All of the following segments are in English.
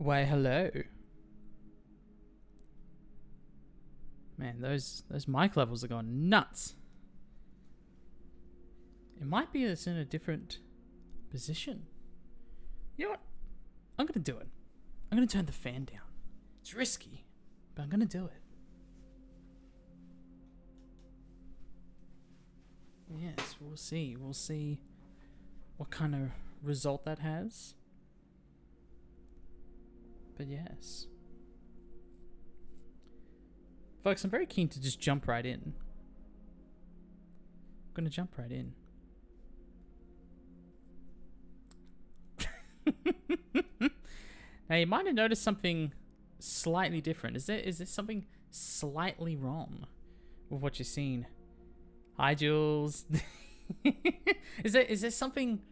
Why, hello. Man, those mic levels are going nuts. It might be it's in a different position. You know what? I'm going to do it. I'm going to turn the fan down. It's risky, but I'm going to do it. Yes, we'll see. We'll see what kind of result that has. But yes. Folks, I'm very keen to just jump right in. I'm going to jump right in. Now, you might have noticed something slightly different. Is there something slightly wrong with what you're seeing? Hi, Jules. Is there something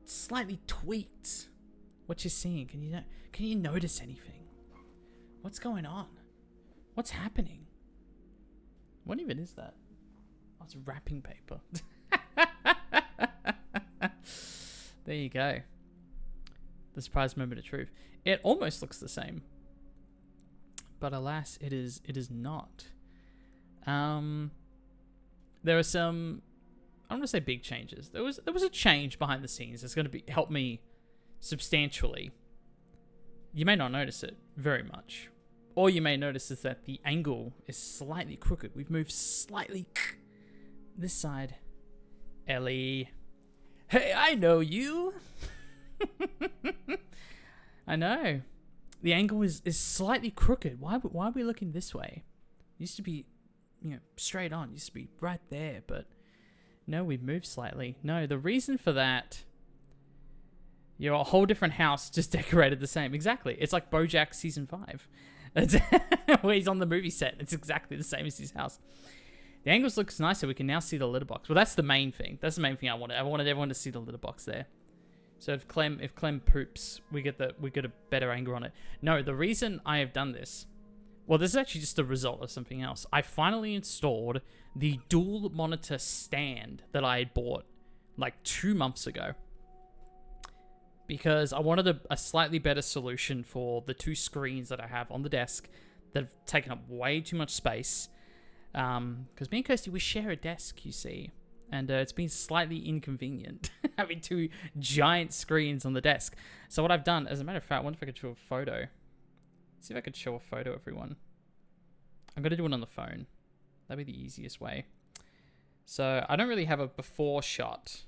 slightly tweaked? What you're seeing? Can you notice anything? What's going on? What's happening? What even is that? Oh, it's wrapping paper. There you go. The surprise moment of truth. It almost looks the same, but alas, it is not. There are some, I don't want to say big changes. There was a change behind the scenes that's going to help me substantially. You may not notice it very much. All you may notice is that the angle is slightly crooked. We've moved slightly this side. Ellie. Hey, I know you. I know. The angle is slightly crooked. Why are we looking this way? It used to be, straight on. It used to be right there, but no, we've moved slightly. No, the reason for that, you're a whole different house just decorated the same. Exactly. It's like BoJack season 5. Where he's on the movie set. It's exactly the same as his house. The angles looks nicer. We can now see the litter box. Well, that's the main thing. That's the main thing I wanted. I wanted everyone to see the litter box there. So if Clem poops, we get a better angle on it. No, the reason I have done this, well, this is actually just a result of something else. I finally installed the dual monitor stand that I had bought like 2 months ago, because I wanted a slightly better solution for the 2 screens that I have on the desk that have taken up way too much space. Because me and Kirsty, we share a desk, you see. And it's been slightly inconvenient having 2 giant screens on the desk. So what I've done, as a matter of fact, I wonder if I could show a photo. See if I could show a photo, everyone. I'm going to do it on the phone. That'd be the easiest way. So I don't really have a before shot.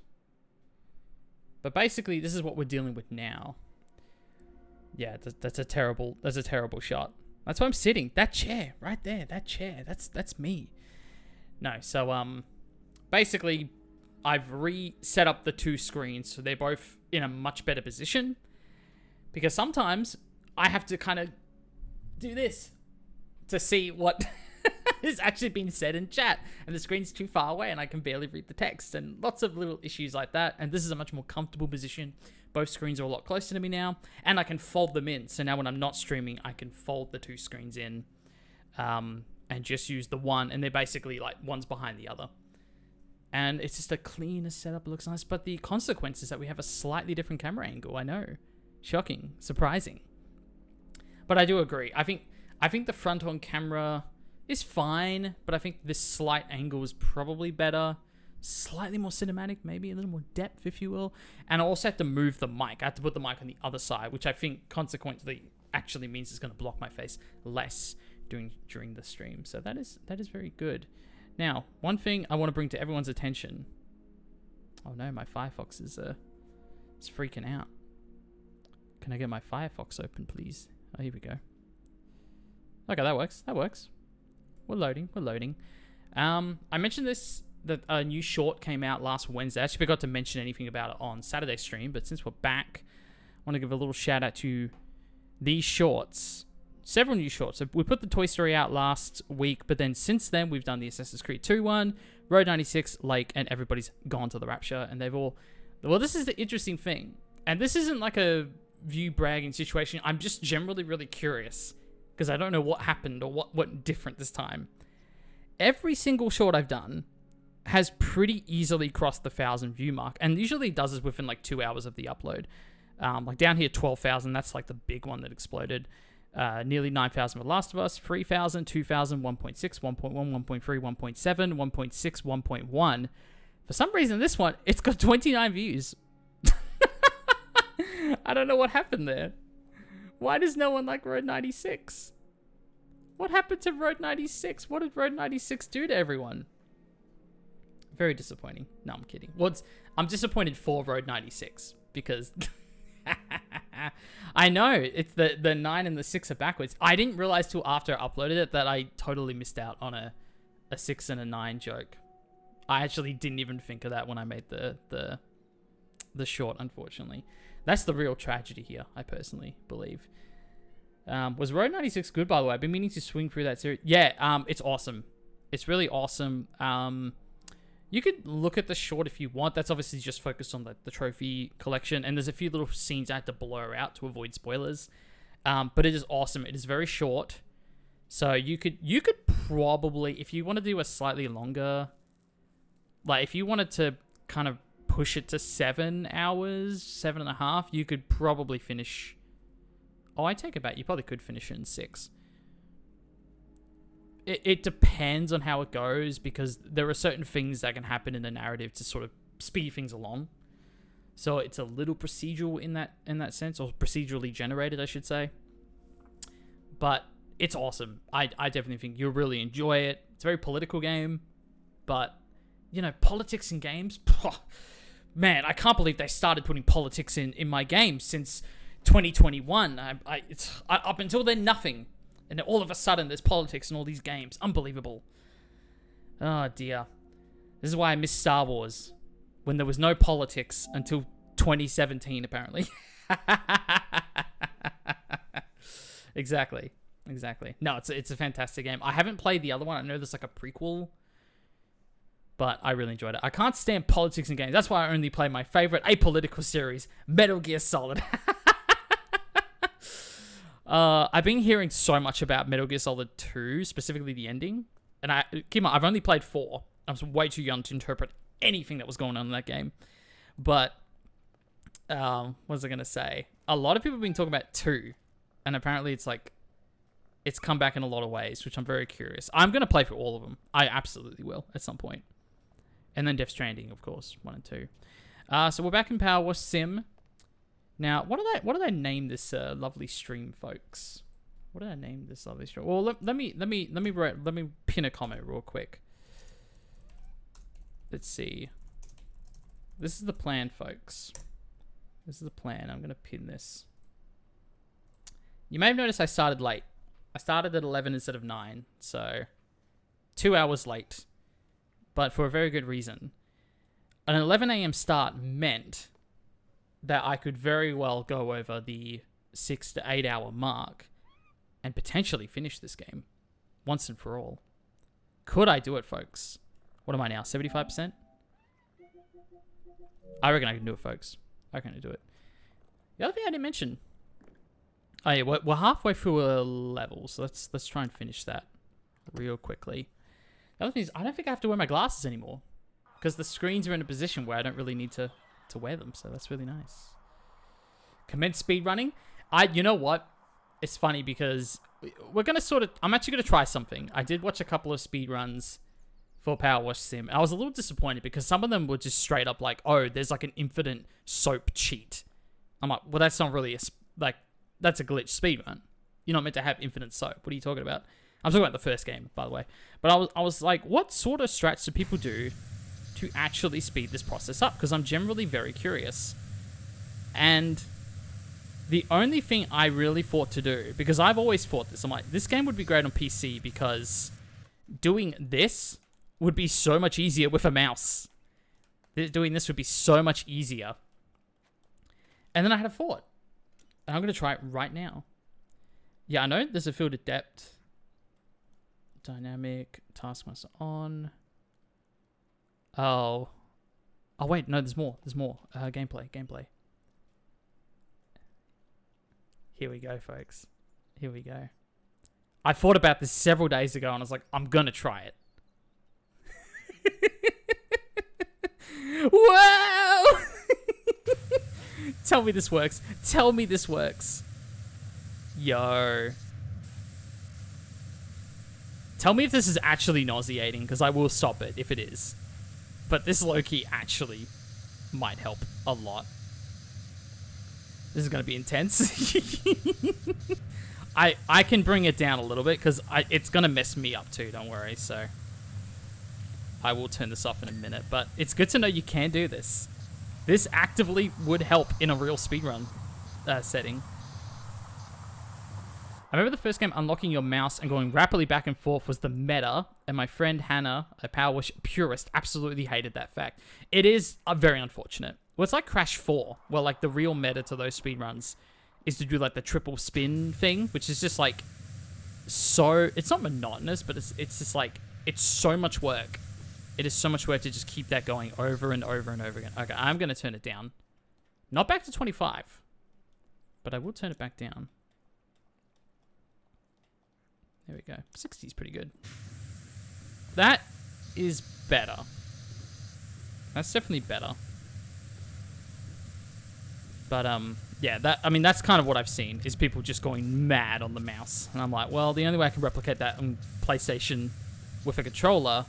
But basically, this is what we're dealing with now. Yeah, that's a terrible shot. That's why I'm sitting. That chair, right there. That chair. That's me. No, so basically, I've reset up the 2 screens so they're both in a much better position. Because sometimes I have to kind of do this to see what is actually being said in chat. And the screen's too far away and I can barely read the text. And lots of little issues like that. And this is a much more comfortable position. Both screens are a lot closer to me now. And I can fold them in. So now when I'm not streaming, I can fold the 2 screens in. And just use the one. And they're basically like one's behind the other. And it's just a cleaner setup. It looks nice. But the consequence is that we have a slightly different camera angle. I know. Shocking. Surprising. But I do agree. I think the front on camera is fine. But I think this slight angle is probably better. Slightly more cinematic. Maybe a little more depth, if you will. And I also have to move the mic. I have to put the mic on the other side. Which I think consequently actually means it's going to block my face less during the stream. So that is very good. Now, one thing I want to bring to everyone's attention. Oh no, my Firefox is freaking out. Can I get my Firefox open, please? Oh, here we go. Okay, that works. We're loading. I mentioned this, that a new short came out last Wednesday. I actually forgot to mention anything about it on Saturday stream, but since we're back, I want to give a little shout out to these shorts. Several new shorts. So we put the Toy Story out last week, but then since then we've done the Assassin's Creed 2 one, Road 96, Lake, and Everybody's Gone to the Rapture, and they've all... Well, this is the interesting thing, and this isn't like a view bragging situation. I'm just generally really curious, because I don't know what happened or what went different this time. Every single short I've done has pretty easily crossed the 1,000 view mark, and usually does this within like 2 hours of the upload. Like down here, 12,000. That's like the big one that exploded. Nearly 9,000 for Last of Us. 3,000, 2,000, 1.6, 1.1, 1.3, 1.7, 1.6, 1.1. For some reason, this one, it's got 29 views. I don't know what happened there. Why does no one like Road 96? What happened to Road 96? What did Road 96 do to everyone? Very disappointing. No, I'm kidding. I'm disappointed for Road 96 because I know it's the 9 and the 6 are backwards. I didn't realize till after I uploaded it that I totally missed out on a 6 and a 9 joke. I actually didn't even think of that when I made the short, unfortunately. That's the real tragedy here, I personally believe. Was Road 96 good, by the way? I've been meaning to swing through that series. Yeah, it's awesome. It's really awesome. You could look at the short if you want. That's obviously just focused on the trophy collection. And there's a few little scenes I had to blur out to avoid spoilers. But it is awesome. It is very short. So you could probably, if you want to do a slightly longer, like if you wanted to kind of push it to 7 hours, 7.5, you could probably finish. Oh, I take it back. You probably could finish it in 6. It depends on how it goes, because there are certain things that can happen in the narrative to sort of speed things along. So it's a little procedural in that sense, or procedurally generated, I should say. But it's awesome. I definitely think you'll really enjoy it. It's a very political game, but you know, politics in games. Man, I can't believe they started putting politics in my games since 2021. Up until then, nothing. And then all of a sudden, there's politics in all these games. Unbelievable. Oh, dear. This is why I miss Star Wars. When there was no politics until 2017, apparently. Exactly. No, it's a fantastic game. I haven't played the other one. I know there's like a prequel, but I really enjoyed it. I can't stand politics in games. That's why I only play my favorite apolitical series, Metal Gear Solid. I've been hearing so much about Metal Gear Solid 2, specifically the ending. And I've only played 4. I was way too young to interpret anything that was going on in that game. But, what was I going to say? A lot of people have been talking about 2. And apparently it's come back in a lot of ways, which I'm very curious. I'm going to play for all of them. I absolutely will at some point. And then Death Stranding, of course, 1 and 2. So we're back in Powerwash Sim. Now, what did I name this lovely stream, folks? What did I name this lovely stream? Well, let me pin a comment real quick. Let's see. This is the plan, folks. This is the plan. I'm gonna pin this. You may have noticed I started late. I started at 11 instead of 9, so 2 hours late, but for a very good reason. An 11 a.m. start meant that I could very well go over the 6 to 8 hour mark and potentially finish this game once and for all. Could I do it, folks? What am I now, 75%? I reckon I can do it, folks. I reckon I can do it. The other thing I didn't mention. Oh yeah, we're halfway through a level, so let's try and finish that real quickly. The other thing is, I don't think I have to wear my glasses anymore, because the screens are in a position where I don't really need to wear them, so that's really nice. Commence speedrunning. You know what? It's funny because we're gonna I'm actually gonna try something. I did watch a couple of speedruns for Powerwash Sim. I was a little disappointed because some of them were just straight up like, oh, there's like an infinite soap cheat. I'm like, well, that's not really that's a glitch speedrun. You're not meant to have infinite soap. What are you talking about? I'm talking about the first game, by the way. But I was like, what sort of strats do people do to actually speed this process up? Because I'm generally very curious. And the only thing I really thought to do, because I've always thought this, I'm like, this game would be great on PC because doing this would be so much easier with a mouse. Doing this would be so much easier. And then I had a thought. And I'm going to try it right now. Yeah, I know there's a filter depth. Dynamic, taskmaster on. Oh, wait, no, there's more. Gameplay. Here we go, folks. Here we go. I thought about this several days ago, and I was like, I'm going to try it. Wow! Tell me this works. Tell me this works. Yo. Tell me if this is actually nauseating, because I will stop it if it is. But this low-key actually might help a lot. This is going to be intense. I can bring it down a little bit, because it's going to mess me up too, don't worry. So I will turn this off in a minute. But it's good to know you can do this. This actively would help in a real speedrun setting. I remember the first game unlocking your mouse and going rapidly back and forth was the meta, and my friend Hannah, a Powerwash purist, absolutely hated that fact. It is very unfortunate. Well, it's like Crash 4, where like the real meta to those speedruns is to do like the triple spin thing, which is just like so, it's not monotonous, but it's just like, it's so much work. It is so much work to just keep that going over and over and over again. Okay, I'm going to turn it down. Not back to 25, but I will turn it back down. There we go. 60 is pretty good. That is better. That's definitely better. But, yeah, that's kind of what I've seen, is people just going mad on the mouse. And I'm like, well, the only way I can replicate that on PlayStation with a controller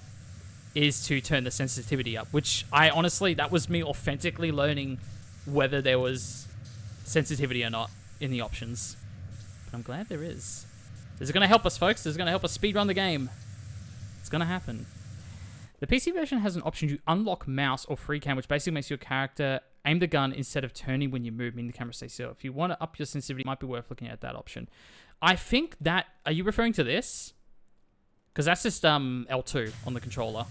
is to turn the sensitivity up, which I honestly, that was me authentically learning whether there was sensitivity or not in the options. But I'm glad there is. This is going to help us, folks. This is going to help us speedrun the game. It's going to happen. The PC version has an option to unlock mouse or free cam, which basically makes your character aim the gun instead of turning when you move, meaning the camera stays still. If you want to up your sensitivity, it might be worth looking at that option. I think that... Are you referring to this? Because that's just L2 on the controller.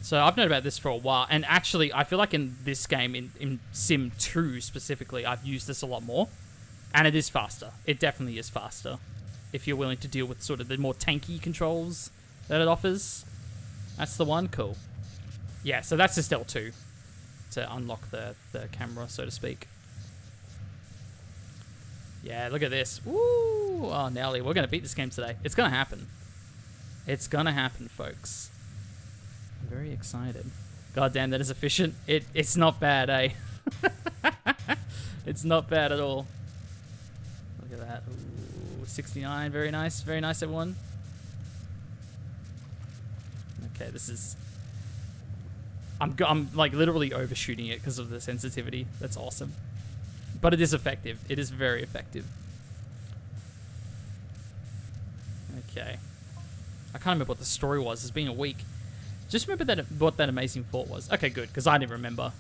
So I've known about this for a while, and actually I feel like in this game, in Sim 2 specifically, I've used this a lot more, and it is faster. It definitely is faster if you're willing to deal with sort of the more tanky controls that it offers. That's the one. Cool. Yeah, so that's just L2 to unlock the camera, so to speak. Yeah, look at this. Woo! Oh, Nelly, we're going to beat this game today. It's going to happen. It's going to happen, folks. I'm very excited. God damn, that is efficient. It's not bad, eh? It's not bad at all. Look at that. Ooh, 69. Very nice. Very nice, everyone. Okay, this is... I'm like literally overshooting it because of the sensitivity. That's awesome. But it is effective. It is very effective. Okay. I can't remember what the story was. It's been a week. Just remember what that Amazing Fort was. Okay, good, because I didn't remember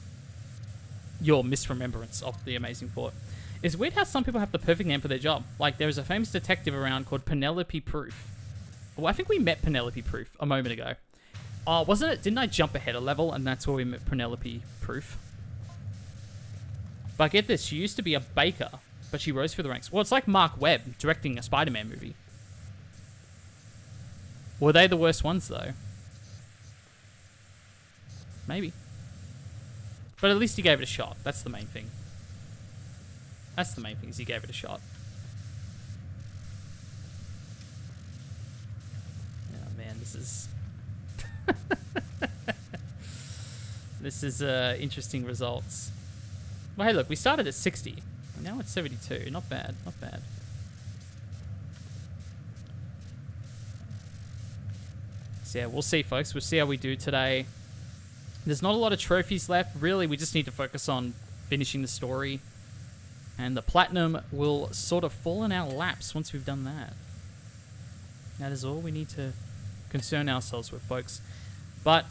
your misremembrance of the Amazing Fort. It's weird how some people have the perfect name for their job. Like, there was a famous detective around called Penelope Proof. Well, I think we met Penelope Proof a moment ago. Oh, wasn't it? Didn't I jump ahead a level, and that's where we met Penelope Proof? But get this, she used to be a baker, but she rose through the ranks. Well, it's like Mark Webb directing a Spider-Man movie. Were they the worst ones, though? Maybe. But at least he gave it a shot. That's the main thing. That's the main thing, is he gave it a shot. Oh man, this is... This is interesting results. Well, hey look, we started at 60. And now it's 72. Not bad, not bad. So yeah, we'll see, folks. We'll see how we do today. There's not a lot of trophies left. Really, we just need to focus on finishing the story. And the platinum will sort of fall in our laps once we've done that. That is all we need to concern ourselves with, folks. But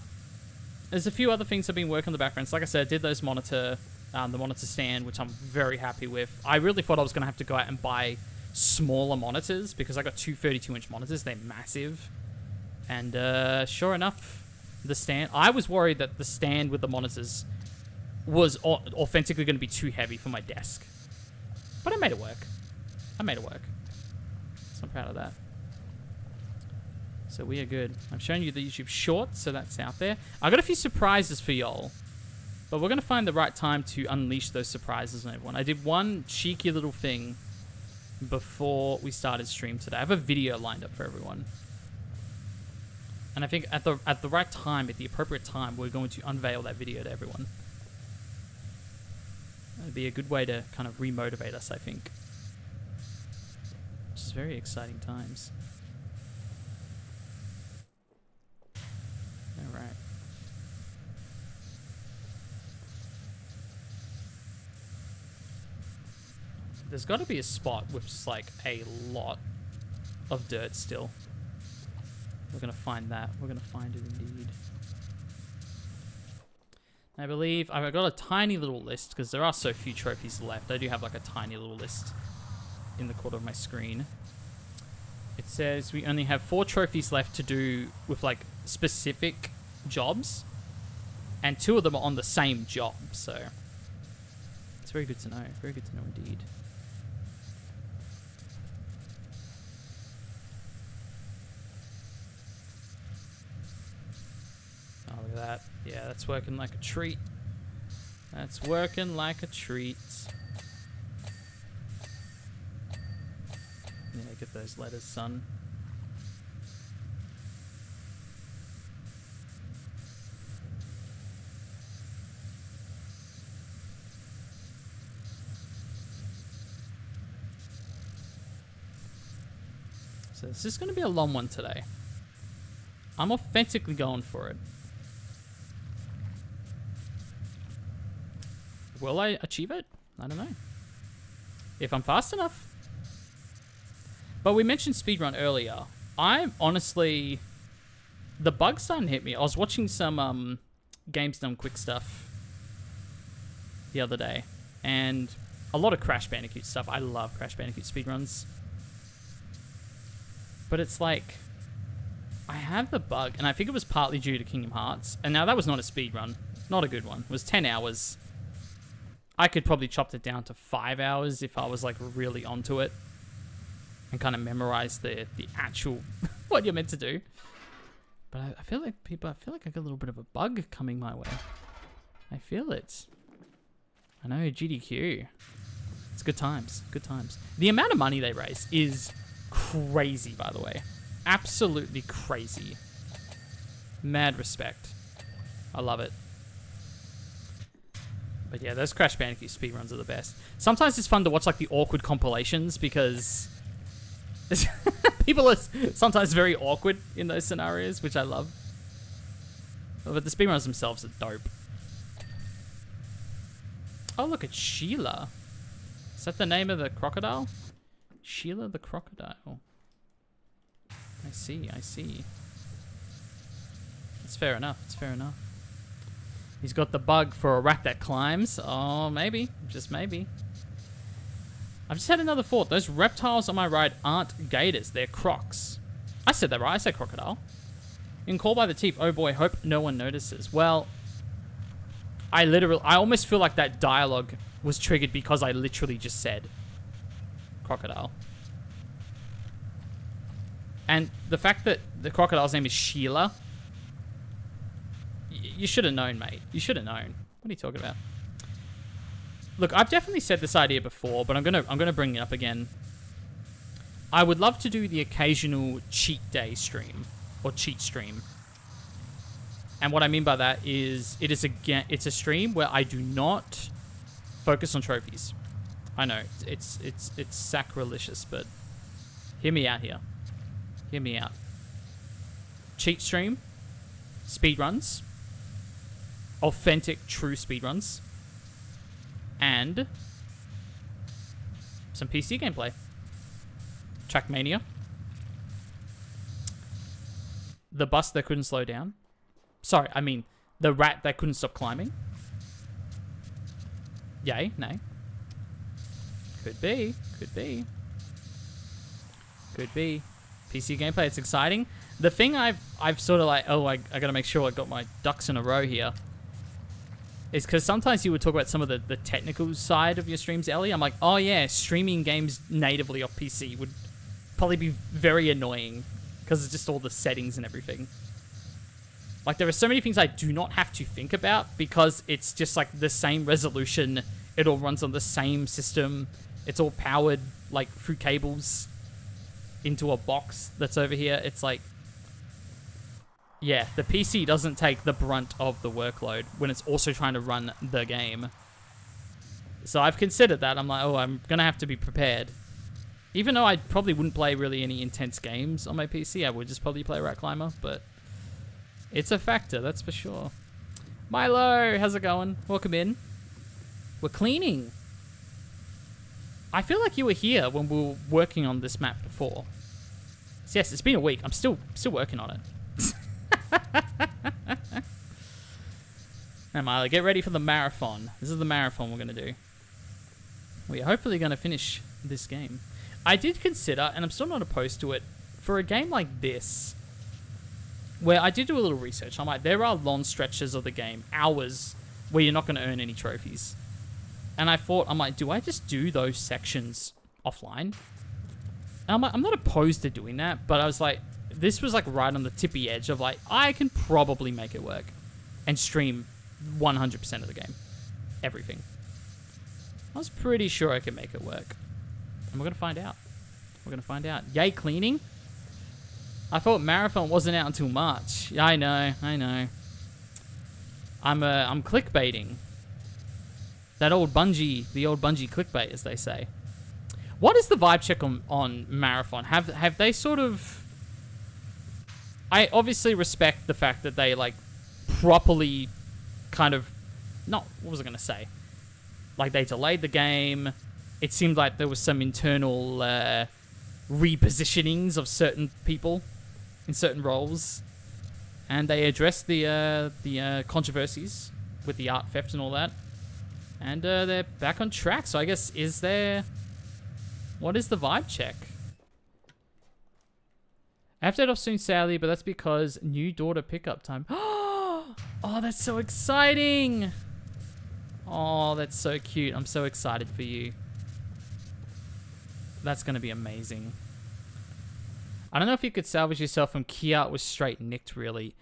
there's a few other things I've been working on the background. So like I said, I did those the monitor stand, which I'm very happy with. I really thought I was going to have to go out and buy smaller monitors because I got two 32-inch monitors. They're massive. And sure enough... The stand. I was worried that the stand with the monitors was authentically going to be too heavy for my desk. But I made it work. I made it work. So I'm proud of that. So we are good. I'm showing you the YouTube short, so that's out there. I got a few surprises for y'all. But we're going to find the right time to unleash those surprises on everyone. I did one cheeky little thing before we started stream today. I have a video lined up for everyone. And I think at the right time, at the appropriate time, we're going to unveil that video to everyone. It'd be a good way to kind of remotivate us, I think. Which is very exciting times. Alright. There's got to be a spot with just like a lot of dirt still. We're going to find that. We're going to find it indeed. I believe I've got a tiny little list because there are so few trophies left. I do have like a tiny little list in the corner of my screen. It says we only have 4 trophies left to do with like specific jobs, and 2 of them are on the same job. So it's very good to know. Very good to know indeed. Oh, look at that. Yeah, that's working like a treat. That's working like a treat. Yeah, get those letters, son. So this is going to be a long one today. I'm authentically going for it. Will I achieve it? I don't know. If I'm fast enough. But we mentioned speedrun earlier. I'm honestly... The bug's starting to hit me. I was watching some Games Done Quick stuff the other day. And a lot of Crash Bandicoot stuff. I love Crash Bandicoot speedruns. But it's like... I have the bug, and I think it was partly due to Kingdom Hearts. And now that was not a speedrun. Not a good one. It was 10 hours. I could probably chop it down to 5 hours if I was like really onto it and kind of memorize the actual what you're meant to do. But I feel like I got a little bit of a bug coming my way. I feel it. I know, GDQ. It's good times. Good times. The amount of money they raise is crazy, by the way. Absolutely crazy. Mad respect. I love it. But yeah, those Crash Bandicoot speedruns are the best. Sometimes it's fun to watch like the awkward compilations because people are sometimes very awkward in those scenarios, which I love. But the speedruns themselves are dope. Oh, look, it's Sheila. Is that the name of the crocodile? Sheila the crocodile. I see, I see. It's fair enough, it's fair enough. He's got the bug for a rat that climbs. Oh, maybe. Just maybe. I've just had another thought. Those reptiles on my right aren't gators. They're crocs. I said that right. I said crocodile. In Call by the Thief, oh boy, hope no one notices. Well, I almost feel like that dialogue was triggered because I literally just said crocodile. And the fact that the crocodile's name is Sheila... You should have known, mate. You should have known. What are you talking about? Look, I've definitely said this idea before, but I'm gonna bring it up again. I would love to do the occasional cheat day stream or cheat stream. And what I mean by that is it's a stream where I do not focus on trophies. I know it's sacrilegious, but hear me out here. Hear me out. Cheat stream, speedruns. Authentic, true speedruns, and some PC gameplay. Trackmania. The bus that couldn't slow down. Sorry, I mean, the rat that couldn't stop climbing. Yay, nay. Could be, could be. Could be. PC gameplay, it's exciting. The thing I've sort of like, oh, I gotta make sure I got my ducks in a row here. Is because sometimes you would talk about some of the technical side of your streams, Ellie. I'm like, oh yeah, streaming games natively off PC would probably be very annoying because it's just all the settings and everything. Like, there are so many things I do not have to think about because it's just like the same resolution. It all runs on the same system. It's all powered like through cables into a box that's over here. It's like, Yeah, the PC doesn't take the brunt of the workload when it's also trying to run the game. So I've considered that. I'm like, oh, I'm going to have to be prepared. Even though I probably wouldn't play really any intense games on my PC, I would just probably play Rat Climber, but it's a factor, that's for sure. Milo, how's it going? Welcome in. We're cleaning. I feel like you were here when we were working on this map before. So yes, it's been a week. I'm still working on it. Now, Milo, get ready for the marathon. This is the marathon we're going to do. We're hopefully going to finish this game. I did consider, and I'm still not opposed to it, for a game like this, where I did do a little research. I'm like, there are long stretches of the game, hours, where you're not going to earn any trophies. And I thought, I'm like, do I just do those sections offline? And I'm like, I'm not opposed to doing that, but I was like, this was like right on the tippy edge of like, I can probably make it work and stream 100% of the game. Everything. I was pretty sure I could make it work. And we're going to find out. We're going to find out. Yay, cleaning. I thought Marathon wasn't out until March. Yeah, I know. I'm clickbaiting. The old Bungie clickbait, as they say. What is the vibe check on Marathon? Have they sort of... I obviously respect the fact that they, like, properly kind of... Not... What was I going to say? Like, they delayed the game. It seemed like there was some internal repositionings of certain people in certain roles. And they addressed the controversies with the art theft and all that. And they're back on track. So I guess, is there... What is the vibe check? I have to head off soon, Sally, but that's because new daughter pickup time. Oh, that's so exciting. Oh, that's so cute. I'm so excited for you. That's going to be amazing. I don't know if you could salvage yourself from Kiart was straight nicked, really.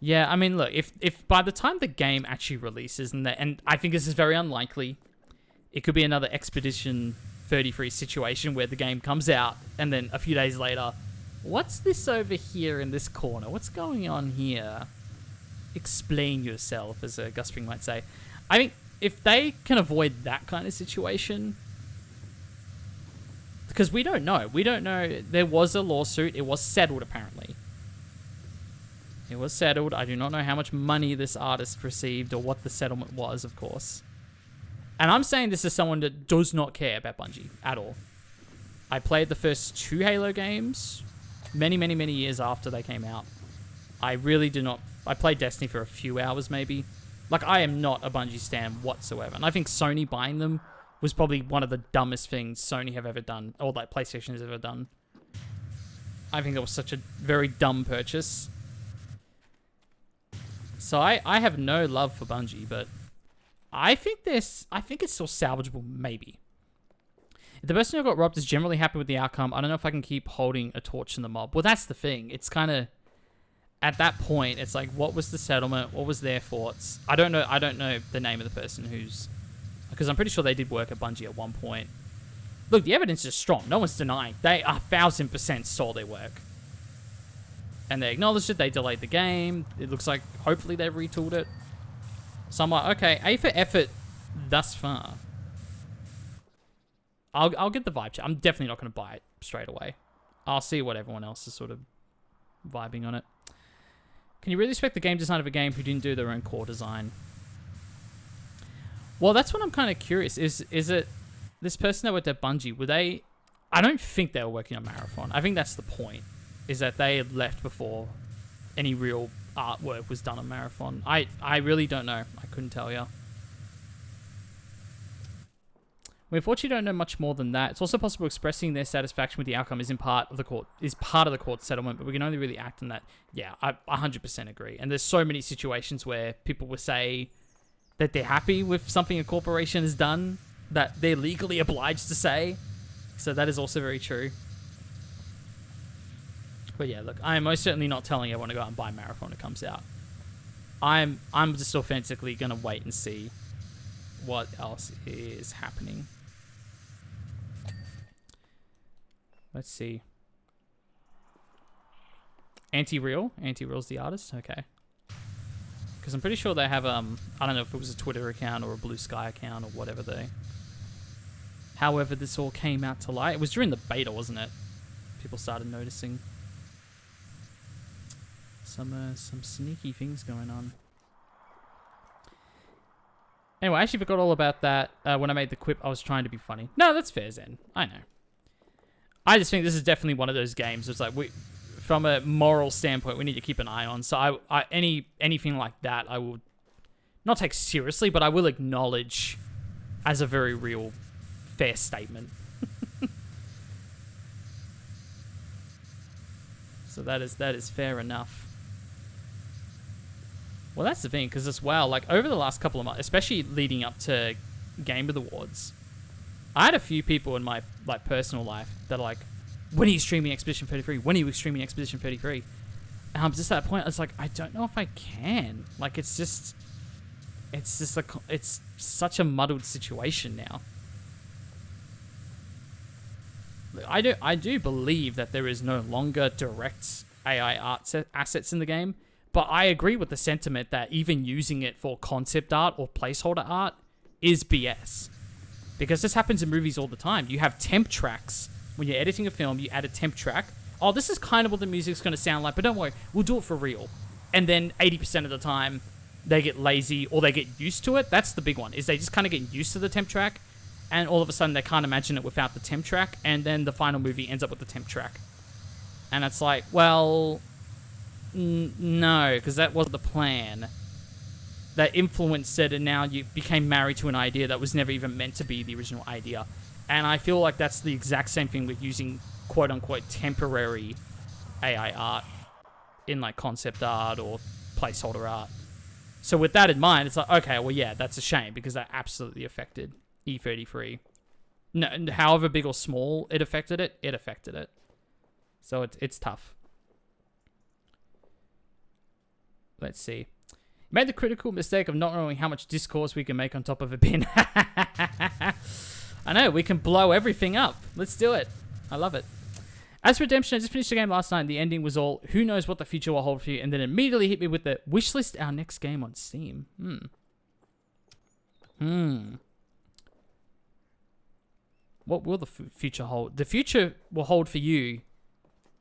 Yeah, I mean, look, if by the time the game actually releases, and I think this is very unlikely, it could be another Expedition 33 situation where the game comes out, and then a few days later, what's this over here in this corner? What's going on here? Explain yourself, as Gus Spring might say. I think if they can avoid that kind of situation, because we don't know. We don't know. There was a lawsuit. It was settled, apparently. It was settled. I do not know how much money this artist received or what the settlement was, of course. And I'm saying this as someone that does not care about Bungie at all. I played the first 2 Halo games many, many, many years after they came out. I really do not... I played Destiny for a few hours, maybe. Like, I am not a Bungie stan whatsoever. And I think Sony buying them was probably one of the dumbest things Sony have ever done, or like PlayStation has ever done. I think it was such a very dumb purchase. So I have no love for Bungie, but I think it's still salvageable, maybe. If the person who got robbed is generally happy with the outcome, I don't know if I can keep holding a torch in the mob. Well, that's the thing. It's kind of... At that point, it's like, what was the settlement? What was their thoughts? I don't know the name of the person who's... Because I'm pretty sure they did work at Bungie at one point. Look, the evidence is strong. No one's denying. They 1,000% stole their work. And they acknowledged it. They delayed the game. It looks like, hopefully, they've retooled it. So I'm like, okay, A for effort thus far. I'll get the vibe check. I'm definitely not going to buy it straight away. I'll see what everyone else is sort of vibing on it. Can you really respect the game design of a game who didn't do their own core design? Well, that's what I'm kind of curious. Is it this person that worked at Bungie? Were they... I don't think they were working on Marathon. I think that's the point. Is that they had left before any real artwork was done on Marathon. I really don't know. I couldn't tell you. We unfortunately don't know much more than that. It's also possible expressing their satisfaction with the outcome is part of the court settlement, but we can only really act on that. Yeah, I 100% agree. And there's so many situations where people will say that they're happy with something a corporation has done that they're legally obliged to say. So that is also very true. But yeah, look, I am most certainly not telling everyone to go out and buy Marathon when it comes out. I'm just authentically going to wait and see what else is happening. Let's see. Anti-Real? Anti-Real's the artist? Okay. Because I'm pretty sure they have, I don't know if it was a Twitter account or a Blue Sky account or whatever they... However this all came out to light. It was during the beta, wasn't it? People started noticing some sneaky things going on. Anyway, I actually forgot all about that when I made the quip. I was trying to be funny. No, that's fair, Zen. I know. I just think this is definitely one of those games. It's like, from a moral standpoint, we need to keep an eye on. So anything like that, I will not take seriously, but I will acknowledge as a very real, fair statement. So that is fair enough. Well, that's the thing, because as well, like, over the last couple of months, especially leading up to Game of the Awards, I had a few people in my, like, personal life that are like, when are you streaming Expedition 33? When are you streaming Expedition 33? And I'm just at that point, I was like, I don't know if I can. Like, it's such a muddled situation now. I do believe that there is no longer direct AI art assets in the game, but I agree with the sentiment that even using it for concept art or placeholder art is BS. Because this happens in movies all the time. You have temp tracks. When you're editing a film, you add a temp track. Oh, this is kind of what the music's going to sound like, but don't worry, we'll do it for real. And then 80% of the time, they get lazy or they get used to it. That's the big one, is they just kind of get used to the temp track, and all of a sudden they can't imagine it without the temp track, and then the final movie ends up with the temp track. And it's like, well, no, because that wasn't the plan. That influenced it, and now you became married to an idea that was never even meant to be the original idea. And I feel like that's the exact same thing with using quote-unquote temporary AI art in, like, concept art or placeholder art. So with that in mind, it's like, okay, well, yeah, that's a shame, because that absolutely affected E33. No, however big or small it affected it. So it's tough. Let's see. Made the critical mistake of not knowing how much discourse we can make on top of a bin. I know, we can blow everything up. Let's do it. I love it. As for Redemption, I just finished the game last night, and the ending was all, who knows what the future will hold for you, and then immediately hit me with the wishlist our next game on Steam. What will the future hold? The future will hold for you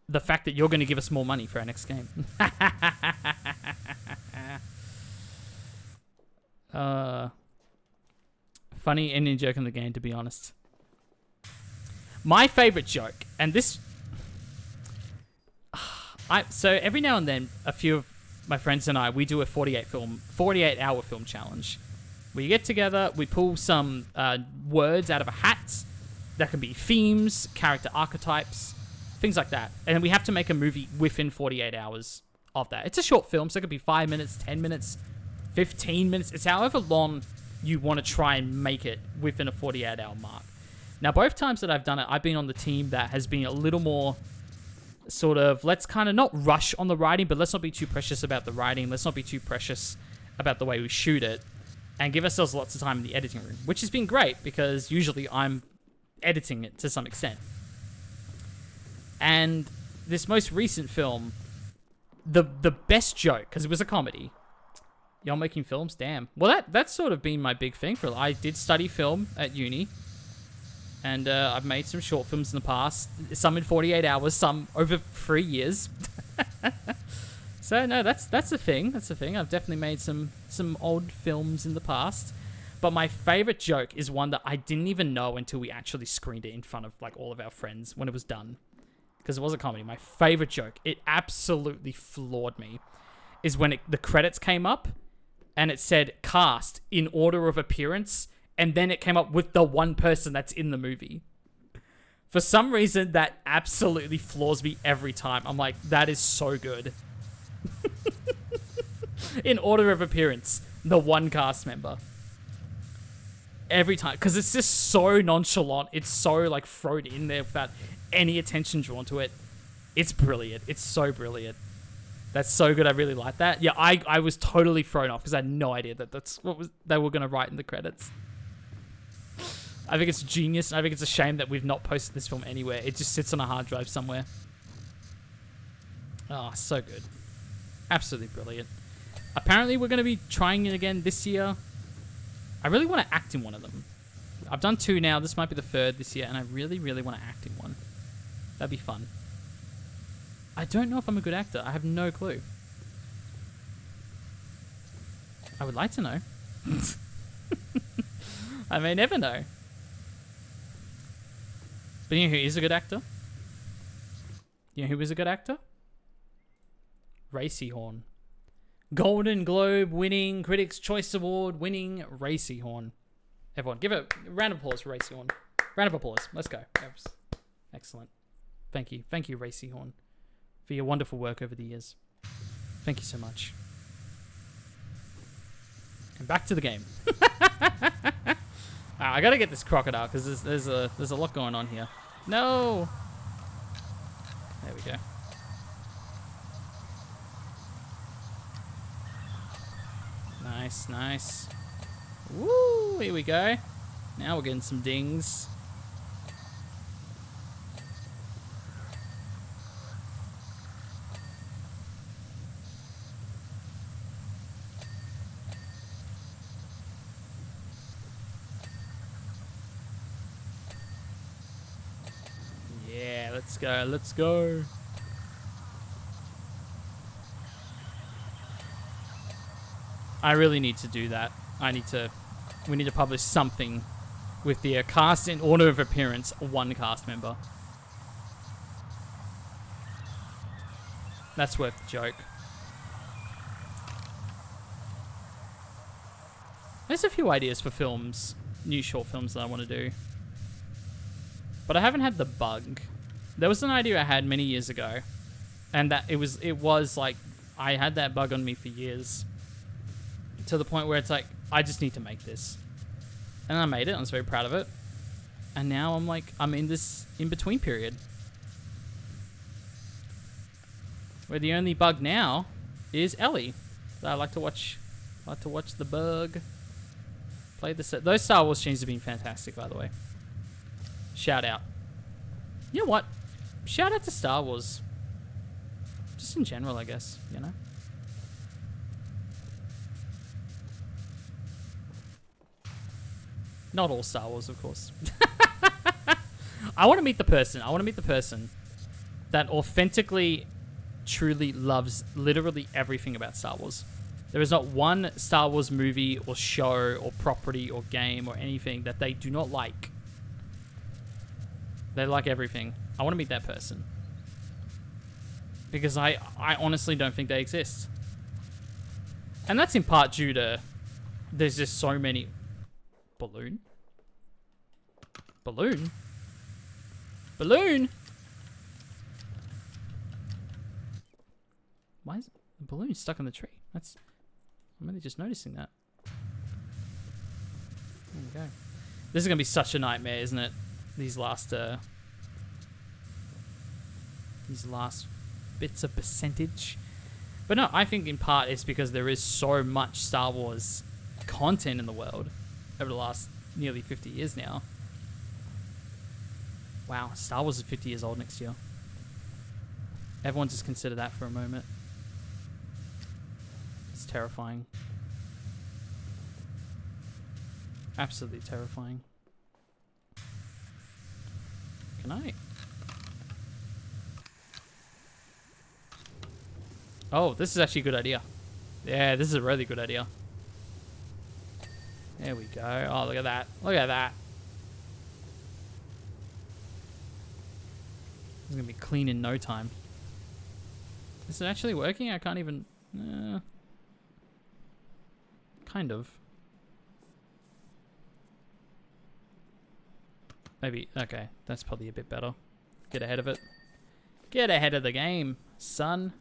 the fact that you're going to give us more money for our next game. Funny ending joke in the game, to be honest. My favorite joke, and this... So every now and then, a few of my friends and I, we do a 48-hour film challenge. We get together, we pull some words out of a hat. That can be themes, character archetypes, things like that. And we have to make a movie within 48 hours of that. It's a short film, so it could be 5 minutes, 10 minutes, 15 minutes. It's however long you want to try and make it within a 48-hour mark. Now, both times that I've done it, I've been on the team that has been a little more sort of, let's kind of not rush on the writing, but let's not be too precious about the writing. Let's not be too precious about the way we shoot it, and give ourselves lots of time in the editing room, which has been great because usually I'm editing it to some extent. And this most recent film, the best joke, because it was a comedy. Y'all making films? Damn. Well, that's sort of been my big thing. I did study film at uni. And I've made some short films in the past. Some in 48 hours, some over 3 years. So, no, that's a thing. That's a thing. I've definitely made some old films in the past. But my favorite joke is one that I didn't even know until we actually screened it in front of, like, all of our friends when it was done. Because it was a comedy. My favorite joke, it absolutely floored me, is when the credits came up and it said cast in order of appearance, and then it came up with the one person that's in the movie. For some reason, that absolutely floors me every time. I'm like, that is so good. In order of appearance, the one cast member. Every time. Because it's just so nonchalant. It's so, like, thrown in there without any attention drawn to it. It's brilliant. It's so brilliant. That's so good. I really like that. Yeah, I was totally thrown off because I had no idea that that's what they were going to write in the credits. I think it's genius. I think it's a shame that we've not posted this film anywhere. It just sits on a hard drive somewhere. Oh, so good. Absolutely brilliant. Apparently, we're going to be trying it again this year. I really want to act in one of them. I've done 2 now. This might be the 3rd this year, and I really, really want to act in one. That'd be fun. I don't know if I'm a good actor. I have no clue. I would like to know. I may never know. But you know who is a good actor? You know who is a good actor? Racy Horn. Golden Globe winning, Critics' Choice Award winning Racy Horn. Everyone, give a round of applause for Racy Horn. Round of applause. Let's go. Excellent. Thank you. Thank you, Racy Horn, for your wonderful work over the years. Thank you so much. And back to the game. I gotta get this crocodile because there's a lot going on here. No. There we go. Nice, nice. Woo! Here we go. Now we're getting some dings. Yeah, let's go, let's go. I really need to do that. We need to publish something with the cast in order of appearance, 1 cast member. That's worth the joke. There's a few ideas for films, new short films that I want to do. But I haven't had the bug. There was an idea I had many years ago, and that it was like I had that bug on me for years. To the point where it's like, I just need to make this. And I made it. I was very proud of it. And now I'm like, I'm in this in-between period. Where the only bug now is Ellie. I like to watch the bug. Play the set. Those Star Wars changes have been fantastic, by the way. Shout out. You know what? Shout out to Star Wars. Just in general, I guess, you know? Not all Star Wars, of course. I want to meet the person. I want to meet the person that authentically, truly loves literally everything about Star Wars. There is not one Star Wars movie or show or property or game or anything that they do not like. They like everything. I want to meet that person. Because I honestly don't think they exist. And that's in part due to there's just so many... Balloon? Balloon? Balloon? Why is the balloon stuck in the tree? I'm really just noticing that. There we go. This is going to be such a nightmare, isn't it? These last bits of percentage. But no, I think in part it's because there is so much Star Wars content in the world over the last nearly 50 years now. Wow, Star Wars is 50 years old next year. Everyone just consider that for a moment. It's terrifying. Absolutely terrifying. Can I? Oh, this is actually a good idea. Yeah, this is a really good idea. There we go. Oh, look at that. Look at that. It's going to be clean in no time. Is it actually working? I can't even... kind of. Maybe... Okay, that's probably a bit better. Get ahead of it. Get ahead of the game, son.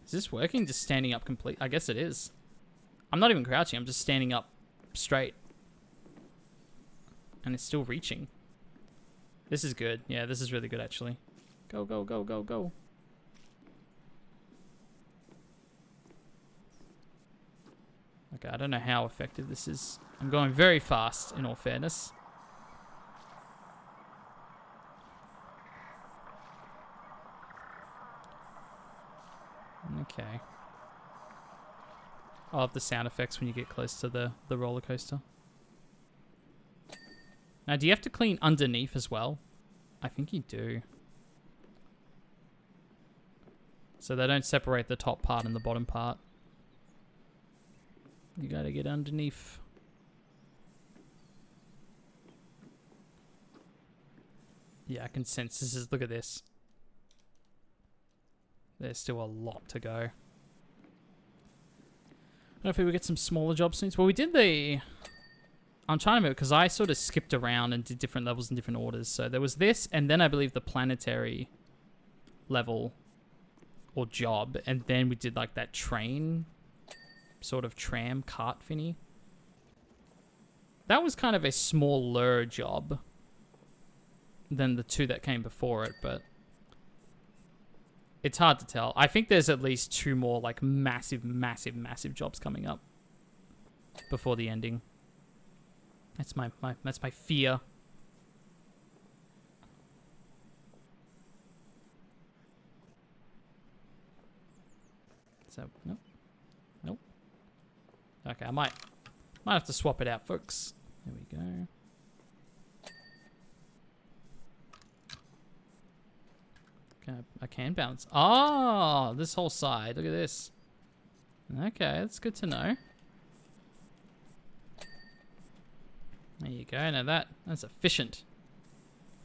Is this working? Just standing up complete? I guess it is. I'm not even crouching. I'm just standing up straight. And it's still reaching. This is good. Yeah, this is really good, actually. Go, go, go, go, go. Okay, I don't know how effective this is. I'm going very fast, in all fairness. Okay. I'll have the sound effects when you get close to the roller coaster. Now, do you have to clean underneath as well? I think you do. So they don't separate the top part and the bottom part. You gotta get underneath. Yeah, I can sense this is... Look at this. There's still a lot to go. Hopefully we get some smaller jobs soon. Well, we did the... I'm trying to remember, because I sort of skipped around and did different levels in different orders. So there was this, and then I believe the planetary level or job. And then we did like that train, sort of tram cart thingy. That was kind of a smaller job than the two that came before it, but it's hard to tell. I think there's at least 2 more like massive jobs coming up before the ending. That's my fear. So nope. Okay, I might have to swap it out, folks. There we go. I can bounce. Oh, this whole side. Look at this. Okay, that's good to know. There you go. Now that's efficient.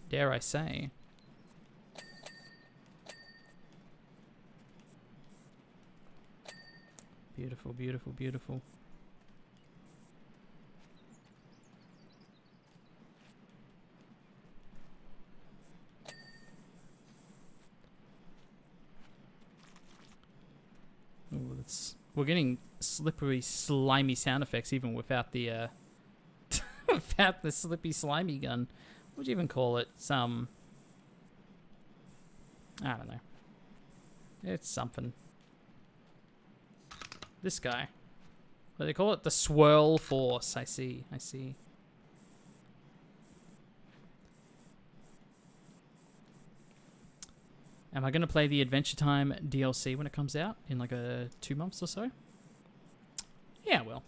Dare I say. Beautiful, beautiful, beautiful. Ooh, we're getting slippery, slimy sound effects even without the without the slippy, slimy gun. What would you even call it? Some... I don't know. It's something. This guy. What do they call it? The swirl force. I see. Am I going to play the Adventure Time DLC when it comes out in like 2 months or so? Yeah, well.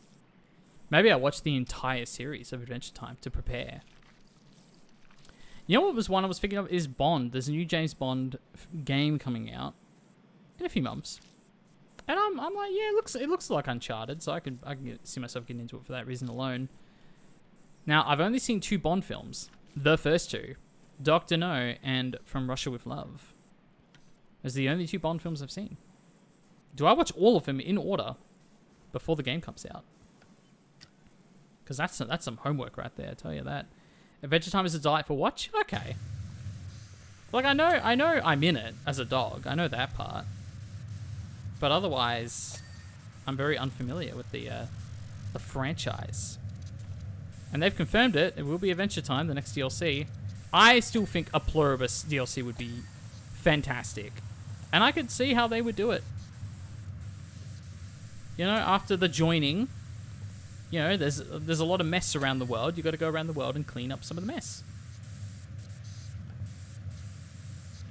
Maybe I'll watch the entire series of Adventure Time to prepare. You know what was one I was thinking of is Bond. There's a new James Bond game coming out in a few months. And I'm like, yeah, it looks like Uncharted, so I can see myself getting into it for that reason alone. Now, I've only seen 2 Bond films. The first 2. Dr. No and From Russia with Love. Those are the only 2 Bond films I've seen. Do I watch all of them in order before the game comes out? Because that's some homework right there, I tell you that. Adventure Time is a delightful watch? Okay. Like, I know I'm in it as a dog. I know that part. But otherwise, I'm very unfamiliar with the franchise. And they've confirmed it. It will be Adventure Time, the next DLC. I still think a Pluribus DLC would be fantastic. And I could see how they would do it. You know, after the joining, you know, there's a lot of mess around the world. You've got to go around the world and clean up some of the mess.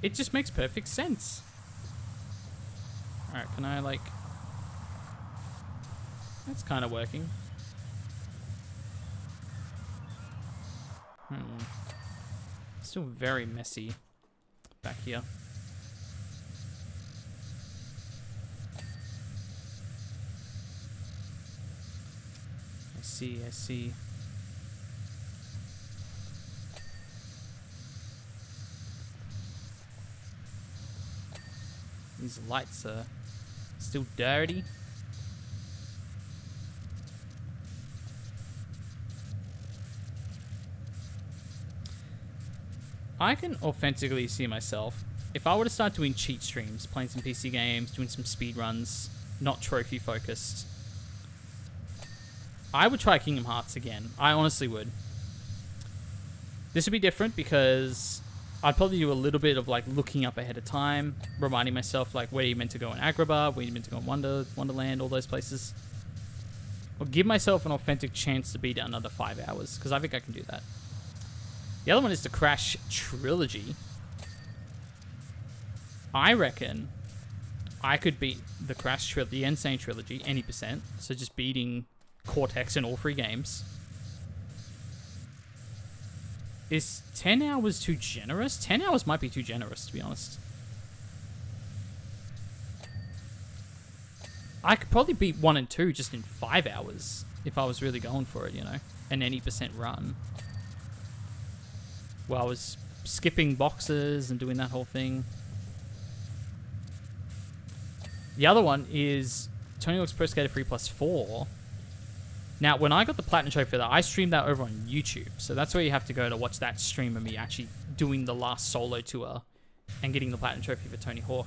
It just makes perfect sense. Alright, can I, like... That's kind of working. Still very messy back here. I see. These lights are still dirty. I can authentically see myself, if I were to start doing cheat streams, playing some PC games, doing some speed runs, not trophy focused, I would try Kingdom Hearts again. I honestly would. This would be different because I'd probably do a little bit of like looking up ahead of time, reminding myself like where you meant to go in Agrabah, where you meant to go in Wonderland, all those places. Or give myself an authentic chance to beat it another 5 hours, because I think I can do that. The other one is the Crash Trilogy. I reckon I could beat the the Insane Trilogy any percent. So just beating Cortex in all 3 games. Is 10 hours too generous? 10 hours might be too generous, to be honest. I could probably beat 1 and 2 just in 5 hours if I was really going for it, you know, an any percent run. Well, I was skipping boxes and doing that whole thing. The other one is Tony Hawk's Pro Skater 3 plus 4. Now, when I got the Platinum Trophy for that, I streamed that over on YouTube. So that's where you have to go to watch that stream of me actually doing the last solo tour and getting the Platinum Trophy for Tony Hawk.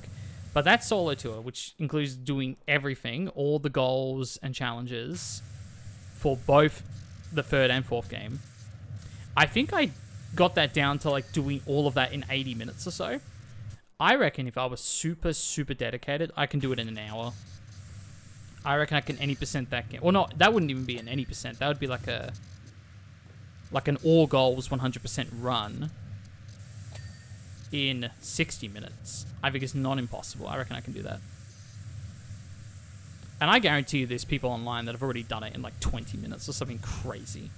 But that solo tour, which includes doing everything, all the goals and challenges for both the 3rd and 4th game, I think I got that down to like doing all of that in 80 minutes or so. I reckon if I was super, super dedicated, I can do it in an hour. I reckon I can any percent that game. Well, not that wouldn't even be an any percent. That would be like an all goals 100% run in 60 minutes. I think it's not impossible. I reckon I can do that. And I guarantee you there's people online that have already done it in like 20 minutes or something crazy.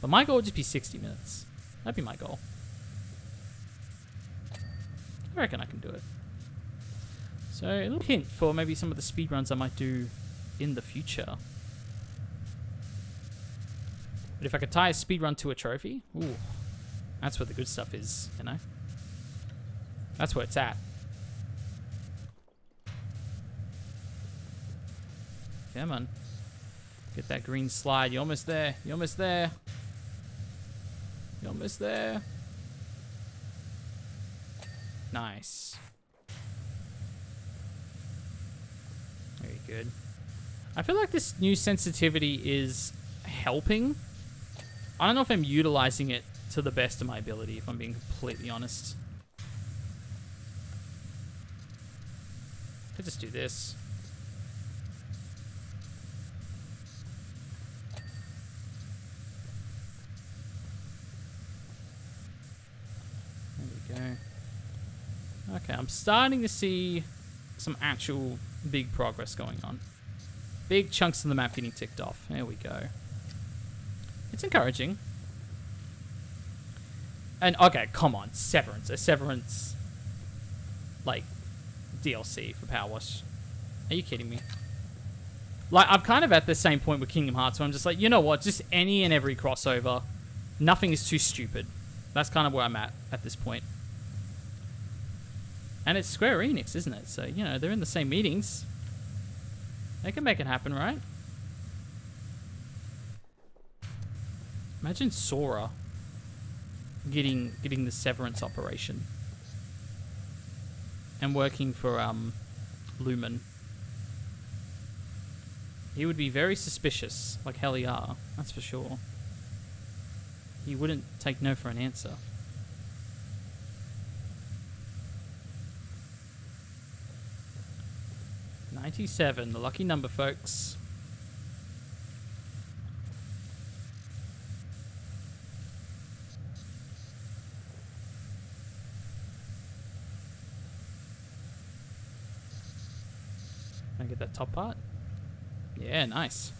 But my goal would just be 60 minutes. That'd be my goal. I reckon I can do it. So a little hint for maybe some of the speedruns I might do in the future. But if I could tie a speedrun to a trophy, ooh, that's where the good stuff is, you know? That's where it's at. Come on. Get that green slide. You're almost there. You're almost there. You're almost there. Nice. Very good. I feel like this new sensitivity is helping. I don't know if I'm utilizing it to the best of my ability, if I'm being completely honest. Could just do this. There we go. Okay, I'm starting to see some actual big progress going on. Big chunks of the map getting ticked off. There we go. It's encouraging. And, okay, come on. Severance. A Severance, like, DLC for Powerwash. Are you kidding me? Like, I'm kind of at the same point with Kingdom Hearts where I'm just like, you know what? Just any and every crossover. Nothing is too stupid. That's kind of where I'm at this point. And it's Square Enix, isn't it? So, you know, they're in the same meetings. They can make it happen, right? Imagine Sora getting the Severance operation. And working for Lumen. He would be very suspicious, like hell yeah, that's for sure. He wouldn't take no for an answer. $97, the lucky number, folks. Can I get that top part? Yeah, nice.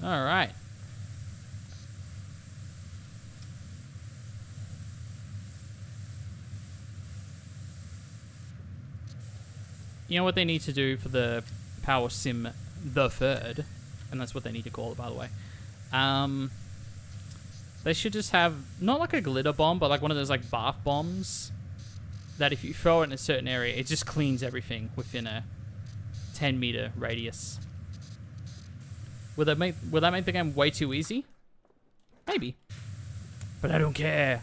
All right. You know what they need to do for the Power Sim the Third, and that's what they need to call it, by the way. They should just have not like a glitter bomb, but like one of those like bath bombs that if you throw it in a certain area, it just cleans everything within a 10-meter radius. Will that make the game way too easy? Maybe, but I don't care.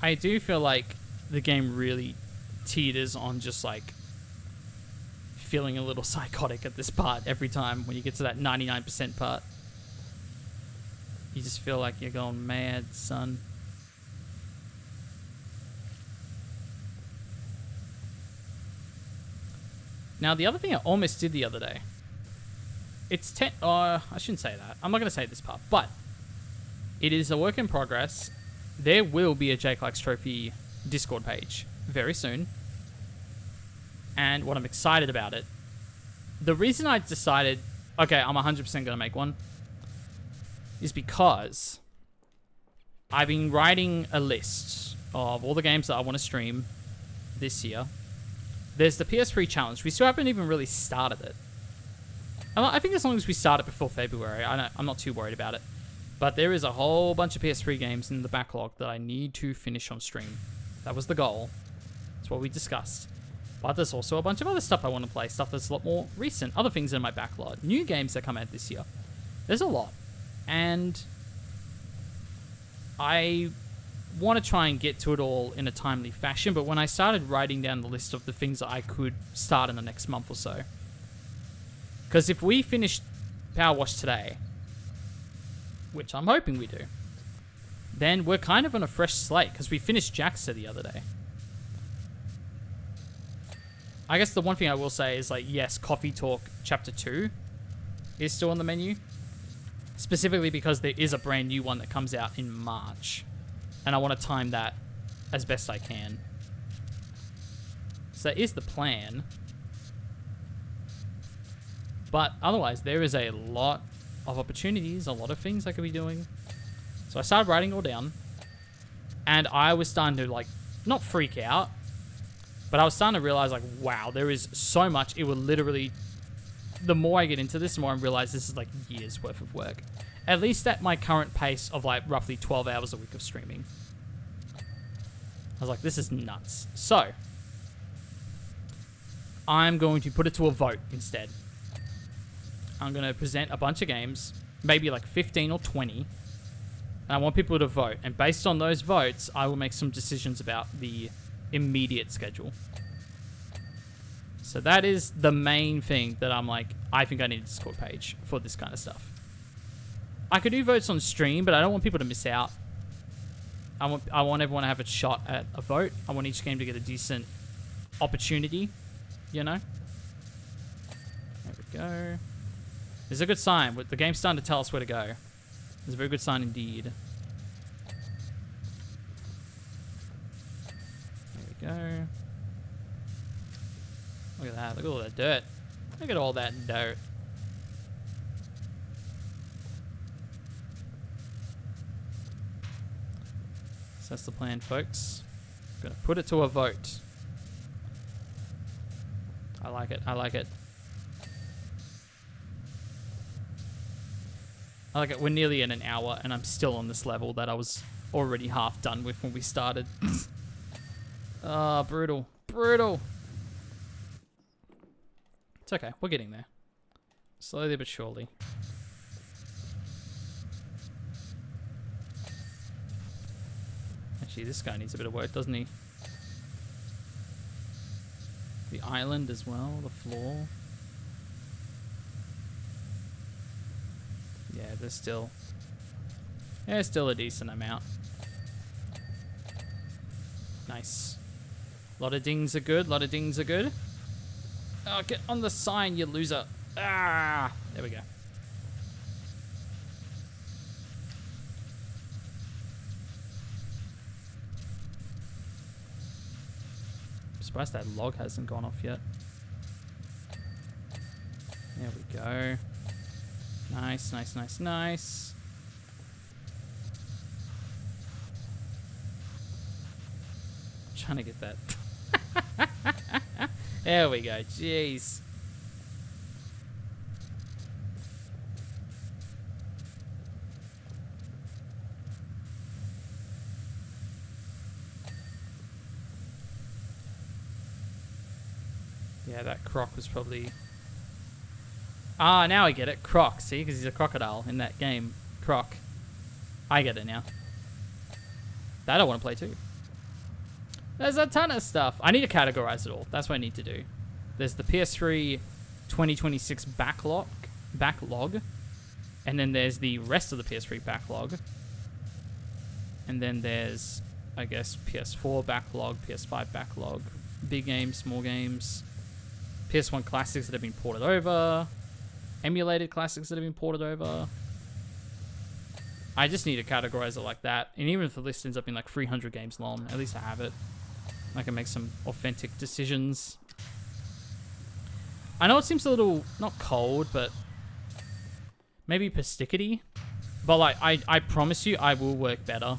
I do feel like the game really teeters on just like feeling a little psychotic at this part every time when you get to that 99% part. You just feel like you're going mad, son. Now, the other thing I almost did the other day. It's I shouldn't say that. I'm not going to say this part, but it is a work in progress. There will be a Jake Likes Trophy Discord page very soon. And what I'm excited about it, the reason I decided, okay, I'm 100% going to make one, is because I've been writing a list of all the games that I want to stream this year. There's the PS3 challenge. We still haven't even really started it. I think as long as we start it before February, I'm not too worried about it. But there is a whole bunch of PS3 games in the backlog that I need to finish on stream. That was the goal. That's what we discussed. But there's also a bunch of other stuff I want to play. Stuff that's a lot more recent. Other things in my backlog. New games that come out this year. There's a lot. And I want to try and get to it all in a timely fashion. But when I started writing down the list of the things that I could start in the next month or so. Because if we finish Powerwash today, which I'm hoping we do, then we're kind of on a fresh slate. Because we finished Jaxter the other day. I guess the one thing I will say is, like, yes, Coffee Talk Chapter 2 is still on the menu. Specifically because there is a brand new one that comes out in March. And I want to time that as best I can. So that is the plan. But otherwise, there is a lot of opportunities, a lot of things I could be doing. So I started writing it all down. And I was starting to, like, not freak out. But I was starting to realize, like, wow, there is so much. It will literally... The more I get into this, the more I realize this is, like, years worth of work. At least at my current pace of, like, roughly 12 hours a week of streaming. I was like, this is nuts. So, I'm going to put it to a vote instead. I'm going to present a bunch of games, maybe like 15 or 20. And I want people to vote. And based on those votes, I will make some decisions about the immediate schedule. So that is the main thing that I'm like, I think I need a Discord page for this kind of stuff. I could do votes on stream, but I don't want people to miss out. I want everyone to have a shot at a vote. I want each game to get a decent opportunity, you know? There we go. This is a good sign. The game's starting to tell us where to go. It's a very good sign indeed. There we go. Look at that. Look at all that dirt. Look at all that dirt. So that's the plan, folks. Gonna put it to a vote. I like it. I like it. I like it. We're nearly in an hour, and I'm still on this level that I was already half done with when we started. Ah, brutal. Brutal. It's okay. We're getting there. Slowly but surely. Actually, this guy needs a bit of work, doesn't he? The island as well, the floor. Yeah, there's still a decent amount. Nice. A lot of dings are good, a lot of dings are good. Oh, get on the sign, you loser. Ah, there we go. I'm surprised that log hasn't gone off yet. There we go. Nice, nice, nice, nice. I'm trying to get that. There we go. Jeez. Yeah, that croc was probably... Ah, now I get it. Croc, see? Because he's a crocodile in that game. Croc. I get it now. That I want to play too. There's a ton of stuff. I need to categorize it all. That's what I need to do. There's the PS3 2026 backlog. And then there's the rest of the PS3 backlog. And then there's, I guess, PS4 backlog, PS5 backlog. Big games, small games. PS1 classics that have been ported over. Emulated classics that have been ported over. I just need to categorize it like that. And even if the list ends up being like 300 games long, at least I have it. I can make some authentic decisions. I know it seems a little, not cold, but maybe perstickety. But like, I promise you, I will work better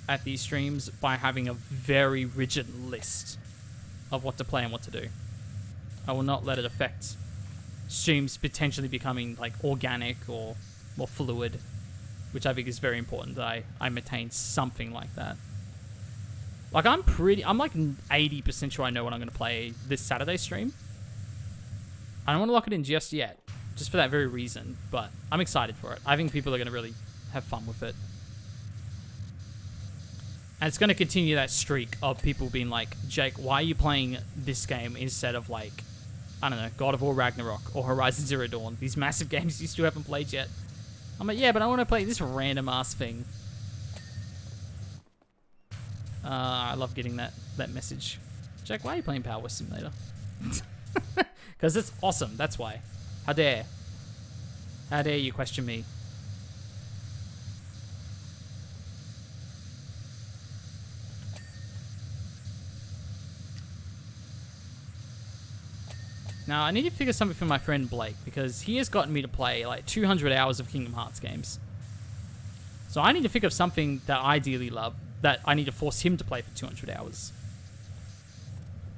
at these streams by having a very rigid list of what to play and what to do. I will not let it affect streams potentially becoming like organic or more fluid, which I think is very important that I maintain something like that. Like I'm like 80% sure I know what I'm going to play this Saturday stream. I don't want to lock it in just yet, just for that very reason, but I'm excited for it. I think people are going to really have fun with it. And it's going to continue that streak of people being like, Jake, why are you playing this game instead of like, I don't know, God of War Ragnarok or Horizon Zero Dawn? These massive games you still haven't played yet. I'm like, yeah, but I want to play this random ass thing. I love getting that message. Jake, why are you playing Powerwash Simulator? Because it's awesome, that's why. How dare you question me? Now, I need to figure something for my friend Blake, because he has gotten me to play like 200 hours of Kingdom Hearts games. So I need to figure something that I ideally love, that I need to force him to play for 200 hours.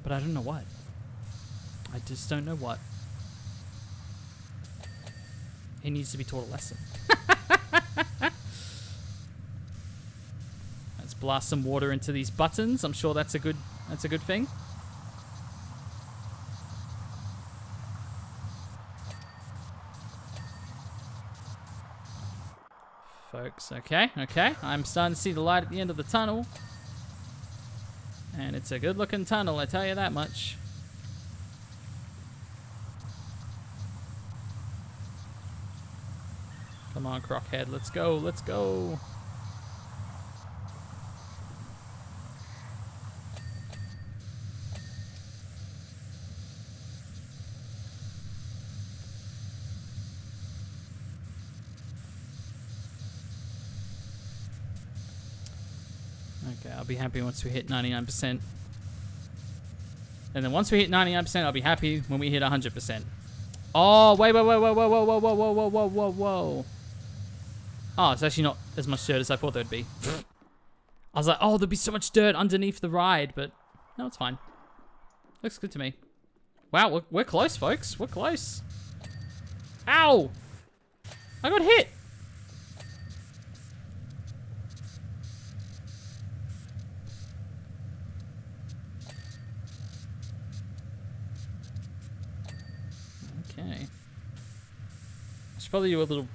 But I don't know what. I just don't know what. He needs to be taught a lesson. Let's blast some water into these buttons. I'm sure that's a good thing. Folks, okay. I'm starting to see the light at the end of the tunnel. And it's a good looking tunnel, I tell you that much. Come on, Crockhead, let's go. Okay, I'll be happy once we hit 99%. And then once we hit 99%, I'll be happy when we hit 100%. Oh, wait. Whoa. Oh, it's actually not as much dirt as I thought there'd be. I was like, oh, there'd be so much dirt underneath the ride, but no, it's fine. Looks good to me. Wow, we're close, folks. We're close. Ow! I got hit! Okay. I should probably do a little...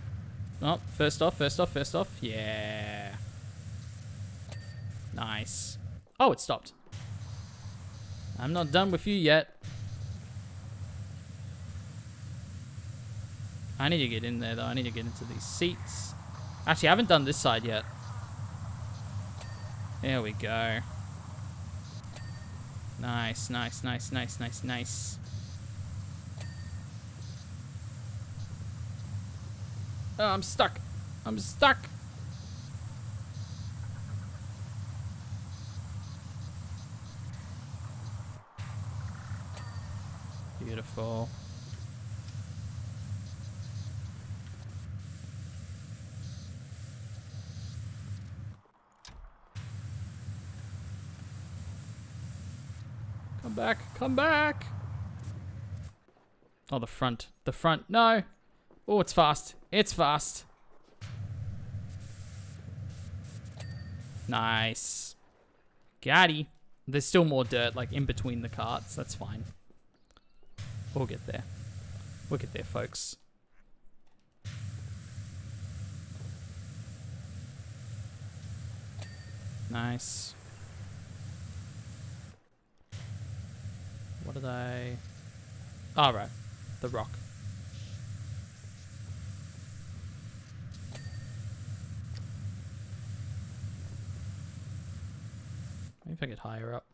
Oh, first off. Yeah. Nice. Oh, it stopped. I'm not done with you yet. I need to get in there, though. I need to get into these seats. Actually, I haven't done this side yet. There we go. Nice. Oh, I'm stuck. Beautiful. Come back. Oh, the front. No. Oh, it's fast. Nice. Gatty. There's still more dirt, like, in between the carts. That's fine. We'll get there. Folks. Nice. What are they? Oh, right. The rock. Maybe if I get higher up.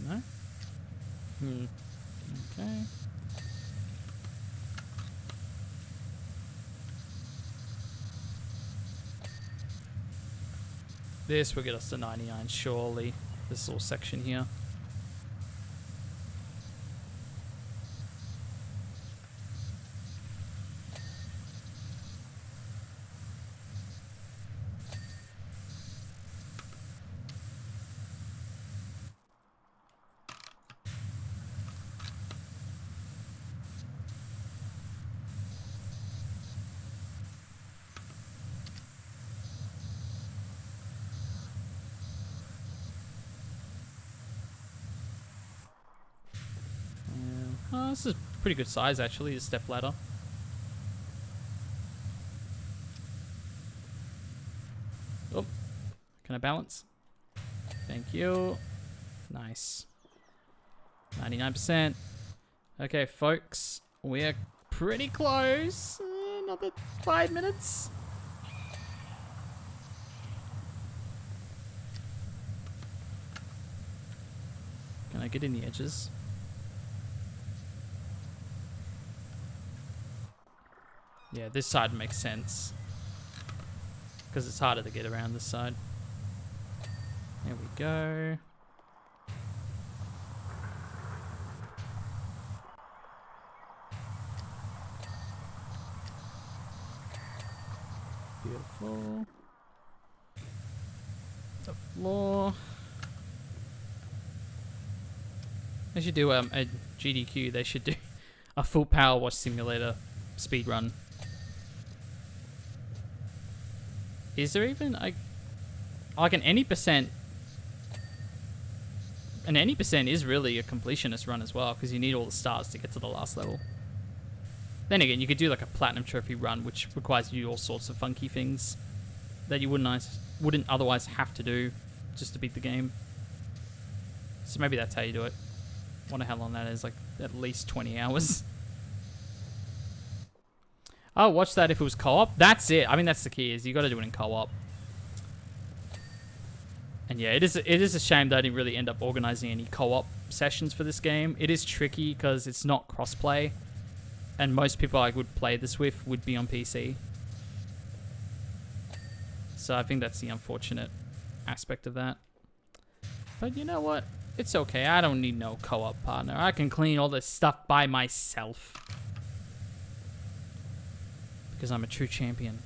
No? Okay. This will get us to 99, surely. This little section here. Oh, this is pretty good size actually, the step ladder. Oh, can I balance? Thank you. Nice. 99%. Okay, folks, we're pretty close. Another 5 minutes. Can I get in the edges? Yeah, this side makes sense. Because it's harder to get around this side. There we go. Beautiful. The floor. They should do a GDQ. They should do a full Powerwash Simulator speedrun. Is there even like an any percent? An any percent is really a completionist run as well, because you need all the stars to get to the last level. Then again, you could do like a platinum trophy run, which requires you all sorts of funky things that you wouldn't otherwise have to do just to beat the game. So maybe that's how you do it. Wonder how long that is, like at least 20 hours. I'll watch that if it was co-op. That's it. I mean, that's the key, is you got to do it in co-op. And yeah, it is a shame that I didn't really end up organizing any co-op sessions for this game. It is tricky because it's not cross-play. And most people I would play this with would be on PC. So I think that's the unfortunate aspect of that. But you know what? It's okay. I don't need no co-op partner. I can clean all this stuff by myself. Because I'm a true champion.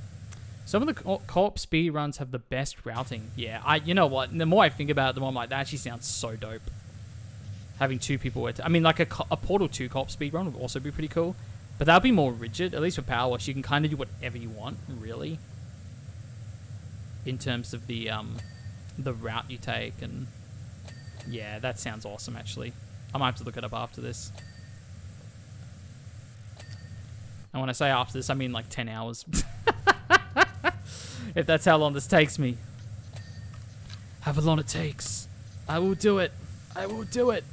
Some of the co-op speedruns have the best routing. Yeah, you know what? The more I think about it, the more I'm like, that actually sounds so dope. Having two people... I mean, like a Portal 2 co-op speedrun would also be pretty cool. But that'll be more rigid. At least with Powerwash, you can kind of do whatever you want, really. In terms of the route you take. And yeah, that sounds awesome, actually. I might have to look it up after this. And when I say after this, I mean like 10 hours. If that's how long this takes me. However long it takes. I will do it. I will do it.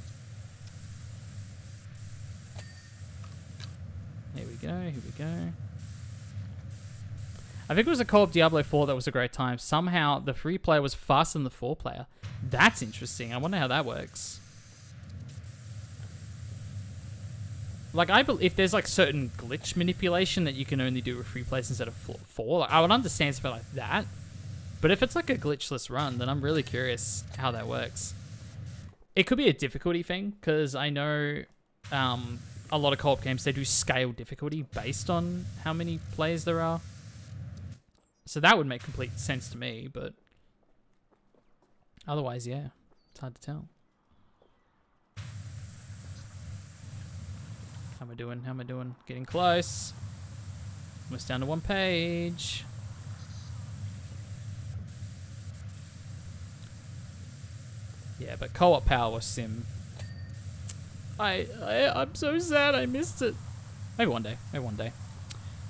Here we go. Here we go. I think it was a co-op Diablo 4 that was a great time. Somehow the 3-player was faster than the 4-player. That's interesting. I wonder how that works. Like, if there's like certain glitch manipulation that you can only do with 3 players instead of 4, like, I would understand something like that. But if it's like a glitchless run, then I'm really curious how that works. It could be a difficulty thing, because I know a lot of co-op games, they do scale difficulty based on how many players there are. So that would make complete sense to me, but otherwise, yeah, it's hard to tell. How am I doing? How am I doing? Getting close. Almost down to 1 page. Yeah, but co-op Powerwash Sim. I'm so sad I missed it. Maybe one day. Maybe one day.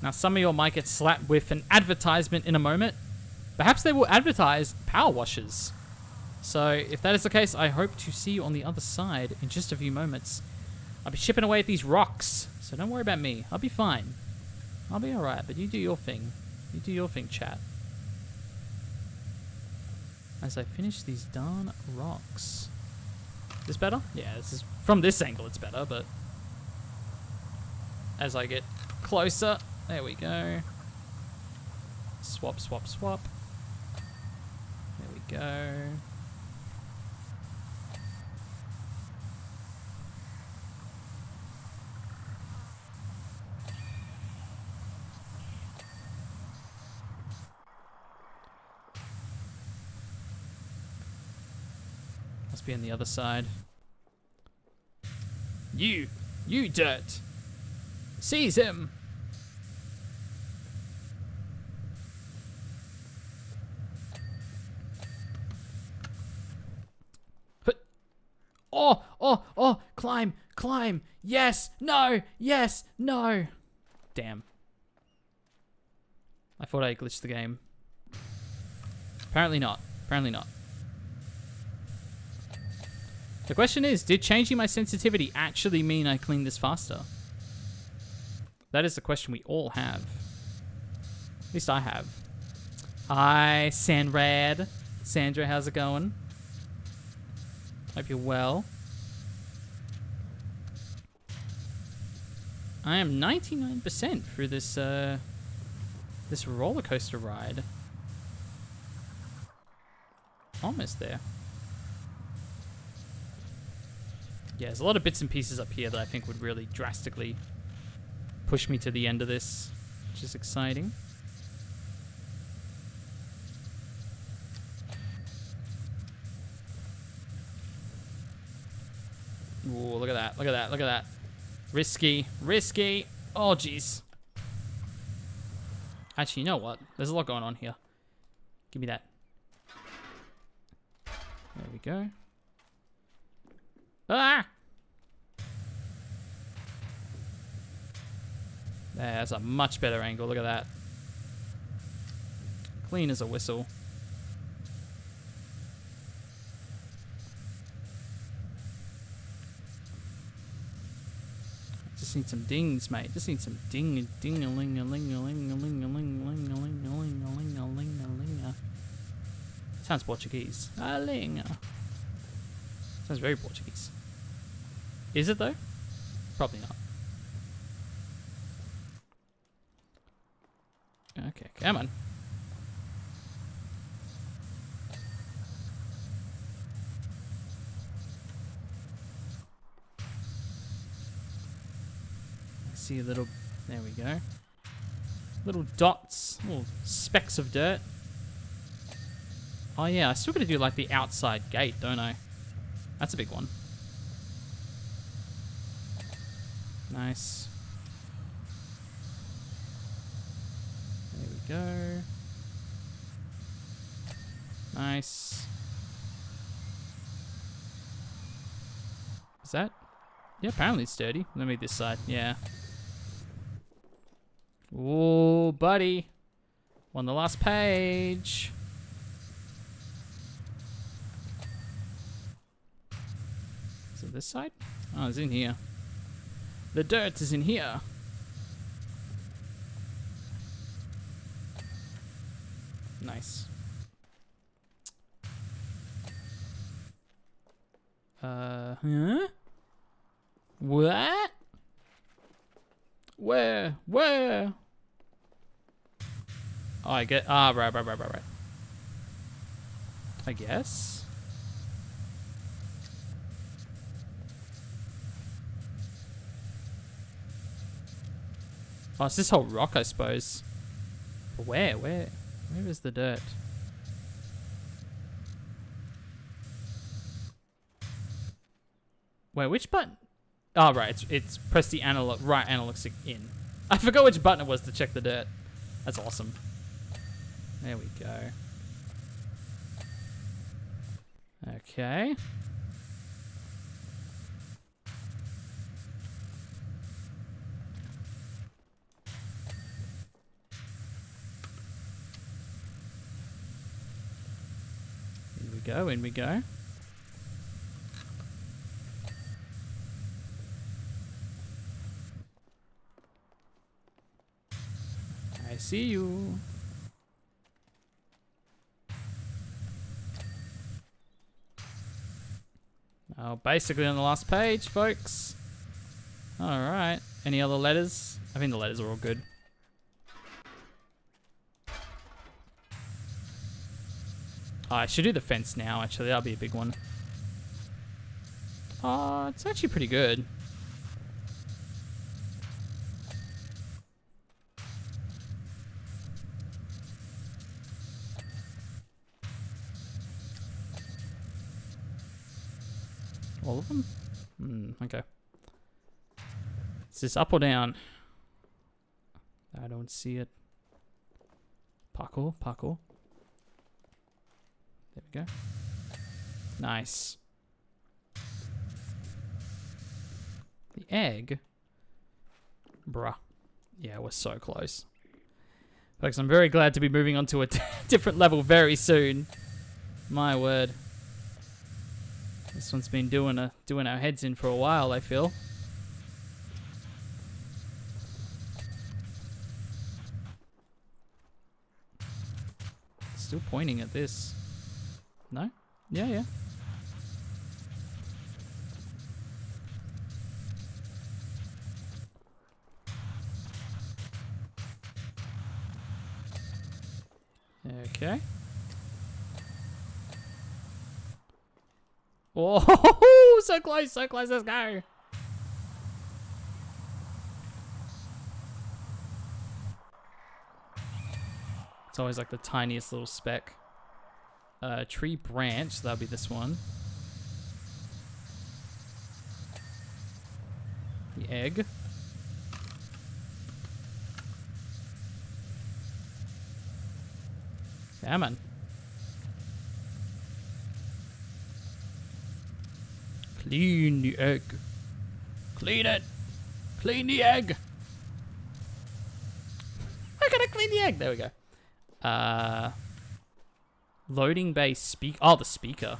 Now, some of you might get slapped with an advertisement in a moment. Perhaps they will advertise power washers. So, if that is the case, I hope to see you on the other side in just a few moments. I'll be chipping away at these rocks, so don't worry about me. I'll be fine. I'll be alright, but you do your thing. You do your thing, chat. As I finish these darn rocks. This better? Yeah, this is from this angle it's better, but as I get closer, there we go. Swap, swap, swap. There we go. Must be on the other side. You dirt! Seize him! Oh, climb, climb, yes, no, Damn. I thought I glitched the game. Apparently not, The question is, did changing my sensitivity actually mean I clean this faster? That is the question we all have. At least I have. Hi, Sanrad. Sandra, how's it going? Hope you're well. I am 99% through this this roller coaster ride. Almost there. Yeah, there's a lot of bits and pieces up here that I think would really drastically push me to the end of this, which is exciting. Ooh, look at that, look at that, look at that. Risky, risky. Oh, jeez. Actually, you know what? There's a lot going on here. Give me that. There we go. Ah! That's a much better angle. Look at that. Clean as a whistle. Just need some dings, mate. Just need some ding-a-ling-a-ling-a-ling-a-ling-a-ling-a-ling-a-ling-a-ling-a. Sounds Portuguese. A-ling-a. Sounds very Portuguese. Is it though? Probably not. Okay, come on. I see a little, there we go. Little dots, little specks of dirt. Oh yeah, I still gotta do like the outside gate, don't I? That's a big one. Nice. There we go. Nice. Is that? Yeah, apparently it's dirty. Let me this side. Yeah. Ooh, buddy. On the last page. Is it this side? Oh, it's in here. The dirt is in here. Nice. Huh? What? Where? Where? Oh, I get. Ah, right. I guess. Oh, it's this whole rock, I suppose. But where? Where is the dirt? Wait, which button? Oh, right. It's press the analog, right analog stick in. I forgot which button it was to check the dirt. That's awesome. There we go. Okay. In we go, in we go. I see you. Oh Oh, basically on the last page, folks. Alright. Any other letters? I think the letters are all good. Oh, I should do the fence now, actually. That'll be a big one. Oh, it's actually pretty good. All of them? Okay. Is this up or down? I don't see it. Parkour, parkour. There we go. Nice. The egg? Bruh. Yeah, we're so close. Folks, I'm very glad to be moving on to a different level very soon. My word. This one's been doing our heads in for a while, I feel. Still pointing at this. No? Yeah, yeah. Okay. Oh, so close, let's go. It's always like the tiniest little speck. Tree branch, that'll be this one. The egg. Salmon. Clean the egg. Clean it. Clean the egg. I gotta clean the egg. There we go. Loading bay speak. Oh, the speaker.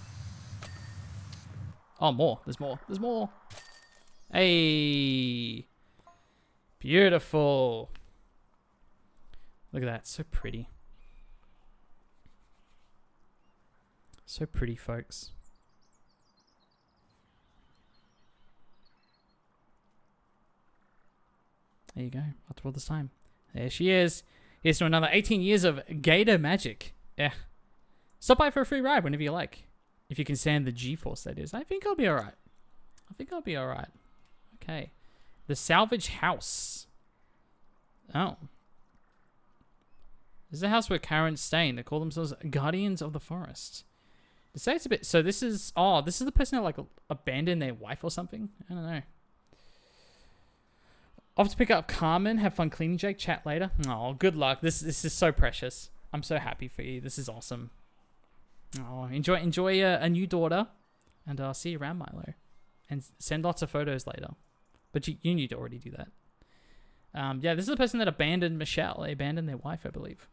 Oh, more. There's more. There's more. Hey. Beautiful. Look at that. So pretty. So pretty, folks. There you go. After all this time. There she is. Here's to another 18 years of gator magic. Yeah. Stop by for a free ride whenever you like. If you can stand the G-force, that is. I think I'll be alright. I think I'll be alright. Okay. The salvage house. Oh. This is the house where Karen's staying. They call themselves Guardians of the Forest. They say it's a bit... So this is... Oh, this is the person that like abandoned their wife or something? I don't know. Off to pick up Carmen. Have fun cleaning, Jake. Chat later. Oh, good luck. This is so precious. I'm so happy for you. This is awesome. Oh, enjoy a new daughter. And I'll see you around, Milo. And send lots of photos later. But you need to already do that. Yeah, this is the person that abandoned Michelle. They abandoned their wife, I believe.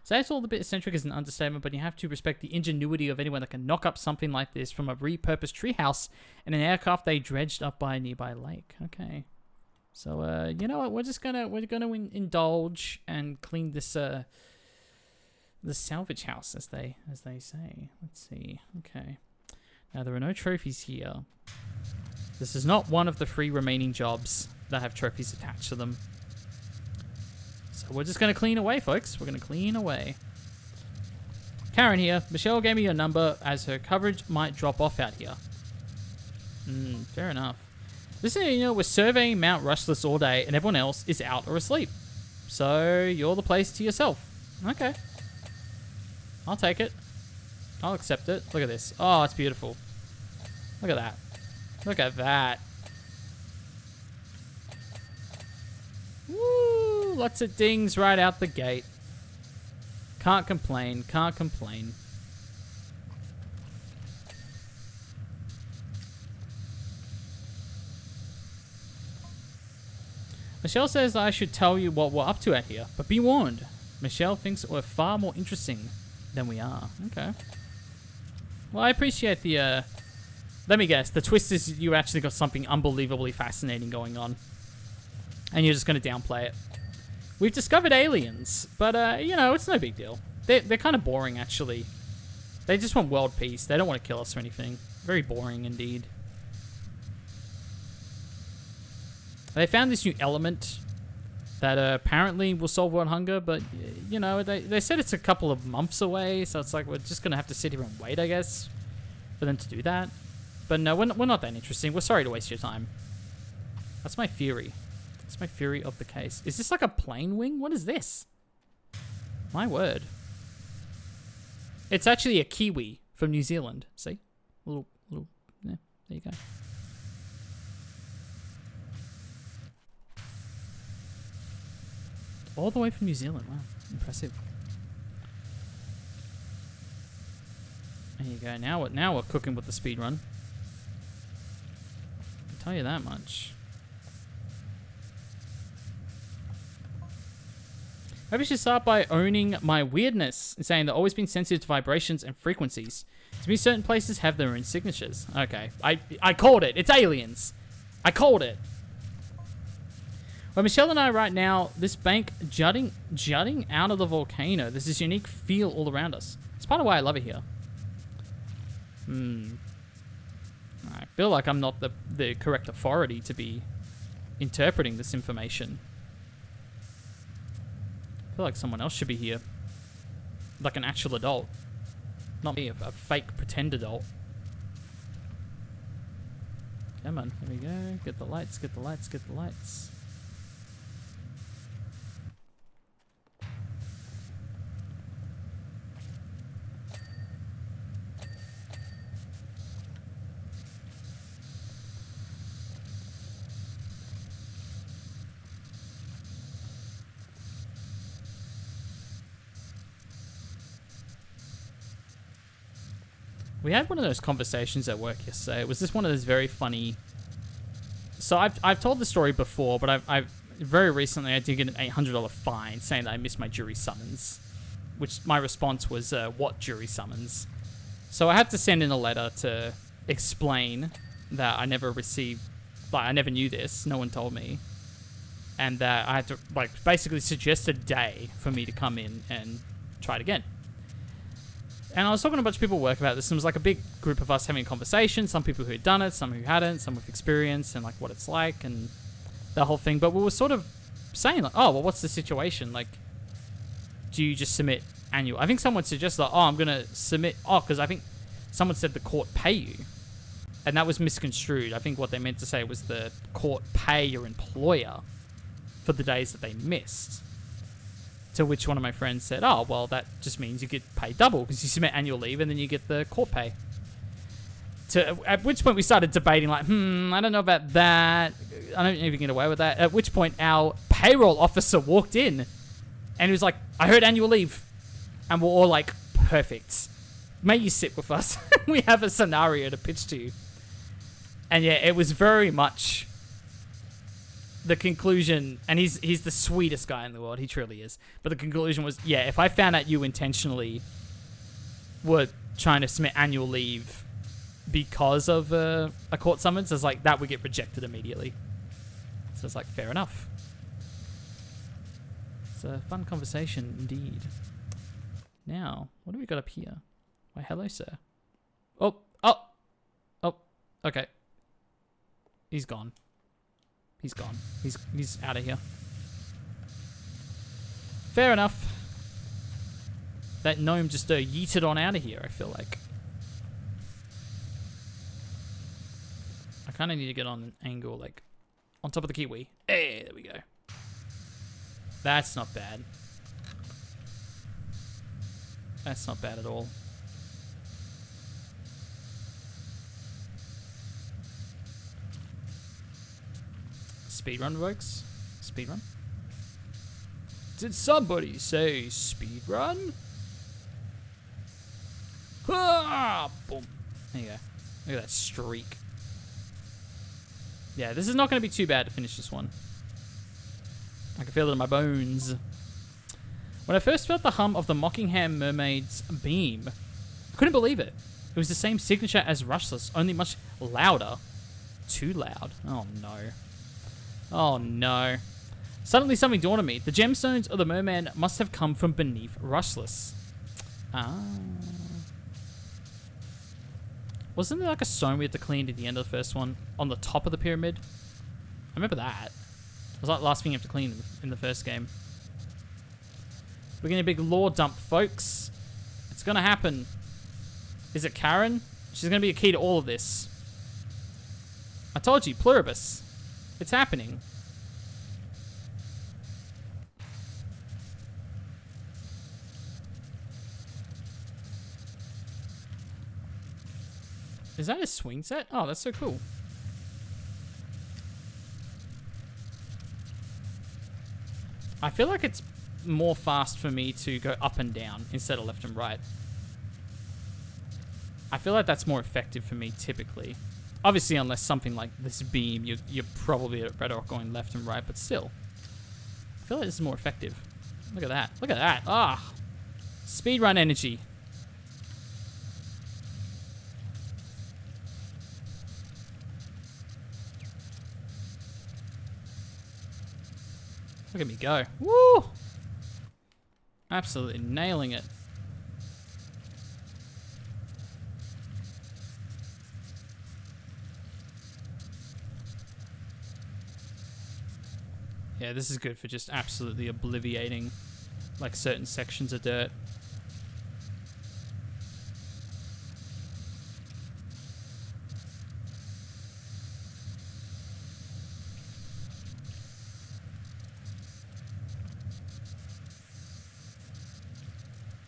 So that's all a bit eccentric is an understatement, but you have to respect the ingenuity of anyone that can knock up something like this from a repurposed treehouse in an aircraft they dredged up by a nearby lake. Okay. So, you know what? We're gonna indulge and clean this the salvage house, as they say. Let's see. Okay. Now there are no trophies here. This is not one of the 3 remaining jobs that have trophies attached to them. So we're just gonna clean away, folks. We're gonna clean away. Karen here. Michelle gave me your number as her coverage might drop off out here. Fair enough. Listen, you know, we're surveying Mount Rushless all day and everyone else is out or asleep. So you're the place to yourself. Okay. I'll take it. I'll accept it. Look at this. Oh, it's beautiful. Look at that. Look at that. Woo! Lots of dings right out the gate. Can't complain. Can't complain. Michelle says I should tell you what we're up to out here, but be warned. Michelle thinks we're far more interesting than we are. Okay. Well, I appreciate the, let me guess. The twist is you actually got something unbelievably fascinating going on. And you're just going to downplay it. We've discovered aliens, but, you know, it's no big deal. They're kind of boring, actually. They just want world peace. They don't want to kill us or anything. Very boring indeed. They found this new element that apparently will solve world hunger, but, you know, they said it's a couple of months away, so it's like we're just going to have to sit here and wait, I guess, for them to do that. But no, we're not that interesting. We're sorry to waste your time. That's my theory. That's my theory of the case. Is this like a plane wing? What is this? My word. It's actually a kiwi from New Zealand. See? Little, yeah, there you go. All the way from New Zealand. Wow, impressive. There you go. Now we're cooking with the speed run. I'll tell you that much. Maybe I should start by owning my weirdness and saying they've always been sensitive to vibrations and frequencies. To me, certain places have their own signatures. Okay, I called it. It's aliens. I called it. Well, Michelle and I right now, this bank jutting out of the volcano. There's this unique feel all around us. It's part of why I love it here. I feel like I'm not the correct authority to be interpreting this information. I feel like someone else should be here. Like an actual adult. Not me, a fake pretend adult. Come on, here we go. Get the lights, get the lights, get the lights. We had one of those conversations at work yesterday. It was just one of those very funny... So I've told the story before, but I've very recently I did get an $800 fine saying that I missed my jury summons. Which my response was, what jury summons? So I had to send in a letter to explain that I never received... Like, I never knew this. No one told me. And that I had to, like, basically suggest a day for me to come in and try it again. And I was talking to a bunch of people who work about this, and it was like a big group of us having a conversation. Some people who had done it, some who hadn't, some with experience and like what it's like and the whole thing. But we were sort of saying like, oh, well, what's the situation? Like, do you just submit annual? I think someone suggested, like, oh, I'm going to submit, because I think someone said the court pay you. And that was misconstrued. I think what they meant to say was the court pay your employer for the days that they missed. To which one of my friends said, oh, well, that just means you get paid double because you submit annual leave and then you get the court pay. At which point we started debating like, I don't know about that. I don't even get away with that. At which point our payroll officer walked in and he was like, I heard annual leave. And we're all like, perfect. May you sit with us. We have a scenario to pitch to you. And yeah, it was very much... The conclusion, and he's the sweetest guy in the world, he truly is. But the conclusion was, yeah, if I found out you intentionally were trying to submit annual leave because of a court summons, it's like that would get rejected immediately. So it's like, fair enough. It's a fun conversation indeed. Now, what do we got up here? Why, hello, sir. Oh, okay. He's gone. He's gone. He's out of here. Fair enough. That gnome just yeeted on out of here, I feel like. I kind of need to get on an angle, like, on top of the kiwi. Hey, there we go. That's not bad. That's not bad at all. Speedrun works? Speedrun? Did somebody say speedrun? Ah! Boom. There you go. Look at that streak. Yeah, this is not going to be too bad to finish this one. I can feel it in my bones. When I first felt the hum of the Mockingham Mermaid's beam, I couldn't believe it. It was the same signature as Rushless, only much louder. Too loud. Oh no. Oh no. Suddenly something dawned on me. The gemstones of the merman must have come from beneath Rushless. Ah. Wasn't there like a stone we had to clean at the end of the first one? On the top of the pyramid? I remember that. It was like the last thing you have to clean in the first game. We're getting a big lore dump, folks. It's gonna happen. Is it Karen? She's gonna be a key to all of this. I told you, Pluribus. It's happening. Is that a swing set? Oh, that's so cool. I feel like it's more fast for me to go up and down instead of left and right. I feel like that's more effective for me typically. Obviously, unless something like this beam, you're probably better off going left and right, but still. I feel like this is more effective. Look at that. Look at that. Ah. Speedrun energy. Look at me go. Woo! Absolutely nailing it. Yeah, this is good for just absolutely obliviating like certain sections of dirt.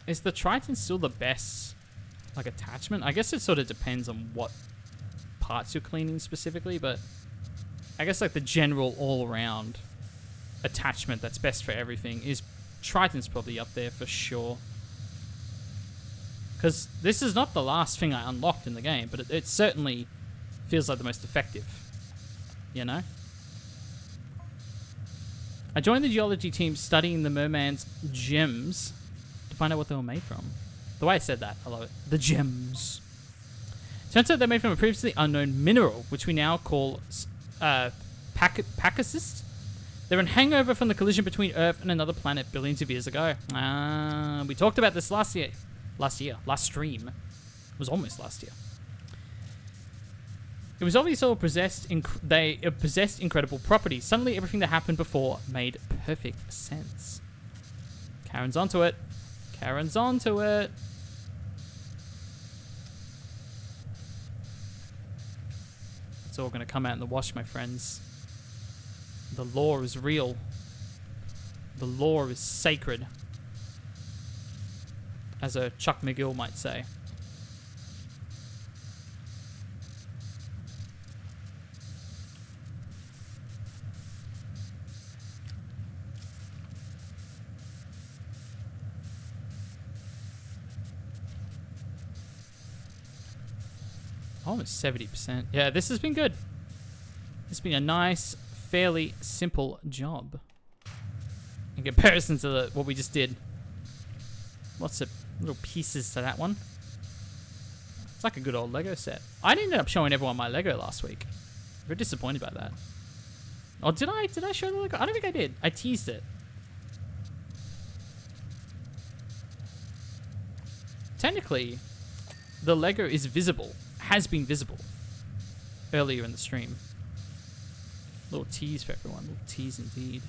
Is the Triton still the best like attachment? I guess it sort of depends on what parts you're cleaning specifically, but I guess like the general all-around attachment that's best for everything is Triton's probably up there for sure. Because this is not the last thing I unlocked in the game, but it certainly feels like the most effective, you know? I joined the geology team studying the merman's gems to find out what they were made from. The way I said that, I love it. The gems. Turns out they're made from a previously unknown mineral, which we now call pachycyst. They're a hangover from the collision between Earth and another planet billions of years ago. We talked about this last stream. It was almost last year. It was obvious they possessed incredible properties. Suddenly, everything that happened before made perfect sense. Karen's onto it. Karen's onto it. It's all going to come out in the wash, my friends. The lore is real. The lore is sacred. As a Chuck McGill might say. Almost 70%. Yeah, this has been good. It's been a nice, fairly simple job in comparison to what we just did. Lots of little pieces to that one. It's like a good old Lego set. I ended up showing everyone my Lego last week. Very disappointed by that. Oh, did I show the Lego? I don't think I did. I teased it. Technically, the Lego is visible. Has been visible earlier in the stream. Little tease for everyone. Little tease indeed.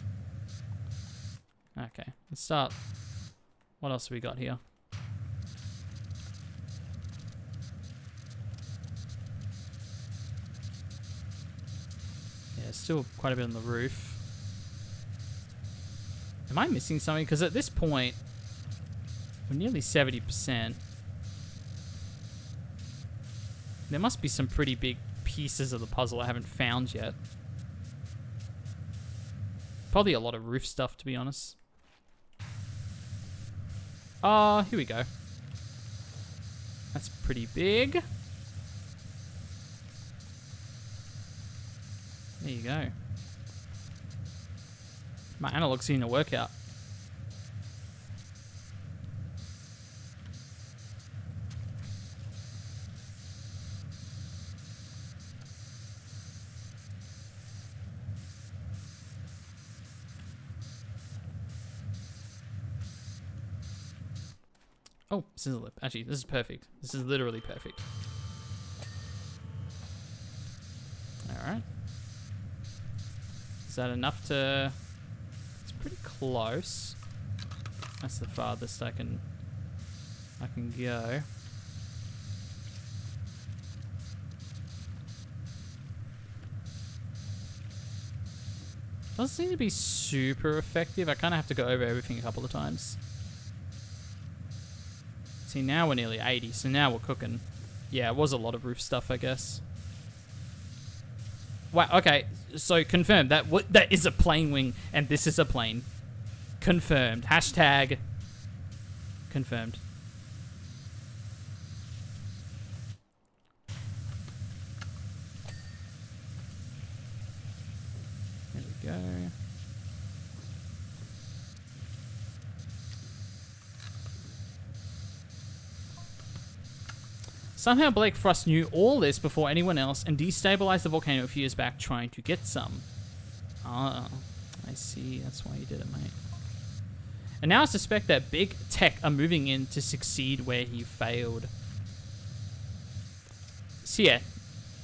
Okay, let's start. What else have we got here? Yeah, still quite a bit on the roof. Am I missing something? Because at this point, we're nearly 70%. There must be some pretty big pieces of the puzzle I haven't found yet. Probably a lot of roof stuff, to be honest. Oh, here we go. That's pretty big. There you go. My analog's seeing a workout. Oh, scissor lip. Actually, this is perfect. This is literally perfect. Is that enough to... It's pretty close. That's the farthest I can go. Doesn't seem to be super effective. I kind of have to go over everything a couple of times. See, now we're nearly 80, so now we're cooking. Yeah, it was a lot of roof stuff, I guess. Wow, okay, so confirmed. That is a plane wing, and this is a plane. Confirmed. Hashtag confirmed. There we go. Somehow Blake Frost knew all this before anyone else and destabilized the volcano a few years back trying to get some. Ah, I see. That's why you did it, mate. And now I suspect that big tech are moving in to succeed where he failed. So yeah,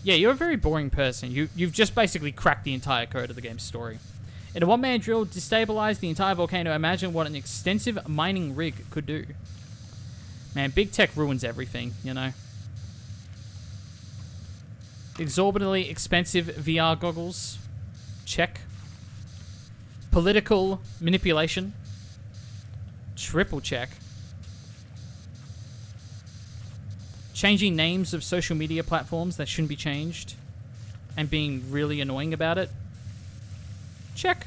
you're a very boring person. You've just basically cracked the entire code of the game's story. In a one-man drill, destabilize the entire volcano. Imagine what an extensive mining rig could do. Man, big tech ruins everything, you know. Exorbitantly expensive VR goggles. Check. Political manipulation. Triple check. Changing names of social media platforms that shouldn't be changed. And being really annoying about it. Check.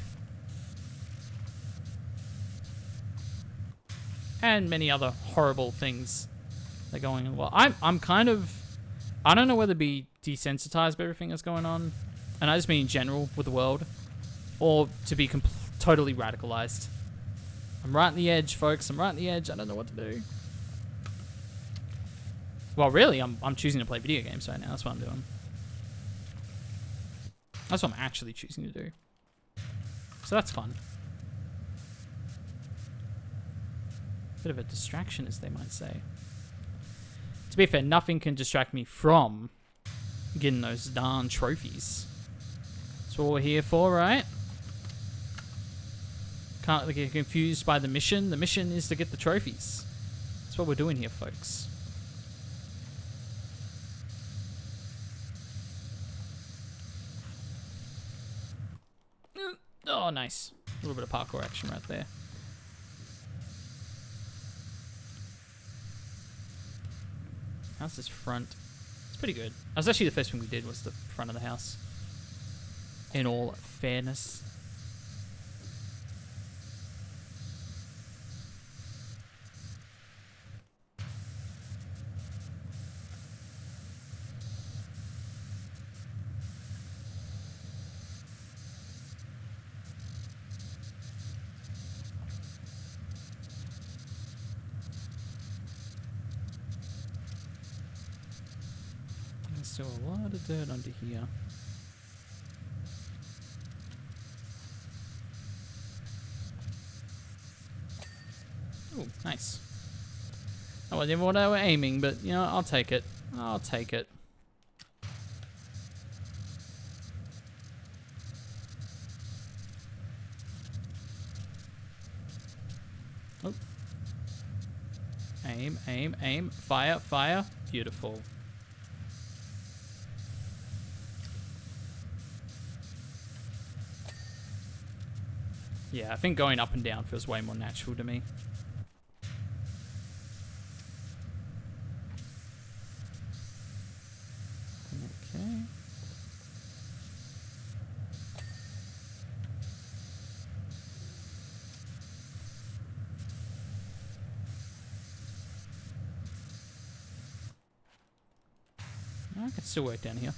And many other horrible things that are going on. Well, I'm kind of... I don't know whether to be desensitized by everything that's going on. And I just mean in general with the world. Or to be totally radicalized. I'm right on the edge, folks. I'm right on the edge. I don't know what to do. Well, really, I'm choosing to play video games right now. That's what I'm doing. That's what I'm actually choosing to do. So that's fun. Bit of a distraction, as they might say. To be fair, nothing can distract me from getting those darn trophies. That's what we're here for, right? Can't get confused by the mission. The mission is to get the trophies. That's what we're doing here, folks. Oh, nice. A little bit of parkour action right there. How's this front? It's pretty good. That was actually the first thing we did was the front of the house. In all fairness. There's still a lot of dirt under here. Oh, nice. That wasn't even what I was aiming, but, you know, I'll take it. I'll take it. Oh. Aim, aim, aim. Fire, fire. Beautiful. Yeah, I think going up and down feels way more natural to me. Okay. I can still work down here.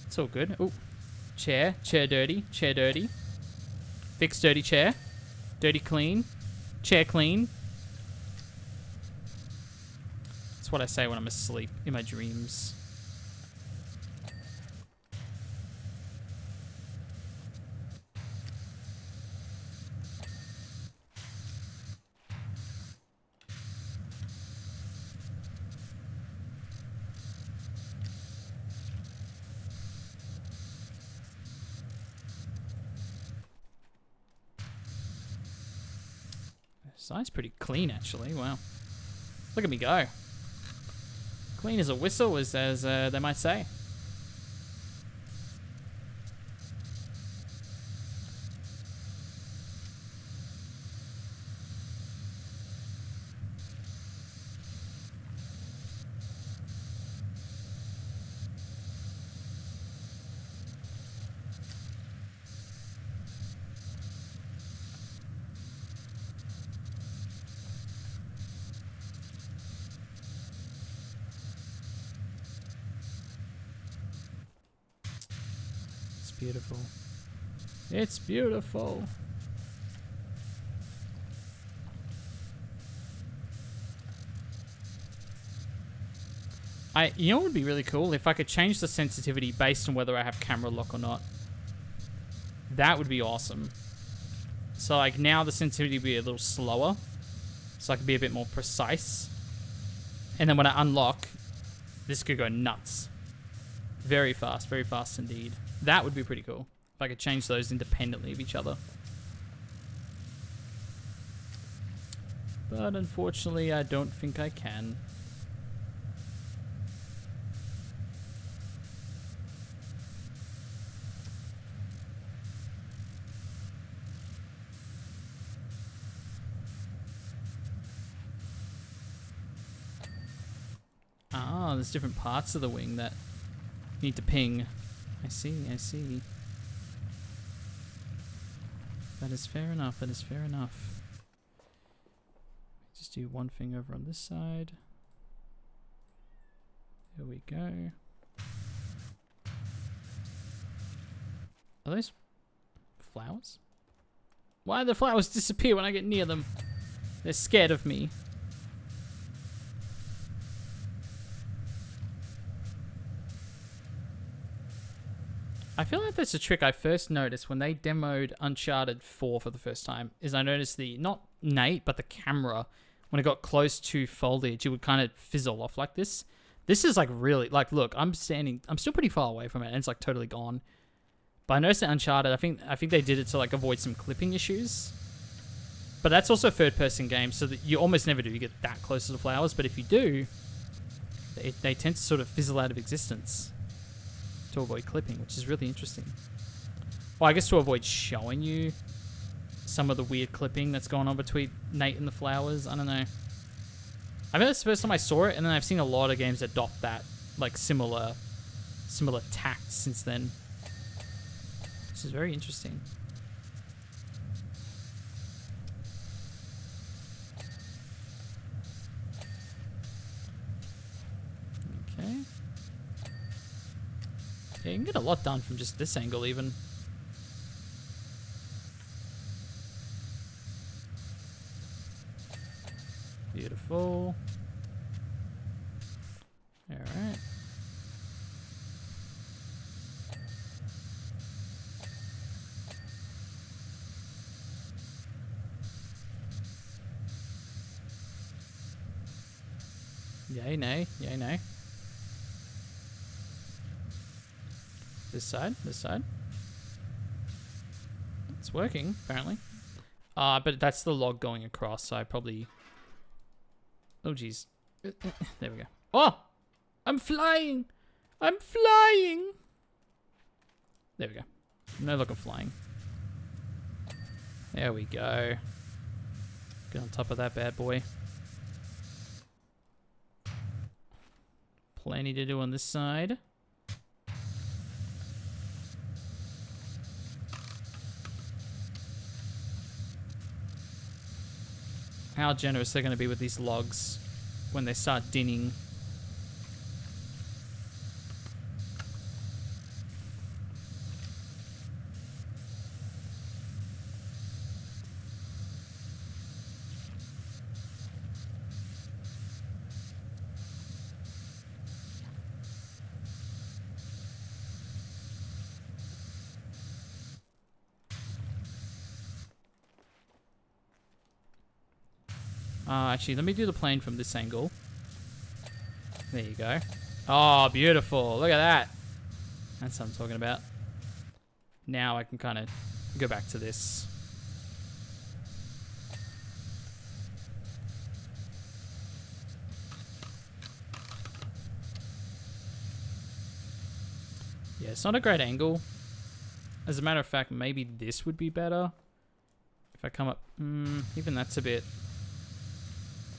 It's all good. Oh, chair dirty, chair dirty. Fix dirty chair. Dirty clean. Chair clean. That's what I say when I'm asleep in my dreams. Design's pretty clean, actually. Wow. Look at me go. Clean as a whistle, as they might say. Beautiful. It's beautiful. You know what would be really cool? If I could change the sensitivity based on whether I have camera lock or not. That would be awesome. So like now the sensitivity would be a little slower. So I could be a bit more precise. And then when I unlock, this could go nuts. Very fast indeed. That would be pretty cool. If I could change those independently of each other. But unfortunately, I don't think I can. Ah, there's different parts of the wing that need to ping. I see, I see. That is fair enough, that is fair enough. Just do one thing over on this side. There we go. Are those flowers? Why do the flowers disappear when I get near them? They're scared of me. I feel like that's a trick I first noticed when they demoed Uncharted 4 for the first time, is I noticed the, not Nate, but the camera, when it got close to foliage, it would kind of fizzle off like this. This is like really, like, look, I'm still pretty far away from it, and it's like totally gone. But I noticed that Uncharted, I think they did it to like avoid some clipping issues. But that's also a third-person game, so that you almost never do get that close to the flowers, but if you do, they tend to sort of fizzle out of existence. To avoid clipping, which is really interesting. Well, I guess to avoid showing you some of the weird clipping that's going on between Nate and the flowers. I don't know. I think that's the first time I saw it, and then I've seen a lot of games adopt that, like similar tact since then. This is very interesting. Okay. Yeah, you can get a lot done from just this angle, even. Beautiful. All right. Yay, nay, yay, nay. This side, this side. It's working, apparently. But that's the log going across, so I probably... Oh, jeez. There we go. Oh! I'm flying! I'm flying! There we go. No look of flying. There we go. Get on top of that bad boy. Plenty to do on this side. How generous they're going to be with these logs when they start dinning. Actually, let me do the plane from this angle. There you go. Oh, beautiful. Look at that. That's what I'm talking about. Now I can kind of go back to this. Yeah, it's not a great angle. As a matter of fact, maybe this would be better. If I come up... even that's a bit...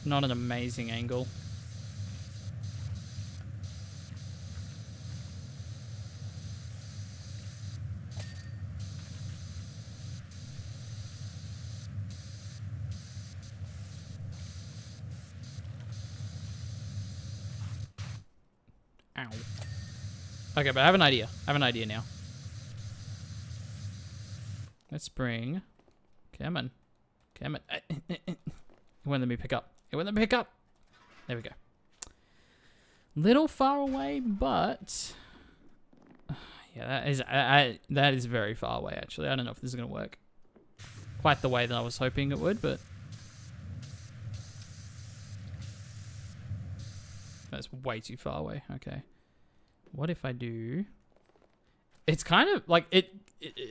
not an amazing angle. Ow. Okay, but I have an idea. I have an idea now. Let's bring... Come on. Come on. It won't let me pick up. It won't let me pick up. There we go. Little far away, but... yeah, that is very far away, actually. I don't know if this is going to work quite the way that I was hoping it would, but... that's way too far away. Okay. What if I do... it's kind of like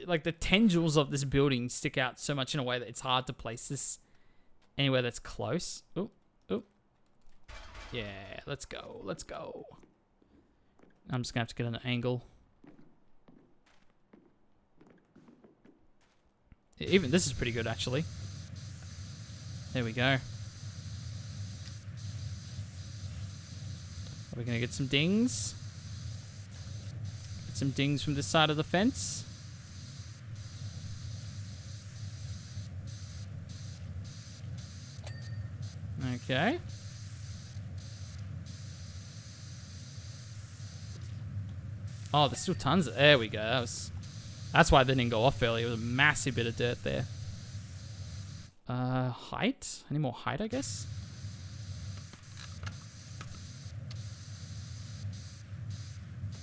like the tendrils of this building stick out so much in a way that it's hard to place this anywhere that's close. Oh, oh. Yeah, let's go. Let's go. I'm just going to have to get an angle. Even this is pretty good, actually. There we go. Are we going to get some dings? Get some dings from this side of the fence. Okay. Oh, there's still tons of... there we go. That's why they didn't go off early. It was a massive bit of dirt there. Height? Any more height, I guess?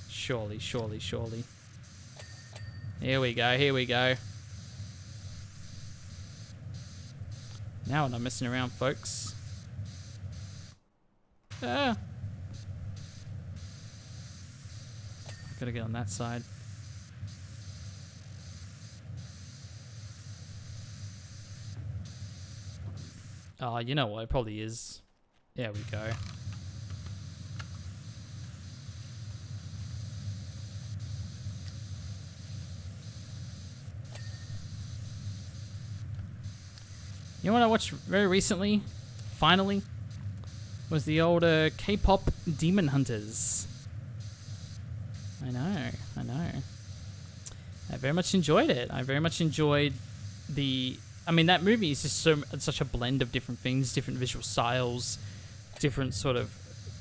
Surely, surely, surely. Here we go, here we go. Now we're not messing around, folks. Ah. Gotta get on that side. Oh, you know what? It probably is. There we go. You know what I watched very recently? Finally? Was the old K-pop Demon Hunters. I know, I know. I very much enjoyed it. I very much enjoyed the... I mean, that movie is just such a blend of different things, different visual styles, different sort of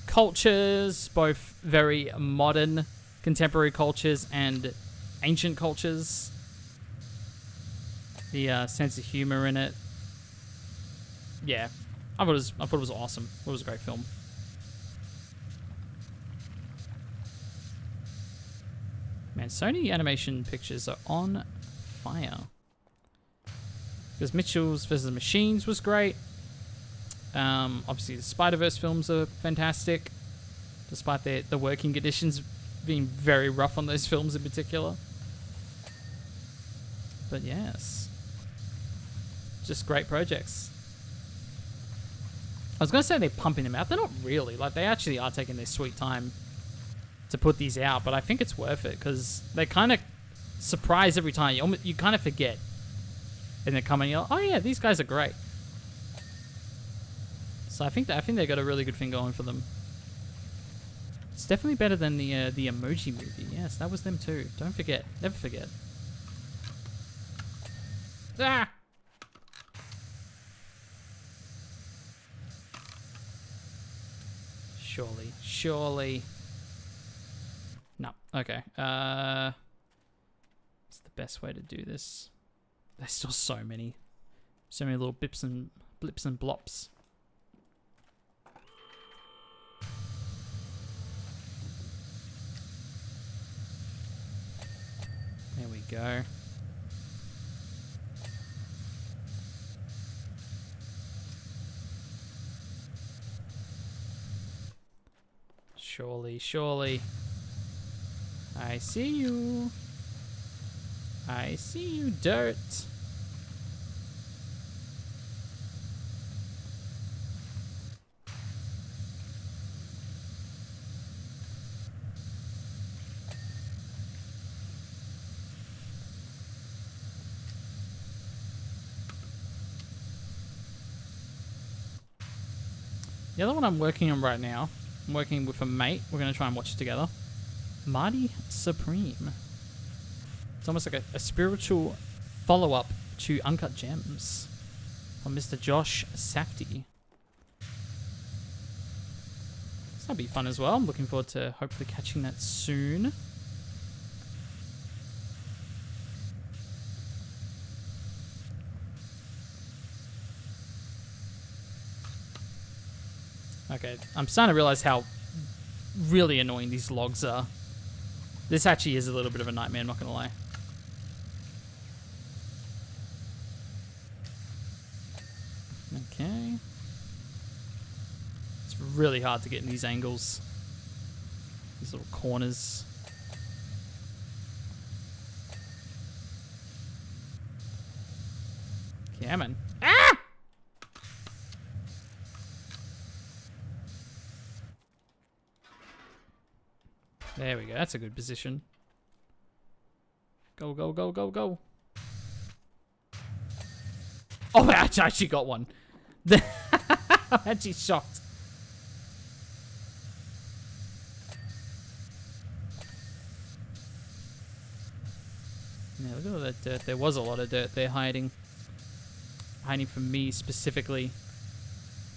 cultures, both very modern, contemporary cultures and ancient cultures. The sense of humor in it. Yeah, I thought it was awesome. It was a great film. Man, Sony animation pictures are on fire. Because Mitchell's vs. Machines was great. Obviously, the Spider-Verse films are fantastic, despite the working conditions being very rough on those films in particular. But yes, just great projects. I was going to say they're pumping them out. They're not really. Like, they actually are taking their sweet time to put these out, but I think it's worth it because they kind of surprise every time. You kind of forget. And they're coming, you're like, oh yeah, these guys are great. So I think they got a really good thing going for them. It's definitely better than the Emoji Movie. Yes, that was them too. Don't forget. Never forget. Ah! Surely. Surely. No. Okay. What's the best way to do this? There's still so many little blips and blops. There we go. Surely, surely. I see you. I see you, dirt. The other one I'm working on right now, I'm working with a mate. We're going to try and watch it together. Marty Supreme. It's almost like a spiritual follow-up to Uncut Gems from Mr. Josh Safdie. So that'll be fun as well. I'm looking forward to hopefully catching that soon. Okay, I'm starting to realize how really annoying these logs are. This actually is a little bit of a nightmare, I'm not gonna lie. Okay. It's really hard to get in these angles. These little corners. Yeah, man. Ah! There we go. That's a good position. Go, go, go, go, go. Oh, I actually got one. I'm actually shocked. Yeah, look at all that dirt. There was a lot of dirt there hiding. Hiding from me specifically.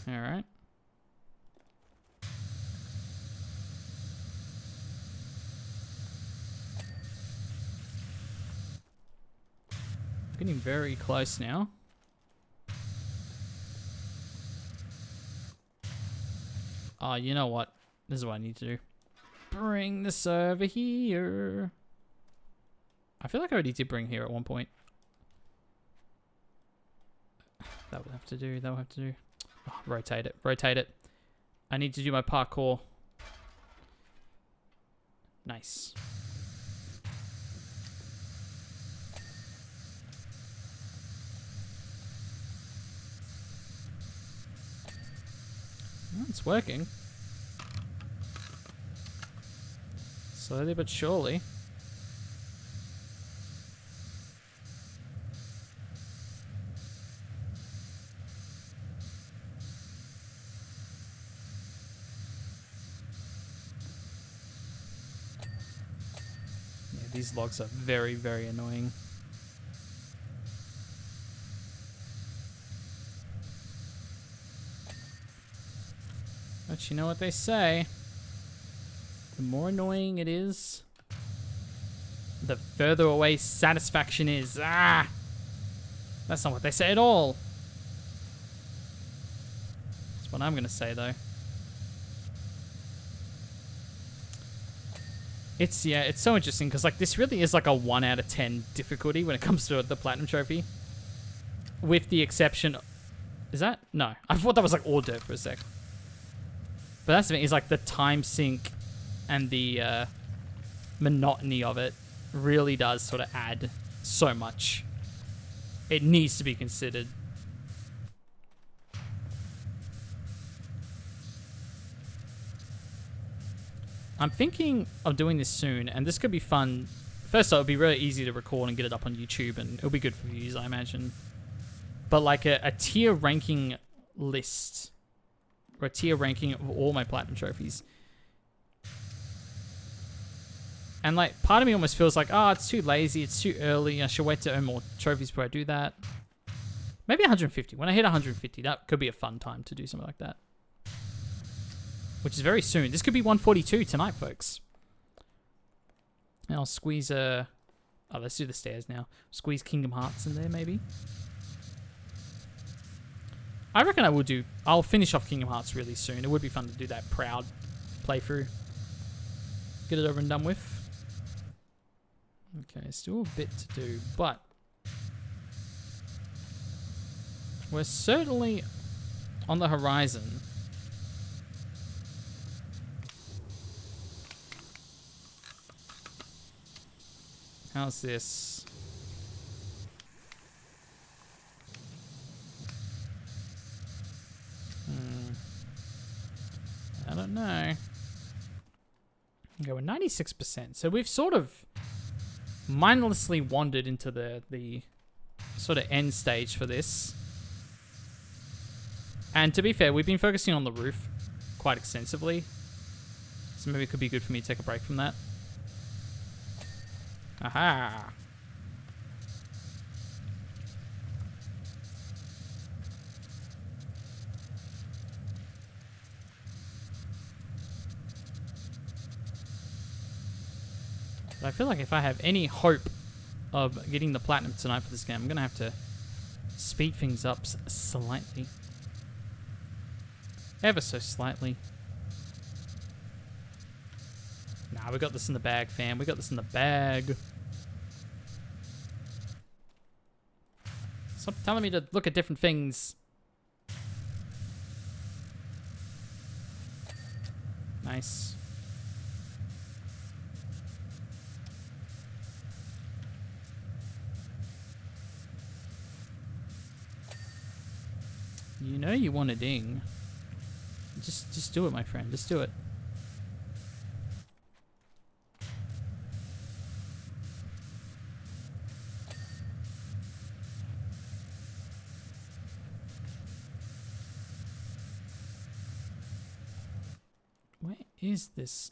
Alright. Getting very close now. Oh, you know what? This is what I need to do. Bring the server here. I feel like I already did bring here at one point. That will have to do. That will have to do. Oh, rotate it. Rotate it. I need to do my parkour. Nice. Well, it's working. Slowly but surely. Yeah, these logs are very, very annoying. But you know what they say. The more annoying it is, the further away satisfaction is. Ah! That's not what they say at all. That's what I'm going to say, though. It's so interesting, because like this really is like a 1 out of 10 difficulty when it comes to the Platinum Trophy. With the exception... Is that? No. I thought that was like all dirt for a sec. But that's the thing, is like the time sink and the monotony of it really does sort of add so much. It needs to be considered. I'm thinking of doing this soon, and this could be fun. First off, it'll be really easy to record and get it up on YouTube, and it'll be good for views, I imagine. But like a tier ranking list. Or a tier ranking of all my Platinum Trophies. And like, part of me almost feels like, oh, it's too lazy, it's too early, I should wait to earn more trophies before I do that. Maybe 150. When I hit 150, that could be a fun time to do something like that. Which is very soon. This could be 142 tonight, folks. And I'll squeeze oh, let's do the stairs now. Squeeze Kingdom Hearts in there, maybe. I reckon I'll finish off Kingdom Hearts really soon. It would be fun to do that proud playthrough. Get it over and done with. Okay, still a bit to do, but we're certainly on the horizon. How's this? I don't know. Okay, we're 96%. So we've sort of mindlessly wandered into the sort of end stage for this. And to be fair, we've been focusing on the roof quite extensively. So maybe it could be good for me to take a break from that. Aha! But I feel like if I have any hope of getting the platinum tonight for this game, I'm going to have to speed things up slightly. Ever so slightly. Nah, we got this in the bag, fam. We got this in the bag. Stop telling me to look at different things. Nice. You know you want a ding. Just do it, my friend. Just do it. Where is this?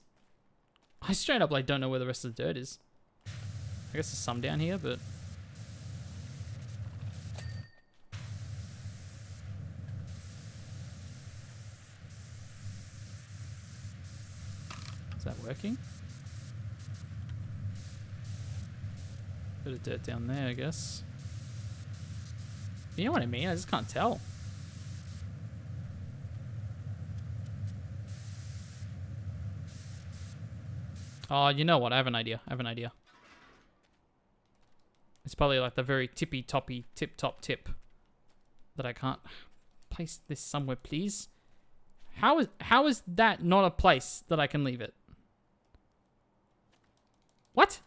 I straight up like don't know where the rest of the dirt is. I guess there's some down here, but is that working? Bit of dirt down there, I guess. You know what I mean? I just can't tell. Oh, you know what? I have an idea. It's probably like the very tippy-toppy, tip-top tip that I can't place this somewhere, please. How is that not a place that I can leave it? What?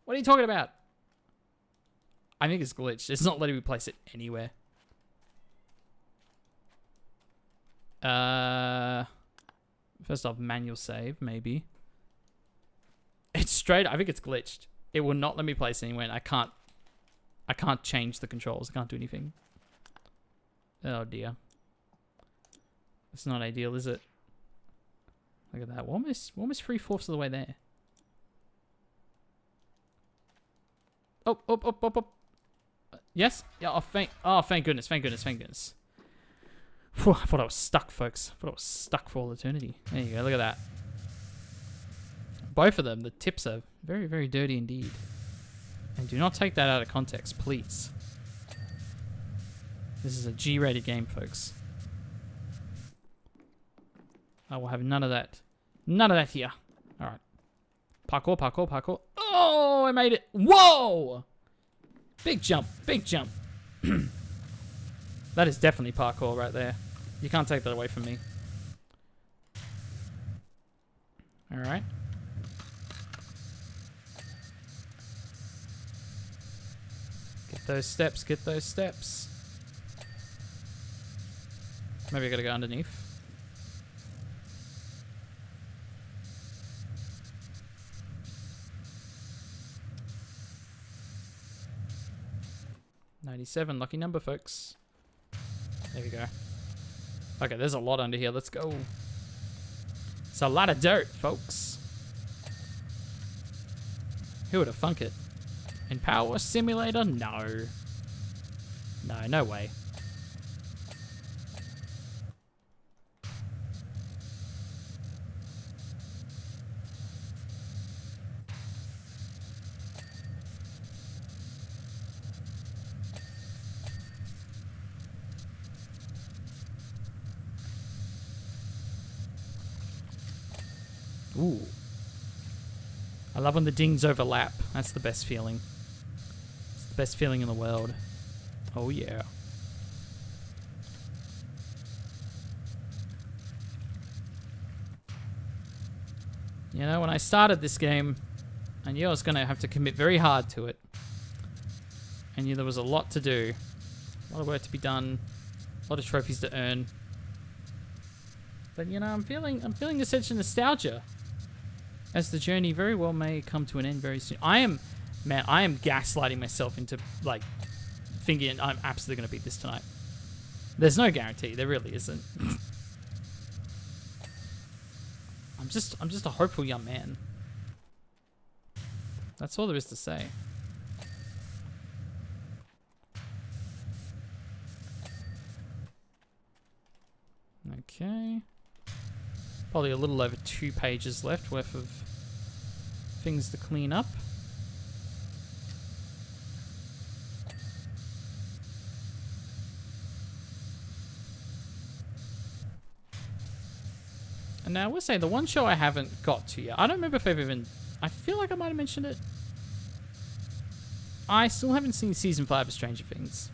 What are you talking about? I think it's glitched. It's not letting me place it anywhere. First off, manual save, maybe. It's straight. I think it's glitched. It will not let me place it anywhere. And I can't change the controls. I can't do anything. Oh dear. It's not ideal, is it? Look at that. We're almost 3/4 of the way there. Oh. Yes? Yeah, thank goodness. Whew, I thought I was stuck, folks. I thought I was stuck for all eternity. There you go, look at that. Both of them, the tips are very, very dirty indeed. And do not take that out of context, please. This is a G-rated game, folks. I will have none of that. None of that here. Alright. Parkour. Oh, I made it. Whoa! Big jump. That is definitely parkour right there. You can't take that away from me. Alright. Get those steps. Maybe I gotta go underneath. $97, lucky number, folks. There we go. Okay, there's a lot under here. Let's go. It's a lot of dirt, folks. Who would have thunk it? In Powerwash Simulator? No. No way. Ooh. I love when the dings overlap. That's the best feeling. It's the best feeling in the world. Oh yeah. You know, when I started this game, I knew I was going to have to commit very hard to it. I knew there was a lot to do. A lot of work to be done. A lot of trophies to earn. But you know, I'm feeling a sense of nostalgia. As the journey very well may come to an end very soon. I am gaslighting myself into, like, thinking I'm absolutely going to beat this tonight. There's no guarantee. There really isn't. I'm just a hopeful young man. That's all there is to say. Okay. Probably a little over 2 pages left worth of things to clean up. And now I will say the one show I haven't got to yet. I don't remember if I've even... I feel like I might have mentioned it. I still haven't seen season 5 of Stranger Things.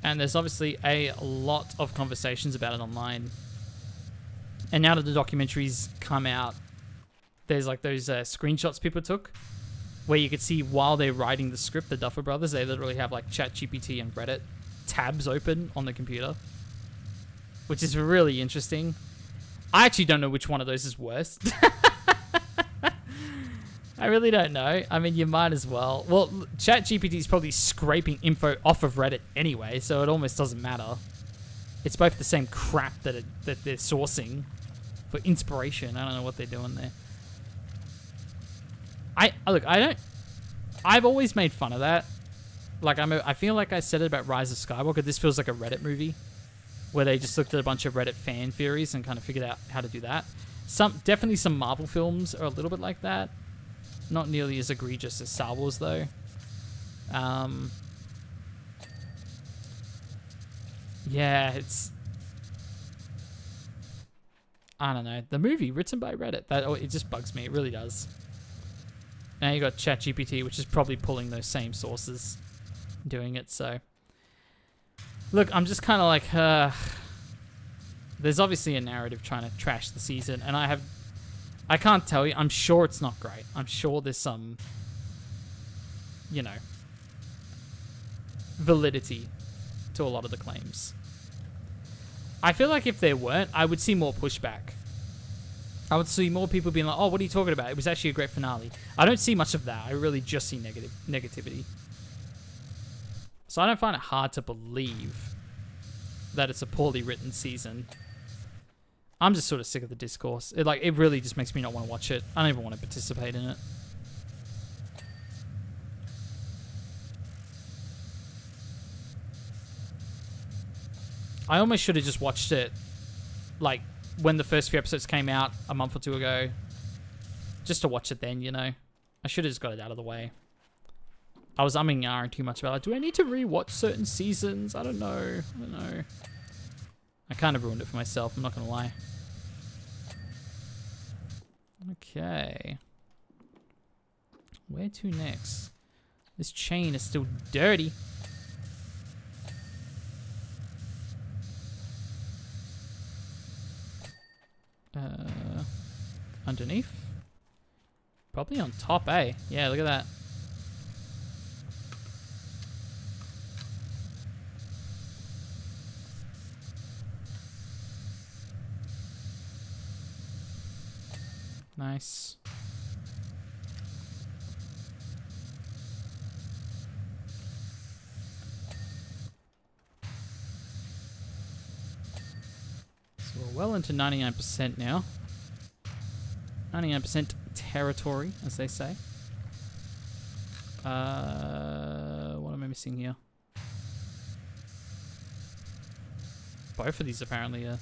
And there's obviously a lot of conversations about it online. And now that the documentaries come out, there's like those screenshots people took where you could see while they're writing the script, the Duffer Brothers, they literally have like ChatGPT and Reddit tabs open on the computer, which is really interesting. I actually don't know which one of those is worse. I really don't know. I mean, you might as well. Well, ChatGPT is probably scraping info off of Reddit anyway, so it almost doesn't matter. It's both the same crap that they're sourcing for inspiration. I don't know what they're doing there. I've always made fun of that. Like, I feel like I said it about Rise of Skywalker. This feels like a Reddit movie where they just looked at a bunch of Reddit fan theories and kind of figured out how to do that. Definitely some Marvel films are a little bit like that. Not nearly as egregious as Star Wars, though. Yeah, it's... I don't know. The movie written by Reddit, it just bugs me. It really does. Now you got ChatGPT, which is probably pulling those same sources, doing it, so... Look, I'm just kind of like, there's obviously a narrative trying to trash the season, and I can't tell you. I'm sure it's not great. I'm sure there's some, you know, validity to a lot of the claims. I feel like if there weren't, I would see more pushback. I would see more people being like, oh, what are you talking about? It was actually a great finale. I don't see much of that. I really just see negativity. So I don't find it hard to believe that it's a poorly written season. I'm just sort of sick of the discourse. It really just makes me not want to watch it. I don't even want to participate in it. I almost should have just watched it, like, when the first few episodes came out a month or two ago. Just to watch it then, you know. I should have just got it out of the way. I was umming and ahhing too much about, like, do I need to rewatch certain seasons? I don't know. I kind of ruined it for myself, I'm not going to lie. Okay. Where to next? This chain is still dirty. Underneath? Probably on top, eh? Yeah, look at that. Nice. So we're well into 99% now. 99% territory, as they say. What am I missing here? Both of these apparently are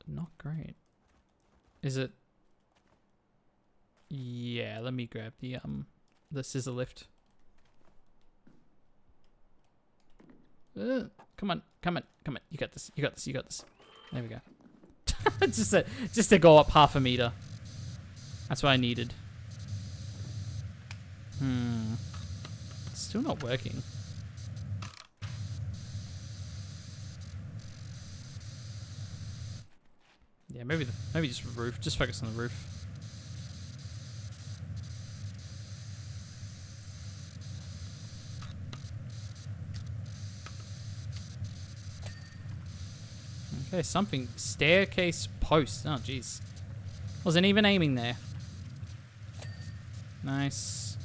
not great. Is it? Yeah, let me grab the scissor lift. Come on. You got this. There we go. just to go up half a meter. That's what I needed. Still not working. Yeah, maybe just roof. Just focus on the roof. Okay, something. Staircase post. Oh, jeez. Wasn't even aiming there. Nice.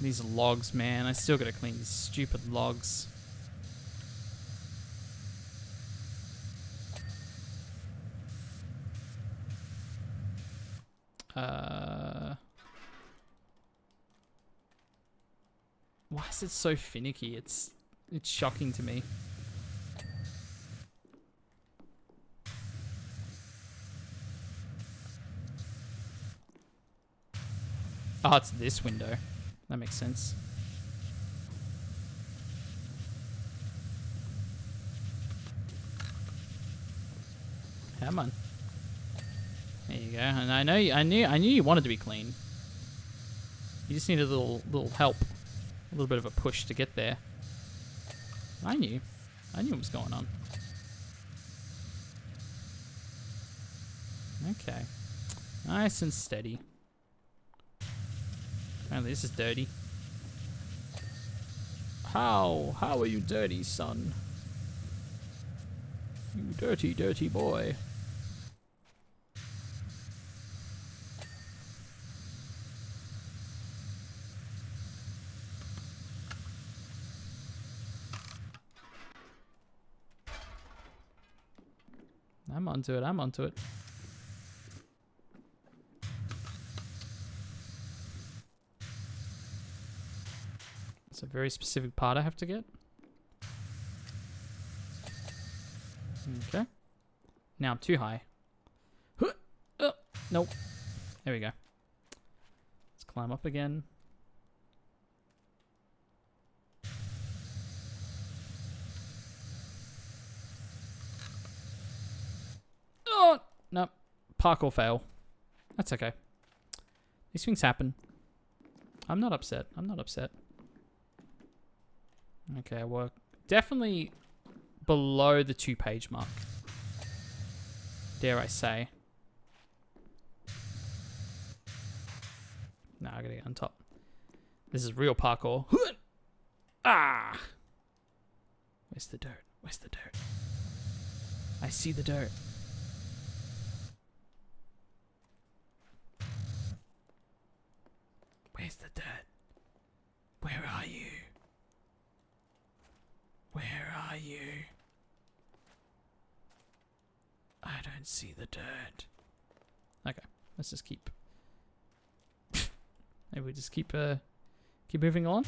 These logs, man. I still gotta clean these stupid logs. Why is it so finicky? It's shocking to me. Oh, it's this window. That makes sense. Come on. There you go. And I knew you wanted to be clean. You just need a little help, a little bit of a push to get there. I knew what was going on. Okay, nice and steady. Apparently this is dirty. How are you dirty, son? You dirty, dirty boy. I'm onto it, I'm onto it. It's a very specific part I have to get. Okay. Now I'm too high. Oh, nope. There we go. Let's climb up again. Oh, nope. Parkour fail. That's okay. These things happen. I'm not upset. I'm not upset. Okay, we're definitely below the 2-page mark. Dare I say. No, I gotta get on top. This is real parkour. Ah! Where's the dirt? Where's the dirt? I see the dirt. Where's the dirt? Where are you? Where are you? I don't see the dirt. Okay, let's just keep. Maybe we just keep moving on.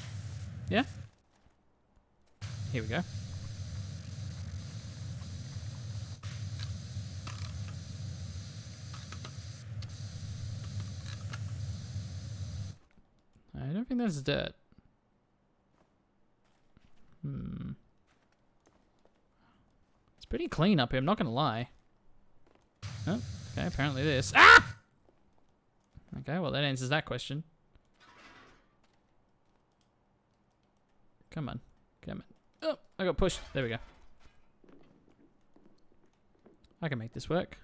Yeah. Here we go. I don't think that's dirt. It's pretty clean up here, I'm not gonna lie. Oh, okay, apparently this. Ah! Okay, well that answers that question. Come on, come on. Oh, I got pushed. There we go. I can make this work.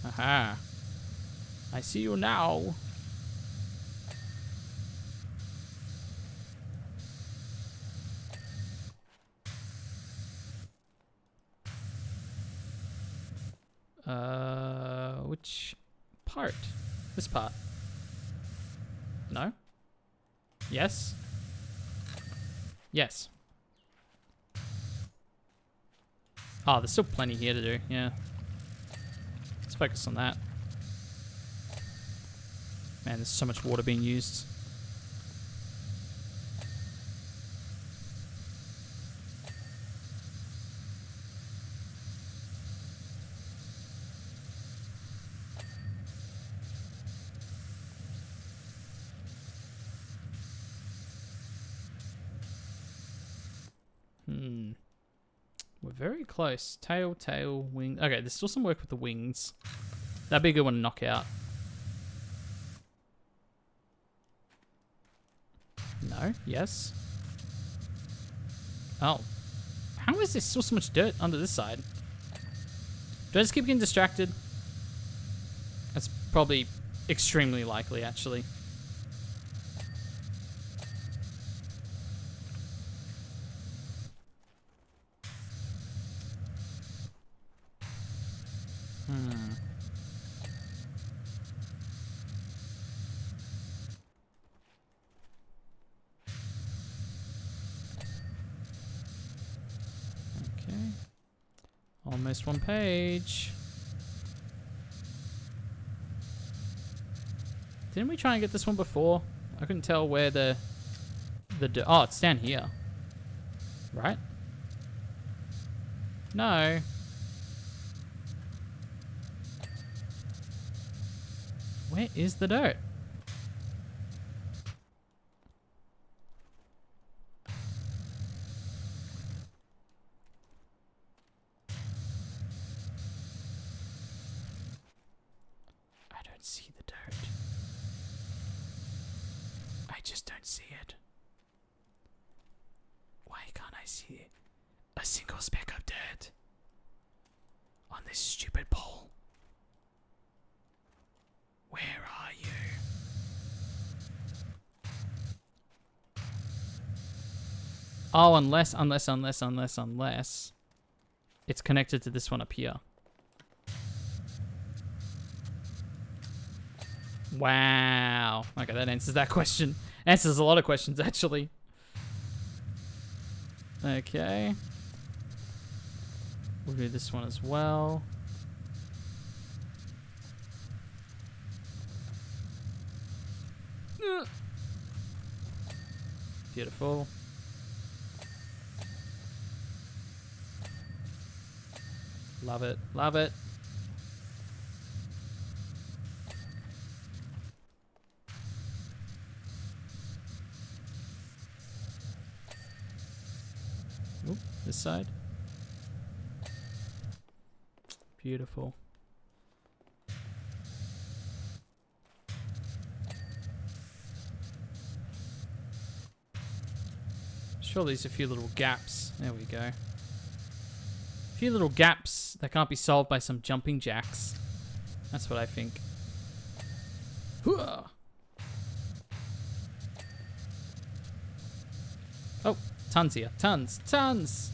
Aha. I see you now. Which part? This part. No? Yes? Yes. Oh, there's still plenty here to do, yeah. Let's focus on that. Man, there's so much water being used. We're very close. Tail, tail, wing. Okay, there's still some work with the wings. That'd be a good one to knock out. No, yes. Oh. How is there still so much dirt under this side? Do I just keep getting distracted? That's probably extremely likely, actually. Hmm. Okay. Almost one page. Didn't we try and get this one before? I couldn't tell where the oh, it's down here. Right? No. Where is the dirt? I don't see the dirt. I just don't see it. Why can't I see a single speck of dirt on this stupid pole? Where are you? Oh, unless it's connected to this one up here. Wow. Okay, that answers that question. Answers a lot of questions, actually. Okay. We'll do this one as well. Beautiful. Love it. Love it. Oop, this side. Beautiful. Sure, there's a few little gaps. There we go. A few little gaps that can't be solved by some jumping jacks. That's what I think. Hooah! Oh, tons here. Tons. Tons!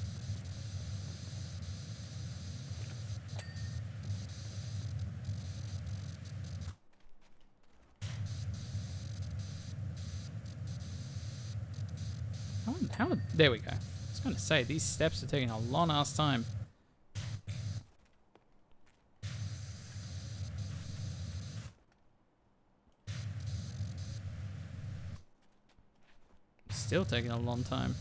There we go. I was going to say, these steps are taking a long ass time. Still taking a long time.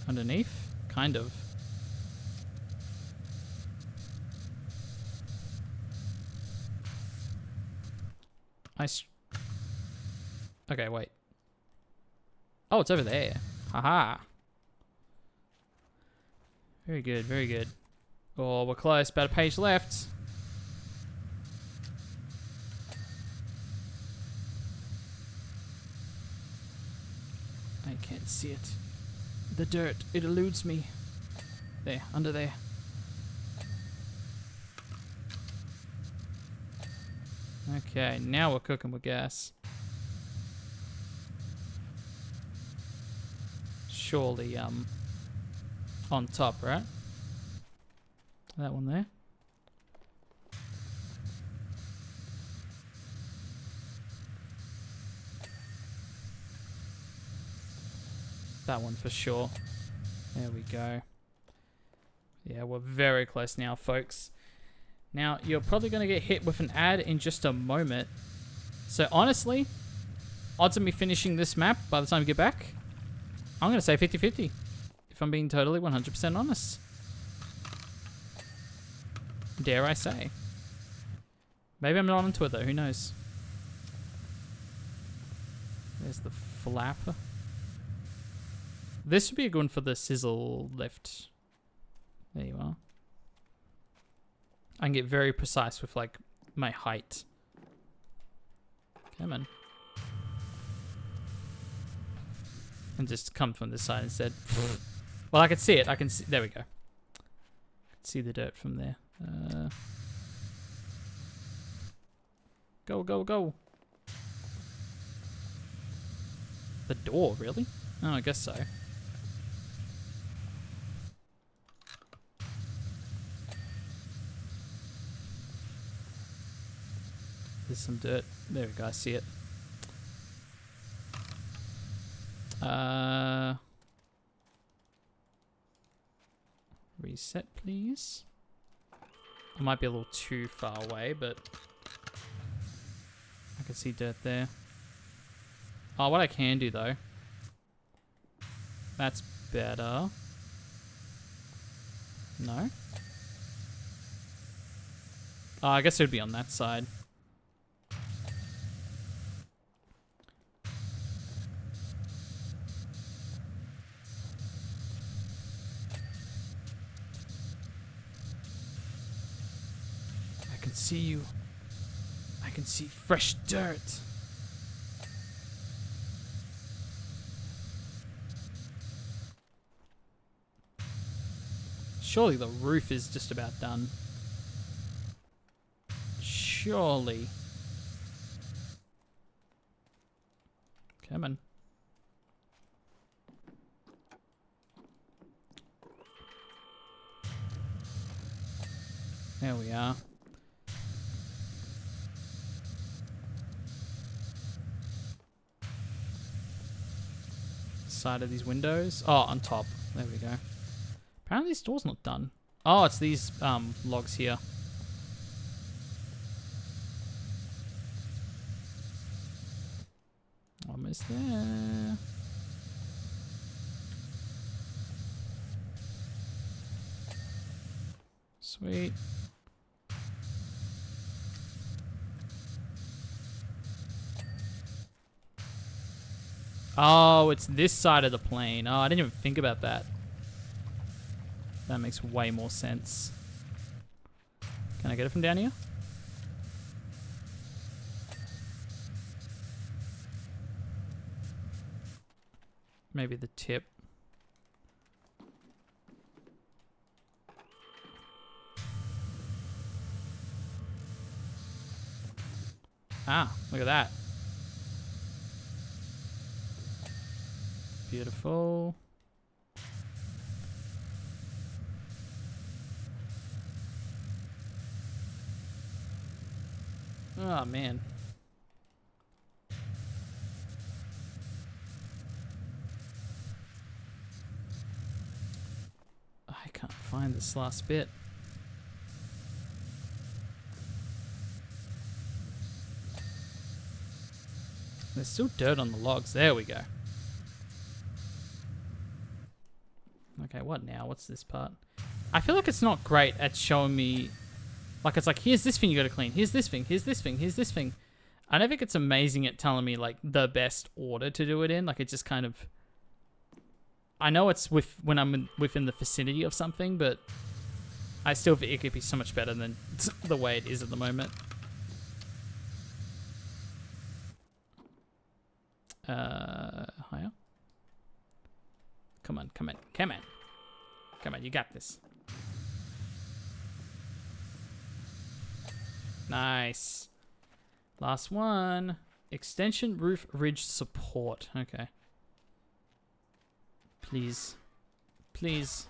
Underneath? Kind of. Okay, wait. Oh, it's over there. Haha. Very good, very good. Oh, we're close. About a page left. I can't see it. The dirt, it eludes me. There, under there. Okay, now we're cooking with gas. Surely, on top, right? That one there. That one for sure. There we go. Yeah, we're very close now, folks. Now, you're probably going to get hit with an ad in just a moment. So, honestly, odds of me finishing this map by the time we get back, I'm going to say 50-50. If I'm being totally 100% honest. Dare I say. Maybe I'm not onto it, though. Who knows? There's the flapper. This would be a good one for the sizzle lift. There you are. I can get very precise with, like, my height. Come on. And just come from this side instead. Well, I can see it. I can see. There we go. I can see the dirt from there. Go, go, go. The door, really? Oh, I guess so. There's some dirt. There we go, I see it. Reset, please. I might be a little too far away, but I can see dirt there. Oh, what I can do though. That's better. No? Oh, I guess it would be on that side. I can see you. I can see fresh dirt. Surely the roof is just about done. Surely. Come on. There we are. Side of these windows. Oh, on top. There we go. Apparently this door's not done. Oh, it's these logs here. Almost there. Sweet. Oh, it's this side of the plane. Oh, I didn't even think about that. That makes way more sense. Can I get it from down here? Maybe the tip. Ah, look at that. Beautiful. Oh, man. I can't find this last bit. There's still dirt on the logs. There we go. Okay, what now? What's this part? I feel like it's not great at showing me... Like, it's like, here's this thing you gotta clean. Here's this thing. Here's this thing. Here's this thing. I don't think it's amazing at telling me, like, the best order to do it in. Like, it just kind of... I know it's when I'm within the vicinity of something, but I still think it could be so much better than the way it is at the moment. Higher? Come on, come on, come on. Come on, you got this. Nice. Last one. Extension roof ridge support. Okay. Please. Please.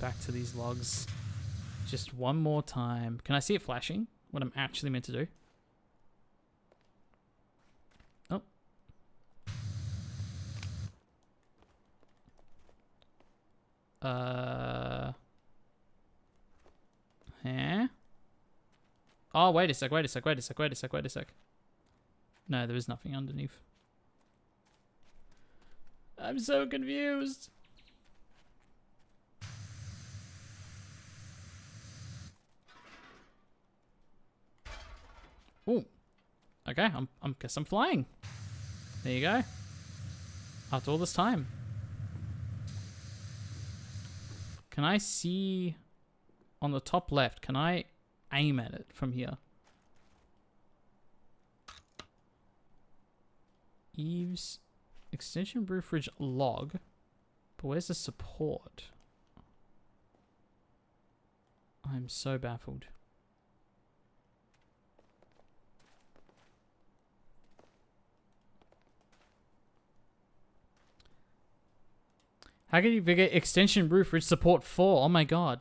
Back to these logs. Just one more time. Can I see it flashing? What I'm actually meant to do? Oh. Huh? Oh, wait a sec, wait a sec, wait a sec, wait a sec, wait a sec. No, there is nothing underneath. I'm so confused. Ooh. Okay, guess I'm flying. There you go. After all this time. Can I see on the top left? Can I aim at it from here? Eaves extension roof ridge log. But where's the support? I'm so baffled. How can you figure extension roof with support 4? Oh my god.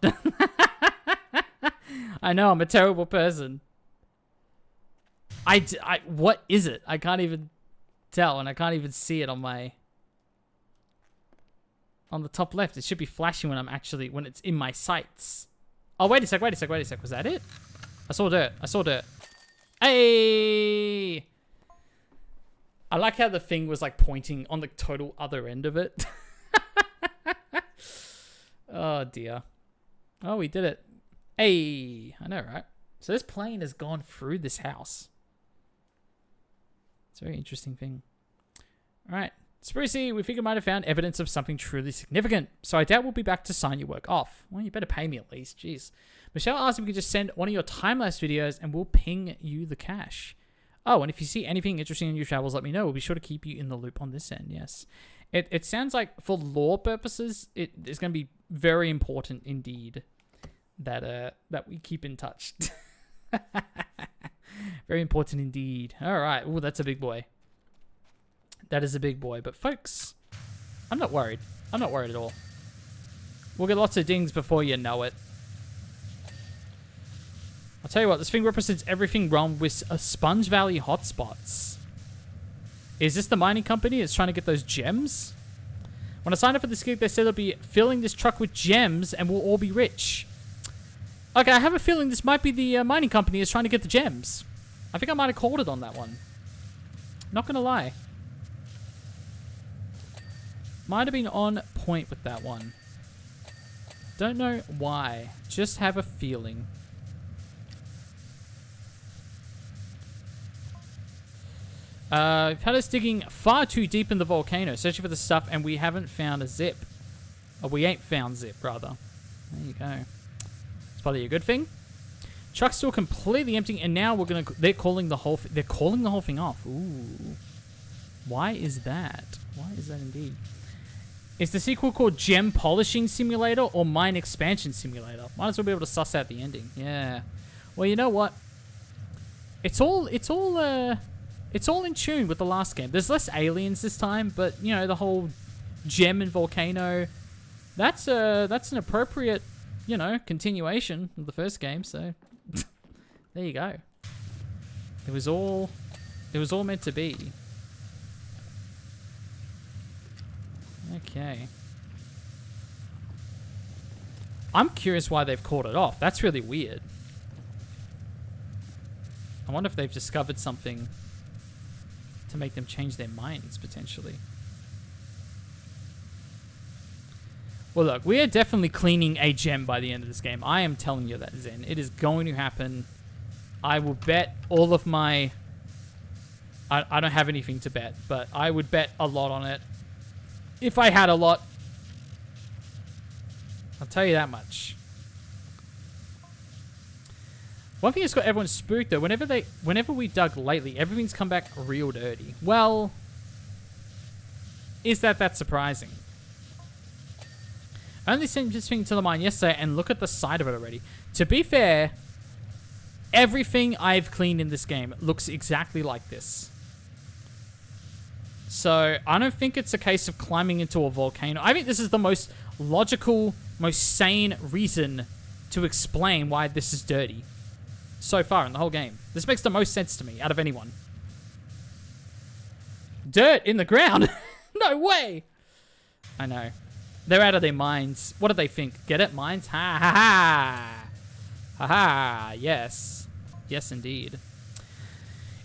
I know, I'm a terrible person. What is it? I can't even tell, and I can't even see it on my... On the top left. It should be flashing when when it's in my sights. Oh, wait a sec. Was that it? I saw dirt. Hey! I like how the thing was like pointing on the total other end of it. Oh dear. Oh, we did it. Hey! I know, right? So this plane has gone through this house. It's a very interesting thing. Alright. Sprucey, we think we might have found evidence of something truly significant, so I doubt we'll be back to sign your work off. Well, you better pay me at least, jeez. Michelle asked if we could just send one of your time-lapse videos and we'll ping you the cash. Oh, and if you see anything interesting in your travels, let me know. We'll be sure to keep you in the loop on this end, yes. It sounds like, for lore purposes, it is going to be very important indeed that we keep in touch. Very important indeed. Alright, ooh, that's a big boy. That is a big boy. But folks, I'm not worried. I'm not worried at all. We'll get lots of dings before you know it. I'll tell you what, this thing represents everything wrong with Sponge Valley hotspots. Is this the mining company that's trying to get those gems? When I signed up for this gig, they said they'll be filling this truck with gems and we'll all be rich. Okay, I have a feeling this might be the mining company that's trying to get the gems. I think I might have called it on that one. Not gonna lie. Might have been on point with that one. Don't know why. Just have a feeling. We've had us digging far too deep in the volcano, searching for the stuff, and we haven't found a zip. Or we ain't found zip, rather. There you go. It's probably a good thing. Truck's still completely empty, and now they're calling the whole thing off. Ooh. Why is that? Why is that indeed? Is the sequel called Gem Polishing Simulator or Mine Expansion Simulator? Might as well be able to suss out the ending. Yeah. Well, you know what? It's all in tune with the last game. There's less aliens this time, but you know, the whole gem and volcano, that's an appropriate, you know, continuation of the first game, so there you go. It was all meant to be. Okay. I'm curious why they've called it off. That's really weird. I wonder if they've discovered something to make them change their minds, potentially. Well, look, we are definitely cleaning a gem by the end of this game. I am telling you that, Zen. It is going to happen. I will bet all of my... I don't have anything to bet, but I would bet a lot on it. If I had a lot. I'll tell you that much. One thing that's got everyone spooked, though, whenever we dug lately, everything's come back real dirty. Well, is that surprising? I only sent this thing to the mine yesterday, and look at the side of it already. To be fair, everything I've cleaned in this game looks exactly like this. So, I don't think it's a case of climbing into a volcano. I think this is the most logical, most sane reason to explain why this is dirty. So far in the whole game. This makes the most sense to me, out of anyone. Dirt in the ground? No way! I know. They're out of their minds. What do they think? Get it? Minds? Ha ha ha! Ha ha! Yes. Yes, indeed.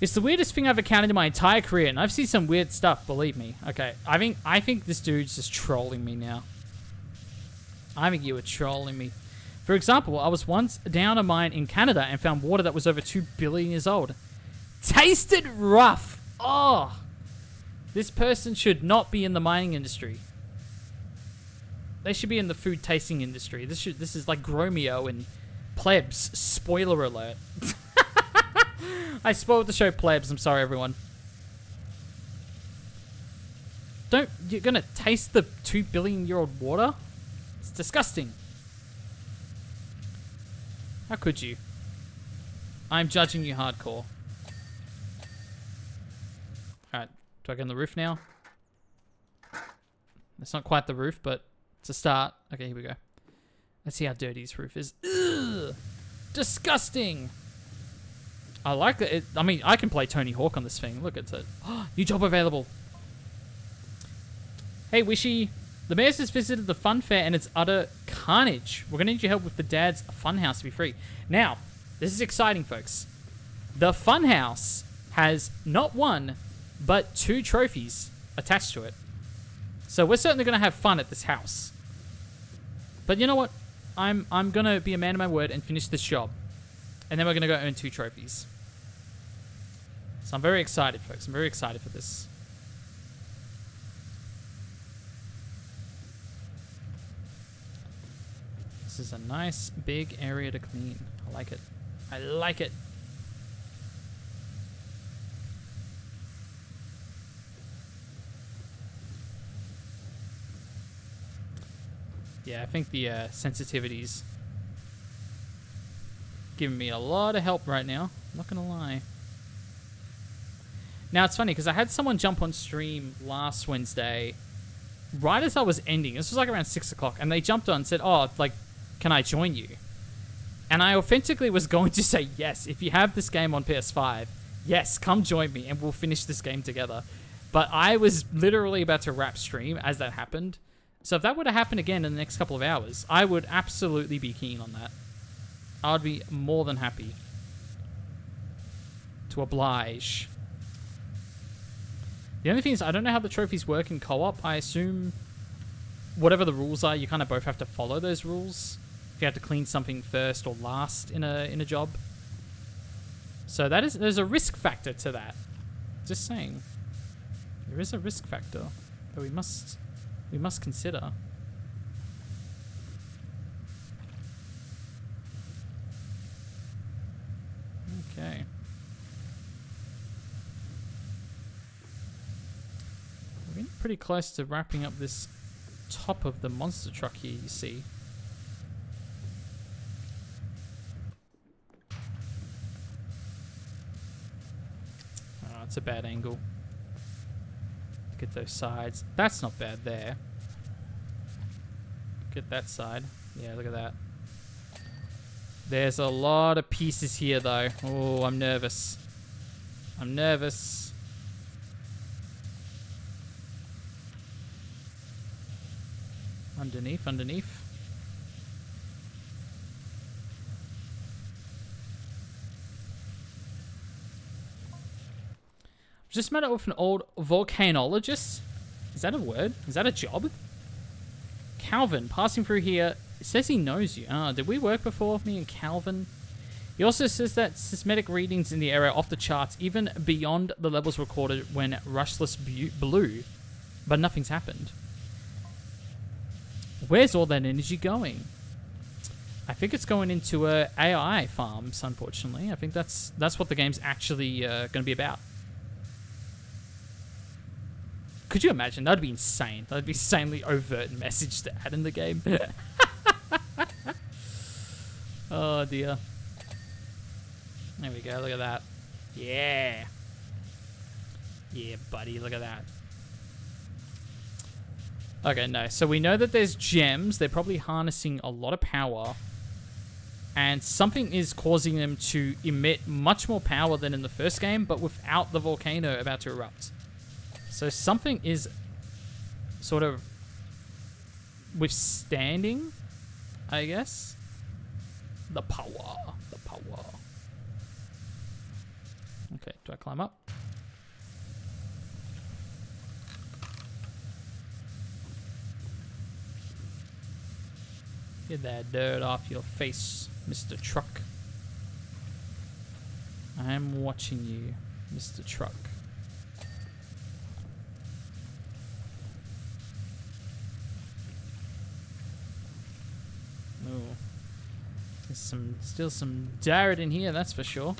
It's the weirdest thing I've encountered in my entire career, and I've seen some weird stuff, believe me. Okay, I think this dude's just trolling me now. I think you were trolling me. For example, I was once down a mine in Canada and found water that was over 2 billion years old. Tasted rough! Oh! This person should not be in the mining industry. They should be in the food tasting industry. This is like Gromeo and Plebs. Spoiler alert. I spoiled the show Plebs. I'm sorry, everyone. You're gonna taste the 2 billion year old water? It's disgusting. How could you? I'm judging you hardcore. Alright, do I go on the roof now? It's not quite the roof, but to start. Okay, here we go. Let's see how dirty this roof is. Ugh, disgusting. I like it. I mean, I can play Tony Hawk on this thing. Look, it's a new job available. Hey, Wishy. The mayor's just visited the fun fair and it's utter carnage. We're going to need your help with the dad's fun house to be free. Now, this is exciting, folks. The fun house has not one, but 2 trophies attached to it. So we're certainly going to have fun at this house. But you know what? I'm going to be a man of my word and finish this job. And then we're going to go earn 2 trophies. So I'm very excited, folks. I'm very excited for this. This is a nice big area to clean. I like it. I like it. Yeah, I think the sensitivity's giving me a lot of help right now. I'm not gonna lie. Now it's funny because I had someone jump on stream last Wednesday, right as I was ending. This was like around 6 o'clock, and they jumped on and said, "Oh, like, can I join you?" And I authentically was going to say yes. If you have this game on PS5, yes, come join me and we'll finish this game together. But I was literally about to wrap stream as that happened. So if that were to happen again in the next couple of hours, I would absolutely be keen on that. I'd be more than happy to oblige. The only thing is, I don't know how the trophies work in co-op. I assume whatever the rules are, you kind of both have to follow those rules. If you have to clean something first or last in a job. So there's a risk factor to that. Just saying. There is a risk factor that we must consider. Okay. We're getting pretty close to wrapping up this top of the monster truck here, you see. Oh, it's a bad angle. Look at those sides. That's not bad there. Look at that side. Yeah, look at that. There's a lot of pieces here, though. Oh, I'm nervous. I'm nervous. Underneath, underneath. Just met up with an old volcanologist. Is that a word? Is that a job? Calvin, passing through here, says he knows you. Did we work before, me and Calvin? He also says that seismic readings in the area are off the charts, even beyond the levels recorded when Rushless blew. But nothing's happened. Where's all that energy going? I think it's going into AI farms, unfortunately. I think that's what the game's actually going to be about. Could you imagine? That'd be insane. That'd be insanely overt message to add in the game. Oh dear. There we go. Look at that. Yeah. Yeah, buddy. Look at that. Okay, no. So we know that there's gems. They're probably harnessing a lot of power. And something is causing them to emit much more power than in the first game, but without the volcano about to erupt. So something is sort of withstanding, I guess. The power. The power. Okay, do I climb up? Get that dirt off your face, Mr. Truck. I'm watching you, Mr. Truck. Oh, there's still some dirt in here, that's for sure.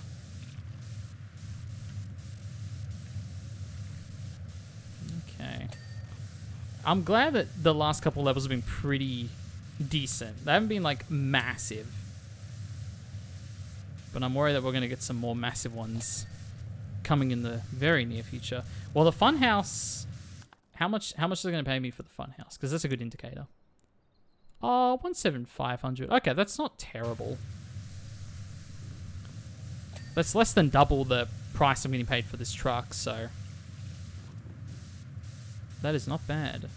Okay. I'm glad that the last couple levels have been pretty decent. They haven't been like massive. But I'm worried that we're going to get some more massive ones coming in the very near future. Well, the fun house, how much are they going to pay me for the fun house? Because that's a good indicator. Oh, 17500. Okay, that's not terrible. That's less than double the price I'm getting paid for this truck, so that is not bad.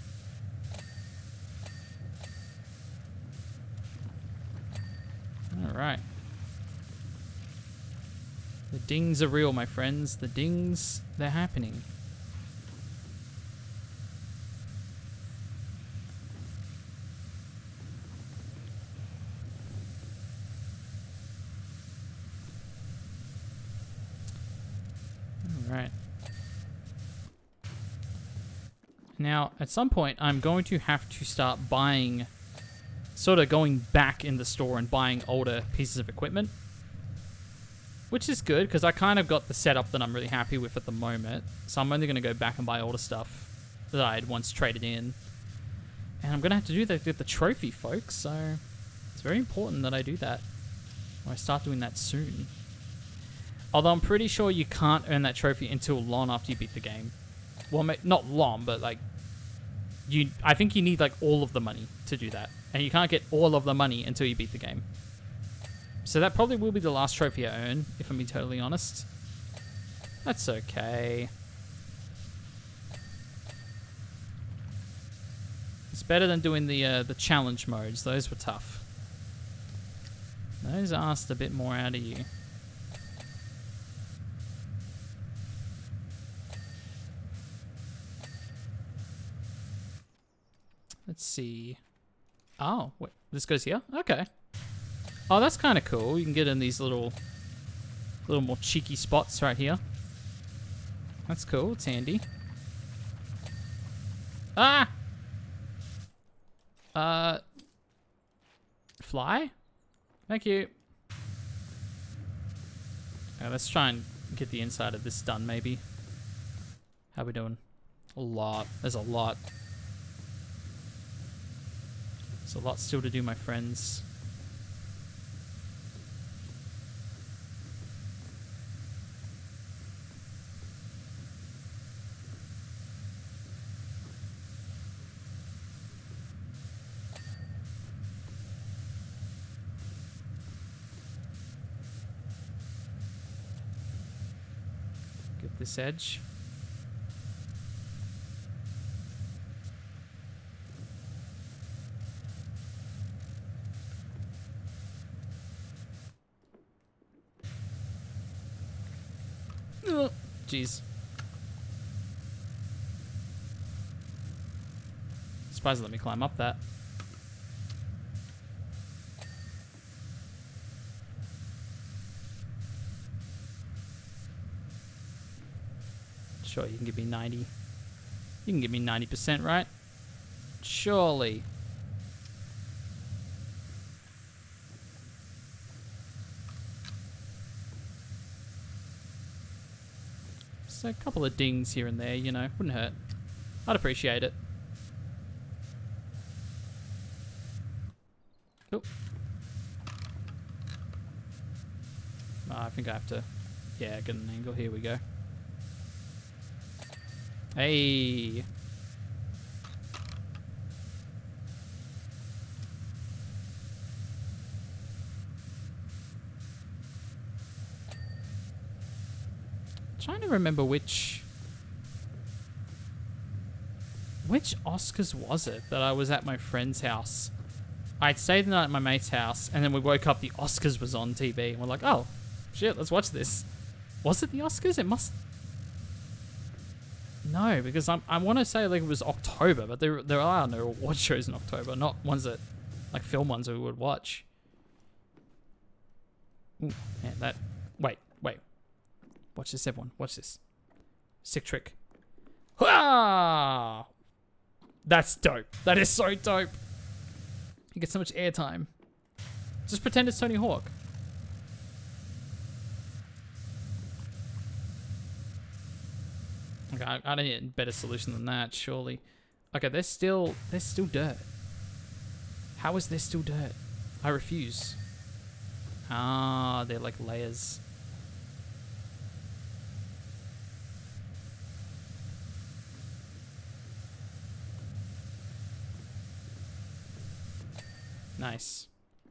Alright. The dings are real, my friends. The dings, they're happening. Alright. Now, at some point, I'm going to have to start buying, sort of going back in the store and buying older pieces of equipment. Which is good, because I kind of got the setup that I'm really happy with at the moment. So I'm only going to go back and buy older stuff that I had once traded in. And I'm going to have to do that with the trophy, folks. So it's very important that I do that. Or I start doing that soon. Although I'm pretty sure you can't earn that trophy until long after you beat the game. Well, not long, but like, I think you need like all of the money to do that. And you can't get all of the money until you beat the game. So that probably will be the last trophy I earn, if I'm being totally honest. That's okay. It's better than doing the challenge modes. Those were tough. Those asked a bit more out of you. Let's see. Oh, wait, this goes here? Okay. Oh, that's kind of cool. You can get in these little more cheeky spots right here. That's cool. It's handy. Ah! Fly? Thank you. Okay, let's try and get the inside of this done, maybe. How we doing? A lot. There's a lot. There's a lot still to do, my friends. Get this edge. Oh, jeez. Surprised it let me climb up that. Sure, you can give me 90. You can give me 90%, right? Surely. So a couple of dings here and there, you know, wouldn't hurt. I'd appreciate it. Oh. I think I have to, yeah, get an angle. Here we go. Hey. Trying to remember which Oscars was it that I was at my friend's house. I'd stayed the night at my mate's house, and then we woke up, the Oscars was on TV, and we're like, oh, shit, let's watch this. Was it the Oscars? It must... No, because I want to say like it was October, but there are no award shows in October, not ones that, like film ones that we would watch. Ooh, man, that... Wait. Watch this, everyone. Watch this. Sick trick. Ah! That's dope. That is so dope. You get so much airtime. Just pretend it's Tony Hawk. Okay, I don't need a better solution than that, surely. Okay, there's still dirt. How is there still dirt? I refuse. Ah, they're like layers. Nice.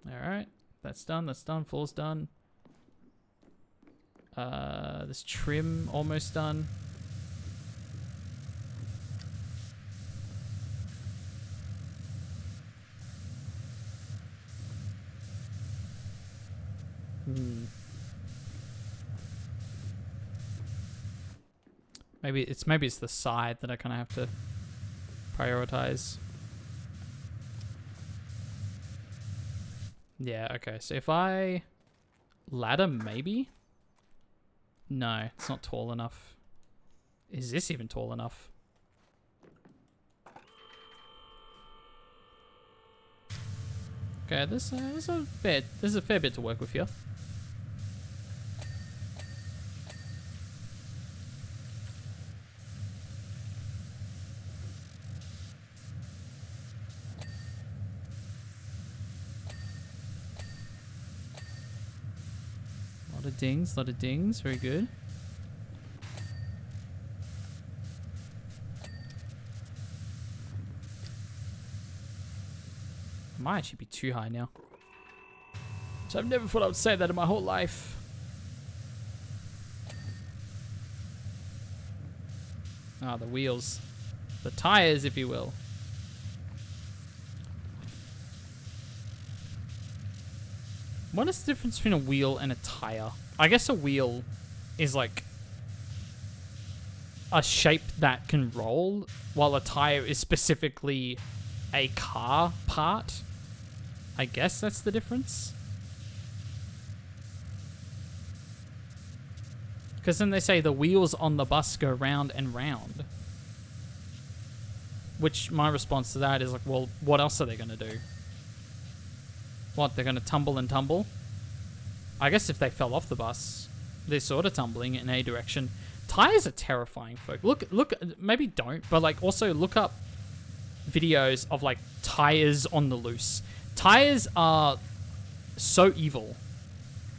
Alright. That's done. That's done. Floor's done. This trim almost done. Maybe it's the side that I kind of have to prioritize. Yeah, okay. So if I ladder, maybe? No, it's not tall enough. Is this even tall enough? Okay, there's a fair bit to work with here. Lot of dings, very good. I might actually be too high now. So I've never thought I would say that in my whole life. Ah, the wheels. The tires, if you will. What is the difference between a wheel and a tire? I guess a wheel is like a shape that can roll, while a tire is specifically a car part. I guess that's the difference. Because then they say the wheels on the bus go round and round. Which my response to that is like, well, what else are they going to do? What, they're going to tumble and tumble? I guess if they fell off the bus, they're sort of tumbling in a direction. Tires are terrifying, folk. Look, maybe don't, but like also look up videos of like tires on the loose. Tires are so evil.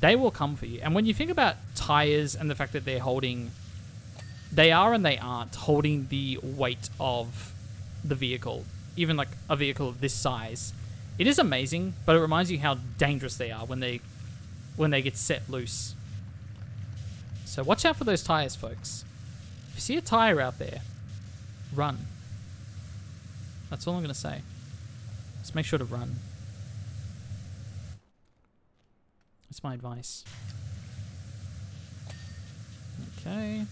They will come for you. And when you think about tires and the fact that they're holding, they are and they aren't holding the weight of the vehicle, even like a vehicle of this size. It is amazing, but it reminds you how dangerous they are when they get set loose. So watch out for those tires, folks. If you see a tire out there, run. That's all I'm going to say. Just make sure to run. That's my advice. Okay.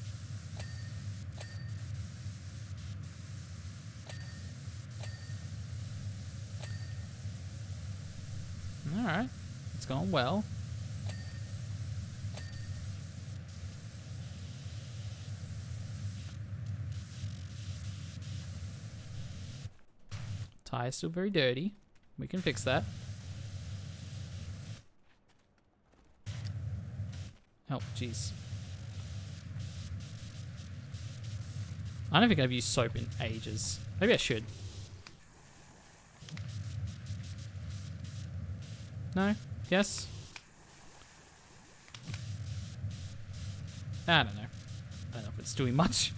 Alright. It's going well. Tire's still very dirty. We can fix that. Oh, jeez. I don't think I've used soap in ages. Maybe I should. No? Yes? I don't know. I don't know if it's doing much.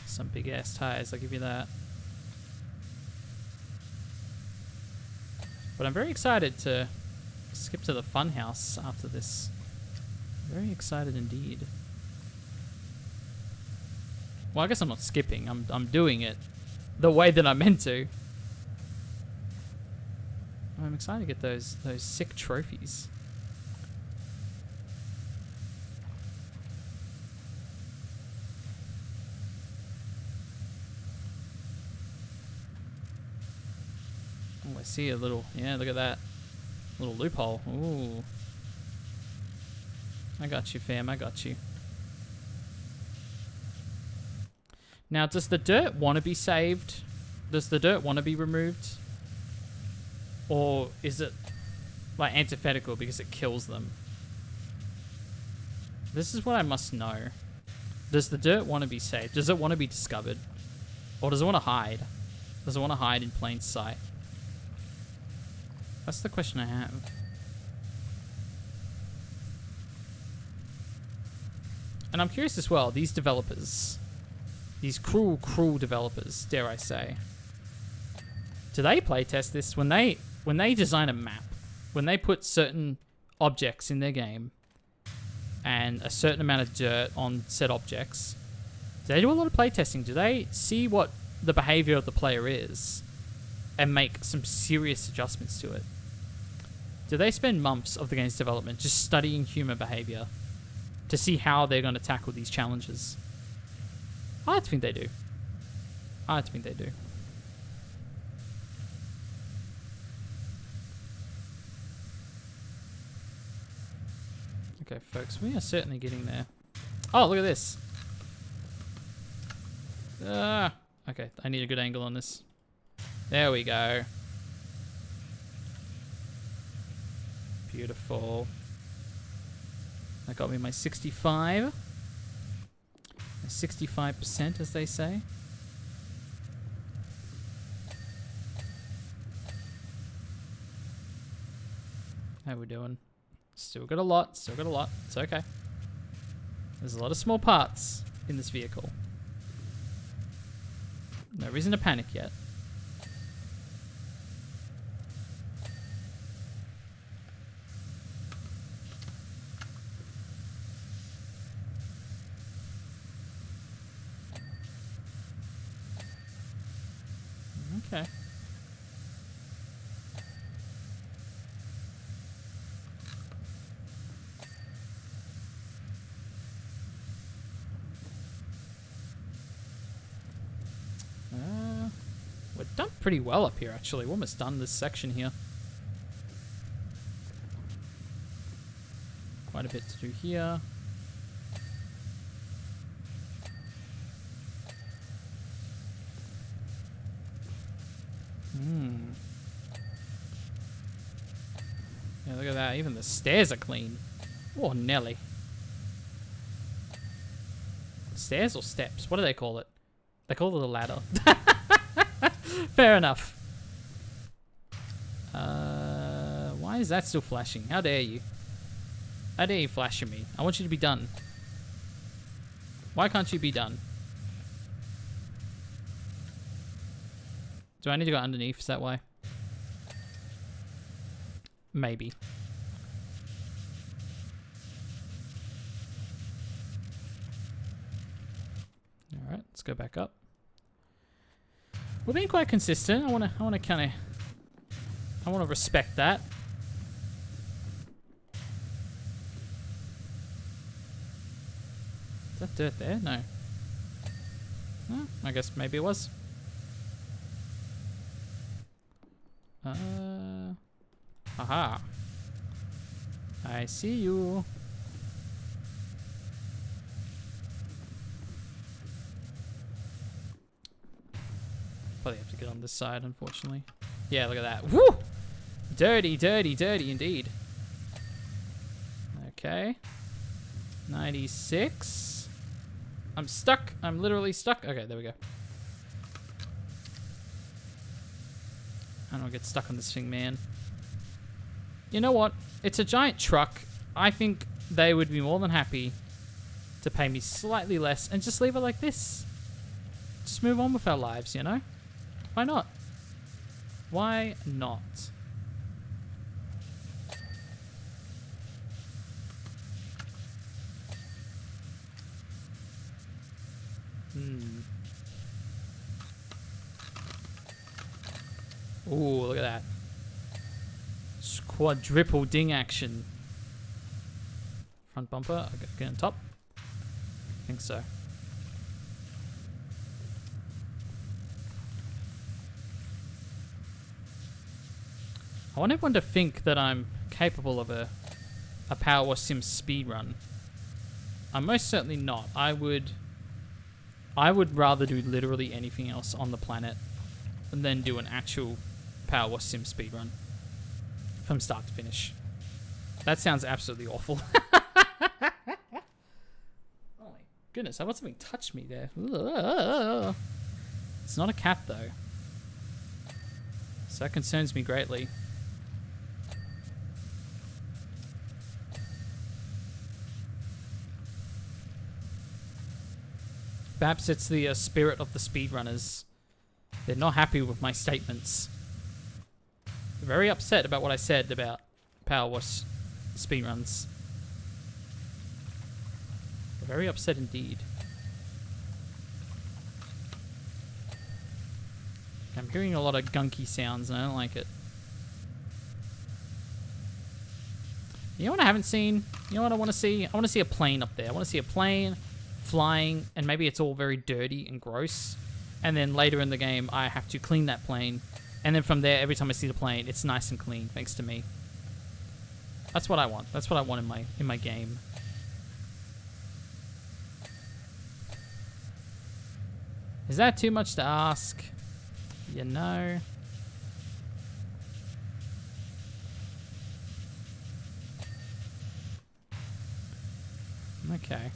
Some big ass tires, I'll give you that. But I'm very excited to skip to the fun house after this. Very excited indeed. Well, I guess I'm not skipping. I'm doing it the way that I meant to. I'm excited to get those sick trophies. Oh, I see a little, yeah, look at that. Little loophole. Ooh. I got you, fam, I got you. Now, does the dirt want to be saved? Does the dirt want to be removed? Or is it, like, antithetical because it kills them? This is what I must know. Does the dirt want to be saved? Does it want to be discovered? Or does it want to hide? Does it want to hide in plain sight? That's the question I have. And I'm curious as well, these developers, these cruel developers, dare I say, do they playtest this when they design a map, when they put certain objects in their game and a certain amount of dirt on said objects? Do they do a lot of playtesting? Do they see what the behavior of the player is and make some serious adjustments to it? Do they spend months of the game's development just studying human behavior to see how they're going to tackle these challenges? I like to think they do. I like to think they do. Okay, folks, we are certainly getting there. Oh, look at this. Okay, I need a good angle on this. There we go. Beautiful. That got me my 65. My 65%, as they say. How we doing? Still got a lot, still got a lot. It's okay. There's a lot of small parts in this vehicle. No reason to panic yet. Okay. We're done pretty well up here, actually. We're almost done this section here. Quite a bit to do here. Yeah, look at that. Even the stairs are clean. Oh, Nelly. Stairs or steps? What do they call it? They call it a ladder. Fair enough. Why is that still flashing? How dare you? How dare you flash at me? I want you to be done. Why can't you be done? Do I need to go underneath? Is that why? Maybe. Alright, let's go back up. We're being quite consistent. I wanna respect that. Is that dirt there? No. Oh, I guess maybe it was. Aha. I see you. Probably have to get on this side, unfortunately. Yeah, look at that. Woo! Dirty, dirty, dirty indeed. Okay. 96. I'm stuck. I'm literally stuck. Okay, there we go. I don't get stuck on this thing, man. You know what? It's a giant truck. I think they would be more than happy to pay me slightly less and just leave it like this. Just move on with our lives, you know? Why not? Why not? Ooh, look at that. Quadruple ding action. Front bumper, okay, get on top. I think so. I want everyone to think that I'm capable of a Powerwash Sim speedrun. I'm most certainly not. I would rather do literally anything else on the planet than do an actual Powerwash Sim speedrun from start to finish. That sounds absolutely awful. Oh my goodness, I want something touch me there. It's not a cat though. So that concerns me greatly. Perhaps it's the spirit of the speedrunners. They're not happy with my statements. They're very upset about what I said about Powerwash speedruns. They're very upset indeed. I'm hearing a lot of gunky sounds and I don't like it. You know what I haven't seen? You know what I want to see? I want to see a plane up there. I want to see a plane flying, and maybe it's all very dirty and gross. And then later in the game, I have to clean that plane. And then from there, every time I see the plane, it's nice and clean, thanks to me. That's what I want. That's what I want in my game. Is that too much to ask? You know. Okay.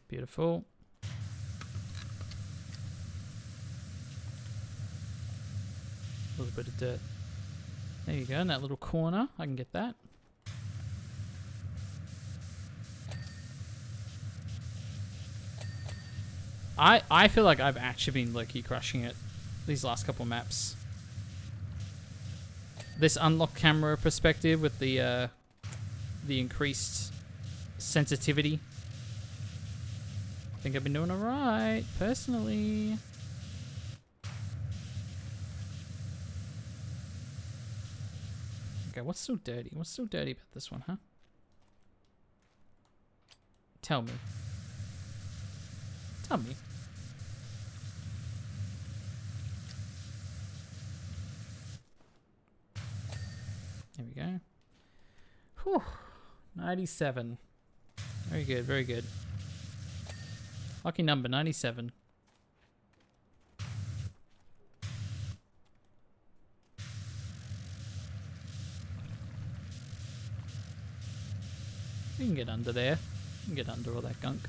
Beautiful. A little bit of dirt. There you go, in that little corner. I can get that. I feel like I've actually been low-key crushing it these last couple maps. This unlock camera perspective with the increased sensitivity. I think I've been doing alright, personally. Okay, what's so dirty? What's so dirty about this one, huh? Tell me. Tell me. There we go. Whew. 97. Very good, very good. Lucky number, 97. You can get under there. You can get under all that gunk.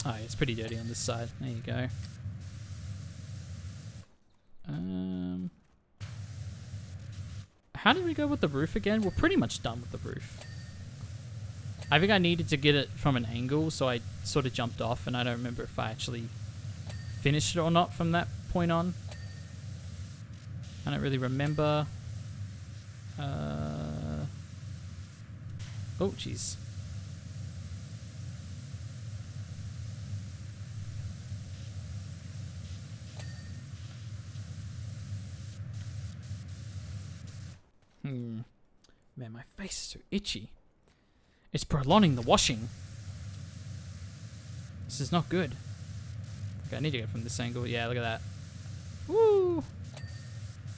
Oh, it's pretty dirty on this side. There you go. How did we go with the roof again? We're pretty much done with the roof. I think I needed to get it from an angle, so I sort of jumped off, and I don't remember if I actually finished it or not from that point on. I don't really remember. Oh, jeez. Man, my face is so itchy. It's prolonging the washing. This is not good. Okay, I need to go from this angle. Yeah, look at that. Woo!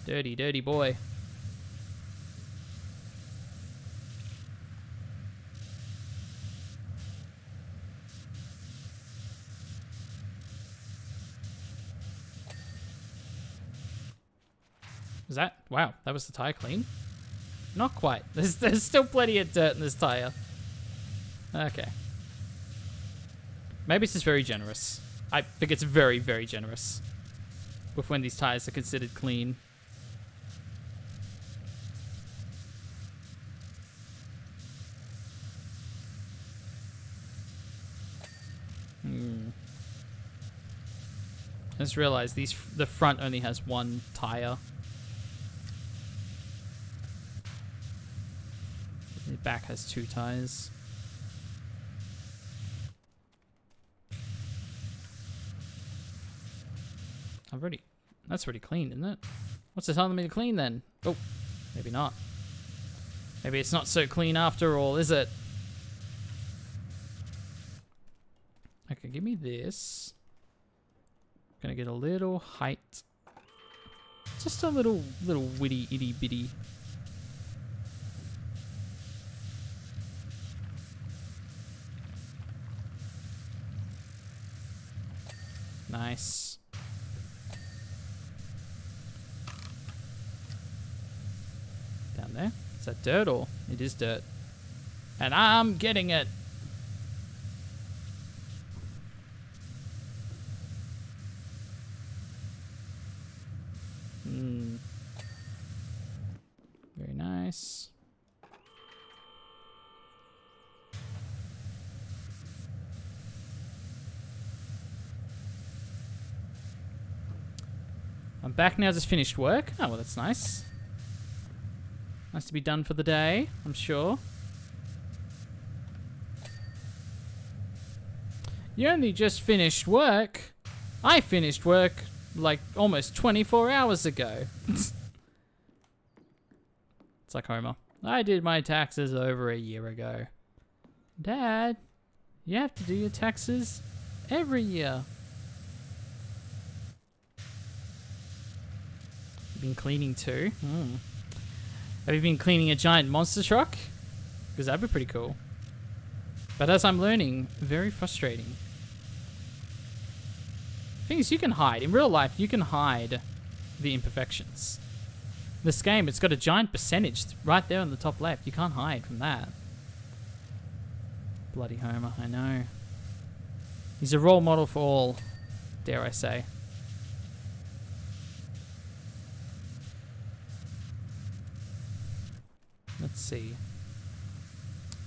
Dirty, dirty boy. Was that? Wow, that was the tire clean? Not quite. There's still plenty of dirt in this tire. Okay. Maybe it's just very generous. I think it's very, very generous with when these tires are considered clean. I just realized the front only has one tire. The back has 2 tires. That's already clean, isn't it? What's it telling me to clean then? Oh, maybe not. Maybe it's not so clean after all, is it? Okay, give me this. I'm gonna get a little height. Just a little witty itty bitty. Nice. down there? Is that dirt or? It is dirt. And I'm getting it. Very nice. I'm back now, just finished work. Oh, well, that's nice. Nice to be done for the day, I'm sure. You only just finished work. I finished work like almost 24 hours ago. It's like Homer. I did my taxes over a year ago. Dad, you have to do your taxes every year. You've been cleaning too? Have you been cleaning a giant monster truck? Because that'd be pretty cool. But as I'm learning, very frustrating. Thing is, you can hide. In real life, you can hide the imperfections. This game, it's got a giant percentage right there on the top left. You can't hide from that. Bloody Homer, I know. He's a role model for all, dare I say. Let's see.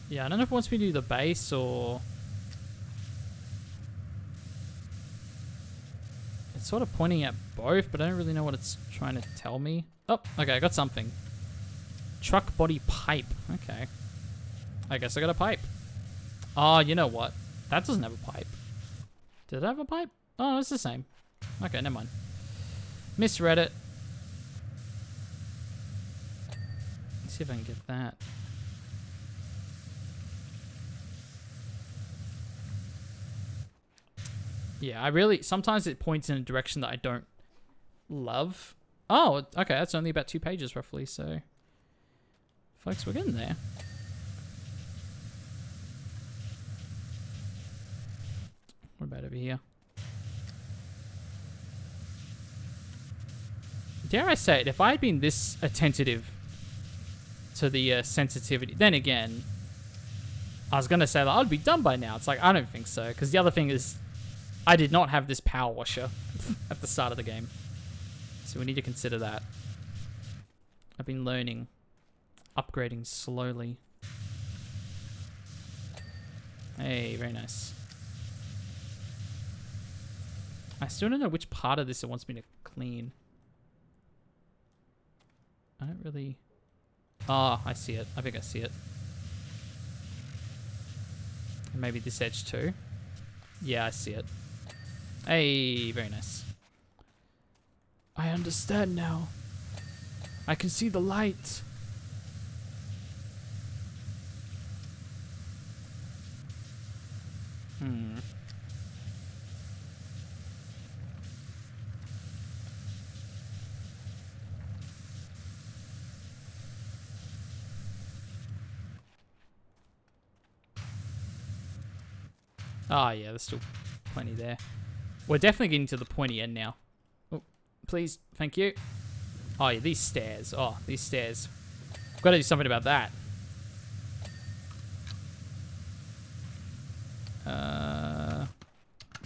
Yeah, I don't know if it wants me to do the base or... It's sort of pointing at both, but I don't really know what it's trying to tell me. Oh, okay, I got something. Truck body pipe. Okay. I guess I got a pipe. Oh, you know what? That doesn't have a pipe. Did it have a pipe? Oh, it's the same. Okay, never mind. Misread it. Let's see if I can get that. Yeah, I really... Sometimes it points in a direction that I don't love. Oh, okay, that's only about 2 pages roughly, so... Folks, we're getting there. What about over here? Dare I say it, if I had been this attentive to the sensitivity... Then again, I was going to say that I'd be done by now. It's like, I don't think so, because the other thing is... I did not have this power washer at the start of the game. So we need to consider that. I've been learning. Upgrading slowly. Hey, very nice. I still don't know which part of this it wants me to clean. I don't really... Oh, I see it. I think I see it. And maybe this edge too. Yeah, I see it. Hey, very nice. I understand now. I can see the light. Oh, yeah, there's still plenty there. We're definitely getting to the pointy end now. Oh, please, thank you. Oh, yeah, these stairs. Oh, these stairs. I've got to do something about that.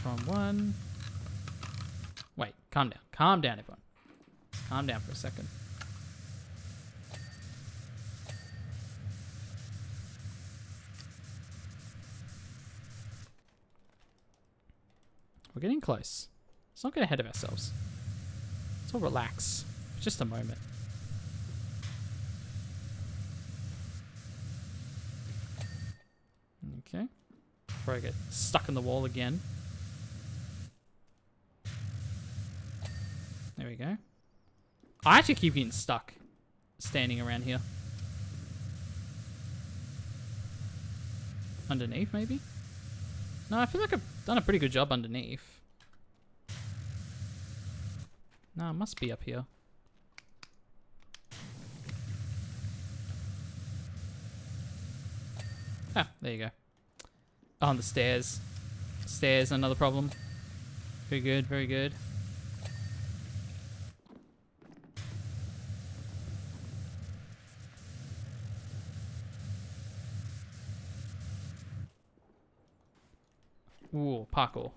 Wrong one. Wait, calm down. Calm down, everyone. Calm down for a second. We're getting close. Let's not get ahead of ourselves. Let's all relax. For just a moment. Okay. Before I get stuck in the wall again. There we go. I actually keep getting stuck standing around here. Underneath, maybe? No, I feel like I've done a pretty good job underneath. No, it must be up here. Ah, there you go. Oh, on the stairs. Stairs, another problem. Very good, very good. Ooh, parkour.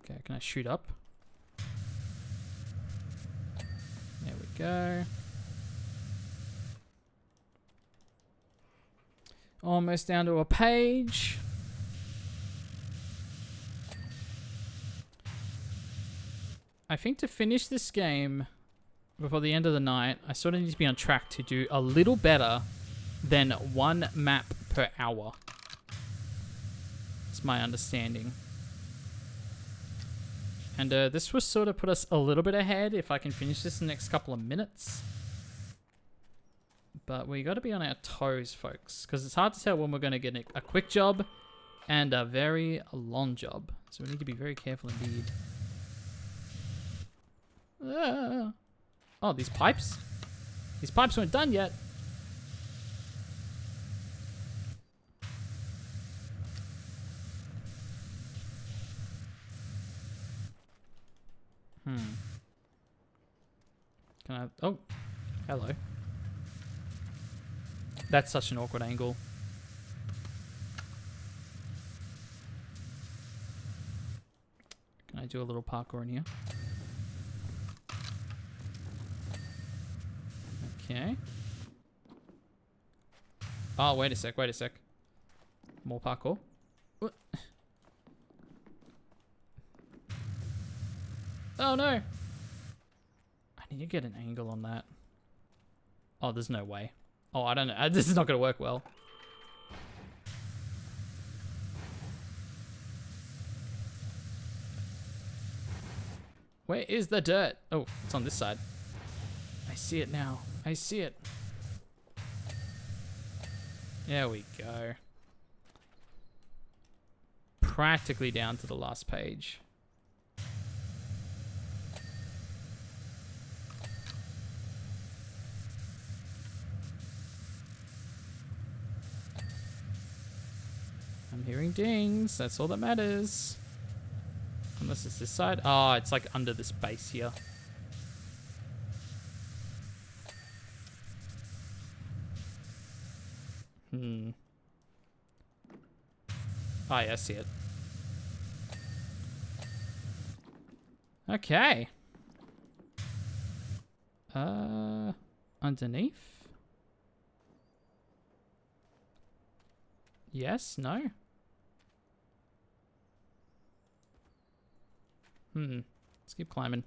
Okay, can I shoot up? There we go. Almost down to a page. I think to finish this game before the end of the night, I sort of need to be on track to do a little better than 1 map per hour. It's my understanding. And this will sort of put us a little bit ahead if I can finish this in the next couple of minutes. But we got to be on our toes, folks, because it's hard to tell when we're going to get a quick job and a very long job. So we need to be very careful indeed. Oh, these pipes? These pipes weren't done yet. Can I... Oh, hello. That's such an awkward angle. Can I do a little parkour in here? Okay. Oh, wait a sec, wait a sec. More parkour. What? Oh no! I need to get an angle on that. Oh, there's no way. Oh, I don't know. This is not going to work well. Where is the dirt? Oh, it's on this side. I see it now. I see it. There we go. Practically down to the last page. I'm hearing dings. That's all that matters. Unless it's this side. Oh, it's like under this base here. Oh, yeah, I see it. Okay. Underneath? Yes? No? Let's keep climbing.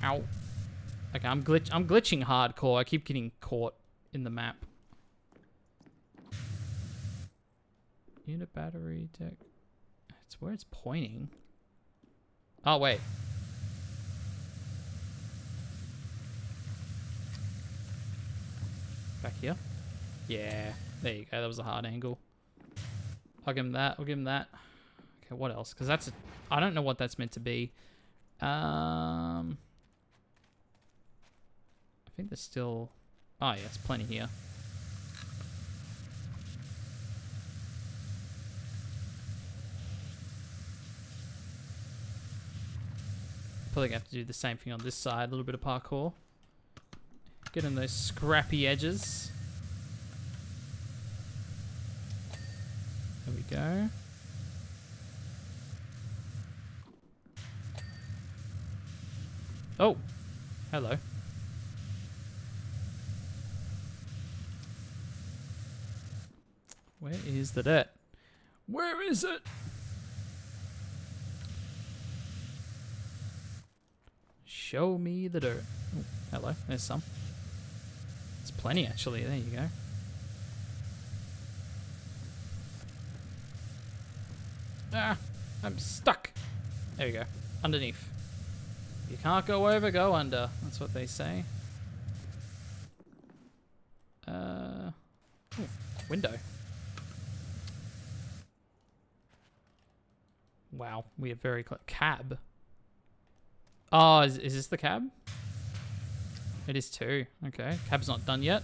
Ow. Okay, I'm glitching hardcore. I keep getting caught in the map. Unit battery deck. It's where it's pointing. Oh, wait. Back here? Yeah. There you go. That was a hard angle. I'll give him that. I'll give him that. Okay, what else? Because that's a... I don't know what that's meant to be. I think there's still... Oh, yeah. It's plenty here. Probably gonna have to do the same thing on this side. A little bit of parkour. Get in those scrappy edges. There we go. Oh, hello. Where is the dirt? Where is it? Show me the dirt. Oh, hello, there's some. There's plenty actually, there you go. Ah, I'm stuck. There you go, underneath. You can't go over, go under. That's what they say. Ooh, window. Wow, we are very close. Cab. Oh, is this the cab? It is too. Okay, cab's not done yet.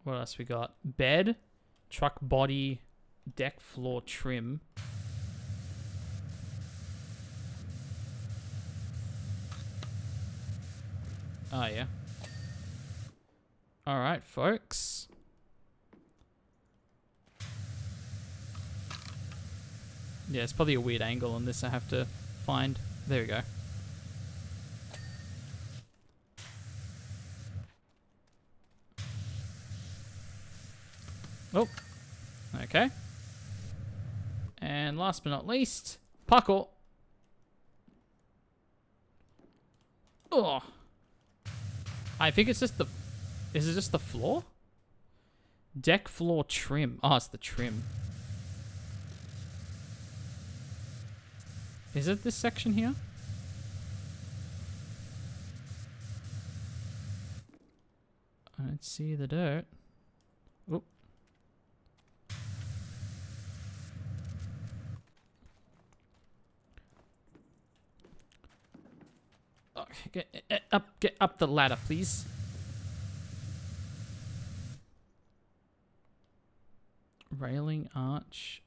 What else we got? Bed, truck body, Deck floor trim. Oh, yeah. Alright, folks. Yeah, it's probably a weird angle on this I have to find. There we go. Oh. Okay. And last but not least, parkour. Oh. I think it's just the... Is it just the floor? Deck floor trim. Oh, it's the trim. Is it this section here? I don't see the dirt. Oop. Okay, get up the ladder, please. Railing arch.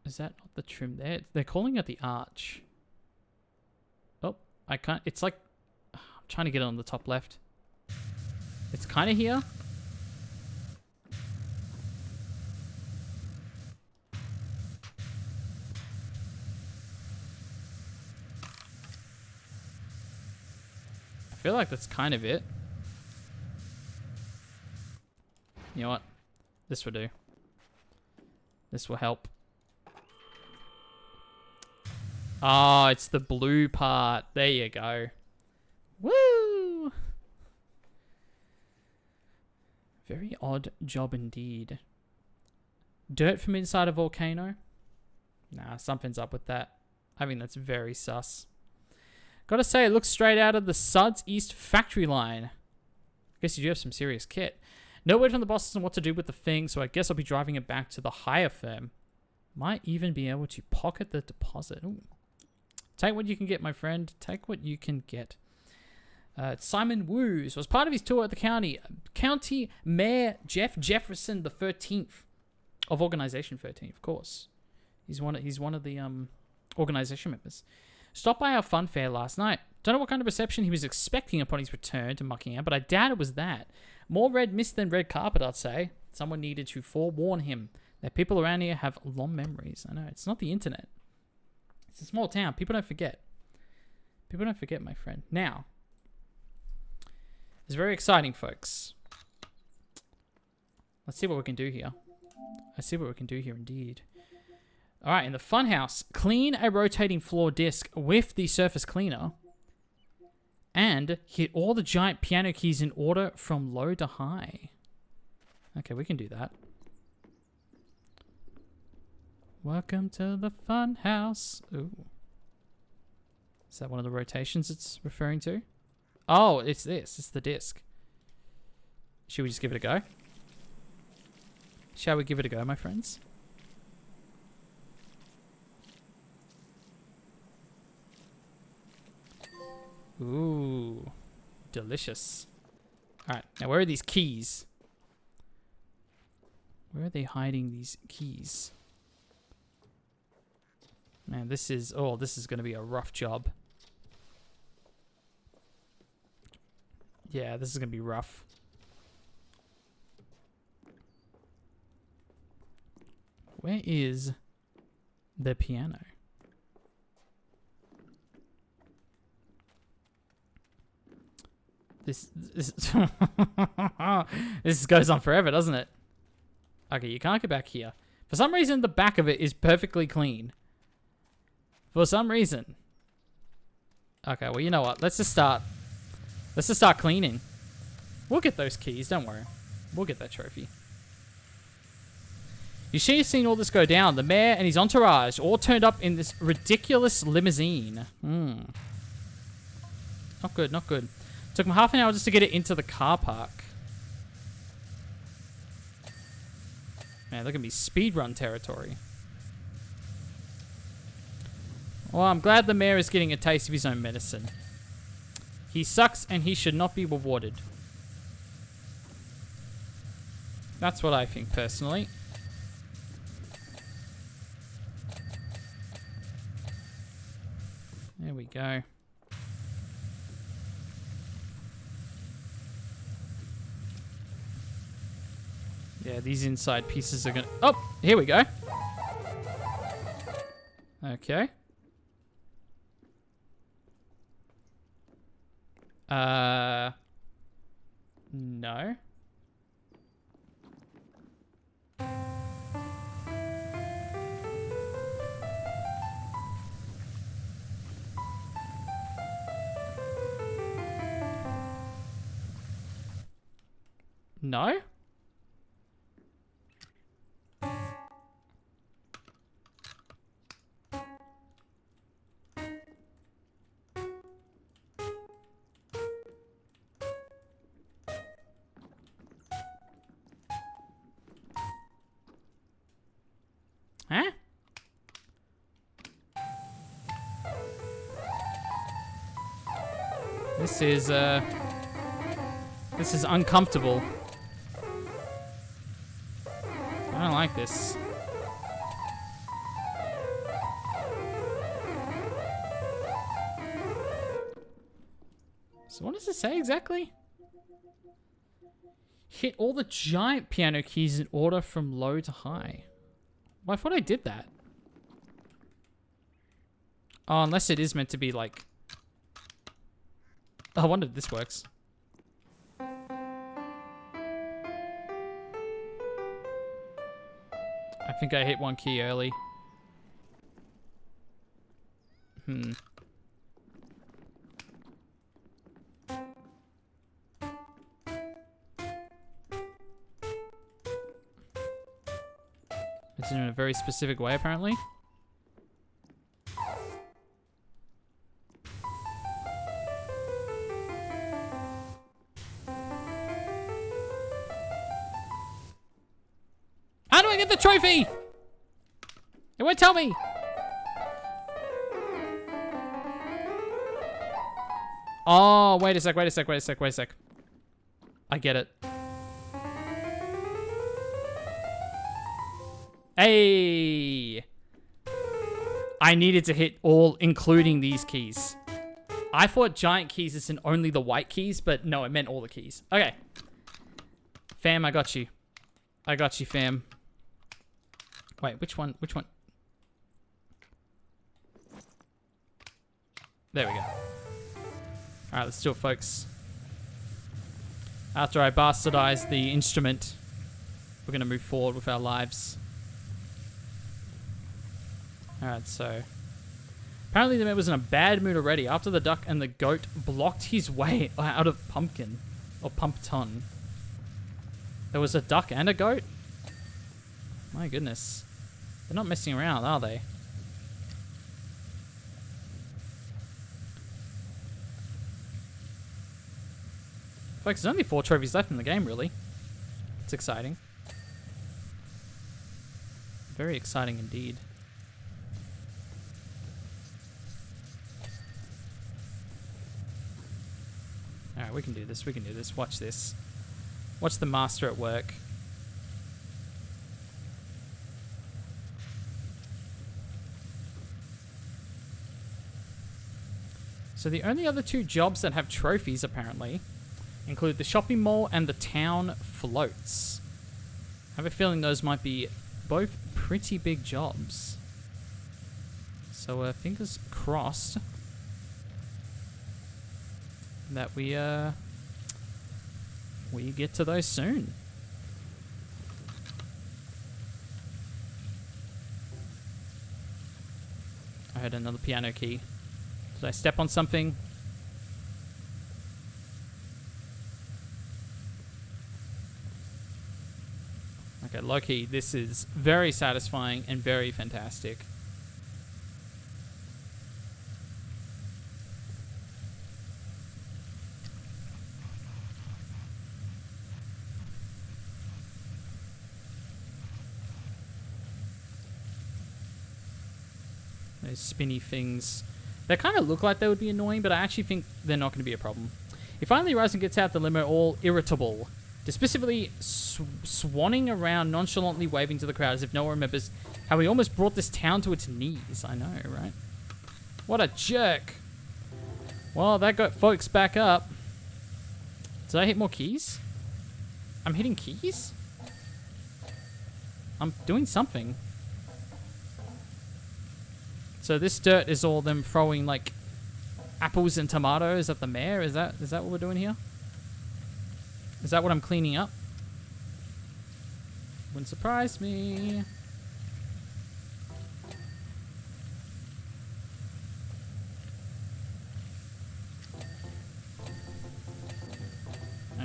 Is that not the trim there? They're calling it the arch. Oh, I can't. It's like... I'm trying to get it on the top left. It's kind of here. I feel like that's kind of it. You know what? This will do. This will help. Oh, it's the blue part. There you go. Woo! Very odd job indeed. Dirt from inside a volcano? Nah, something's up with that. I mean, that's very sus. Gotta say, it looks straight out of the Suds East factory line. Guess you do have some serious kit. No word from the bosses on what to do with the thing, so I guess I'll be driving it back to the hire firm. Might even be able to pocket the deposit. Ooh. Take what you can get, my friend. Take what you can get. Simon Woos was part of his tour at the County Mayor Jeff Jefferson the 13th of Organization 13, of course. He's one of the organization members. Stopped by our fun fair last night. Don't know what kind of reception he was expecting upon his return to Muckingham, but I doubt it was that. More red mist than red carpet, I'd say. Someone needed to forewarn him that people around here have long memories. I know, it's not the internet. It's a small town. People don't forget. People don't forget, my friend. Now, it's very exciting, folks. Let's see what we can do here. Let's see what we can do here, indeed. All right, in the funhouse, clean a rotating floor disc with the surface cleaner and hit all the giant piano keys in order from low to high. Okay, we can do that. Welcome to the funhouse. Ooh. Is that one of the rotations it's referring to? Oh, it's this. It's the disc. Should we just give it a go? Shall we give it a go, my friends? Ooh, delicious. All right, now where are these keys? Where are they hiding these keys? Man, this is going to be a rough job. Yeah, this is going to be rough. Where is the piano? This goes on forever, doesn't it? Okay, you can't get back here. For some reason, the back of it is perfectly clean. For some reason. Okay, well, you know what? Let's just start cleaning. We'll get those keys, don't worry. We'll get that trophy. You should have seen all this go down. The mayor and his entourage all turned up in this ridiculous limousine. Not good, not good. Took them half an hour just to get it into the car park. Man, look at me, speedrun territory. Well, I'm glad the mayor is getting a taste of his own medicine. He sucks and he should not be rewarded. That's what I think, personally. go. Yeah, these inside pieces are gonna... Oh, here we go. Okay. No. No? Huh? This is uncomfortable. I don't like this. So what does it say exactly? Hit all the giant piano keys in order from low to high. Well, I thought I did that. Oh, unless it is meant to be like... I wonder if this works. I think I hit one key early. It's in a very specific way, apparently. How do I get the trophy? It won't tell me. Oh, wait a sec. I get it. Hey! I needed to hit all, including these keys. I thought giant keys is in only the white keys, but no, it meant all the keys. Okay. Fam, I got you. I got you, fam. Wait, which one? Which one? There we go. Alright, let's do it, folks. After I bastardize the instrument, we're going to move forward with our lives. Alright, so... Apparently the man was in a bad mood already after the duck and the goat blocked his way out of pumpkin. Or pumpton. There was a duck and a goat? My goodness. They're not messing around, are they? Folks, there's only 4 trophies left in the game, really. It's exciting. Very exciting indeed. Alright, we can do this, we can do this. Watch this. Watch the master at work. So the only other 2 jobs that have trophies, apparently, include the shopping mall and the town floats. I have a feeling those might be both pretty big jobs. So fingers crossed that we get to those soon. I heard another piano key. Did I step on something? Okay, low-key, this is very satisfying and very fantastic. Those spinny things. They kind of look like they would be annoying, but I actually think they're not going to be a problem. He finally rises and gets out the limo all irritable. Specifically, swanning around, nonchalantly waving to the crowd as if no one remembers how he almost brought this town to its knees. I know, right? What a jerk. Well, that got folks back up. Did I hit more keys? I'm hitting keys? I'm doing something. So this dirt is all them throwing like apples and tomatoes at the mayor? Is that what we're doing here? Is that what I'm cleaning up? Wouldn't surprise me.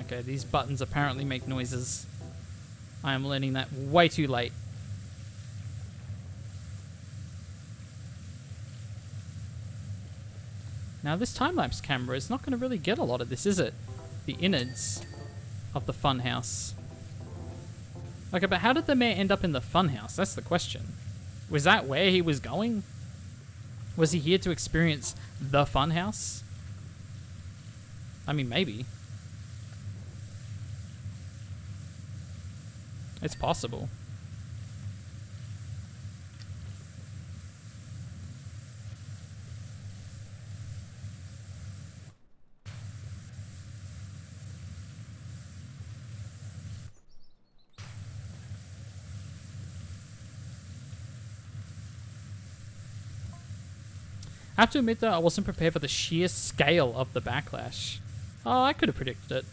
Okay, these buttons apparently make noises. I am learning that way too late. Now this time-lapse camera is not going to really get a lot of this, is it? The innards of the funhouse. Okay, but how did the mayor end up in the funhouse? That's the question. Was that where he was going? Was he here to experience the funhouse? I mean, maybe. It's possible. I have to admit though, I wasn't prepared for the sheer scale of the backlash. Oh, I could have predicted it.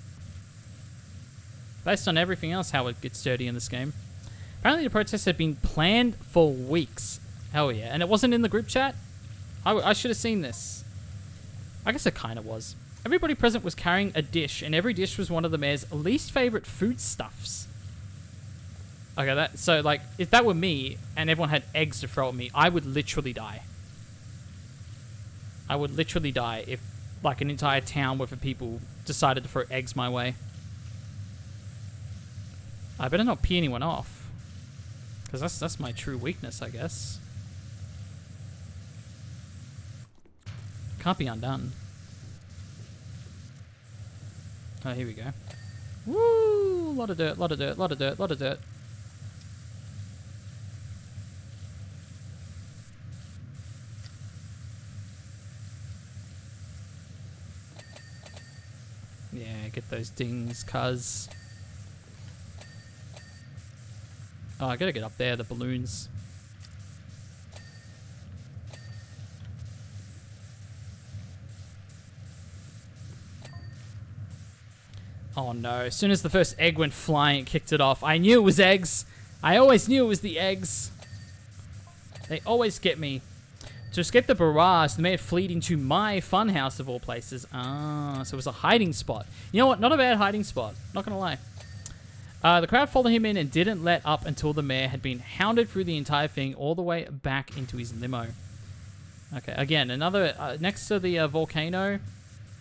Based on everything else, how it gets dirty in this game. Apparently the protests had been planned for weeks. Hell yeah. And it wasn't in the group chat? I should have seen this. I guess it kind of was. Everybody present was carrying a dish, and every dish was one of the mayor's least favorite foodstuffs. Okay, so like, if that were me, and everyone had eggs to throw at me, I would literally die. I would literally die if, like, an entire town worth of people decided to throw eggs my way. I better not pee anyone off. Because that's my true weakness, I guess. Can't be undone. Oh, here we go. Woo! Lot of dirt, lot of dirt, lot of dirt, lot of dirt. Yeah, get those dings, cuz. Oh, I gotta get up there, the balloons. Oh no, as soon as the first egg went flying, it kicked it off. I knew it was eggs. I always knew it was the eggs. They always get me. To escape the barrage, the mayor fled into my funhouse of all places. Ah, so it was a hiding spot. You know what? Not a bad hiding spot. Not gonna lie. The crowd followed him in and didn't let up until the mayor had been hounded through the entire thing all the way back into his limo. Okay, again, another... next to the volcano,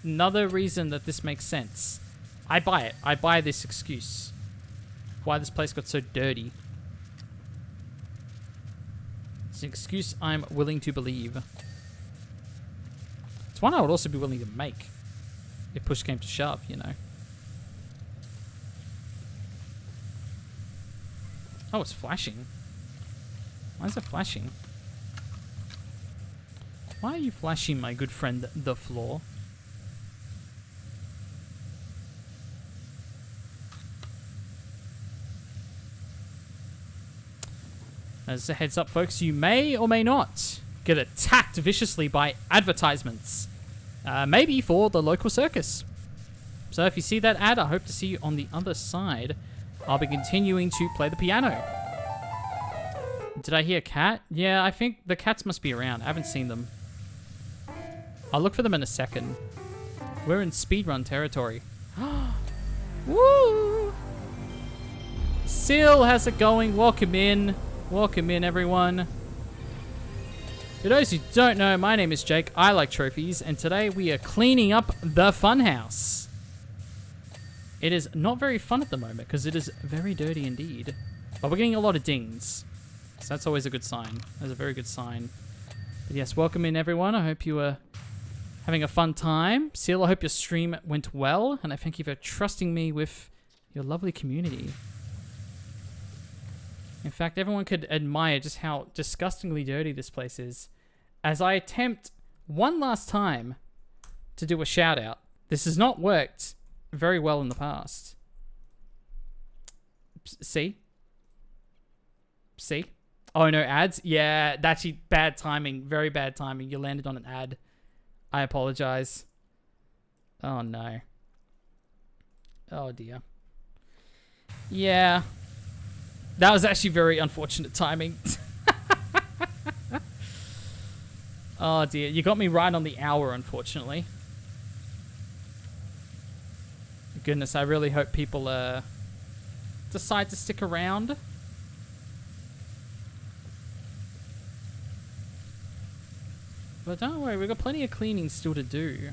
another reason that this makes sense. I buy it. I buy this excuse. Why this place got so dirty. It's an excuse I'm willing to believe. It's one I would also be willing to make. If push came to shove, you know. Oh, it's flashing. Why is it flashing? Why are you flashing, my good friend, the floor? As a heads up, folks, you may or may not get attacked viciously by advertisements. Maybe for the local circus. So if you see that ad, I hope to see you on the other side. I'll be continuing to play the piano. Did I hear a cat? Yeah, I think the cats must be around. I haven't seen them. I'll look for them in a second. We're in speedrun territory. Woo! Seal, how's it going? Welcome in. Welcome in, everyone. For those who don't know, my name is Jake. I like trophies, and today we are cleaning up the funhouse. It is not very fun at the moment because it is very dirty indeed. But we're getting a lot of dings. So that's always a good sign. That's a very good sign. But yes, welcome in, everyone. I hope you are having a fun time. Seal, I hope your stream went well, and I thank you for trusting me with your lovely community. In fact, everyone could admire just how disgustingly dirty this place is as I attempt one last time to do a shout out. This has not worked very well in the past. See? See? Oh no, ads? Yeah, that's actually bad timing. Very bad timing. You landed on an ad. I apologize. Oh no. Oh dear. Yeah. That was actually very unfortunate timing. Oh dear. You got me right on the hour, unfortunately. Goodness, I really hope people decide to stick around. But don't worry, we've got plenty of cleaning still to do.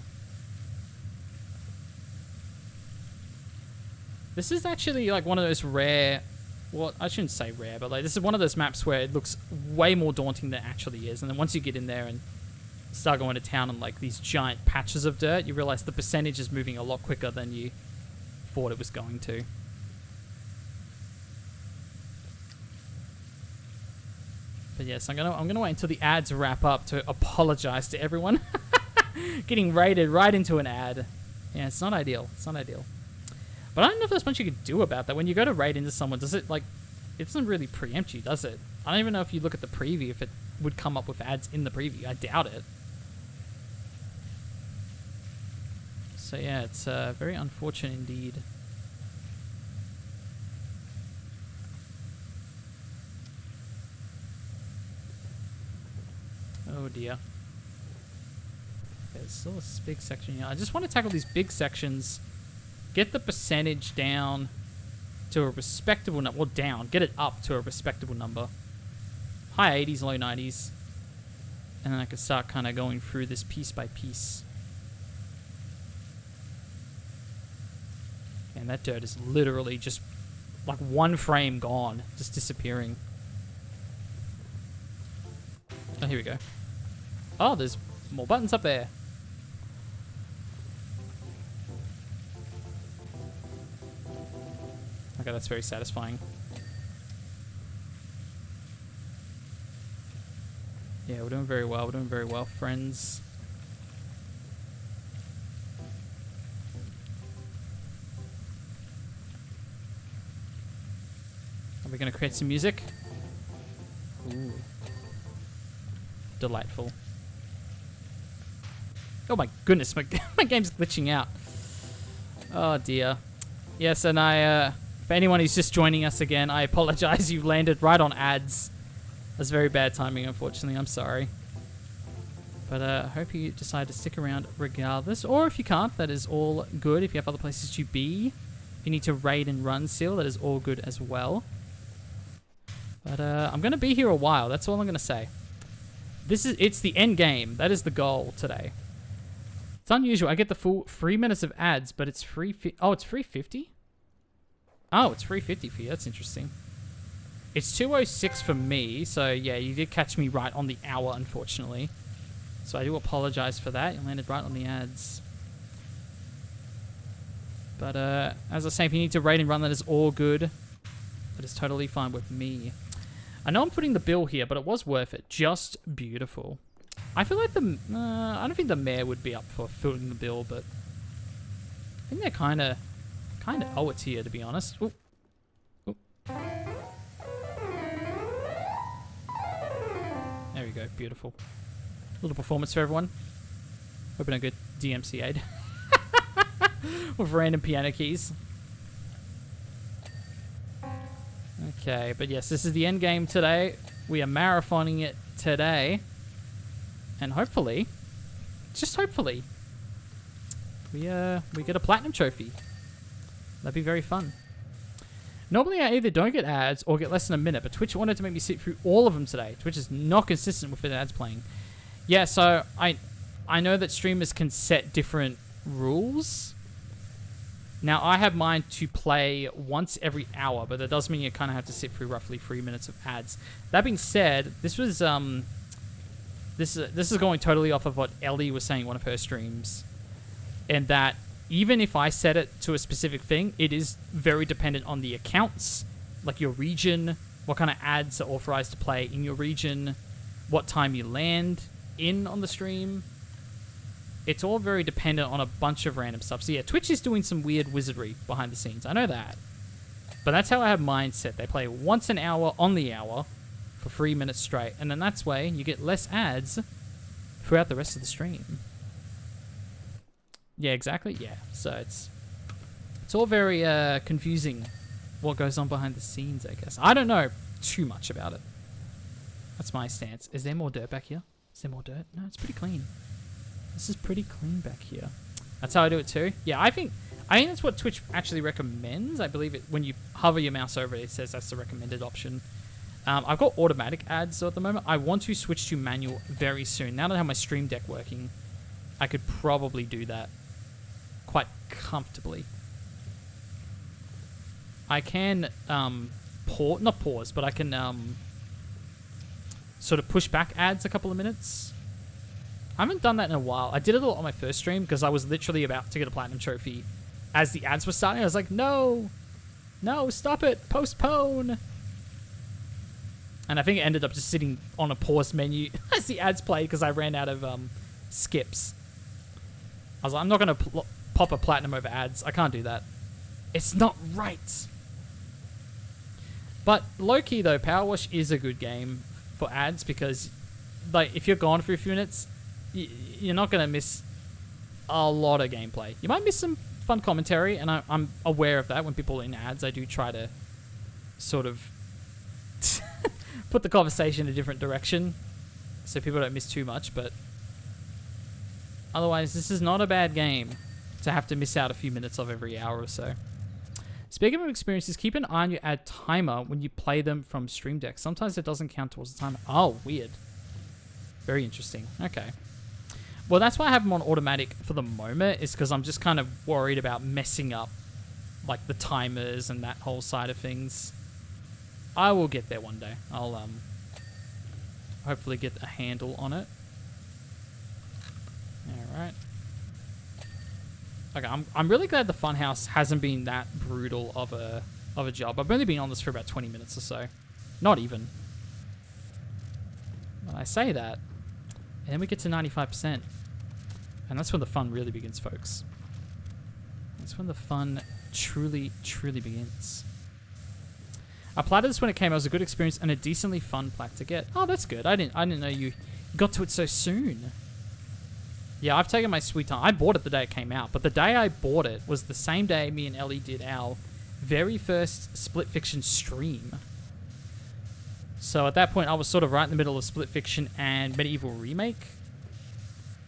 This is actually like one of those rare... Well, I shouldn't say rare, but like this is one of those maps where it looks way more daunting than it actually is. And then once you get in there and start going to town on like these giant patches of dirt, you realize the percentage is moving a lot quicker than you thought it was going to. But yes, I'm gonna wait until the ads wrap up to apologize to everyone. Getting raided right into an ad. Yeah, it's not ideal. It's not ideal. But I don't know if there's much you could do about that. When you go to raid into someone, does it like... It doesn't really preempt you, does it? I don't even know if you look at the preview if it would come up with ads in the preview. I doubt it. So yeah, it's very unfortunate indeed. Oh dear. Okay, there's still a big section here. I just want to tackle these big sections. Get the percentage down to a respectable number. Well, down. Get it up to a respectable number. High 80s, low 90s. And then I can start kind of going through this piece by piece. And that dirt is literally just like one frame gone. Just disappearing. Oh, here we go. Oh, there's more buttons up there. Okay, that's very satisfying. Yeah, we're doing very well. We're doing very well, friends. Are we going to create some music? Ooh. Delightful. Oh my goodness, my game's glitching out. Oh dear. Yes, and for anyone who's just joining us again, I apologize. You landed right on ads. That's very bad timing, unfortunately. I'm sorry. But I hope you decide to stick around regardless. Or if you can't, that is all good. If you have other places to be, if you need to raid and run still, that is all good as well. But I'm going to be here a while. That's all I'm going to say. It's the end game. That is the goal today. It's unusual. I get the full 3 minutes of ads, but it's free. Oh, it's free 50? Oh, it's free 50 for you. That's interesting. It's 2:06 for me, so yeah, you did catch me right on the hour, unfortunately. So I do apologize for that. You landed right on the ads. But as I say, if you need to raid and run, that is all good. That is totally fine with me. I know I'm putting the bill here, but it was worth it. Just beautiful. I feel like I don't think the mayor would be up for footing the bill, but I think they kind of owe it to you, to be honest. Ooh. Ooh. There we go. Beautiful. Little performance for everyone. Hoping I get DMCA'd with random piano keys. Okay, but yes, this is the end game today. We are marathoning it today. And hopefully, just hopefully, we get a platinum trophy. That'd be very fun. Normally I either don't get ads or get less than a minute, but Twitch wanted to make me sit through all of them today. Twitch is not consistent with the ads playing. Yeah, so I know that streamers can set different rules. Now, I have mine to play once every hour, but that does mean you kind of have to sit through roughly 3 minutes of ads. That being said, this was this is going totally off of what Ellie was saying in one of her streams, and that even if I set it to a specific thing, it is very dependent on the accounts, like your region, what kind of ads are authorized to play in your region, what time you land in on the stream. it's all very dependent on a bunch of random stuff. So yeah, Twitch is doing some weird wizardry behind the scenes. I know that. But that's how I have mine set. They play once an hour on the hour for 3 minutes straight. And then that's way you get less ads throughout the rest of the stream. Yeah, exactly. Yeah. So it's all very confusing what goes on behind the scenes, I guess. I don't know too much about it. That's my stance. Is there more dirt back here? Is there more dirt? No, it's pretty clean. This is pretty clean back here. That's how I do it too. Yeah, I think that's what Twitch actually recommends. I believe it when you hover your mouse over it, it says that's the recommended option. I've got automatic ads at the moment. I want to switch to manual very soon. Now that I have my Stream Deck working, I could probably do that quite comfortably. I can not pause, but I can sort of push back ads a couple of minutes. I haven't done that in a while. I did it a lot on my first stream because I was literally about to get a platinum trophy as the ads were starting. I was like, no, stop it, postpone. And I think it ended up just sitting on a pause menu as the ads played because I ran out of skips. I was like, I'm not going to pop a platinum over ads. I can't do that. It's not right. But low-key, though, Powerwash is a good game for ads because like if you're gone for a few minutes, you're not going to miss a lot of gameplay. You might miss some fun commentary, and I'm aware of that. When people are in ads, I do try to sort of put the conversation in a different direction so people don't miss too much, but otherwise, this is not a bad game to have to miss out a few minutes of every hour or so. Speaking of experiences, keep an eye on your ad timer when you play them from Stream Deck. Sometimes it doesn't count towards the timer. Oh, weird. Very interesting. Okay. Well, that's why I have them on automatic for the moment, is because I'm just kind of worried about messing up like the timers and that whole side of things. I will get there one day. I'll hopefully get a handle on it. Alright. Okay, I'm really glad the Funhouse hasn't been that brutal of a job. I've only been on this for about 20 minutes or so. Not even. When I say that, and then we get to 95%. And that's when the fun really begins, folks. That's when the fun truly, truly begins. I platted this when it came. It was a good experience and a decently fun plat to get. Oh, that's good. I didn't know you got to it so soon. Yeah, I've taken my sweet time. I bought it the day it came out, but the day I bought it was the same day me and Ellie did our very first Split Fiction stream. So at that point, I was sort of right in the middle of Split Fiction and Medieval Remake.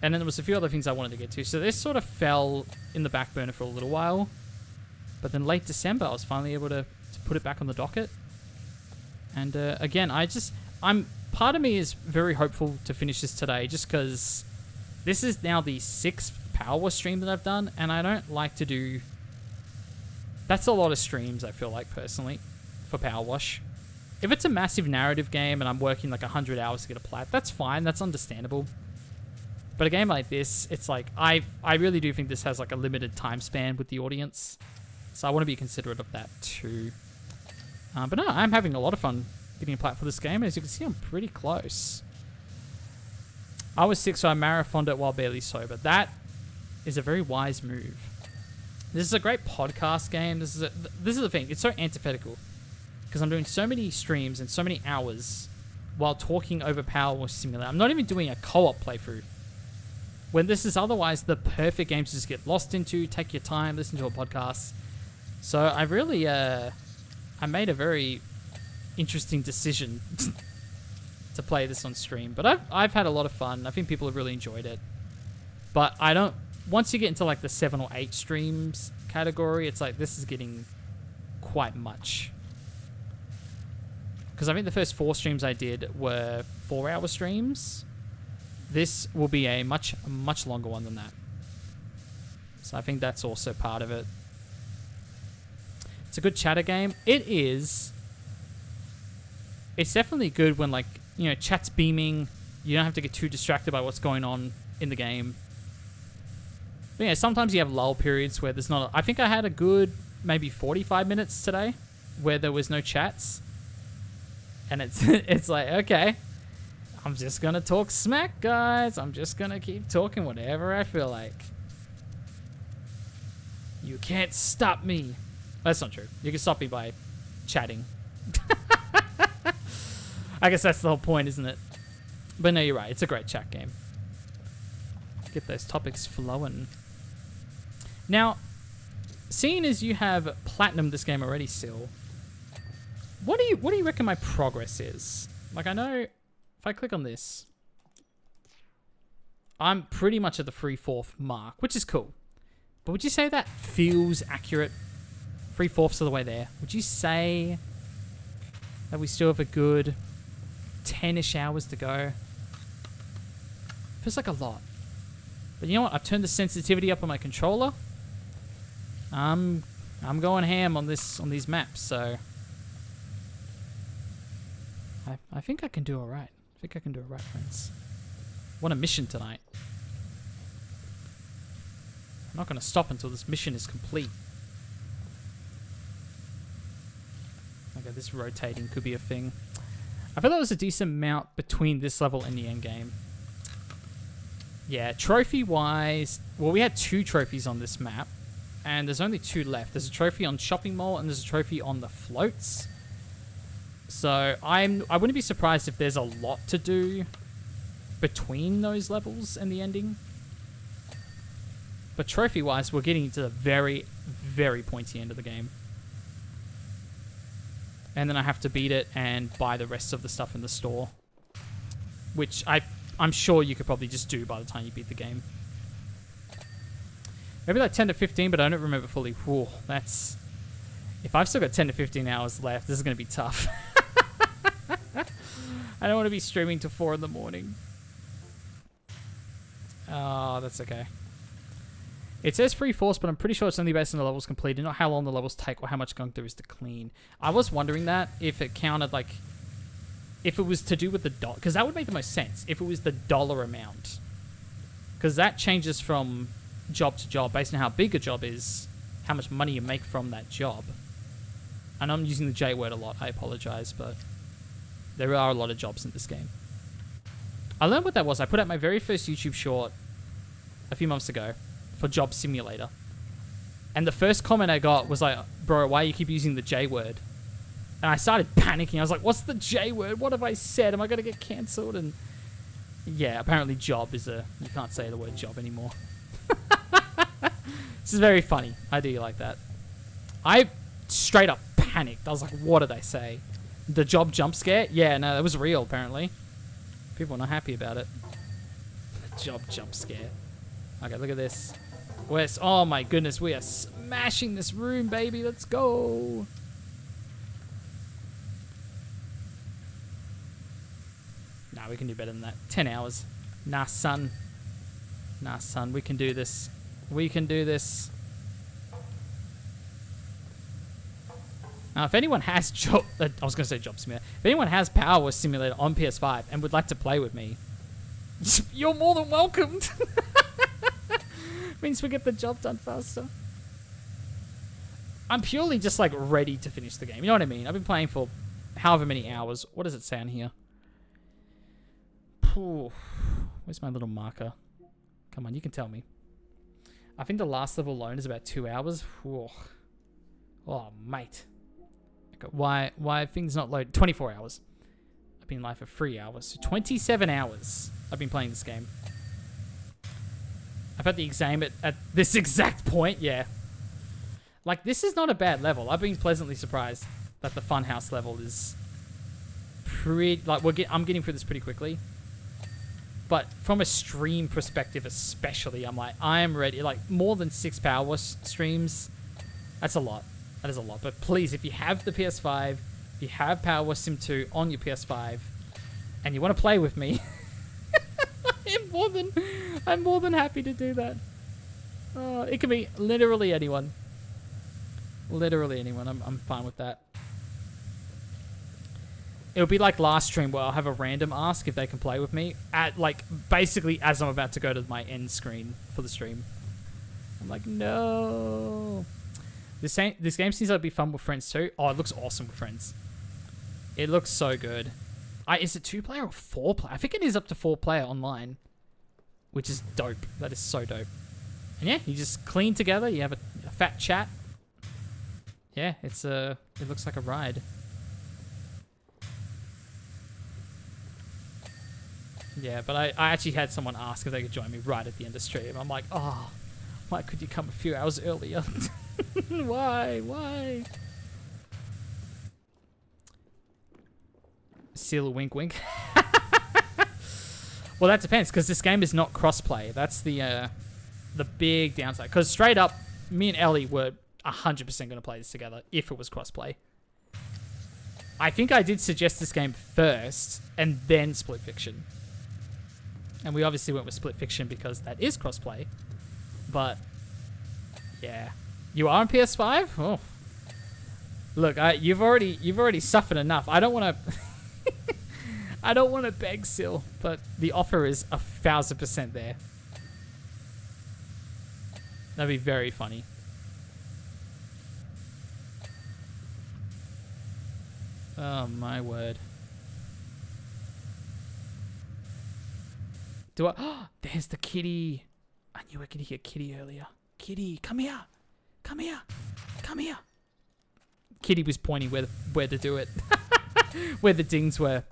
And then there was a few other things I wanted to get to. So this sort of fell in the back burner for a little while. But then late December, I was finally able to put it back on the docket. And again, part of me is very hopeful to finish this today, just because this is now the 6th Powerwash stream that I've done, and I don't like to do... That's a lot of streams, I feel like, personally, for Powerwash. If it's a massive narrative game and I'm working like 100 hours to get a plat, that's fine, that's understandable. But a game like this, it's like, I really do think this has like a limited time span with the audience. So I want to be considerate of that too. But no, I'm having a lot of fun getting a plat for this game. As you can see, I'm pretty close. I was sick, so I marathoned it while barely sober. That is a very wise move. This is a great podcast game. This is the thing. It's so antithetical. Because I'm doing so many streams and so many hours while talking over Powerwash Simulator. I'm not even doing a co-op playthrough. When this is otherwise the perfect game to just get lost into, take your time, listen to a podcast. So I really, I made a very interesting decision to play this on stream. But I've had a lot of fun. I think people have really enjoyed it. But once you get into like the 7 or 8 streams category, it's like this is getting quite much. Because I think the first 4 streams I did were 4-hour streams. This will be a much, much longer one than that. So I think that's also part of it. It's a good chatter game. It is. It's definitely good when, like, you know, chat's beaming. You don't have to get too distracted by what's going on in the game. But yeah, sometimes you have lull periods where there's not... I think I had a good maybe 45 minutes today where there was no chats. And it's like, okay. I'm just gonna talk smack, guys. I'm just gonna keep talking whatever I feel like. You can't stop me. That's not true. You can stop me by chatting. I guess that's the whole point, isn't it? But no, you're right. It's a great chat game. Get those topics flowing. Now, seeing as you have platinum this game already still, what do you reckon my progress is? Like, I know if I click on this, I'm pretty much at the 3/4 mark, which is cool. But would you say that feels accurate? 3/4 of the way there. Would you say that we still have a good 10-ish hours to go? Feels like a lot. But you know what? I've turned the sensitivity up on my controller. I'm going ham on these maps, so I think I can do alright. I think I can do alright, friends. Want a mission tonight. I'm not going to stop until this mission is complete. Okay, this rotating could be a thing. I feel there was a decent amount between this level and the end game. Yeah, trophy-wise, well, we had 2 trophies on this map, and there's only 2 left. There's a trophy on Shopping Mall, and there's a trophy on the floats. So I wouldn't be surprised if there's a lot to do between those levels and the ending. But trophy-wise, we're getting to the very, very pointy end of the game. And then I have to beat it and buy the rest of the stuff in the store. Which I'm sure you could probably just do by the time you beat the game. Maybe like 10 to 15, but I don't remember fully. Whew, that's... If I've still got 10 to 15 hours left, this is going to be tough. I don't want to be streaming till 4 in the morning. Oh, that's okay. It says 3/4, but I'm pretty sure it's only based on the levels completed, not how long the levels take or how much gunk there is to clean. I was wondering that, if it counted, like... If it was to do with the dollar... Because that would make the most sense, if it was the dollar amount. Because that changes from job to job, based on how big a job is, how much money you make from that job. And I'm using the J word a lot, I apologize, but... There are a lot of jobs in this game. I learned what that was. I put out my very first YouTube short a few months ago for Job Simulator. And the first comment I got was like, bro, why you keep using the J word? And I started panicking. I was like, what's the J word? What have I said? Am I going to get cancelled? And yeah, apparently job is a... You can't say the word job anymore. This is very funny. I do like that. I straight up panicked. I was like, what did I say? The job jump scare? Yeah, no, that was real, apparently. People are not happy about it. Job jump scare. Okay, look at this. Oh my goodness, we are smashing this room, baby. Let's go. Nah, we can do better than that. 10 hours. Nah, son. Nah, son, we can do this. We can do this. Now, if anyone has I was going to say Job Simulator. If anyone has Powerwash Simulator on PS5 and would like to play with me, you're more than welcomed. Means we get the job done faster. I'm purely just like ready to finish the game. You know what I mean? I've been playing for however many hours. What does it say on here? Where's my little marker? Come on, you can tell me. I think the last level alone is about 2 hours. Oh, mate. Okay, why things not load? 24 hours. I've been live for 3 hours. So 27 hours I've been playing this game. I've had the exam at this exact point, yeah. Like, this is not a bad level. I've been pleasantly surprised that the Funhouse level is pretty... Like, I'm getting through this pretty quickly. But from a stream perspective especially, I'm like, I am ready. Like, more than 6 Powerwash streams, that's a lot. That is a lot. But please, if you have the PS5, if you have Powerwash Sim 2 on your PS5, and you want to play with me... I'm more than happy to do that. It can be literally anyone. Literally anyone. I'm fine with that. It'll be like last stream where I'll have a random ask if they can play with me at like basically as I'm about to go to my end screen for the stream. I'm like, no. This game seems like it'd be fun with friends too. Oh, it looks awesome with friends. It looks so good. Is it 2-player or 4-player? I think it is up to 4-player online, which is dope. That is so dope. And yeah, you just clean together. You have a fat chat. Yeah, it looks like a ride. Yeah, but I actually had someone ask if they could join me right at the end of stream. I'm like, oh, why could you come a few hours earlier? Why? Seal a wink wink. Well, that depends, because this game is not crossplay. That's the big downside. Because straight up, me and Ellie were 100% going to play this together if it was crossplay. I think I did suggest this game first and then Split Fiction. And we obviously went with Split Fiction because that is crossplay. But yeah, you are on PS5. Oh, look, you've already suffered enough. I don't want to. I don't want to beg Sil, but the offer is 1,000% there. That'd be very funny. Oh my word. Do I? Oh, there's the kitty. I knew I could hear kitty earlier. Kitty, come here. Come here. Come here. Kitty was pointing where to do it. Where the dings were.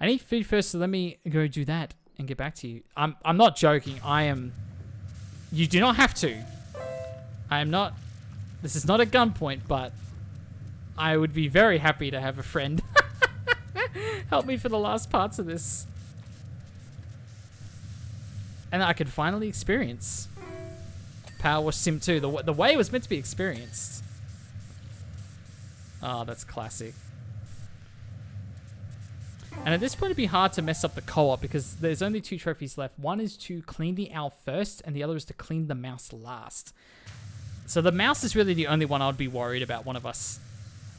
I need food first, so let me go do that and get back to you. I'm not joking. I am. You do not have to. I am not. This is not a gunpoint, but I would be very happy to have a friend help me for the last parts of this. And I could finally experience Powerwash Sim 2 the way it was meant to be experienced. Oh, that's classic. And at this point, it'd be hard to mess up the co-op because there's only 2 trophies left. One is to clean the owl first, and the other is to clean the mouse last. So the mouse is really the only one I'd be worried about one of us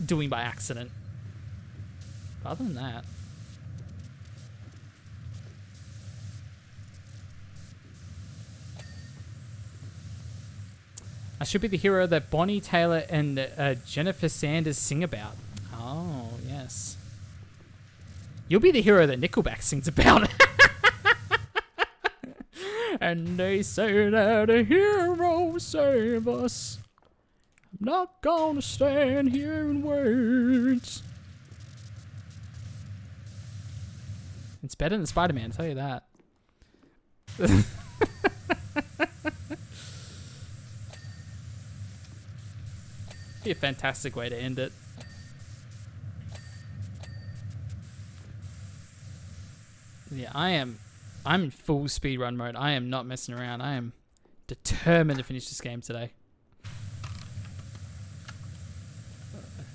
doing by accident. But other than that... I should be the hero that Bonnie Taylor and Jennifer Sanders sing about. Oh, yes. You'll be the hero that Nickelback sings about. And they say that a hero save us. I'm not gonna stand here in words. It's better than Spider-Man, I'll tell you that. Be a fantastic way to end it. Yeah, I'm in full speedrun mode. I am not messing around. I am determined to finish this game today.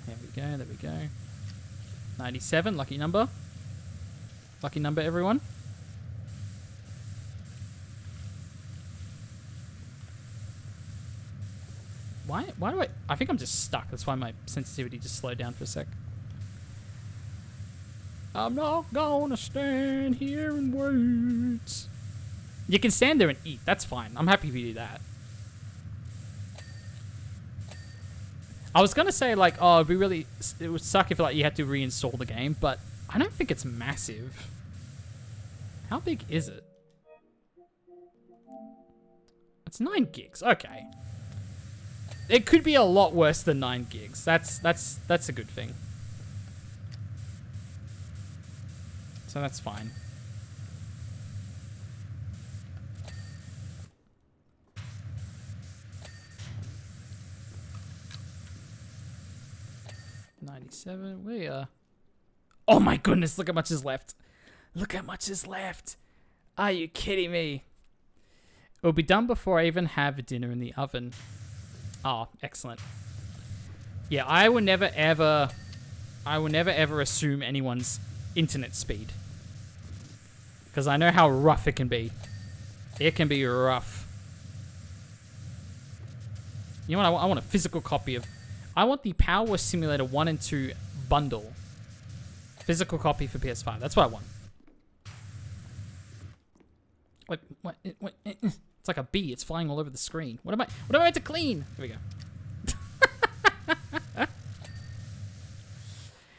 There we go, there we go. 97, lucky number. Lucky number, everyone. Why do I think I'm just stuck. That's why my sensitivity just slowed down for a sec. I'm not gonna stand here in words. You can stand there and eat. That's fine. I'm happy if you do that. I was gonna say like, oh, it would suck if like you had to reinstall the game, but I don't think it's massive. How big is it? It's 9 gigs. Okay. It could be a lot worse than 9 gigs. That's a good thing. So that's fine. $97. We are. Oh my goodness! Look how much is left. Look how much is left. Are you kidding me? It'll be done before I even have dinner in the oven. Oh, excellent. Yeah, I will never ever assume anyone's internet speed. Because I know how rough it can be. It can be rough. You know what? I want a physical copy of... I want the Powerwash Simulator 1 and 2 bundle. Physical copy for PS5. That's what I want. What? It's like a bee. It's flying all over the screen. What am I meant to clean? Here we go.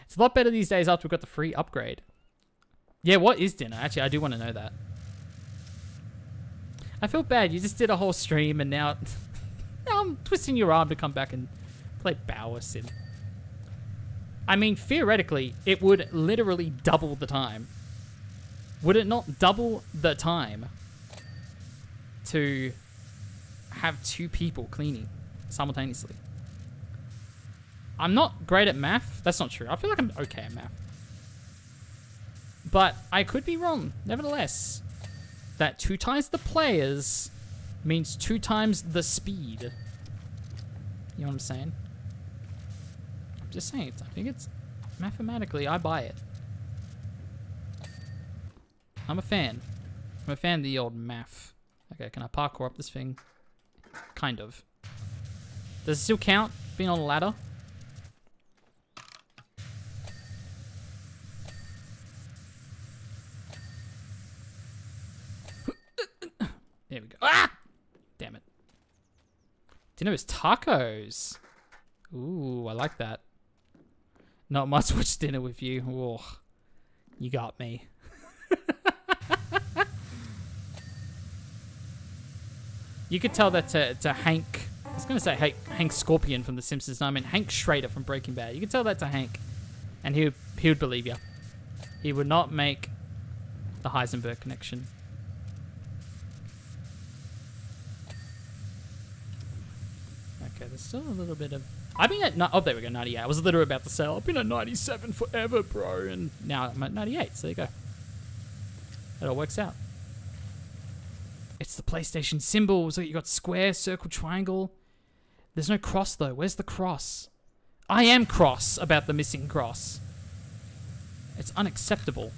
It's a lot better these days after we got the free upgrade. Yeah, what is dinner? Actually, I do want to know that. I feel bad. You just did a whole stream and now, now I'm twisting your arm to come back and play Power Sim. I mean, theoretically, it would literally double the time. Would it not double the time to have 2 people cleaning simultaneously? I'm not great at math. That's not true. I feel like I'm okay at math. But I could be wrong. Nevertheless, that 2 times the players means 2 times the speed. You know what I'm saying? I'm just saying. I think it's mathematically, I buy it. I'm a fan. I'm a fan of the old math. Okay, can I parkour up this thing? Kind of. Does it still count being on a ladder? There we go. Ah! Damn it. Dinner is tacos. Ooh, I like that. Not much watch dinner with you. Oh, you got me. You could tell that to Hank. I was going to say Hank Scorpion from The Simpsons. No, I mean Hank Schrader from Breaking Bad. You could tell that to Hank, and he would believe you. He would not make the Heisenberg connection. Okay, there's still a little bit of... I've been at... Oh, there we go, 98. I was literally about to say, I've been at 97 forever, bro. And now I'm at 98, so there you go. It all works out. It's the PlayStation symbol. So you got square, circle, triangle. There's no cross, though. Where's the cross? I am cross about the missing cross. It's unacceptable.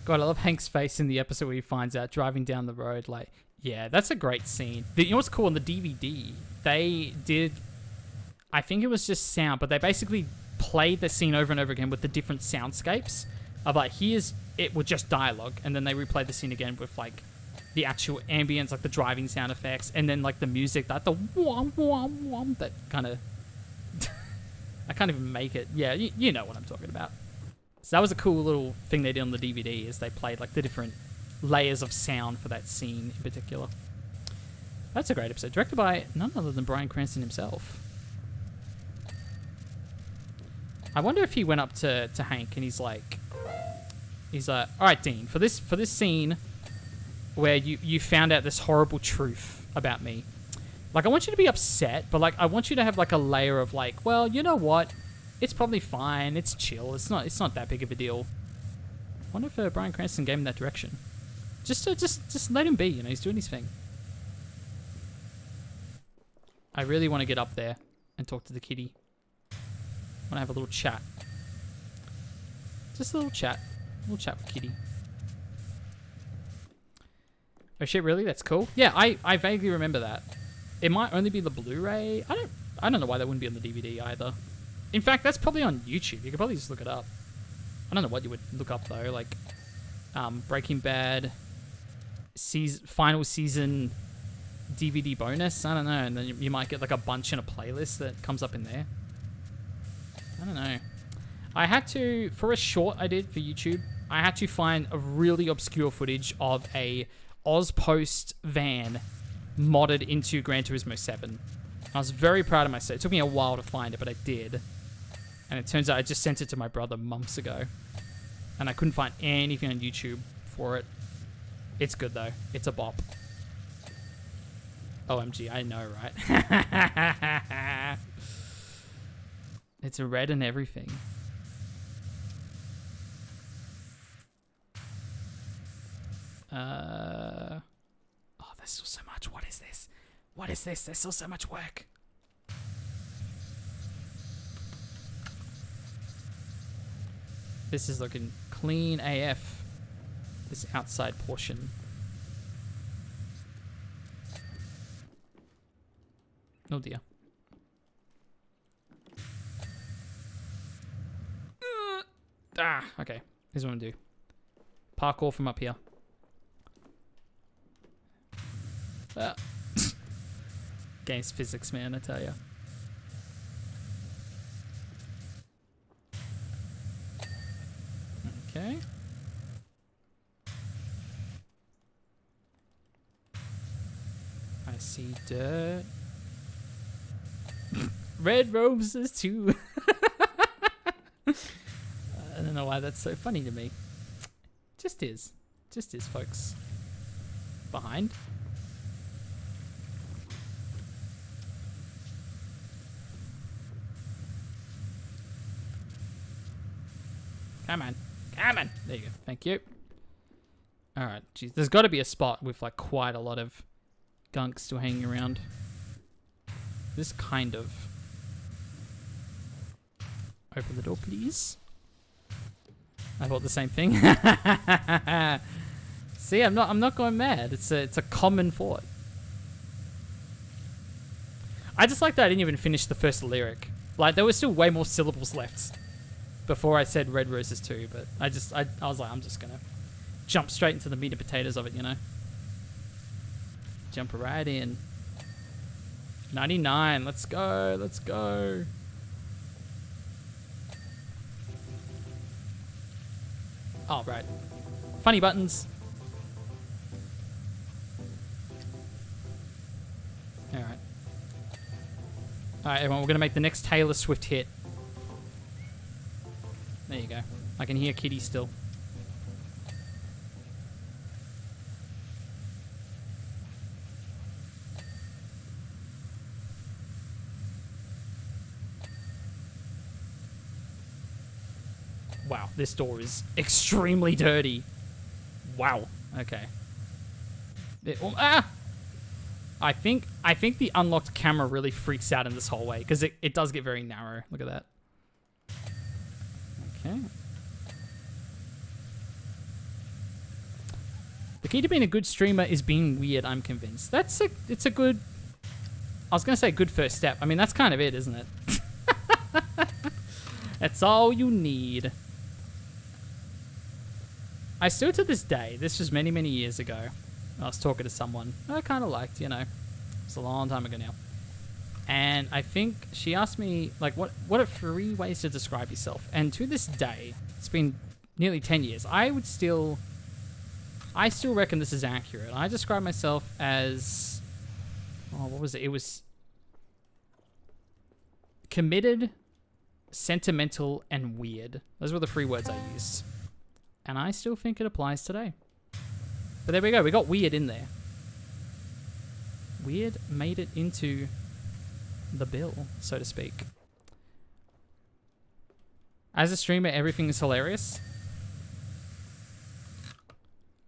God, I love Hank's face in the episode where he finds out driving down the road. Like, yeah, that's a great scene. You know what's cool on the DVD? They did, I think it was just sound, but they basically played the scene over and over again with the different soundscapes of like, here's it with just dialogue, and then they replayed the scene again with like the actual ambience, like the driving sound effects, and then like the music, that the whom whom whom, that kind of. I can't even make it. Yeah, you know what I'm talking about. So that was a cool little thing they did on the DVD, is they played like the different layers of sound for that scene in particular. That's a great episode. Directed by none other than Bryan Cranston himself. I wonder if he went up to Hank and he's like, all right, Dean, for this scene where you found out this horrible truth about me, like I want you to be upset, but like I want you to have like a layer of like, well, you know what? It's probably fine. It's chill. It's not that big of a deal. I wonder if Bryan Cranston gave him that direction. Just let him be. You know, he's doing his thing. I really want to get up there and talk to the kitty. I want to have a little chat. Just a little chat. A little chat with kitty. Oh shit! Really? That's cool. Yeah, I vaguely remember that. It might only be the Blu-ray. I don't know why that wouldn't be on the DVD either. In fact, that's probably on YouTube. You could probably just look it up. I don't know what you would look up though, like Breaking Bad final season DVD bonus. I don't know, and then you might get like a bunch in a playlist that comes up in there. I don't know. I had to, for a short I did for YouTube, I had to find a really obscure footage of a Ozpost van modded into Gran Turismo 7. I was very proud of myself. It took me a while to find it, but I did. And it turns out I just sent it to my brother months ago. And I couldn't find anything on YouTube for it. It's good though. It's a bop. OMG, I know, right? It's red and everything. Oh, there's still so much. What is this? What is this? There's still so much work. This is looking clean AF. This outside portion. Oh dear. Okay. Here's what I'm gonna do. Parkour from up here. Games physics, man, I tell you. Okay. I see dirt. Red roses too. I don't know why that's so funny to me. Just is, folks. Behind. Come on. Come on. There you go. Thank you. Alright, geez. There's got to be a spot with like quite a lot of gunk still hanging around. This kind of. Open the door, please. I thought the same thing. See, I'm not going mad. It's a common thought. I just like that I didn't even finish the first lyric. Like there was still way more syllables left before I said red roses too, but I was like, I'm just gonna jump straight into the meat and potatoes of it, you know? Jump right in. 99, let's go, let's go. Oh, right. Funny buttons. Alright. Alright, everyone, we're gonna make the next Taylor Swift hit. There you go. I can hear Kitty still. Wow, this door is extremely dirty. Wow. Okay. I think the unlocked camera really freaks out in this hallway because it does get very narrow. Look at that. Okay. The key to being a good streamer is being weird, I'm convinced. It's a good, I was going to say good first step. I mean, that's kind of it, isn't it? That's all you need. I still to this day, this was many, many years ago, I was talking to someone I kind of liked, you know. It's a long time ago now. And I think she asked me, like, what are 3 ways to describe yourself? And to this day, it's been nearly 10 years, I still reckon this is accurate. I describe myself as, oh, what was it? It was committed, sentimental, and weird. Those were the 3 words I used. And I still think it applies today. But there we go. We got weird in there. Weird made it into the bill, so to speak. As a streamer, everything is hilarious.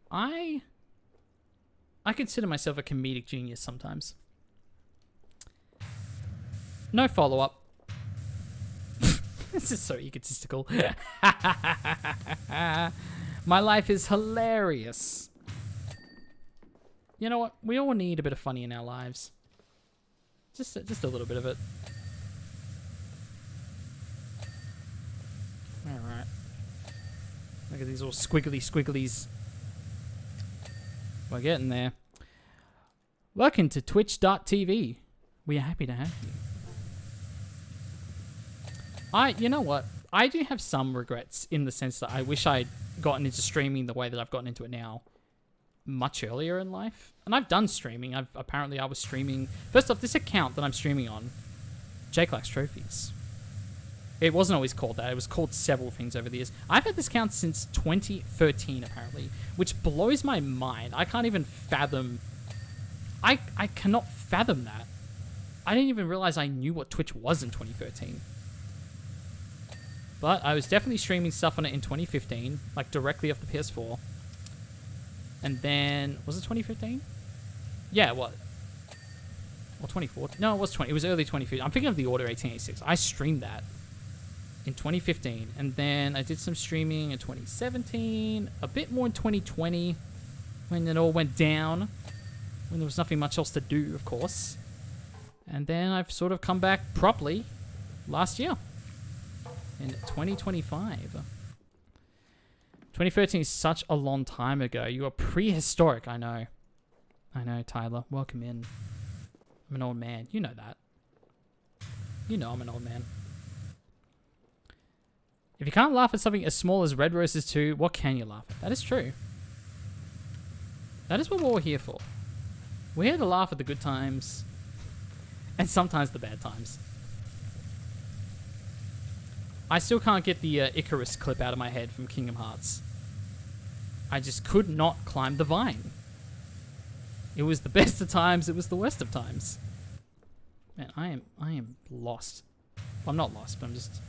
I consider myself a comedic genius sometimes. No follow-up. This is so egotistical. My life is hilarious. You know what? We all need a bit of funny in our lives. Just a little bit of it. Alright. Look at these little squigglies. We're getting there. Welcome to twitch.tv. We are happy to have you. You know what? I do have some regrets in the sense that I wish I'd gotten into streaming the way that I've gotten into it now much earlier in life. And I've done streaming. Apparently I was streaming. First off, this account that I'm streaming on, Jake Likes Trophies. It wasn't always called that. It was called several things over the years. I've had this account since 2013 apparently, which blows my mind. I can't even fathom. I cannot fathom that. I didn't even realize I knew what Twitch was in 2013. But I was definitely streaming stuff on it in 2015, like directly off the PS4. And then, was it 2015? Yeah, what? Or 2014? No, it was 20. It was early 2015. I'm thinking of the Order 1886. I streamed that in 2015. And then I did some streaming in 2017, a bit more in 2020, when it all went down, when there was nothing much else to do, of course. And then I've sort of come back properly last year. In 2025. 2013 is such a long time ago. You are prehistoric. I know. I know, Tyler. Welcome in. I'm an old man. You know that. You know I'm an old man. If you can't laugh at something as small as Red Roses 2, what can you laugh at? That is true. That is what we're all here for. We're here to laugh at the good times and sometimes the bad times. I still can't get the Icarus clip out of my head from Kingdom Hearts. I just could not climb the vine. It was the best of times, it was the worst of times. Man, I am lost. Well, I'm not lost, but I'm just...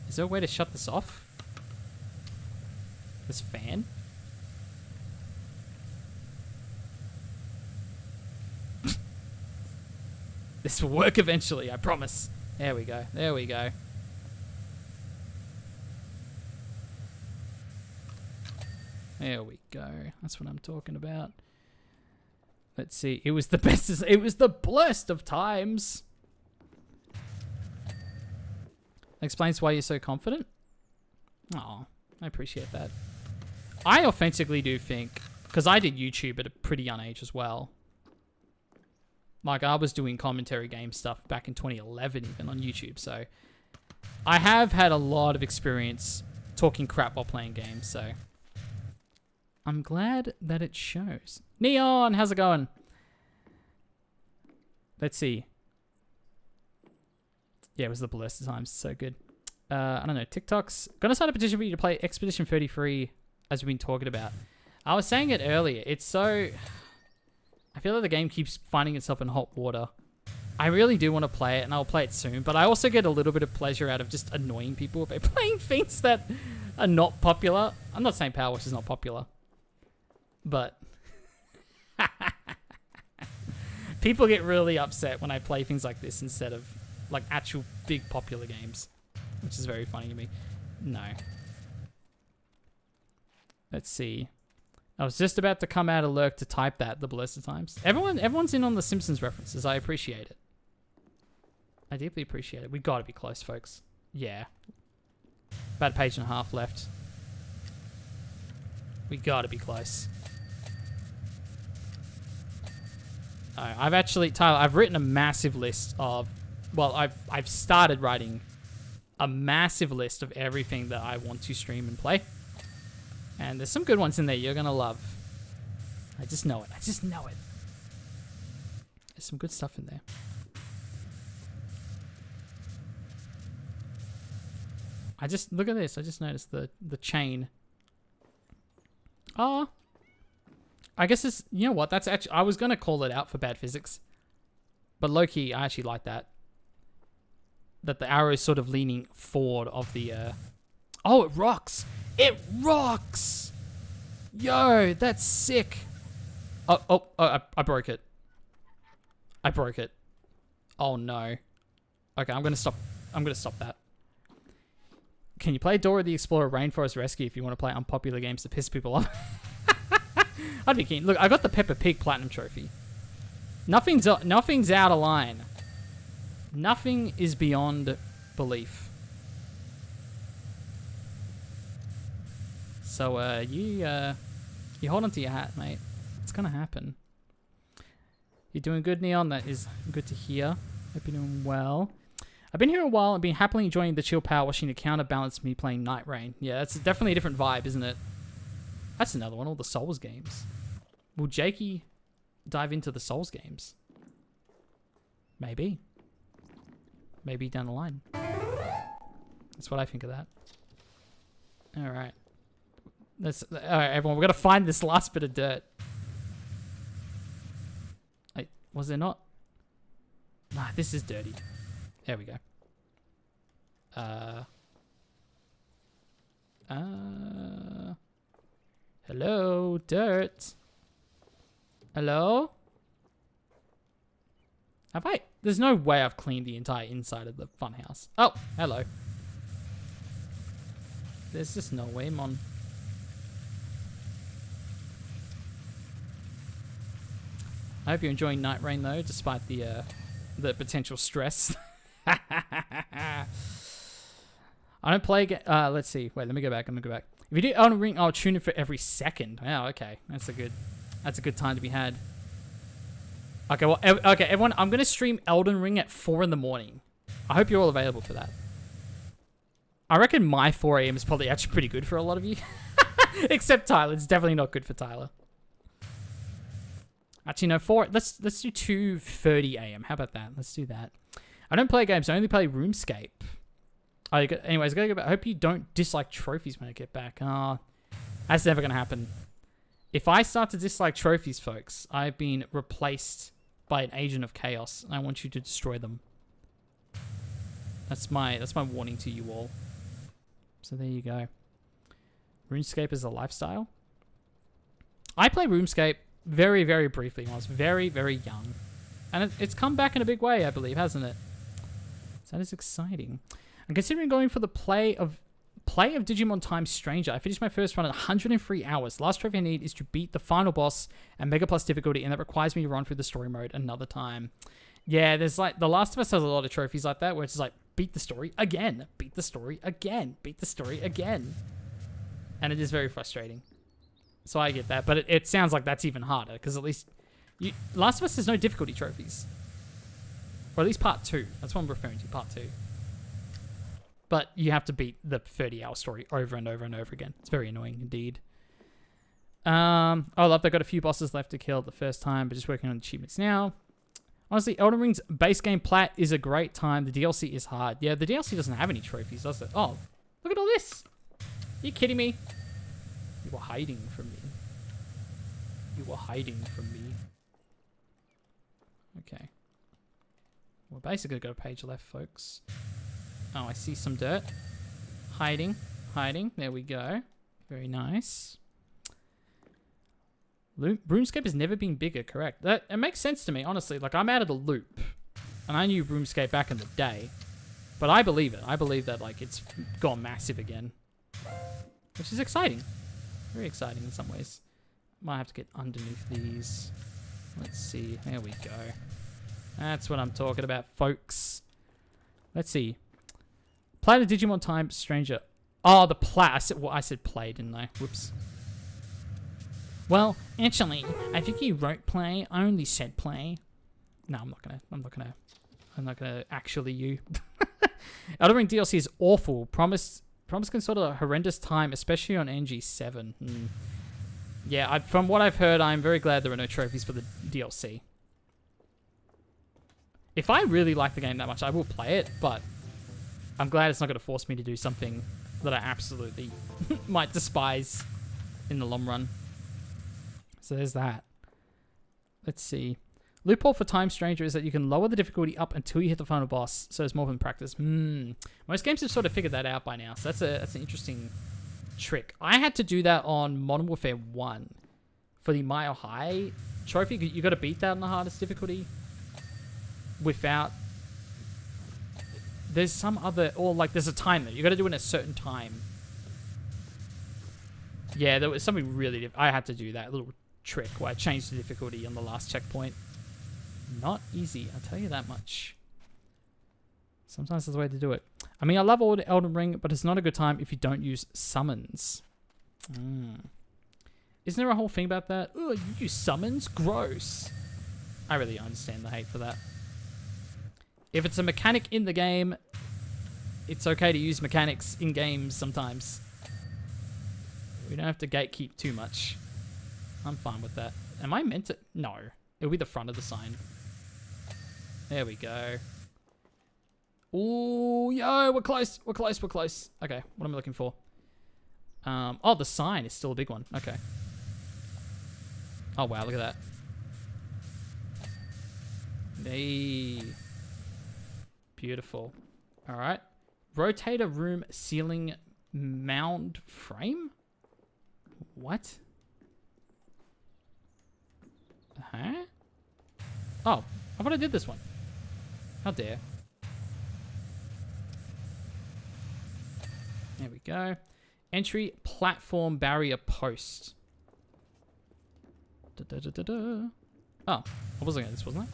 Is there a way to shut this off? This fan? This will work eventually, I promise. There we go. There we go. There we go. That's what I'm talking about. Let's see. It was the best. It was the blessed of times. Explains why you're so confident. Oh, I appreciate that. I authentically do think, because I did YouTube at a pretty young age as well. Like, I was doing commentary game stuff back in 2011 even on YouTube, so I have had a lot of experience talking crap while playing games, so I'm glad that it shows. Neon, how's it going? Let's see. Yeah, it was the blessed times. So good. I don't know. TikTok's gonna start a petition for you to play Expedition 33, as we've been talking about. I was saying it earlier. It's so... I feel like the game keeps finding itself in hot water. I really do want to play it, and I'll play it soon. But I also get a little bit of pleasure out of just annoying people by playing things that are not popular. I'm not saying Powerwash is not popular, but people get really upset when I play things like this instead of like actual big popular games, which is very funny to me. No. Let's see. I was just about to come out of lurk to type that, the blessed times. Everyone's in on the Simpsons references. I appreciate it. I deeply appreciate it. We gotta be close, folks. Yeah. About a page and a half left. We gotta be close. I've actually, Tyler, I've written a massive list of, well, I've started writing a massive list of everything that I want to stream and play. And there's some good ones in there you're gonna love. I just know it. I just know it. There's some good stuff in there. I just, look at this. I just noticed the chain. Oh. I guess it's, you know what? That's actually, I was gonna call it out for bad physics. But low-key, I actually like that. That the arrow is sort of leaning forward of the, Oh, it rocks! It rocks! Yo, that's sick. Oh, I broke it. I broke it. Oh no. Okay, I'm gonna stop that. Can you play Dora the Explorer Rainforest Rescue if you want to play unpopular games to piss people off? I'd be keen. Look, I got the Peppa Pig Platinum Trophy. Nothing's out of line. Nothing is beyond belief. So, you hold on to your hat, mate. It's gonna happen. You're doing good, Neon. That is good to hear. Hope you're doing well. I've been here a while and been happily enjoying the chill power washing to counterbalance me playing Night Rain. Yeah, that's definitely a different vibe, isn't it? That's another one, all the Souls games. Will Jakey dive into the Souls games? Maybe. Maybe down the line. That's what I think of that. Alright. Alright, everyone, we've got to find this last bit of dirt. Wait, was there not? Nah, this is dirty. There we go. Hello, dirt. Hello? Have I? There's no way I've cleaned the entire inside of the funhouse. Oh, hello. There's just no way, Mon. I hope you're enjoying Night Rain though, despite the potential stress. I don't play. Let's see. Wait, let me go back. If you do Elden Ring, I'll tune in for every second. Oh, okay. That's a good time to be had. Okay, well, okay, everyone. I'm gonna stream Elden Ring at 4 in the morning. I hope you're all available for that. I reckon my 4 a.m. is probably actually pretty good for a lot of you. Except Tyler. It's definitely not good for Tyler. Actually, no, let's do 2:30 a.m. How about that? Let's do that. I don't play games. I only play RuneScape. Anyways, I gotta go back. I hope you don't dislike trophies when I get back. That's never gonna happen. If I start to dislike trophies, folks, I've been replaced by an agent of chaos, and I want you to destroy them. That's my warning to you all. So there you go. RuneScape is a lifestyle. I play RuneScape very, very briefly when I was very, very young. And it's come back in a big way, I believe, hasn't it? So that is exciting. I'm considering going for the play of Digimon Time Stranger. I finished my first run at 103 hours. Last trophy I need is to beat the final boss at Mega Plus difficulty, and that requires me to run through the story mode another time. Yeah, there's like, The Last of Us has a lot of trophies like that, where it's just like, beat the story again, beat the story again, beat the story again. And it is very frustrating. So I get that, but it sounds like that's even harder, because at least Last of Us has no difficulty trophies. Or at least part 2. That's what I'm referring to, part 2. But you have to beat the 30-hour story over and over and over again. It's very annoying indeed. I love they've got a few bosses left to kill the first time, but just working on achievements now. Honestly, Elden Ring's base game plat is a great time. The DLC is hard. Yeah, the DLC doesn't have any trophies, does it? Oh, look at all this. Are you kidding me? You were hiding from me. You were hiding from me. Okay. We're basically got a page left, folks. Oh, I see some dirt. Hiding. There we go. Very nice. RuneScape has never been bigger, correct? It makes sense to me, honestly. Like, I'm out of the loop. And I knew RuneScape back in the day. But I believe it. I believe that, like, it's gone massive again. Which is exciting. Very exciting in some ways. Might have to get underneath these. Let's see. There we go. That's what I'm talking about, folks. Let's see. Play the Digimon Time Stranger. Oh, the play. I said play, didn't I? Whoops. Well, actually, I think you wrote play. I only said play. No, I'm not gonna actually you. Elden Ring DLC is awful. Promise can sort of a horrendous time, especially on NG7. Yeah, from what I've heard, I'm very glad there are no trophies for the DLC. If I really like the game that much, I will play it, but I'm glad it's not going to force me to do something that I absolutely might despise in the long run. So there's that. Let's see. Loophole for Time Stranger is that you can lower the difficulty up until you hit the final boss, so it's more than practice. Most games have sort of figured that out by now, so that's an interesting trick. I had to do that on Modern Warfare 1 for the Mile High trophy. You got to beat that on the hardest difficulty without... There's some other... Or, like, there's a timer. You got to do it in a certain time. Yeah, there was something really... I had to do that little trick where I changed the difficulty on the last checkpoint. Not easy, I'll tell you that much. Sometimes there's a way to do it. I mean, I love Elden Ring, but it's not a good time if you don't use summons. Isn't there a whole thing about that? Oh, you use summons? Gross. I really understand the hate for that. If it's a mechanic in the game, it's okay to use mechanics in games sometimes. We don't have to gatekeep too much. I'm fine with that. Am I meant to? No. It'll be the front of the sign. There we go. Ooh, yo, we're close. We're close. We're close. Okay, what am I looking for? Oh, the sign is still a big one. Okay. Oh, wow, look at that. Hey. Beautiful. All right. Rotator room ceiling mound frame? What? Huh? Oh, I thought I did this one. How dare. There we go. Entry platform barrier post. Oh, I was looking at this, wasn't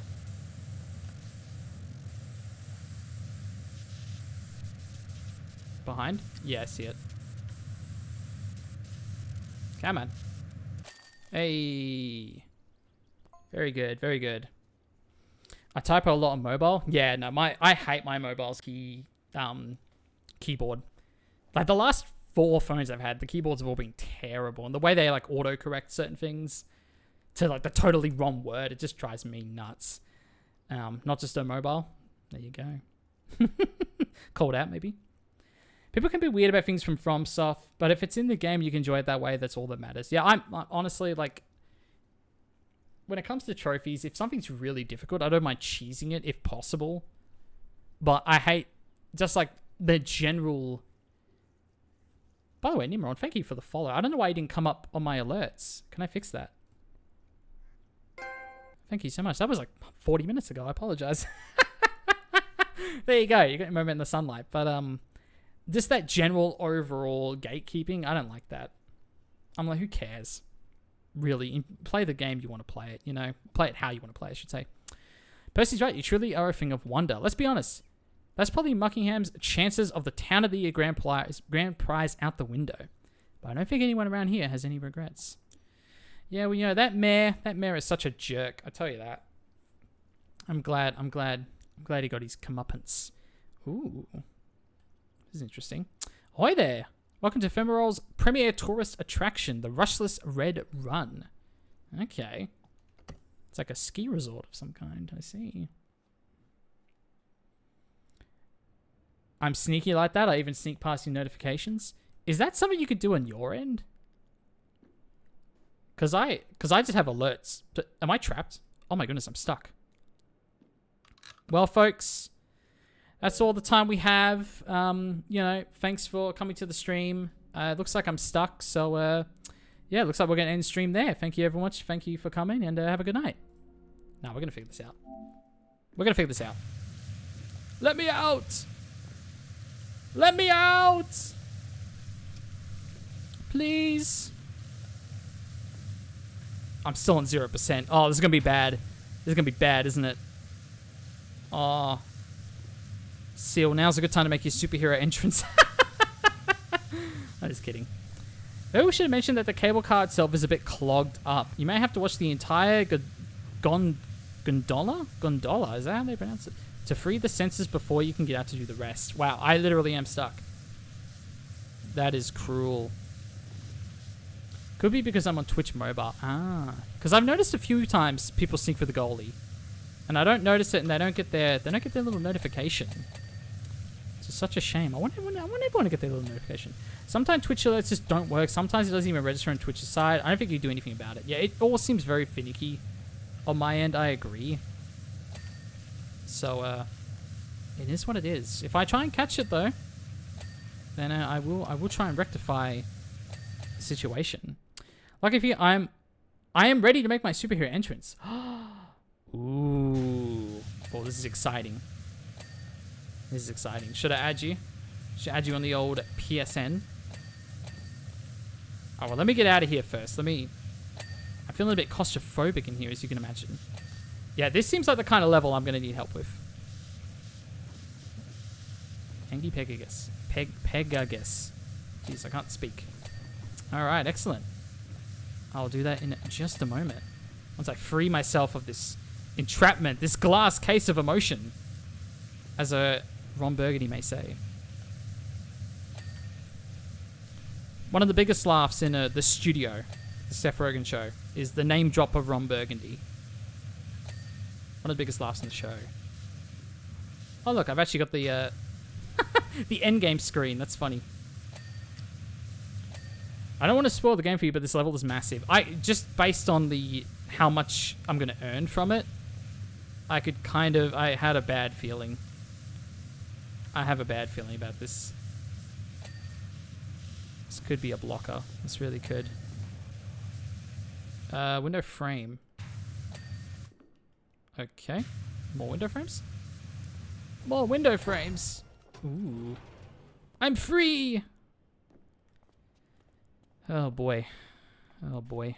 I? behind. Yeah, I see it. Come on. Hey. Very good, very good. I type a lot on mobile. Yeah, no, I hate my mobile's keyboard. Like the last 4 phones I've had, the keyboards have all been terrible. And the way they like autocorrect certain things to like the totally wrong word, it just drives me nuts. Not just a mobile. There you go. Called out, maybe. People can be weird about things from FromSoft, but if it's in the game, you can enjoy it that way. That's all that matters. Yeah, I'm honestly like, when it comes to trophies, if something's really difficult, I don't mind cheesing it if possible. But I hate just like the general. By the way, Nimrod, thank you for the follow. I don't know why you didn't come up on my alerts. Can I fix that? Thank you so much. That was like 40 minutes ago. I apologize. There you go. You got your moment in the sunlight. But just that general overall gatekeeping, I don't like that. I'm like, who cares? Really, play the game you want to play it, you know? Play it how you want to play it, I should say. Percy's right. You truly are a thing of wonder. Let's be honest. That's probably Muckingham's chances of the Town of the Year grand prize out the window. But I don't think anyone around here has any regrets. Yeah, well, you know, that mayor is such a jerk. I tell you that. I'm glad he got his comeuppance. Ooh. This is interesting. Ahoy there. Welcome to Femerol's premier tourist attraction, the Rushless Red Run. Okay. It's like a ski resort of some kind, I see. I'm sneaky like that. I even sneak past your notifications. Is that something you could do on your end? Because I just have alerts. Am I trapped? Oh my goodness, I'm stuck. Well, folks, that's all the time we have. You know, thanks for coming to the stream. It looks like I'm stuck. So, yeah, it looks like we're going to end the stream there. Thank you very much. Thank you for coming and have a good night. No, we're going to figure this out. We're going to figure this out. Let me out. Let me out. Please. I'm still on 0%. Oh, this is going to be bad. This is going to be bad, isn't it? Oh. Seal, now's a good time to make your superhero entrance. I'm just kidding. Maybe we should have mentioned that the cable car itself is a bit clogged up. You may have to watch the entire gondola? Gondola, is that how they pronounce it? To free the sensors before you can get out to do the rest. Wow, I literally am stuck. That is cruel. Could be because I'm on Twitch mobile. Ah, because I've noticed a few times people sync for the goalie, and I don't notice it, and they don't get their little notification. It's just such a shame. I want everyone to get their little notification. Sometimes Twitch alerts just don't work. Sometimes it doesn't even register on Twitch's side. I don't think you can do anything about it. Yeah, it all seems very finicky on my end. I agree. So it is what it is. If I try and catch it though, then I will try and rectify the situation. Like if I am ready to make my superhero entrance. Ooh. Oh, this is exciting. This is exciting. Should I add you? Should I add you on the old PSN? Oh, well, let me get out of here first. I'm feeling a bit claustrophobic in here, as you can imagine. Yeah, this seems like the kind of level I'm going to need help with. Pengy Pegasus. Pegasus. Jeez, I can't speak. Alright, excellent. I'll do that in just a moment. Once I free myself of this entrapment, this glass case of emotion, as a Ron Burgundy may say. One of the biggest laughs in the studio, the Seth Rogen show, is the name drop of Ron Burgundy. One of the biggest laughs in the show. Oh look, I've actually got the the endgame screen. That's funny. I don't want to spoil the game for you, but this level is massive. Just based on how much I'm going to earn from it, I had a bad feeling. I have a bad feeling about this. This could be a blocker. This really could. Window frame. Okay. More window frames? More window frames. Ooh. I'm free! Oh boy. Oh boy.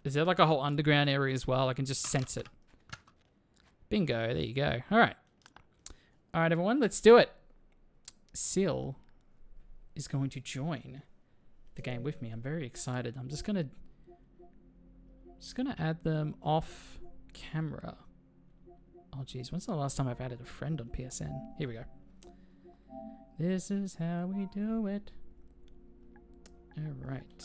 Is there like a whole underground area as well? I can just sense it. Bingo. There you go. Alright. Alright, everyone. Let's do it. Sil is going to join the game with me. I'm very excited. I'm just gonna add them off camera. Oh geez, when's the last time I've added a friend on PSN? Here we go. This is how we do it. Alright.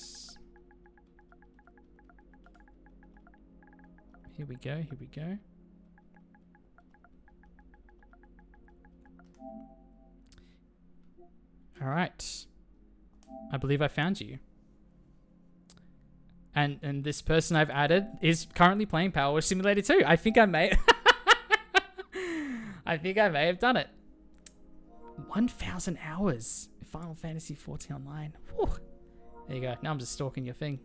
Here we go, here we go. Alright. I believe I found you. And this person I've added is currently playing Powerwash Simulator 2. I think I may I think I may have done it. 1,000 hours in Final Fantasy 14 Online. Whew. There you go. Now I'm just stalking your thing.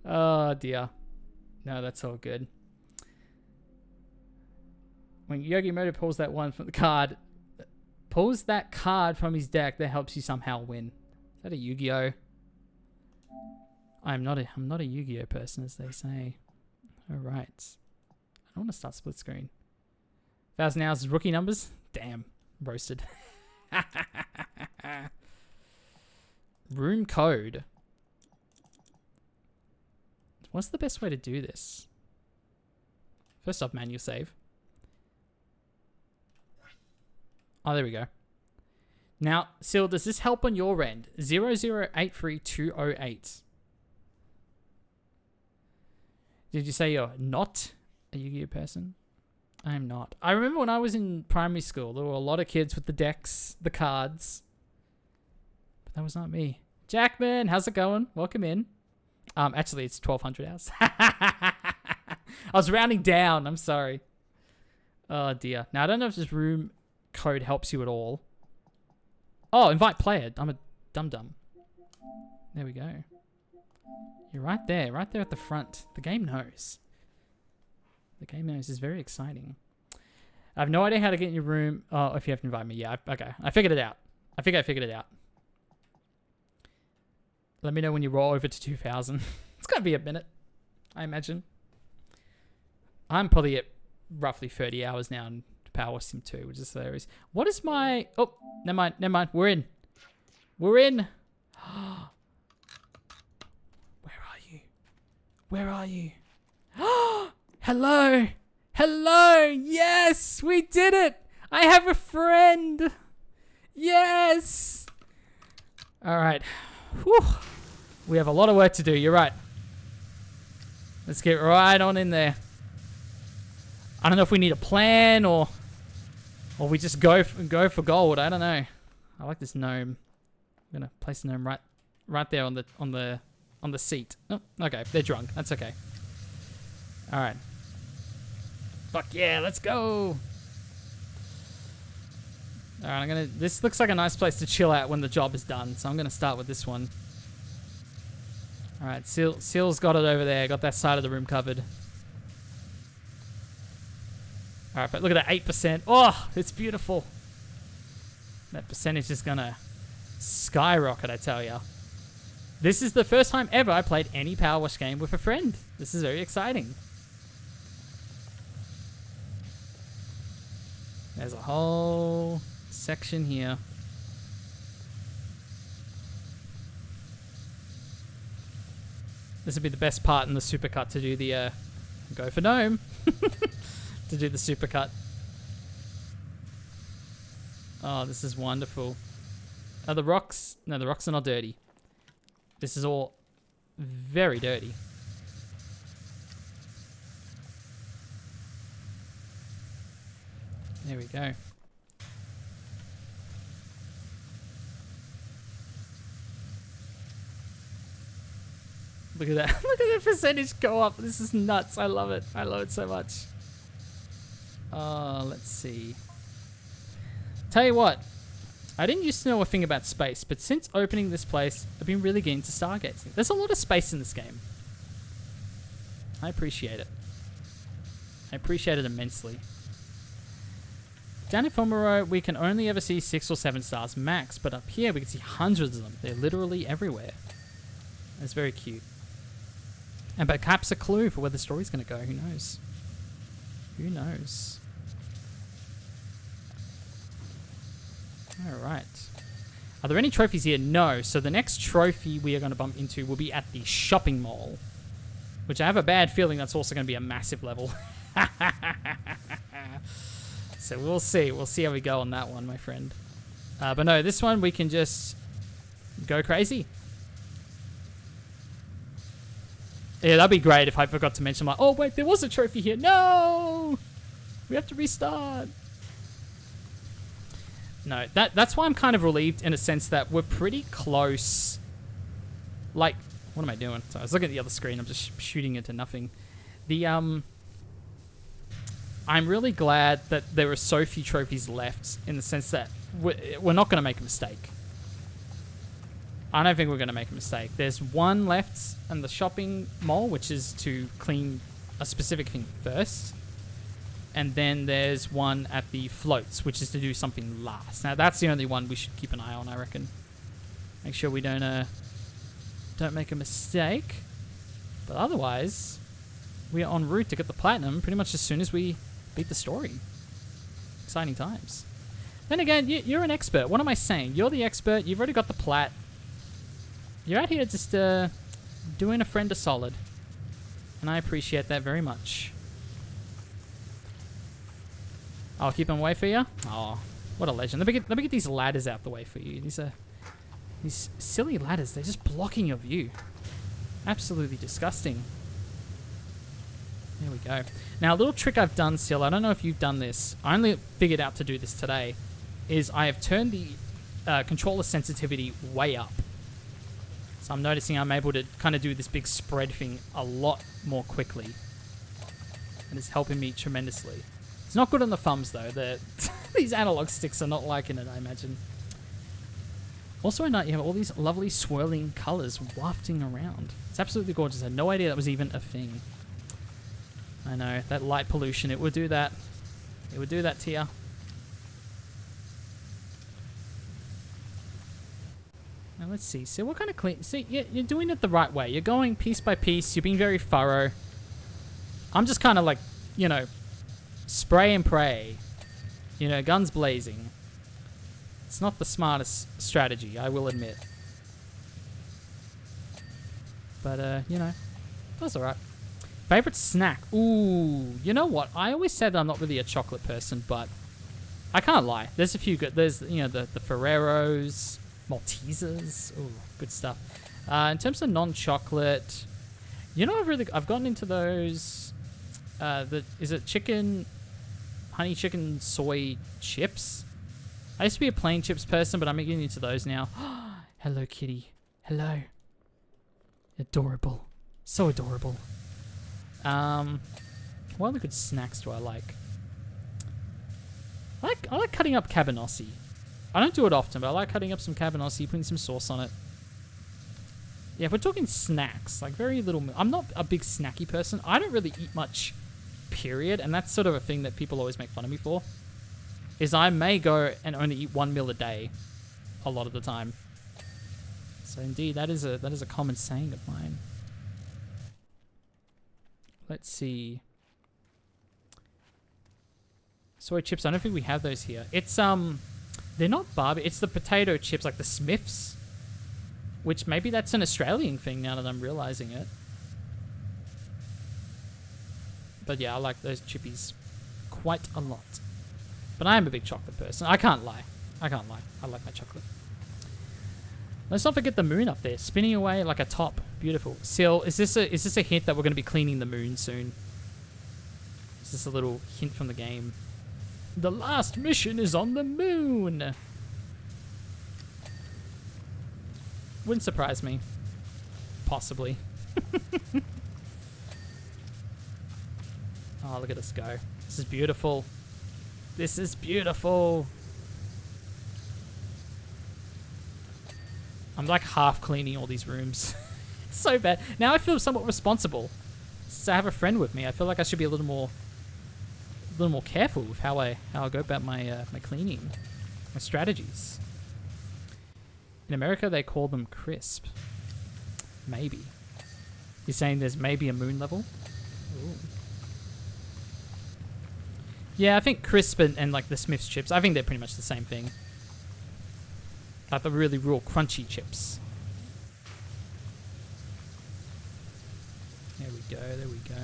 Oh dear. No, that's all good. When Yogi Moto pulls that one from the card, pulls that card from his deck that helps you somehow win. Is that a Yu-Gi-Oh? I'm not a Yu-Gi-Oh person, as they say. Alright. I don't want to start split screen. 1,000 hours is rookie numbers? Damn. Roasted. Room code. What's the best way to do this? First off, manual save. Oh, there we go. Now, Sil, does this help on your end? 0083208. Did you say you're not a Yu-Gi-Oh person? I am not. I remember when I was in primary school, there were a lot of kids with the decks, the cards. But that was not me. Jackman, how's it going? Welcome in. Actually, it's 1,200 hours. I was rounding down. I'm sorry. Oh, dear. Now, I don't know if this room code helps you at all. Oh, invite player. I'm a dum-dum. There we go. You're right there at the front. The game knows. The game knows. Is very exciting. I have no idea how to get in your room. Oh, if you have to invite me. Yeah, okay. I figured it out. I think I figured it out. Let me know when you roll over to 2,000. It's going to be a minute, I imagine. I'm probably at roughly 30 hours now in Powerwash Sim 2, which is hilarious. What is my... Oh, never mind. We're in. Where are you? Hello. Yes, we did it. I have a friend. Yes. All right. Whew. We have a lot of work to do. You're right. Let's get right on in there. I don't know if we need a plan or we just go for gold. I don't know. I like this gnome. I'm gonna place the gnome right there on the seat. Oh, okay. They're drunk. That's okay. All right. Fuck yeah, let's go. All right, this looks like a nice place to chill out when the job is done, so I'm gonna start with this one. All right, Sil's got it over there. Got that side of the room covered. All right, but look at that 8%. Oh, it's beautiful. That percentage is gonna skyrocket, I tell ya. This is the first time ever I played any Powerwash game with a friend. This is very exciting. There's a whole section here. This would be the best part in the supercut to do the go for gnome. To do the supercut. Oh, this is wonderful. Are the rocks? No, the rocks are not dirty. This is all very dirty. There we go. Look at that. Look at the percentage go up. This is nuts. I love it. I love it so much. Let's see. Tell you what. I didn't used to know a thing about space, but since opening this place, I've been really getting into stargazing. There's a lot of space in this game. I appreciate it. I appreciate it immensely. Down in Fomero, we can only ever see 6 or 7 stars max, but up here we can see hundreds of them. They're literally everywhere. It's very cute. And perhaps a clue for where the story's going to go. Who knows? Who knows? All right. Are there any trophies here? No. So the next trophy we are going to bump into will be at the shopping mall, which I have a bad feeling that's also going to be a massive level. So we'll see. We'll see how we go on that one, my friend. But no, this one we can just go crazy. Yeah, that'd be great if I forgot to mention oh wait, there was a trophy here. No! We have to restart. No, that's why I'm kind of relieved in a sense that we're pretty close. Like, what am I doing? So I was looking at the other screen. I'm just shooting into nothing. I'm really glad that there are so few trophies left in the sense that we're not going to make a mistake. I don't think we're going to make a mistake. There's one left in the shopping mall, which is to clean a specific thing first. And then there's one at the floats, which is to do something last. Now, that's the only one we should keep an eye on, I reckon. Make sure we don't make a mistake. But otherwise, we are en route to get the platinum pretty much as soon as we beat the story. Exciting times. Then again, you're an expert. What am I saying? You're the expert. You've already got the plat. You're out here just doing a friend a solid. And I appreciate that very much. I'll keep them away for you. Oh, what a legend. Let me get these ladders out the way for you. These silly ladders. They're just blocking your view. Absolutely disgusting. There we go. Now, a little trick I've done still. I don't know if you've done this. I only figured out to do this today. Is I have turned the controller sensitivity way up. So I'm noticing I'm able to kind of do this big spread thing a lot more quickly. And it's helping me tremendously. It's not good on the thumbs, though. These analog sticks are not liking it, I imagine. Also at night, you have all these lovely swirling colors wafting around. It's absolutely gorgeous. I had no idea that was even a thing. I know, that light pollution, it would do that. It would do that to you. Now, let's see. So what kind of clean... See, you're doing it the right way. You're going piece by piece. You're being very thorough. I'm just kind of like, you know... spray and pray. You know, guns blazing. It's not the smartest strategy, I will admit. But, you know, that's alright. Favorite snack? Ooh, you know what? I always said that I'm not really a chocolate person, but I can't lie. There's a few good... There's, you know, the Ferreros, Maltesers. Ooh, good stuff. In terms of non-chocolate, you know, I've gotten into those... is it chicken... honey chicken soy chips? I used to be a plain chips person, but I'm getting into those now. Hello, kitty. Hello. Adorable. So adorable. What other good snacks do I like? I like cutting up cabanossi. I don't do it often, but I like cutting up some cabanossi, putting some sauce on it. Yeah, if we're talking snacks, like very little... I'm not a big snacky person. I don't really eat much... period, and that's sort of a thing that people always make fun of me for, is I may go and only eat 1 meal a day a lot of the time. So indeed, that is a common saying of mine. Let's see. Soy chips, I don't think we have those here. It's they're not barbecue, it's the potato chips, like the Smiths, which maybe that's an Australian thing now that I'm realizing it. But yeah, I like those chippies quite a lot. But I am a big chocolate person. I can't lie. I like my chocolate. Let's not forget the moon up there, spinning away like a top. Beautiful. Sil, is this a hint that we're going to be cleaning the moon soon? Is this a little hint from the game? The last mission is on the moon. Wouldn't surprise me. Possibly. Oh, look at us go. This is beautiful. This is beautiful. I'm like half cleaning all these rooms. It's so bad. Now I feel somewhat responsible. Since I have a friend with me, I feel like I should be a little more careful with how I go about my my cleaning, my strategies. In America, they call them crisp. Maybe. You're saying there's maybe a moon level? Ooh. Yeah, I think crisp and like the Smith's chips, I think they're pretty much the same thing. Like the really real crunchy chips. There we go, there we go.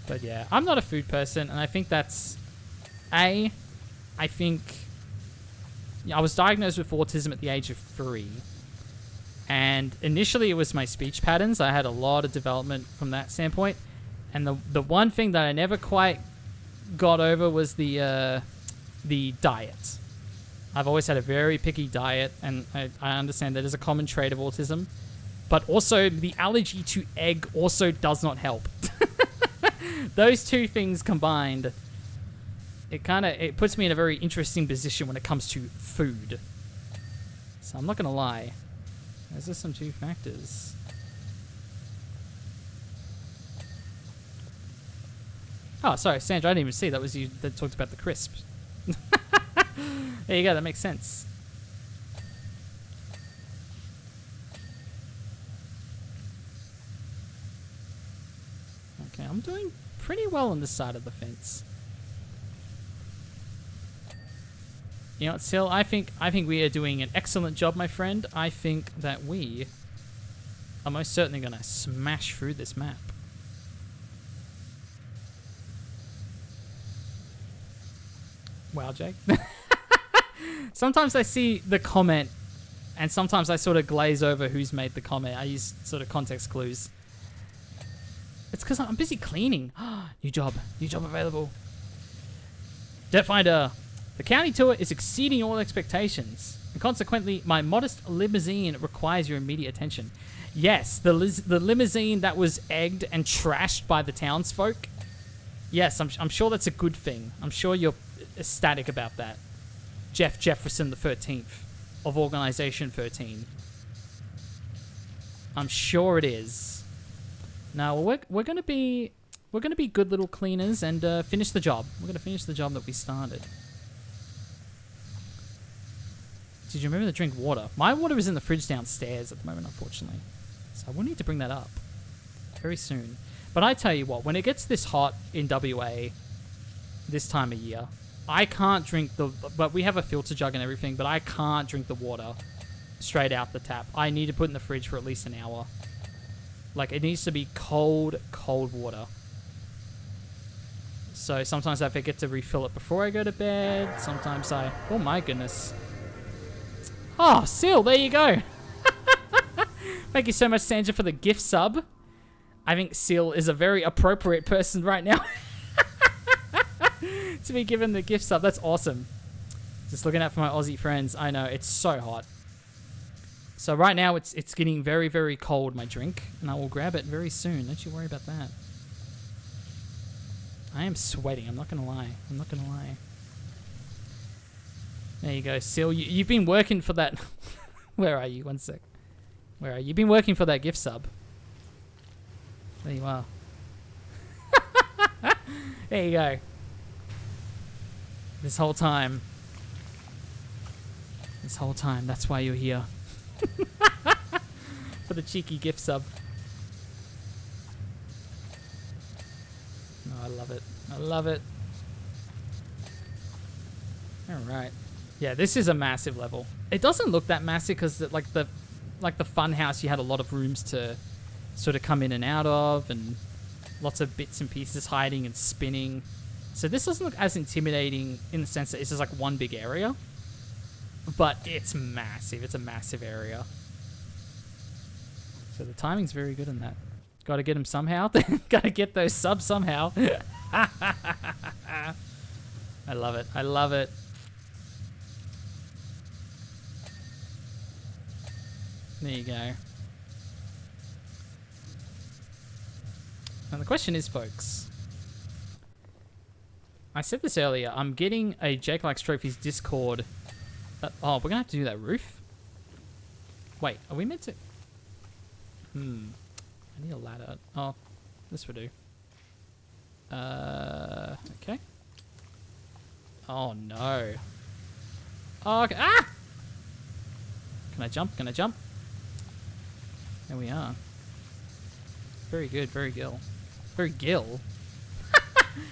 But yeah, I'm not a food person, and I think that's... I think... I was diagnosed with autism at the age of 3. And initially it was my speech patterns. I had a lot of development from that standpoint. And the one thing that I never quite got over was the diet. I've always had a very picky diet, and I understand that is a common trait of autism. But also, the allergy to egg also does not help. Those two things combined, it puts me in a very interesting position when it comes to food. So I'm not gonna lie. Those are some 2 factors. Oh, sorry, Sandra, I didn't even see. That was you that talked about the crisps. There you go, that makes sense. Okay, I'm doing pretty well on this side of the fence. You know what, Sil, I think we are doing an excellent job, my friend. I think that we are most certainly going to smash through this map. Wow, Jake. Sometimes I see the comment, and sometimes I sort of glaze over who's made the comment. I use sort of context clues. It's because I'm busy cleaning. New job available. Debt Finder. The county tour is exceeding all expectations, and consequently, my modest limousine requires your immediate attention. Yes, the limousine that was egged and trashed by the townsfolk. Yes, I'm sure that's a good thing. I'm sure you're ecstatic about that. Jeff Jefferson the 13th of Organization 13. I'm sure it is. Now we're gonna be good little cleaners and finish the job. We're gonna finish the job that we started. Did you remember to drink water? My water is in the fridge downstairs at the moment, unfortunately. So I will need to bring that up very soon. But I tell you what, when it gets this hot in WA this time of year, I can't drink but we have a filter jug and everything, but I can't drink the water straight out the tap. I need to put it in the fridge for at least an hour. Like, it needs to be cold water. So sometimes I forget to refill it before I go to bed. Sometimes oh my goodness. Oh, Sil, there you go. Thank you so much, Sandra, for the gift sub. I think Sil is a very appropriate person right now to be given the gift sub. That's awesome. Just looking out for my Aussie friends. I know, it's so hot. So right now, it's getting very, very cold, my drink. And I will grab it very soon. Don't you worry about that. I am sweating. I'm not going to lie. I'm not going to lie. There you go, Sil. You've been working for that. Where are you? One sec. Where are you? You've been working for that gift sub. There you are. There you go. This whole time, that's why you're here. For the cheeky gift sub. Oh, I love it. I love it. All right. Yeah, this is a massive level. It doesn't look that massive because like the fun house, you had a lot of rooms to sort of come in and out of, and lots of bits and pieces hiding and spinning. So this doesn't look as intimidating in the sense that it's just like one big area, but it's massive. It's a massive area. So the timing's very good in that. Got to get them somehow. Got to get those subs somehow. I love it. I love it. There you go. And the question is, folks, I said this earlier, I'm getting a Jake Likes Trophies Discord. Oh, we're going to have to do that roof? Wait, are we meant to? I need a ladder. Oh, this will do. Okay. Oh, no. Oh, okay. Ah! Can I jump? Can I jump? There we are. Very good, very Gil. Very Gil?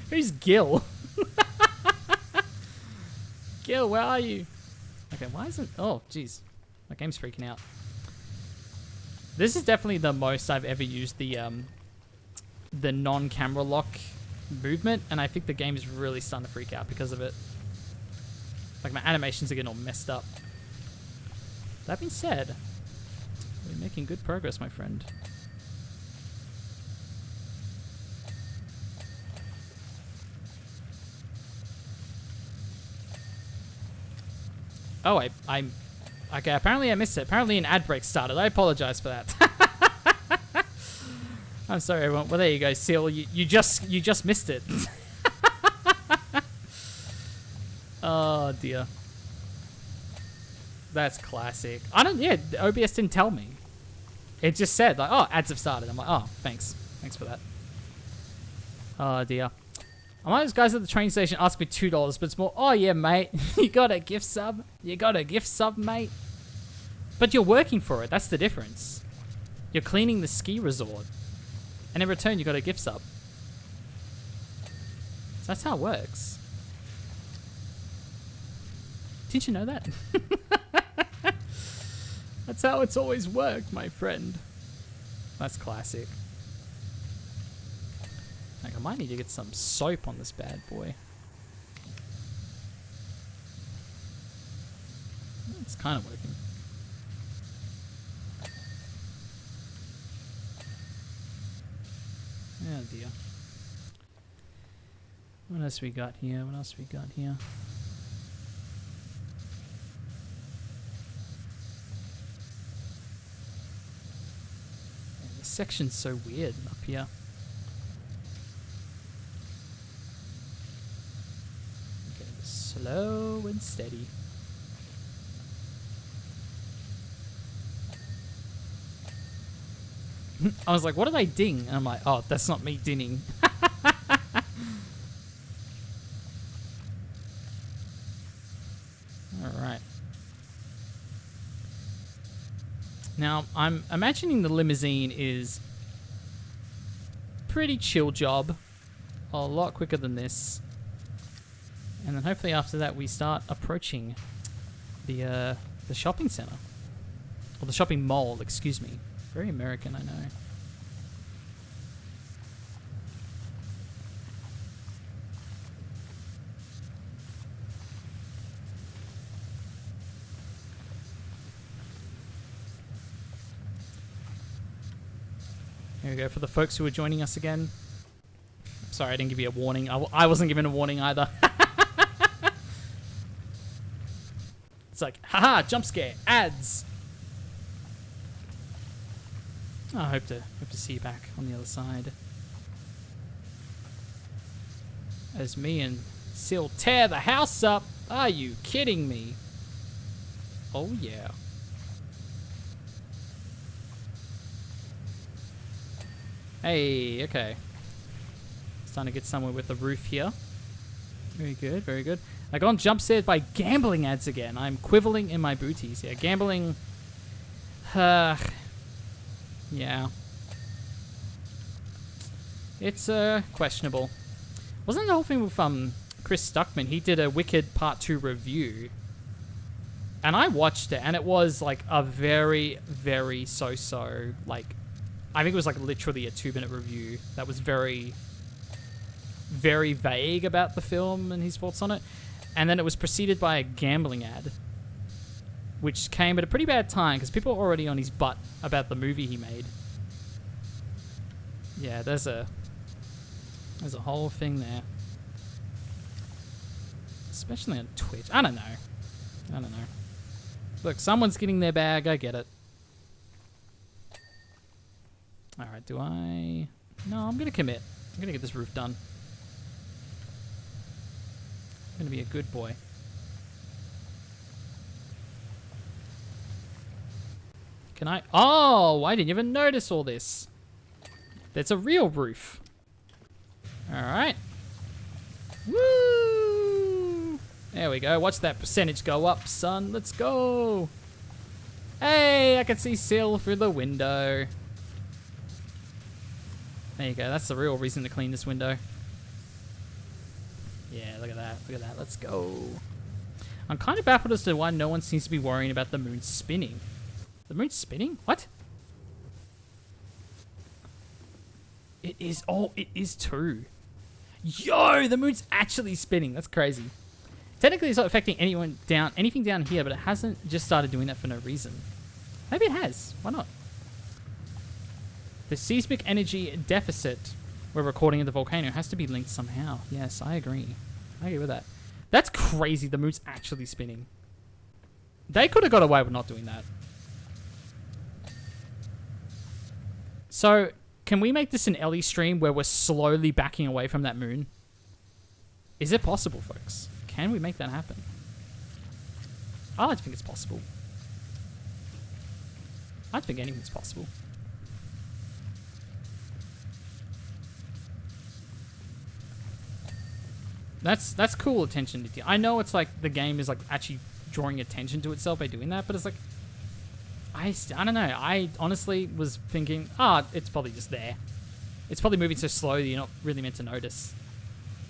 Who's Gil? Kill, where are you? Okay, why isn't... Oh, jeez. My game's freaking out. This is definitely the most I've ever used the non-camera lock movement, and I think the game is really starting to freak out because of it. Like, my animations are getting all messed up. That being said, we're making good progress, my friend. Oh, I'm... Okay, apparently I missed it. Apparently an ad break started. I apologize for that. I'm sorry, everyone. Well, there you go, Seal. You just missed it. Oh, dear. That's classic. Yeah, OBS didn't tell me. It just said, like, oh, ads have started. I'm like, oh, thanks. Thanks for that. Oh, dear. I'm one of those guys at the train station ask me $2, but it's more, oh, yeah, mate. You got a gift sub? You got a gift sub, mate? But you're working for it. That's the difference. You're cleaning the ski resort. And in return, you got a gift sub. So that's how it works. Did you know that? That's how it's always worked, my friend. That's classic. Like, I might need to get some soap on this bad boy. It's kind of working. Oh dear. What else we got here? What else we got here? Yeah, this section's so weird up here. Okay, slow and steady. I was like, what did I ding? And I'm like, oh, that's not me dinning. Alright. Now, I'm imagining the limousine is pretty chill job. A lot quicker than this. And then hopefully after that we start approaching the shopping center. Or the shopping mall, excuse me. Very American, I know. Here we go for the folks who are joining us again. Sorry, I didn't give you a warning. I wasn't given a warning either. It's like, haha, jump scare, ads. Oh, I hope to see you back on the other side. As me and Seal tear the house up. Are you kidding me? Oh yeah. Hey, okay. Starting to get somewhere with the roof here. Very good, very good. I got jump scared by gambling ads again. I'm quibbling in my booties. Yeah, gambling. Yeah. It's questionable. Wasn't the whole thing with Chris Stuckman? He did a Wicked Part 2 review. And I watched it, and it was like a very, very so-so, like, I think it was like literally a 2-minute review that was very, very vague about the film and his thoughts on it. And then it was preceded by a gambling ad, which came at a pretty bad time because people were already on his butt about the movie he made. Yeah, there's a whole thing there. Especially on Twitch. I don't know. Look, someone's getting their bag. I get it. Alright, do I... No, I'm going to commit. I'm going to get this roof done. I'm going to be a good boy. Can I... Oh, I didn't even notice all this. That's a real roof. Alright. Woo! There we go. Watch that percentage go up, son. Let's go. Hey, I can see Sil through the window. There you go. That's the real reason to clean this window. Yeah, look at that. Look at that. Let's go. I'm kind of baffled as to why no one seems to be worrying about the moon spinning. The moon's spinning? What? It is. Oh, it is too. Yo, the moon's actually spinning. That's crazy. Technically, it's not affecting anything down here, but it hasn't just started doing that for no reason. Maybe it has. Why not? The seismic energy deficit we're recording in the volcano has to be linked somehow. Yes, I agree. I agree with that. That's crazy. The moon's actually spinning. They could have got away with not doing that. So, can we make this an Ellie stream where we're slowly backing away from that moon? Is it possible, folks? Can we make that happen? I like to think it's possible. I don't think anything's possible. That's cool attention to detail. I know it's like the game is like actually drawing attention to itself by doing that, but it's like I don't know. I honestly was thinking, it's probably just there. It's probably moving so slow that you're not really meant to notice.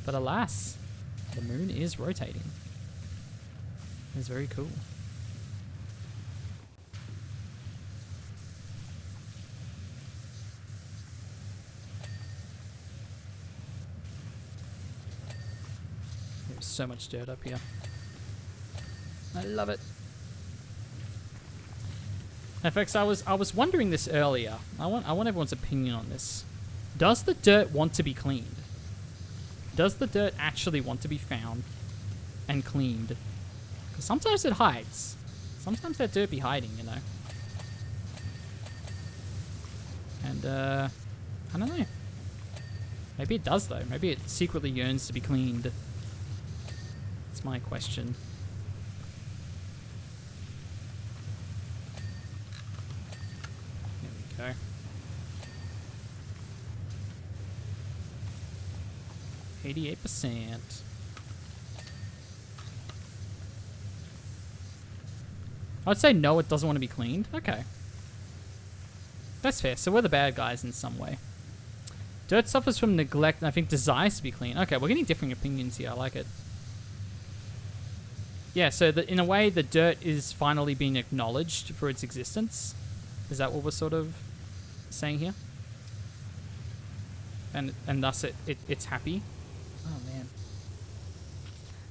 But alas, the moon is rotating. It's very cool. There's so much dirt up here. I love it. Now, folks, I was wondering this earlier. I want everyone's opinion on this. Does the dirt want to be cleaned? Does the dirt actually want to be found and cleaned? Because sometimes it hides. Sometimes that dirt be hiding, you know. And I don't know. Maybe it does though. Maybe it secretly yearns to be cleaned. That's my question. There we go. 88%. I'd say no, it doesn't want to be cleaned. Okay. That's fair. So we're the bad guys in some way. Dirt suffers from neglect and I think desires to be clean. Okay, we're getting differing opinions here. I like it. Yeah, so in a way, the dirt is finally being acknowledged for its existence. Is that what we're sort of saying here? And thus it's happy. Oh, man.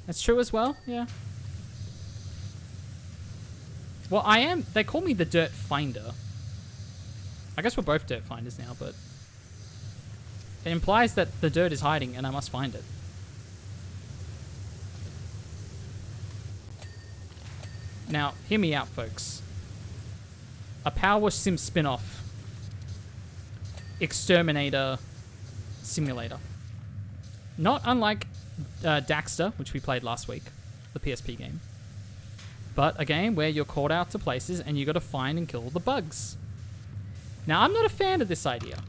That's true as well, yeah. Well, they call me the dirt finder. I guess we're both dirt finders now, but it implies that the dirt is hiding and I must find it. Now, hear me out, folks. A Powerwash Sim spin-off. Exterminator Simulator. Not unlike Daxter, which we played last week, the PSP game. But a game where you're called out to places and you got to find and kill the bugs. Now, I'm not a fan of this idea.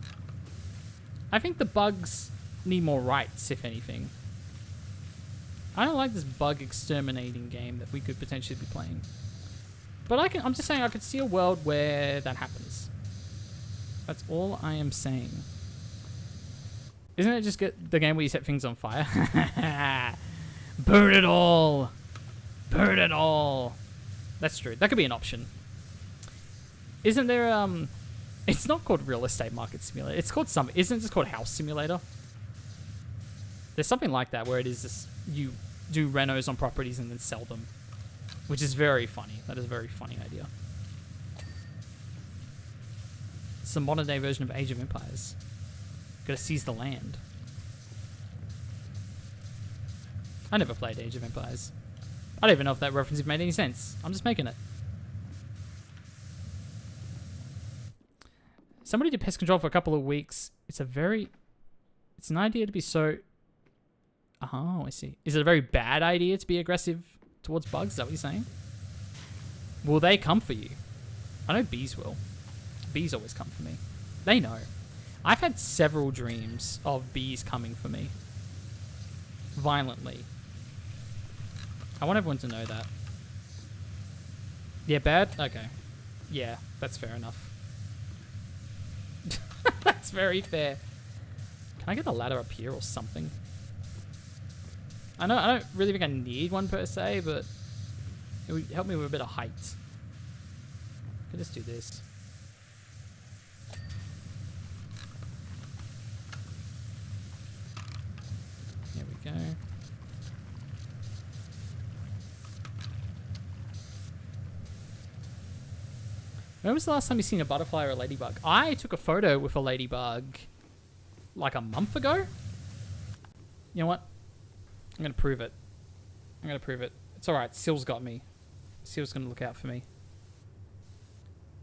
I think the bugs need more rights, if anything. I don't like this bug exterminating game that we could potentially be playing. But I'm just saying I could see a world where that happens. That's all I am saying. Isn't it just the game where you set things on fire? Burn it all! Burn it all! That's true. That could be an option. Isn't there, it's not called Real Estate Market Simulator. It's called isn't it just called House Simulator? There's something like that where it is just, you do renos on properties and then sell them. Which is very funny. That is a very funny idea. It's a modern day version of Age of Empires. Gotta seize the land. I never played Age of Empires. I don't even know if that reference made any sense. I'm just making it. Somebody did pest control for a couple of weeks. It's an idea to be so... Oh, I see. Is it a very bad idea to be aggressive towards bugs? Is that what you're saying? Will they come for you? I know bees will. Bees always come for me. They know. I've had several dreams of bees coming for me. Violently. I want everyone to know that. Yeah, bad? Okay. Yeah, that's fair enough. That's very fair. Can I get the ladder up here or something? I don't really think I need one per se, but It would help me with a bit of height. Could just do this. There we go. When was the last time you seen a butterfly or a ladybug? I took a photo with a ladybug like a month ago. You know what? I'm going to prove it. I'm going to prove it. It's alright. Sil's got me. Sil's going to look out for me.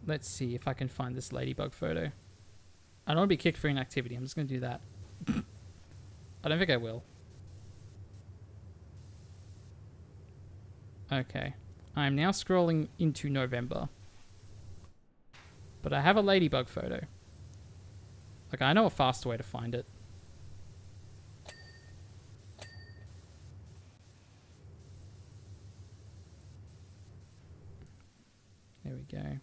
Let's see if I can find this ladybug photo. I don't want to be kicked for inactivity. I'm just going to do that. I don't think I will. Okay. I'm now scrolling into November. But I have a ladybug photo. Like, I know a faster way to find it. There we go.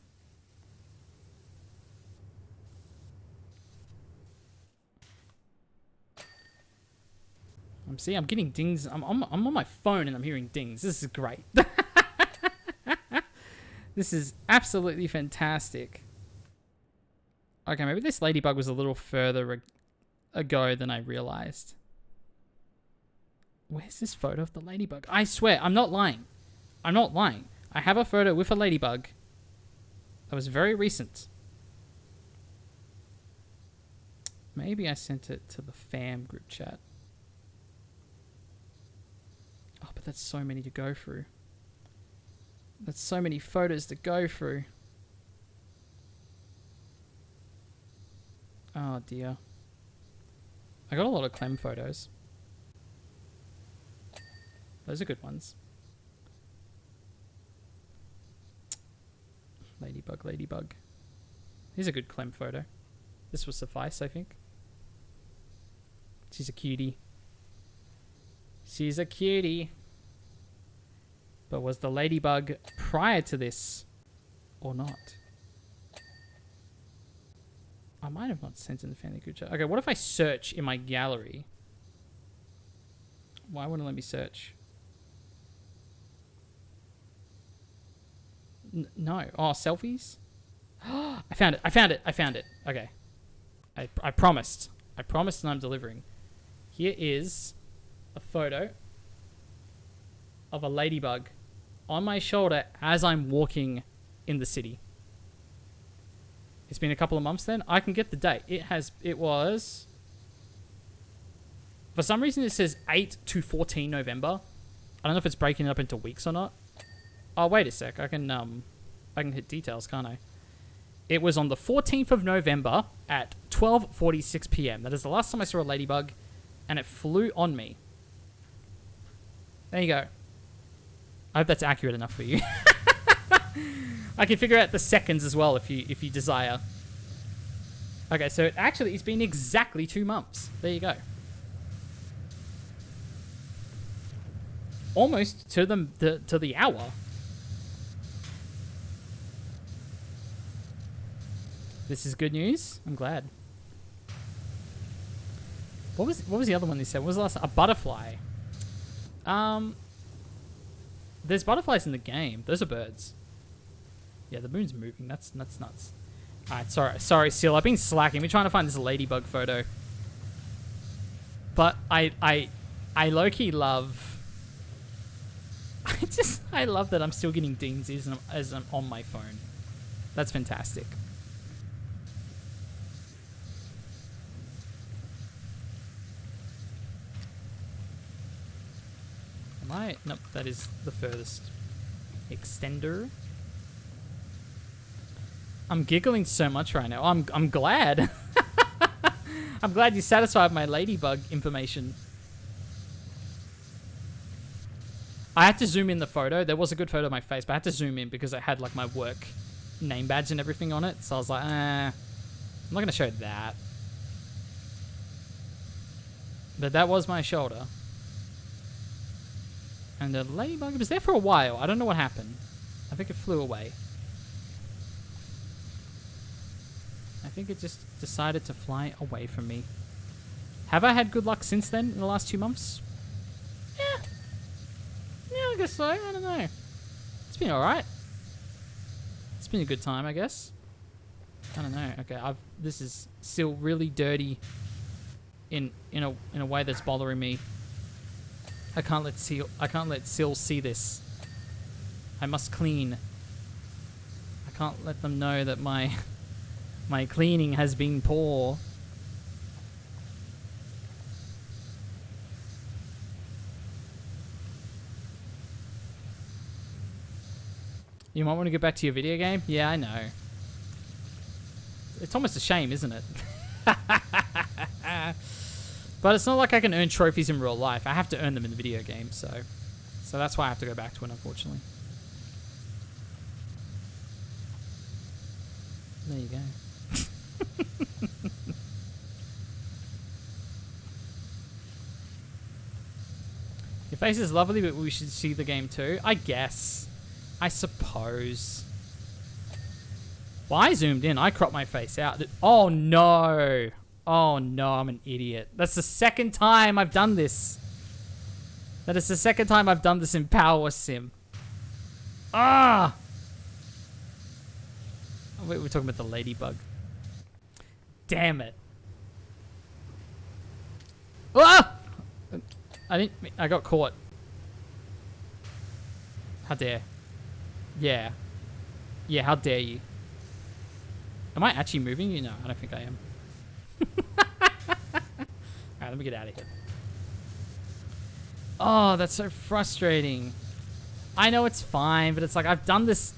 I'm getting dings. I'm on my phone and I'm hearing dings. This is great. This is absolutely fantastic. Okay, maybe this ladybug was a little further ago than I realized. Where's this photo of the ladybug? I swear, I'm not lying. I'm not lying. I have a photo with a ladybug that was very recent. Maybe I sent it to the fam group chat. Oh, but that's so many to go through. That's so many photos to go through. Oh dear. I got a lot of Clem photos. Those are good ones. Ladybug, ladybug. Here's a good Clem photo. This will suffice, I think. She's a cutie. She's a cutie. But was the ladybug prior to this or not? I might have not sent in the family group chat. Okay, what if I search in my gallery? Why wouldn't it let me search? No. Oh, selfies? I found it. I found it. I found it. Okay. I promised. I promised and I'm delivering. Here is a photo of a ladybug on my shoulder as I'm walking in the city. It's been a couple of months then. I can get the date. It was... For some reason it says 8 to 14 November. I don't know if it's breaking it up into weeks or not. Oh, wait a sec. I can hit details, can't I? It was on the 14th of November at 12:46 p.m. That is the last time I saw a ladybug, and it flew on me. There you go. I hope that's accurate enough for you. I can figure out the seconds as well if you desire. Okay, so it's been exactly 2 months. There you go. Almost to the hour. This is good news. I'm glad. What was the other one they said? What was the last? A butterfly. There's butterflies in the game. Those are birds. Yeah, the moon's moving. That's nuts. Alright, sorry, Seal. I've been slacking. We're trying to find this ladybug photo. But I low-key love... I love that I'm still getting dings as I'm on my phone. That's fantastic. Nope, that is the furthest extender. I'm giggling so much right now. I'm glad. I'm glad you satisfied my ladybug information. I had to zoom in the photo. There was a good photo of my face, but I had to zoom in because it had like my work name badge and everything on it. So I was like, I'm not going to show that. But that was my shoulder. And the ladybug was there for a while. I don't know what happened. I think it flew away. I think it just decided to fly away from me. Have I had good luck since then in the last 2 months? Yeah. Yeah, I guess so. I don't know. It's been alright. It's been a good time, I guess. I don't know. Okay, this is still really dirty in a way that's bothering me. I can't let Sil see this. I must clean. I can't let them know that my cleaning has been poor. You might want to get back to your video game? Yeah, I know. It's almost a shame, isn't it? But it's not like I can earn trophies in real life. I have to earn them in the video game, so that's why I have to go back to it, unfortunately. There you go. Your face is lovely, but we should see the game too. I guess. I suppose. Well, I zoomed in. I cropped my face out. Oh, no. Oh, no. I'm an idiot. That's the second time I've done this. That is the second time I've done this in Powerwash Sim. Ah! Oh, wait, we're talking about the ladybug. Damn it. Ah! I got caught. How dare. Yeah. Yeah, how dare you. Am I actually moving you? No, I don't think I am. Alright, let me get out of here. Oh, that's so frustrating. I know it's fine, but it's like I've done this.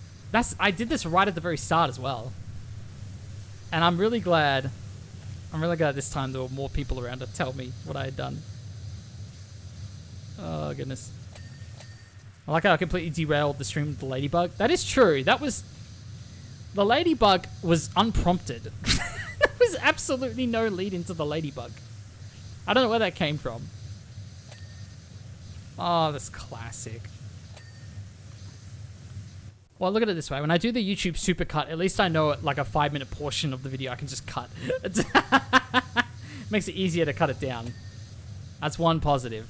I did this right at the very start as well. And I'm really glad this time there were more people around to tell me what I had done. Oh, goodness. I like how I completely derailed the stream with the ladybug. That is true. The ladybug was unprompted. There was absolutely no lead into the ladybug. I don't know where that came from. Oh, that's classic. Well, look at it this way. When I do the YouTube supercut, at least I know like a 5-minute portion of the video I can just cut. Makes it easier to cut it down. That's one positive.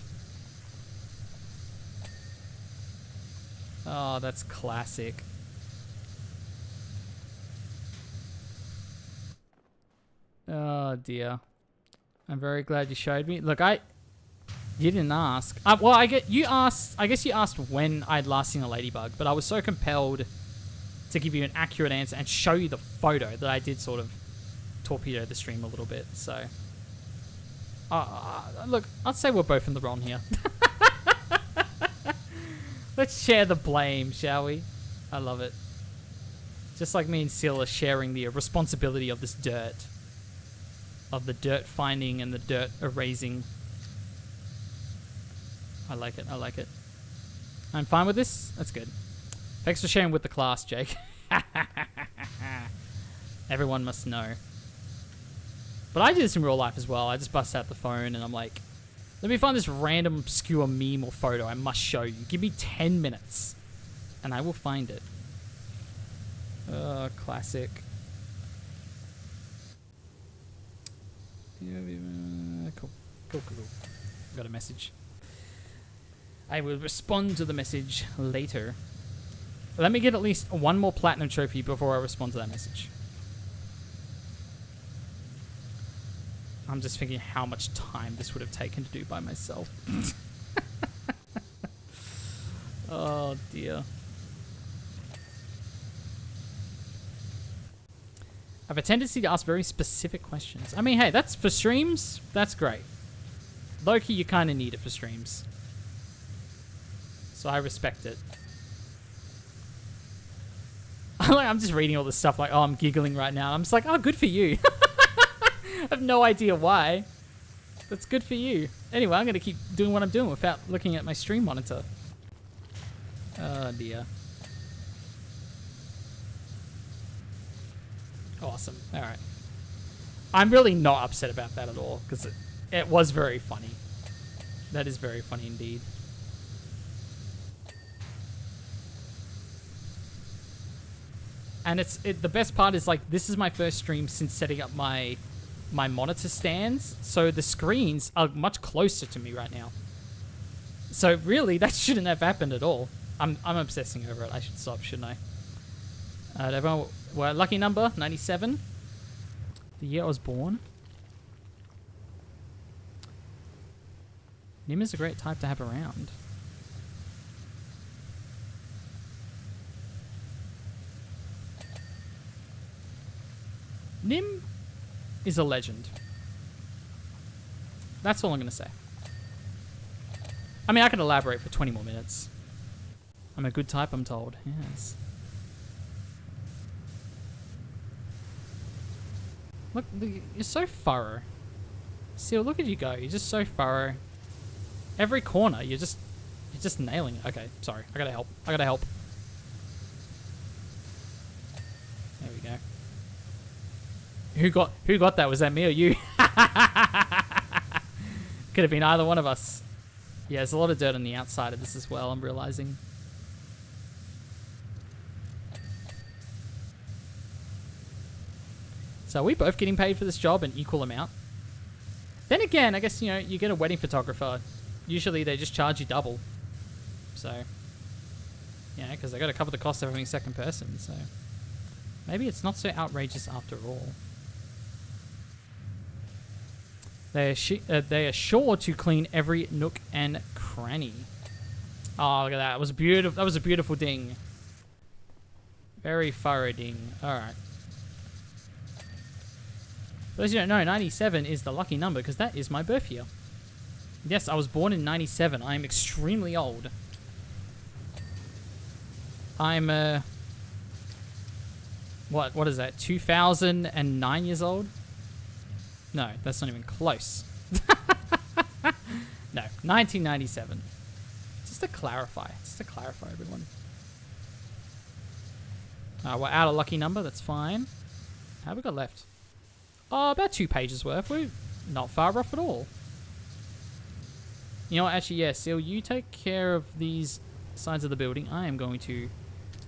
Oh, that's classic. Oh, dear. I'm very glad you showed me. Look, you didn't ask. Well, I guess you asked when I'd last seen a ladybug, but I was so compelled to give you an accurate answer and show you the photo that I did sort of torpedo the stream a little bit, so. Look, I'd say we're both in the wrong here. Let's share the blame, shall we? I love it. Just like me and Sil are sharing the responsibility of this dirt. Of the dirt finding and the dirt erasing. I like it, I like it. I'm fine with this? That's good. Thanks for sharing with the class, Jake. Everyone must know. But I do this in real life as well. I just bust out the phone and I'm like, let me find this random obscure meme or photo I must show you. Give me 10 minutes and I will find it. Oh, classic. Cool. Got a message. I will respond to the message later. Let me get at least one more platinum trophy before I respond to that message. I'm just thinking how much time this would have taken to do by myself. Oh, dear. I have a tendency to ask very specific questions. I mean, hey, that's for streams. That's great. Low-key, you kind of need it for streams. So I respect it. I'm just reading all this stuff like, oh, I'm giggling right now. I'm just like, oh, good for you. I have no idea why. That's good for you. Anyway, I'm going to keep doing what I'm doing without looking at my stream monitor. Oh, dear. Awesome. All right. I'm really not upset about that at all because it was very funny. That is very funny indeed. And the best part is like this is my first stream since setting up my monitor stands, so the screens are much closer to me right now. So really, that shouldn't have happened at all. I'm obsessing over it. I should stop, shouldn't I? Everyone, well, lucky number 97. The year I was born. Nim is a great type to have around. Nim is a legend. That's all I'm going to say. I mean, I could elaborate for 20 more minutes. I'm a good type, I'm told. Yes. Look, you're so thorough. Seal, look at you go. You're just so thorough. Every corner, you're just nailing it. Okay, sorry. I gotta help. I gotta help. There we go. Who got that? Was that me or you? Could have been either one of us. Yeah, there's a lot of dirt on the outside of this as well, I'm realizing. So are we both getting paid for this job an equal amount? Then again, I guess, you know, you get a wedding photographer. Usually they just charge you double. So, yeah, because they got to cover the cost of having a second person. So maybe it's not so outrageous after all. They are sure to clean every nook and cranny. Oh, look at that. It was beautiful. That was a beautiful ding. Very thorough ding. All right. For those who don't know, 97 is the lucky number because that is my birth year. Yes, I was born in 97. I am extremely old. I'm, what is that? 2009 years old? No, that's not even close. No, 1997. Just to clarify, everyone. We're out a lucky number, that's fine. How have we got left? Oh, about 2 pages worth. We're not far off at all. You know what, actually, yeah, Seal, you take care of these sides of the building. I am going to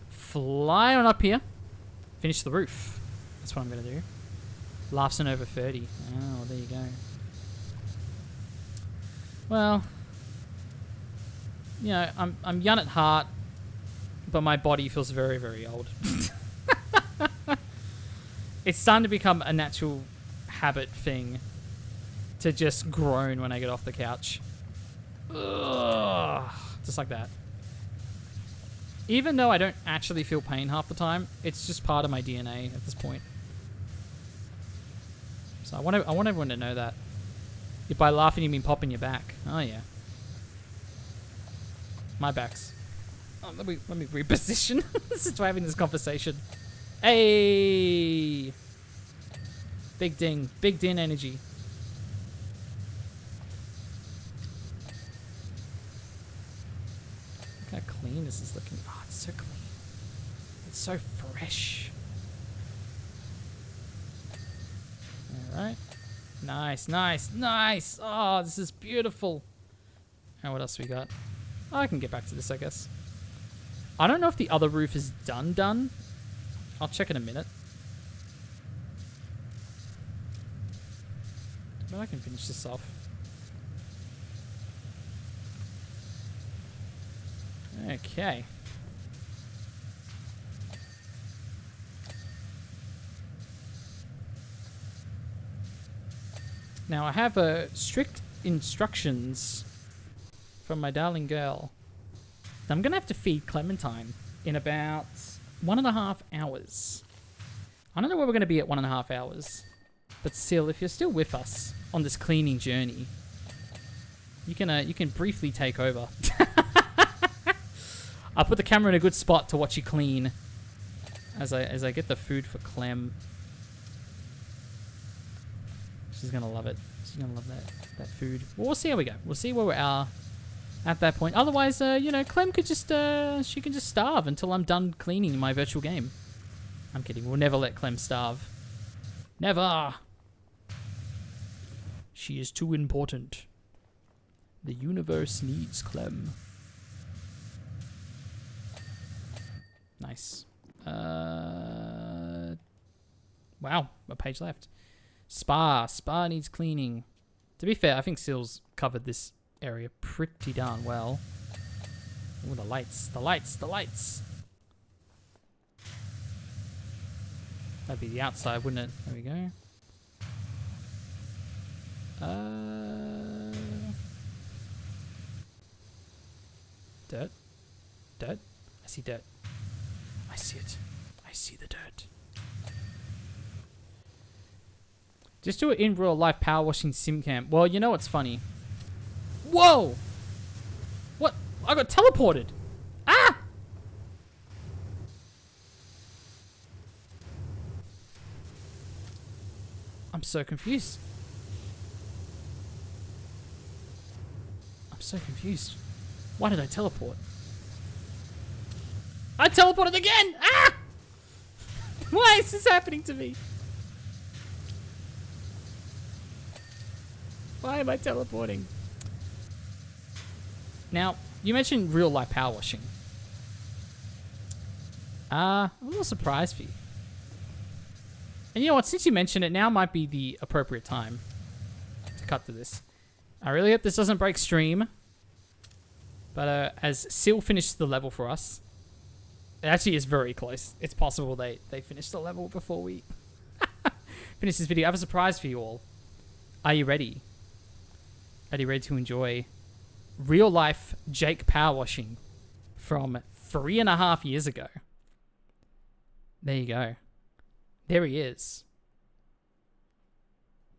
fly on up here, finish the roof. That's what I'm going to do. Laughs in over 30. Oh, there you go. Well, you know, I'm young at heart, but my body feels very, very old. It's starting to become a natural habit thing to just groan when I get off the couch. Ugh, just like that. Even though I don't actually feel pain half the time, it's just part of my DNA at this point. So I want everyone to know that. If by laughing you mean popping your back. Oh yeah. My back's. Oh, let me reposition since we're having this conversation. Hey! Big ding. Big din energy. Look how clean this is looking. Oh, it's so clean. It's so fresh. Alright. Nice, nice, nice! Oh, this is beautiful. And what else we got? Oh, I can get back to this, I guess. I don't know if the other roof is done. I'll check in a minute. But I can finish this off. Okay. Now I have strict instructions from my darling girl. I'm going to have to feed Clementine in about 1.5 hours. I don't know where we're going to be at 1.5 hours. But still, if you're still with us on this cleaning journey, you can briefly take over. I'll put the camera in a good spot to watch you clean as I get the food for Clem. She's gonna love it. She's gonna love that food. Well, we'll see how we go. We'll see where we are at that point. Otherwise, you know, Clem could just she can just starve until I'm done cleaning my virtual game. I'm kidding. We'll never let Clem starve. Never. She is too important. The universe needs Clem. Nice. Wow, a page left. Spa needs cleaning. To be fair, I think Seal's covered this area pretty darn well. Oh, the lights, the lights, the lights. That'd be the outside, wouldn't it? There we go. Dirt. Dirt. I see dirt. I see it. I see the dirt. Just do it in real life power washing sim camp. Well, you know what's funny? Whoa! What? I got teleported. Ah! I'm so confused. I'm so confused. Why did I teleport? I teleported again! Ah! Why is this happening to me? Why am I teleporting? Now, you mentioned real life power washing. I'm a little surprised for you. And you know what? Since you mentioned it, now might be the appropriate time to cut to this. I really hope this doesn't break stream. But as Seal finished the level for us, it actually is very close. It's possible they finished the level before we finish this video. I have a surprise for you all. Are you ready? Are you ready to enjoy real life Jake power washing from 3.5 years ago? There you go. There he is.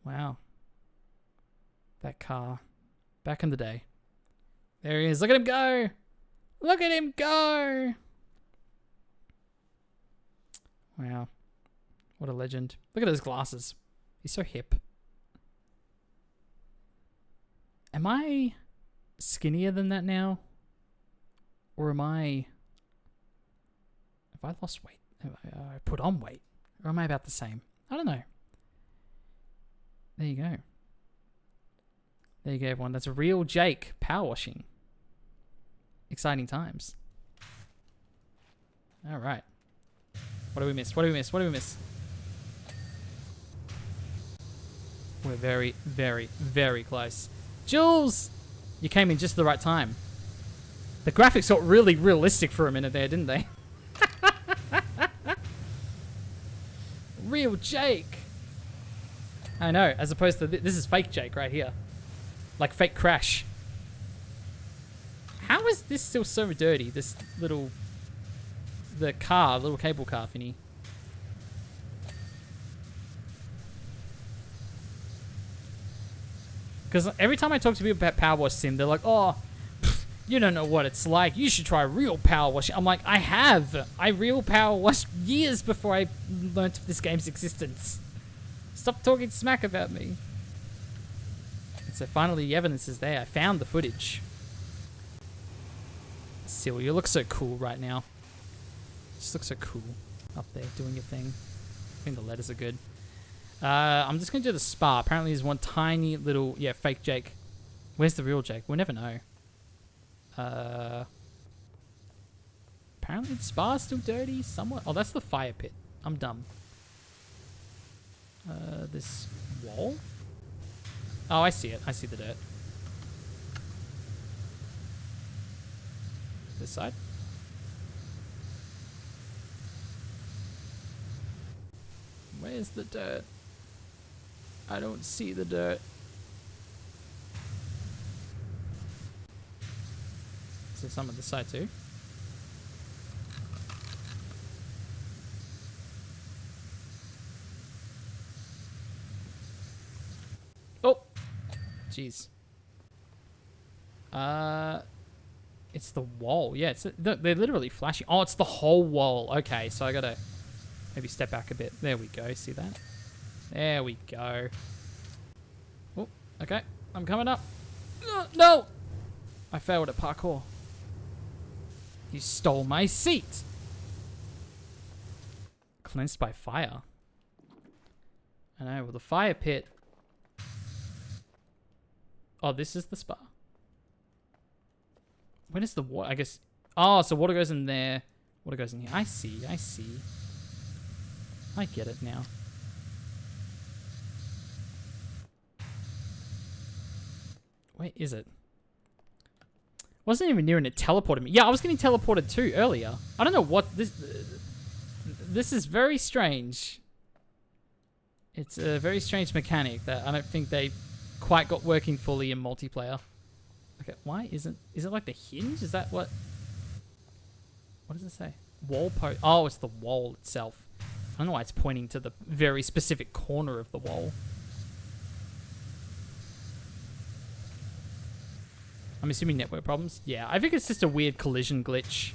Wow. That car. Back in the day. There he is. Look at him go. Look at him go. Wow. What a legend. Look at those glasses. He's so hip. Am I skinnier than that now? Or am I... Have I lost weight? Have I put on weight? Or am I about the same? I don't know. There you go. There you go, everyone. That's a real Jake power washing. Exciting times. All right. What do we miss? What do we miss? What do we miss? We're very, very, very close. Jules! You came in just the right time. The graphics got really realistic for a minute there, didn't they? Real Jake. I know, as opposed to this is fake Jake right here. Like fake Crash. How is this still so dirty? This little... The car, little cable car thingy. Because every time I talk to people about Power Wash Sim, they're like, oh, pff, you don't know what it's like. You should try real power washing. I'm like, I have. I real power washed years before I learnt of this game's existence. Stop talking smack about me. And so finally the evidence is there. I found the footage. Seal, you look so cool right now. Just look so cool up there doing your thing. I think the letters are good. I'm just going to do the spa. Apparently there's one tiny little... Yeah, fake Jake. Where's the real Jake? We'll never know. Apparently the spa's still dirty somewhat. Oh, that's the fire pit. I'm dumb. This wall? Oh, I see it. I see the dirt. This side? Where's the dirt? I don't see the dirt. Is there some on this side too? Oh! Jeez. It's the wall. Yeah, they're literally flashing. Oh, it's the whole wall. Okay, so I gotta maybe step back a bit. There we go. See that? There we go. Oh, okay. I'm coming up. No! I failed at parkour. You stole my seat. Cleansed by fire. I know. Well, the fire pit. Oh, this is the spa. When is the water? I guess... Oh, so water goes in there. Water goes in here. I see. I see. I get it now. Where is it? Wasn't even near and it teleported me. Yeah, I was getting teleported too earlier. I don't know what this... This is very strange. It's a very strange mechanic that I don't think they quite got working fully in multiplayer. Okay, why isn't... Is it like the hinge? Is that what... What does it say? Wall post... Oh, it's the wall itself. I don't know why it's pointing to the very specific corner of the wall. I'm assuming network problems. Yeah, I think it's just a weird collision glitch.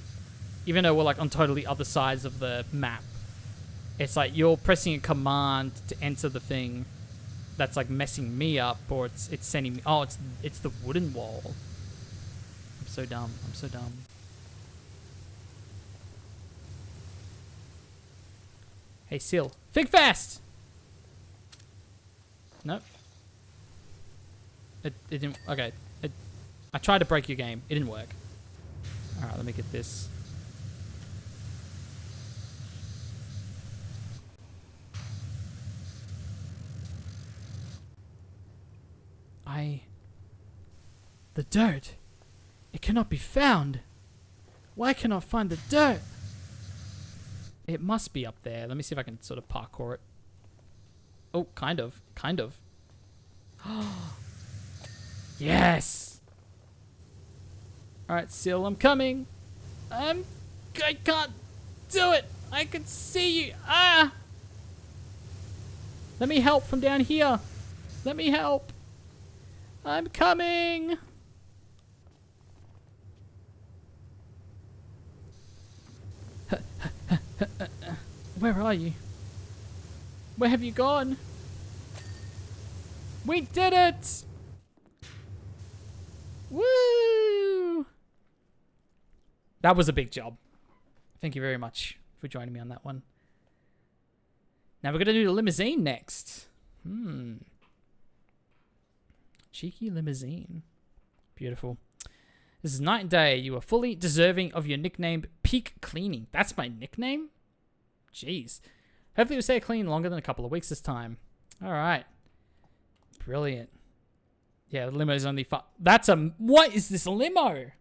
Even though we're like on totally other sides of the map. It's like you're pressing a command to enter the thing that's like messing me up, or it's sending me... Oh, it's the wooden wall. I'm so dumb. I'm so dumb. Hey, Seal. Think fast! Nope. It didn't... Okay. I tried to break your game. It didn't work. Alright, let me get this. The dirt. It cannot be found. Why cannot I find the dirt? It must be up there. Let me see if I can sort of parkour it. Oh, kind of. Kind of. Yes! Alright, Seal, I'm coming. I can't do it. I can see you. Ah! Let me help from down here. Let me help. I'm coming. Where are you? Where have you gone? We did it! Woo! That was a big job. Thank you very much for joining me on that one. Now we're going to do the limousine next. Cheeky limousine. Beautiful. This is night and day. You are fully deserving of your nickname, Peak Cleaning. That's my nickname? Jeez. Hopefully we'll stay clean longer than a couple of weeks this time. Alright. Brilliant. Yeah, the limo's only That's a... What is this limo?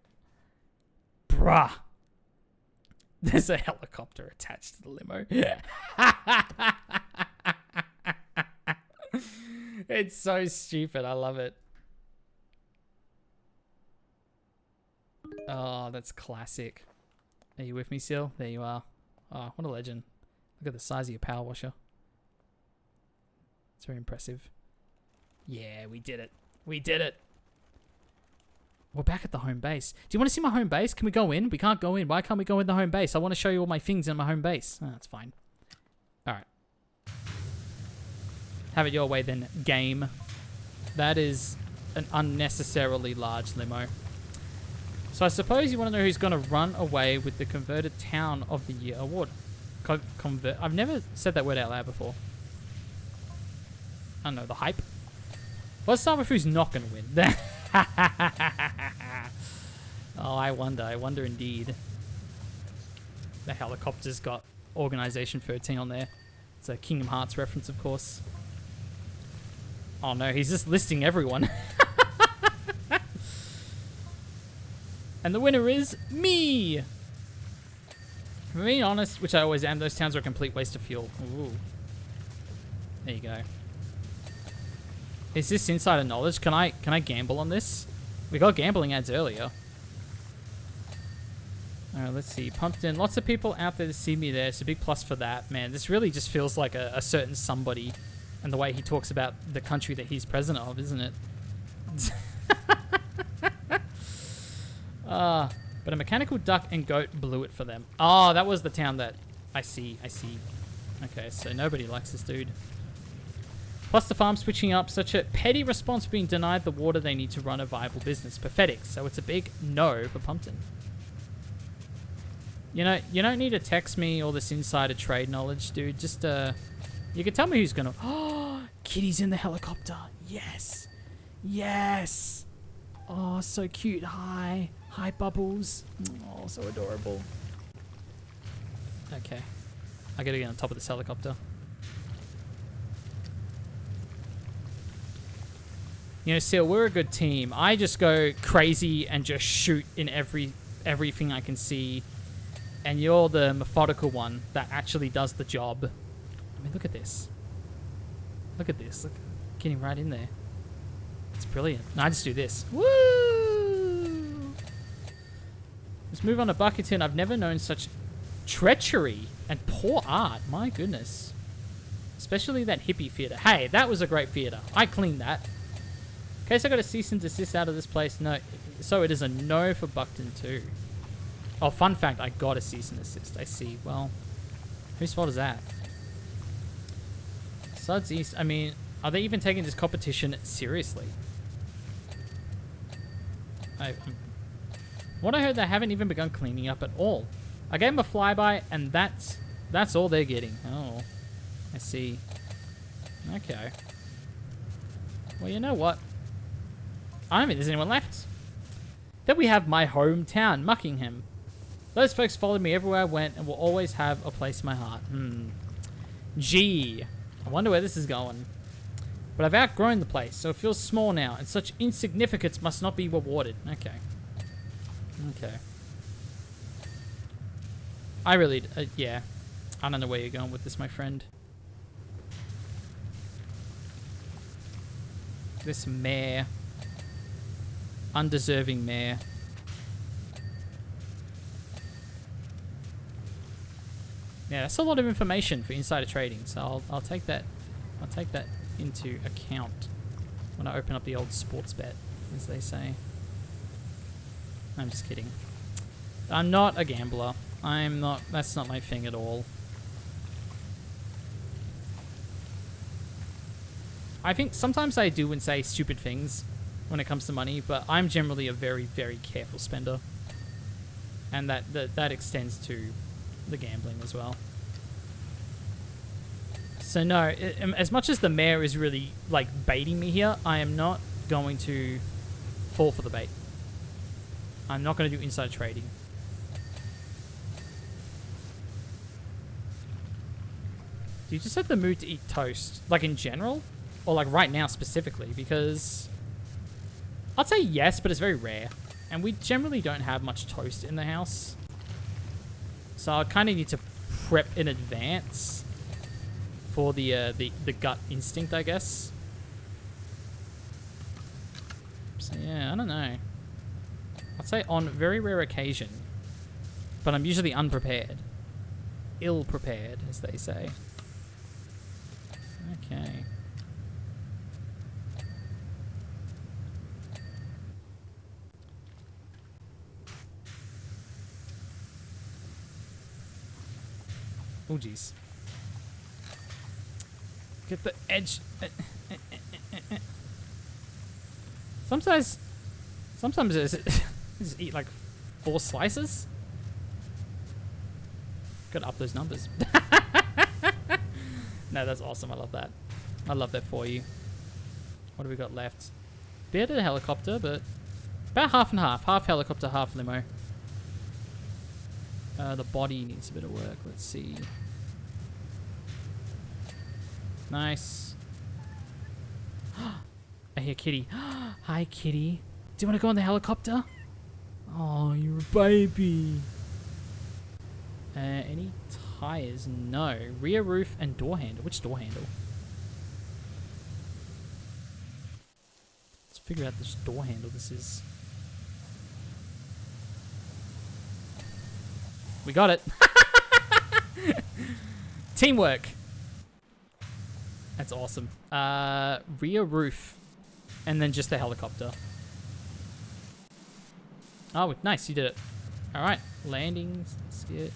Bruh. There's a helicopter attached to the limo. It's so stupid. I love it. Oh, that's classic. Are you with me, Seal? There you are. Oh, what a legend. Look at the size of your power washer. It's very impressive. Yeah, we did it. We did it. We're back at the home base. Do you want to see my home base? Can we go in? We can't go in. Why can't we go in the home base? I want to show you all my things in my home base. Oh, that's fine. Alright. Have it your way then, game. That is an unnecessarily large limo. So I suppose you want to know who's going to run away with the Converted Town of the Year award. I've never said that word out loud before. I don't know, the hype. Let's start with who's not going to win. Oh, I wonder indeed. The helicopter's got Organization 13 on there. It's a Kingdom Hearts reference, of course. Oh no, he's just listing everyone. And the winner is me! If I'm being honest, which I always am, those towns are a complete waste of fuel. Ooh. There you go. Is this insider knowledge? Can I gamble on this? We got gambling ads earlier. Alright, let's see. Pumpkin. Lots of people out there to see me there. It's a big plus for that. Man, this really just feels like a certain somebody and the way he talks about the country that he's president of, isn't it? But a mechanical duck and goat blew it for them. Oh, that was the town that... I see. Okay, so nobody likes this dude. Plus the farm switching up, such a petty response for being denied the water they need to run a viable business. Pathetic. So it's a big no for Pumpkin. You know, you don't need to text me all this insider trade knowledge, dude. Just, you can tell me who's gonna... Oh, Kitty's in the helicopter. Yes. Yes. Oh, so cute. Hi. Hi, Bubbles. Oh, so adorable. Okay. I gotta get on top of this helicopter. You know, Seal, we're a good team. I just go crazy and just shoot in everything I can see. And you're the methodical one that actually does the job. I mean, look at this. Look at this. Look, getting right in there. It's brilliant. And I just do this. Woo! Let's move on to Bucketon. I've never known such treachery and poor art. My goodness. Especially that hippie theater. Hey, that was a great theater. I cleaned that. In case I got a cease and desist out of this place. No. So it is a no for Buckton too. Oh, fun fact. I got a cease and desist. I see. Well, whose fault is that? Suds East. I mean, are they even taking this competition seriously? What I heard, they haven't even begun cleaning up at all. I gave them a flyby, and that's all they're getting. Oh, I see. Okay. Well, you know what? I don't think there's anyone left. Then we have my hometown, Muckingham. Those folks followed me everywhere I went and will always have a place in my heart. Gee, I wonder where this is going. But I've outgrown the place, so it feels small now, and such insignificance must not be rewarded. Okay. Okay. I really, yeah. I don't know where you're going with this, my friend. This mayor. Undeserving mayor. Yeah, that's a lot of information for insider trading, so I'll take that. I'll take that into account when I open up the old sports bet, as they say. I'm just kidding. I'm not a gambler. I'm not. That's not my thing at all. I think sometimes I do and say stupid things when it comes to money, but I'm generally a very, very careful spender, and that extends to the gambling as well. So no, as much as the mayor is really like baiting me here, I am not going to fall for the bait. I'm not going to do inside trading. Do you just have the mood to eat toast? Like in general? Or like right now specifically? Because I'd say yes, but it's very rare. And we generally don't have much toast in the house. So I kind of need to prep in advance for the gut instinct, I guess. So yeah, I don't know. I'd say on very rare occasion, but I'm usually unprepared. Ill-prepared, as they say. Okay. Oh, jeez. Get the edge. Sometimes just eat like 4 slices. Gotta up those numbers. No, that's awesome. I love that. I love that for you. What do we got left? Bit of helicopter, but about half and half. Half helicopter, half limo. The body needs a bit of work. Let's see. Nice. I hear Kitty. Hi, Kitty. Do you want to go on the helicopter? Oh, you're a baby. Any tires? No. Rear roof and door handle. Which door handle? Let's figure out this door handle. This is... We got it. Teamwork. That's awesome. Rear roof. And then just the helicopter. Oh, nice. You did it. Alright. Landings. Let's get...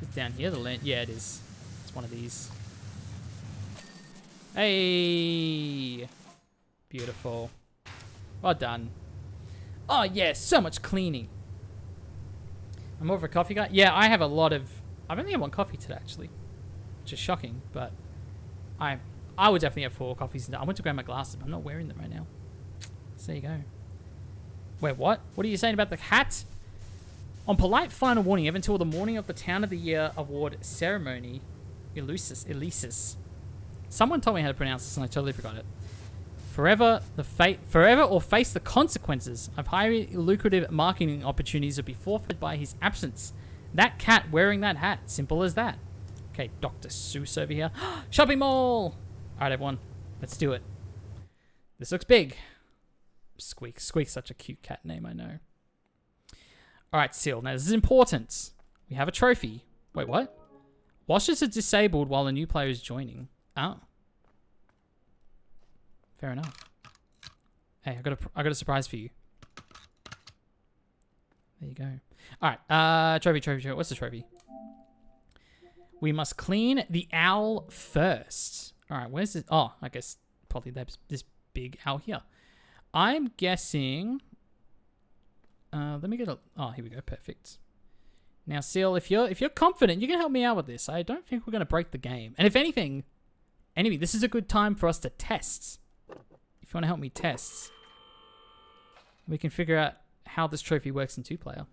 It's down here, the land... Yeah, it is. It's one of these. Hey! Beautiful. Well done. Oh, yeah. So much cleaning. I'm more of a coffee guy. Yeah, I have a lot of... I've only had 1 coffee today, actually. Which is shocking, but... I would definitely have 4 coffees today. I went to grab my glasses, but I'm not wearing them right now. So there you go. Wait, what? What are you saying about the hat? On polite final warning, even until the morning of the Town of the Year award ceremony, Elisis. Someone told me how to pronounce this and I totally forgot it. Forever or face the consequences of highly lucrative marketing opportunities will be forfeited by his absence. That cat wearing that hat. Simple as that. Okay, Dr. Seuss over here. Shopping mall! Alright, everyone. Let's do it. This looks big. Squeak. Squeak's such a cute cat name, I know. Alright, Seal. Now, this is important. We have a trophy. Wait, what? Washers are disabled while a new player is joining. Oh. Fair enough. Hey, I got a surprise for you. There you go. Alright, trophy. What's the trophy? We must clean the owl first. Alright, where's this? Oh, I guess probably this big owl here. I'm guessing... let me get a... Oh, here we go. Perfect. Now, Seal, if you're confident, you can help me out with this. I don't think we're going to break the game. And if anything, this is a good time for us to test. If you want to help me test, we can figure out how this trophy works in 2-player.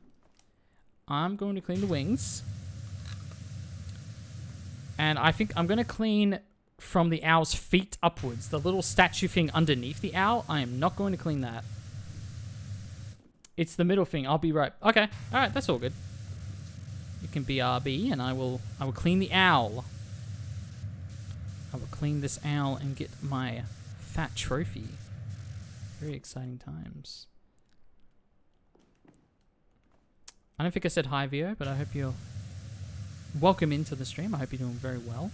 I'm going to clean the wings. And I think I'm going to clean from the owl's feet upwards. The little statue thing underneath the owl, I am not going to clean that. It's the middle thing. I'll be right. Okay. All right. That's all good. You can BRB and I will clean the owl. I will clean this owl and get my fat trophy. Very exciting times. I don't think I said hi, Vio, but I hope you're welcome into the stream. I hope you're doing very well.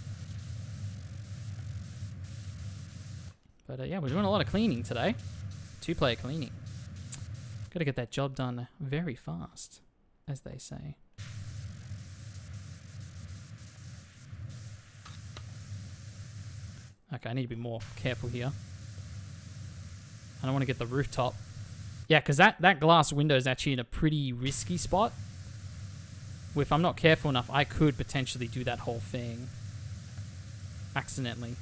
But yeah, we're doing a lot of cleaning today. 2-player cleaning. Got to get that job done very fast, as they say. Okay, I need to be more careful here. I don't want to get the rooftop. Yeah, because that glass window is actually in a pretty risky spot. If I'm not careful enough, I could potentially do that whole thing accidentally.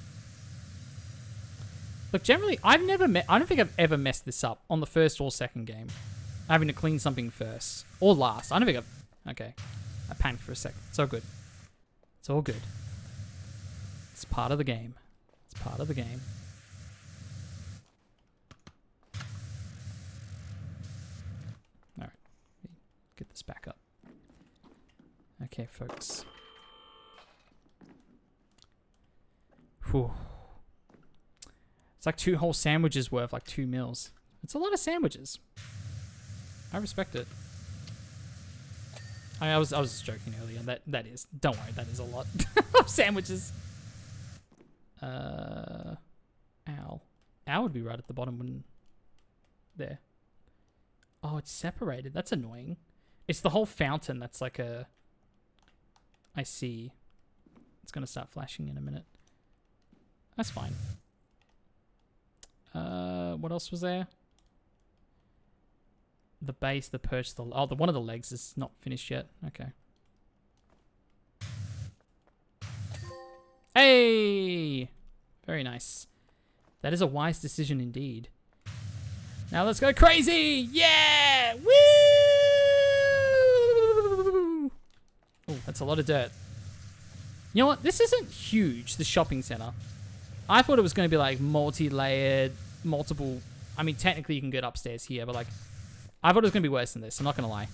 Look, generally, I don't think I've ever messed this up on the first or second game. Having to clean something first. Or last. I don't think I've... Okay. I panicked for a second. It's all good. It's all good. It's part of the game. It's part of the game. Alright. Get this back up. Okay, folks. Whew. It's like 2 whole sandwiches worth, like 2 meals. It's a lot of sandwiches. I respect it. I was joking earlier. That is. Don't worry, that is a lot of sandwiches. Owl. Owl would be right at the bottom, wouldn't... There. Oh, it's separated. That's annoying. It's the whole fountain that's like a... I see. It's going to start flashing in a minute. That's fine. What else was there? The base, the perch, the one of the legs is not finished yet. Okay. Hey! Very nice. That is a wise decision indeed. Now let's go crazy! Yeah! Woo! Oh, that's a lot of dirt. You know what? This isn't huge, the shopping center. I thought it was going to be like multi-layered, multiple... I mean, technically you can get upstairs here, but like... I thought it was going to be worse than this. I'm not going to lie.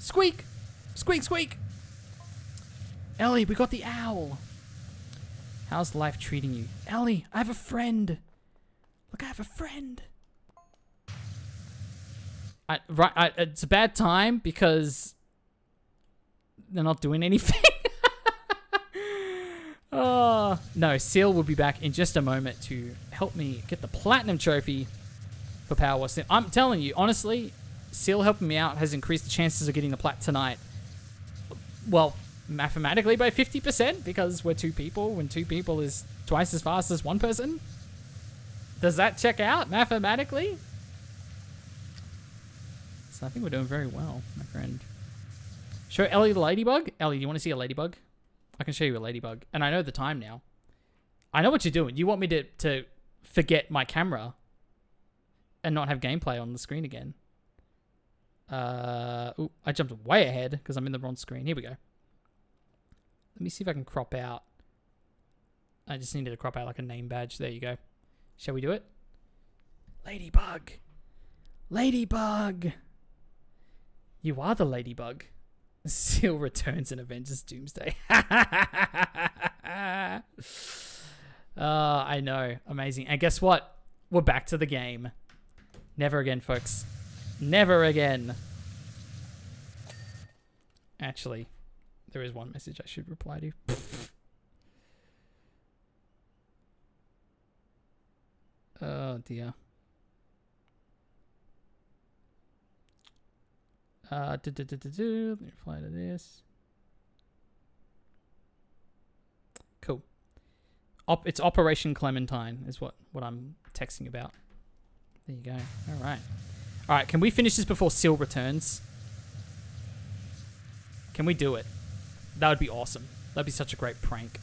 Squeak! Squeak, squeak! Ellie, we got the owl. How's life treating you? Ellie, I have a friend. Look, I have a friend. It's a bad time because they're not doing anything. Oh, no, Seal will be back in just a moment to help me get the platinum trophy for Powerwash Sim. I'm telling you, honestly, Seal helping me out has increased the chances of getting the plat tonight. Well, mathematically by 50% because we're 2 people. When 2 people is twice as fast as 1 person. Does that check out mathematically? So I think we're doing very well, my friend. Show Ellie the ladybug. Ellie, do you want to see a ladybug? I can show you a ladybug. And I know the time now. I know what you're doing. You want me to forget my camera and not have gameplay on the screen again. Ooh, I jumped way ahead because I'm in the wrong screen. Here we go. Let me see if I can crop out I just needed to crop out like a name badge. There you go. Shall we do it? Ladybug. Ladybug. You are the ladybug. Seal returns in Avengers Doomsday. I know. Amazing. And guess what? We're back to the game. Never again, folks. Never again. Actually, there is one message I should reply to. Oh, dear. Let me reply to this. Cool. It's Operation Clementine is what I'm texting about. There you go. All right. All right, can we finish this before Seal returns? Can we do it? That would be awesome. That'd be such a great prank.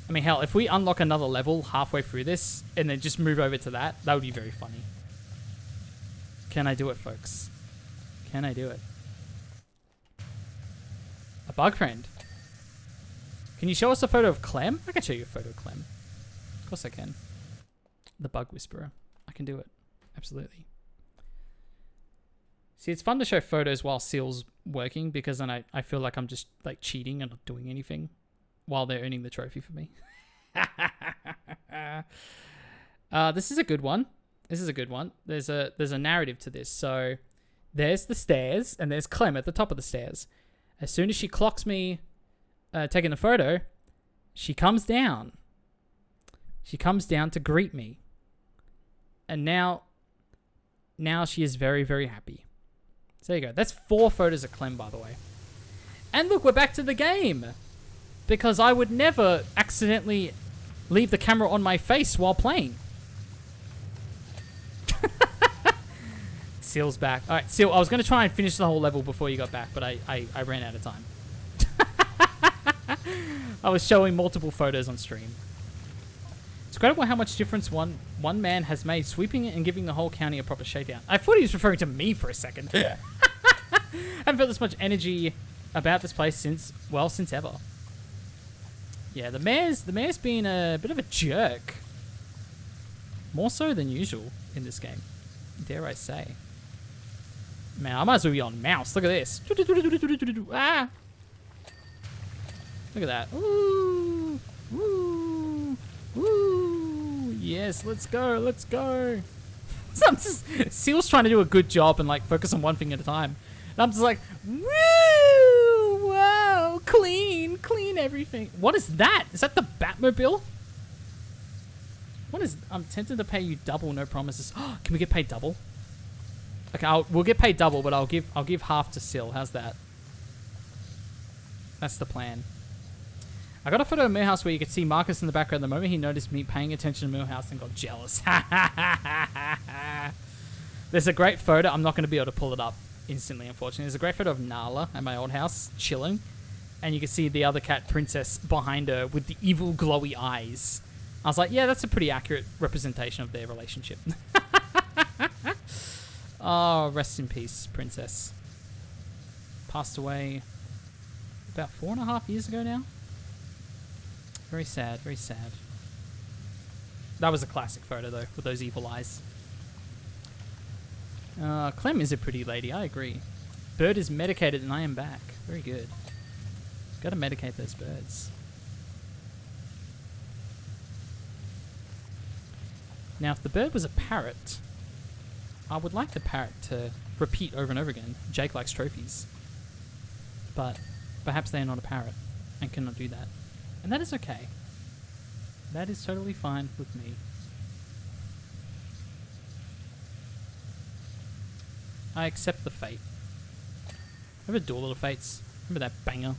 I mean, hell, if we unlock another level halfway through this and then just move over to that would be very funny. Can I do it, folks? Can I do it? A bug friend. Can you show us a photo of Clem? I can show you a photo of Clem. Of course I can. The bug whisperer. I can do it. Absolutely. See, it's fun to show photos while Seal's working because then I feel like I'm just like cheating and not doing anything while they're earning the trophy for me. This is a good one. This is a good one. There's a narrative to this. So there's the stairs and there's Clem at the top of the stairs. As soon as she clocks me taking the photo, she comes down. She comes down to greet me. And now she is very, very happy. So there you go. That's 4 photos of Clem, by the way. And look, we're back to the game. Because I would never accidentally leave the camera on my face while playing. Seal's back. All right, Seal, I was going to try and finish the whole level before you got back, but I ran out of time. I was showing multiple photos on stream. It's incredible how much difference one man has made, sweeping it and giving the whole county a proper shakedown. I thought he was referring to me for a second. I haven't felt this much energy about this place since ever. Yeah, the mayor's been a bit of a jerk. More so than usual in this game, dare I say. Man, I might as well be on mouse. Look at this. Ah! Look at that. Ooh! Ooh! Ooh! Yes, let's go, let's go. So I'm just, Seal's trying to do a good job and like focus on one thing at a time. And I'm just like, woo! Wow! Clean everything. What is that? Is that the Batmobile? What is? I'm tempted to pay you double, no promises. Can we get paid double? Okay, we'll get paid double, but I'll give half to Seal. How's that? That's the plan. I got a photo of Millhouse where you could see Marcus in the background. The moment he noticed me paying attention to Millhouse and got jealous. There's a great photo. I'm not going to be able to pull it up instantly, unfortunately. There's a great photo of Nala at my old house, chilling. And you can see the other cat, Princess, behind her with the evil glowy eyes. I was like, yeah, that's a pretty accurate representation of their relationship. Oh, rest in peace, Princess. Passed away about 4.5 years ago now. Very sad, very sad. That was a classic photo, though, with those evil eyes. Clem is a pretty lady, I agree. Bird is medicated and I am back. Very good. Gotta medicate those birds. Now, if the bird was a parrot, I would like the parrot to repeat over and over again. Jake likes trophies. But perhaps they are not a parrot and cannot do that. And that is okay. That is totally fine with me. I accept the fate. Remember Door Little Fates? Remember that banger?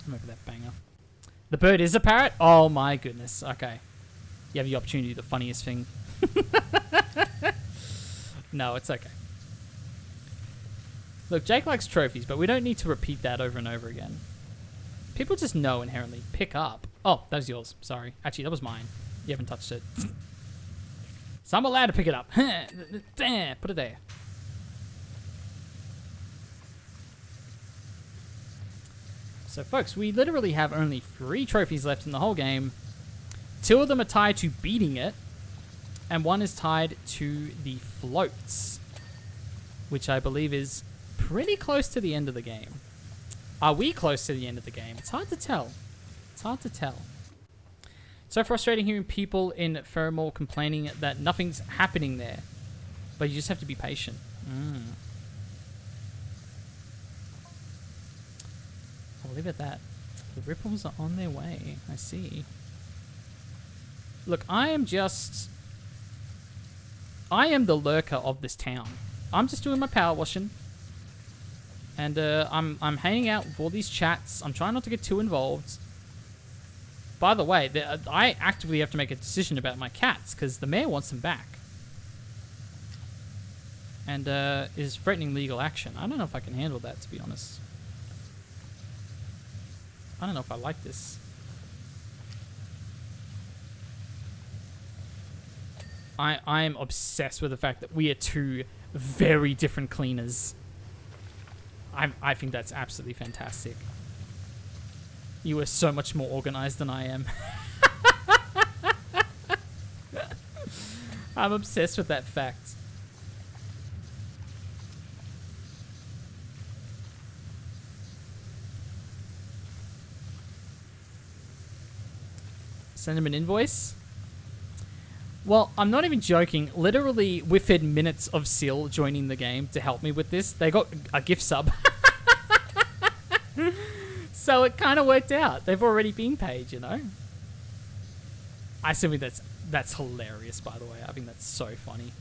Remember that banger. The bird is a parrot? Oh my goodness. Okay. You have the opportunity to do the funniest thing. No, it's okay. Look, Jake likes trophies, but we don't need to repeat that over and over again. People just know inherently. Pick up. Oh, that was yours. Sorry. Actually, that was mine. You haven't touched it. So I'm allowed to pick it up. Put it there. So, folks, we literally have only 3 trophies left in the whole game. 2 of them are tied to beating it, and 1 is tied to the floats, which I believe is pretty close to the end of the game. Are we close to the end of the game? It's hard to tell. It's hard to tell. So frustrating hearing people in Ferromore complaining that nothing's happening there, but you just have to be patient. I'll leave it at that. The ripples are on their way. I see. Look, I am the lurker of this town. I'm just doing my power washing. And I'm hanging out with all these chats. I'm trying not to get too involved. By the way, I actively have to make a decision about my cats because the mayor wants them back. And is threatening legal action. I don't know if I can handle that, to be honest. I don't know if I like this. I am obsessed with the fact that we are 2 very different cleaners. I think that's absolutely fantastic. You are so much more organized than I am. I'm obsessed with that fact. Send him an invoice? Well, I'm not even joking. Literally, within minutes of Seal joining the game to help me with this, they got a gift sub. So it kind of worked out. They've already been paid, you know? I still think that's hilarious, by the way. I think that's so funny.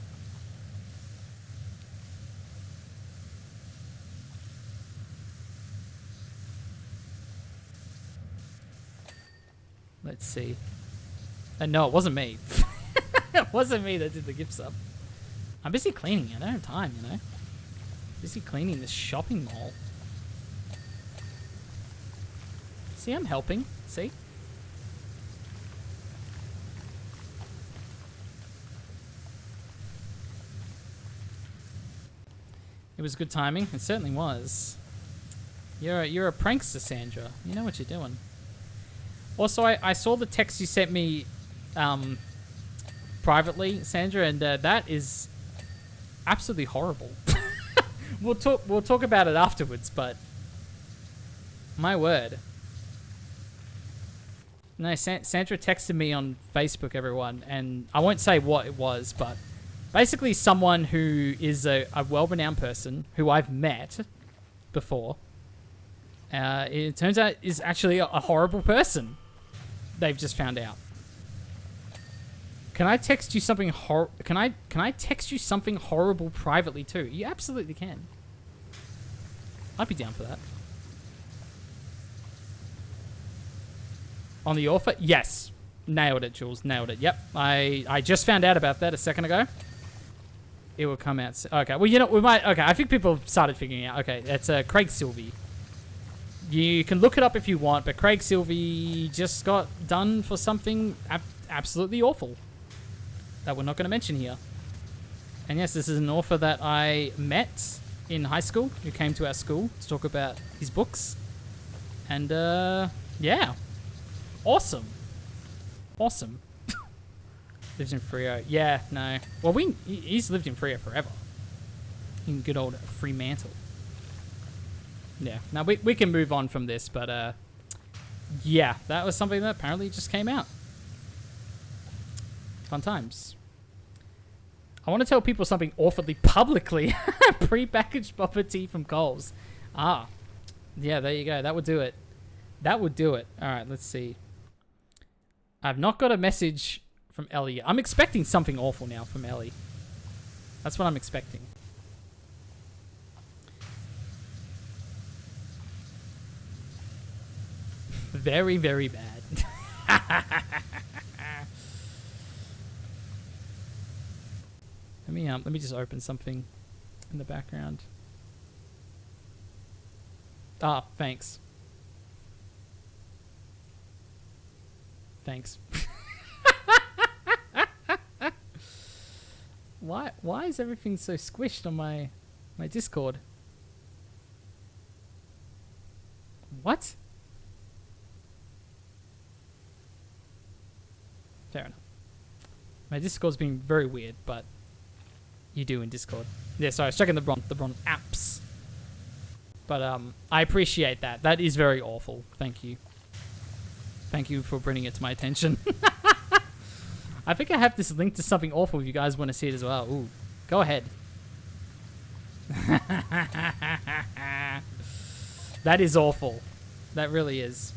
Let's see. No, it wasn't me. It wasn't me that did the gift sub. I'm busy cleaning. I don't have time, you know? Busy cleaning this shopping mall. See, I'm helping. See? It was good timing. It certainly was. You're a prankster, Sandra. You know what you're doing. Also, I saw the text you sent me privately, Sandra, and that is absolutely horrible. We'll talk about it afterwards, but my word. No, Sandra texted me on Facebook, everyone, and I won't say what it was, but basically someone who is a well-renowned person who I've met before, it turns out is actually a horrible person. They've just found out. Can I text you something Can I text you something horrible privately too? You absolutely can. I'd be down for that. On the offer? Yes. Nailed it, Jules. Nailed it. Yep. I just found out about that a second ago. It will come out. Okay. Well, you know, we might. Okay. I think people have started figuring it out. Okay. It's Craig Sylvie. You can look it up if you want, but Craig Sylvie just got done for something absolutely awful that we're not going to mention here. And yes, this is an author that I met in high school who came to our school to talk about his books. And, yeah. Awesome. Awesome. Lives in Freo. Yeah, no. Well, he's lived in Freo forever. In good old Fremantle. Yeah. Now, we can move on from this, but, yeah, that was something that apparently just came out. Fun times. I want to tell people something awfully publicly. Pre-packaged bubble tea from Coles. Ah. Yeah, there you go. That would do it. That would do it. All right, let's see. I've not got a message from Ellie. I'm expecting something awful now from Ellie. That's what I'm expecting. Very, very bad. Let me just open something in the background. Ah, thanks. Thanks. Why is everything so squished on my Discord? What? My Discord's been very weird, but you do in Discord. Yeah, sorry, I was checking the wrong apps. But I appreciate that. That is very awful. Thank you. Thank you for bringing it to my attention. I think I have this link to something awful if you guys want to see it as well. Ooh, go ahead. That is awful. That really is.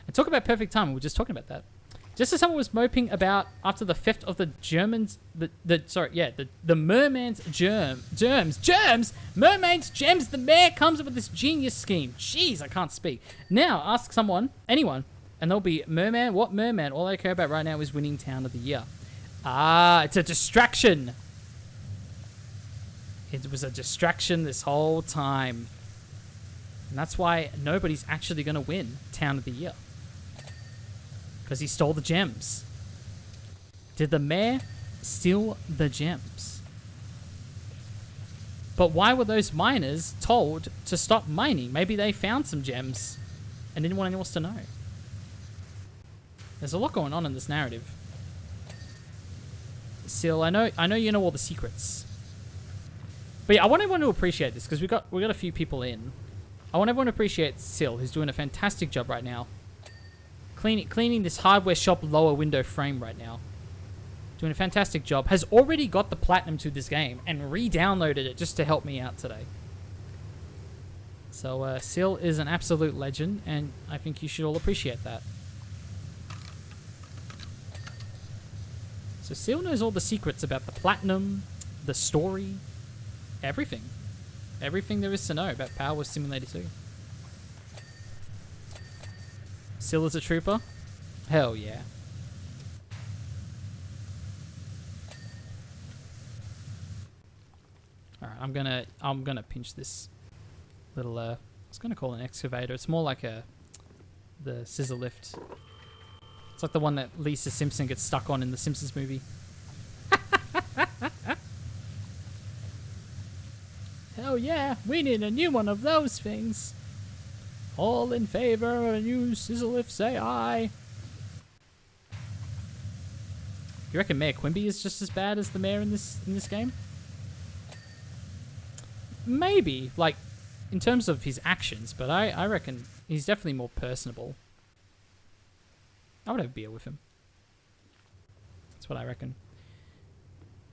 And talk about perfect timing. We were just talking about that. Just as someone was moping about after the theft of the Germans, the merman's mermaid's gems, the mayor comes up with this genius scheme. Jeez, I can't speak. Now ask anyone, and they'll be merman. What merman? All I care about right now is winning town of the year. Ah, it's a distraction. It was a distraction this whole time. And that's why nobody's actually going to win town of the year. Because he stole the gems. Did the mayor steal the gems? But why were those miners told to stop mining? Maybe they found some gems and didn't want anyone else to know. There's a lot going on in this narrative. Sil, I know you know all the secrets. But yeah, I want everyone to appreciate this because we got a few people in. I want everyone to appreciate Sil, who's doing a fantastic job right now. Cleaning this hardware shop lower window frame right now. Doing a fantastic job. Has already got the platinum to this game and re-downloaded it just to help me out today. So Sil is an absolute legend, and I think you should all appreciate that. So Sil knows all the secrets about the platinum, the story, everything. Everything there is to know about Powerwash Simulator 2. Sil is a trooper? Hell yeah. Alright, I'm gonna pinch this little I was gonna call it an excavator. It's more like the scissor lift. It's like the one that Lisa Simpson gets stuck on in the Simpsons movie. Hell yeah, we need a new one of those things. All in favor of a new scissor lift, say aye. You reckon Mayor Quimby is just as bad as the mayor in this game? Maybe, like, in terms of his actions, but I reckon he's definitely more personable. I would have a beer with him. That's what I reckon.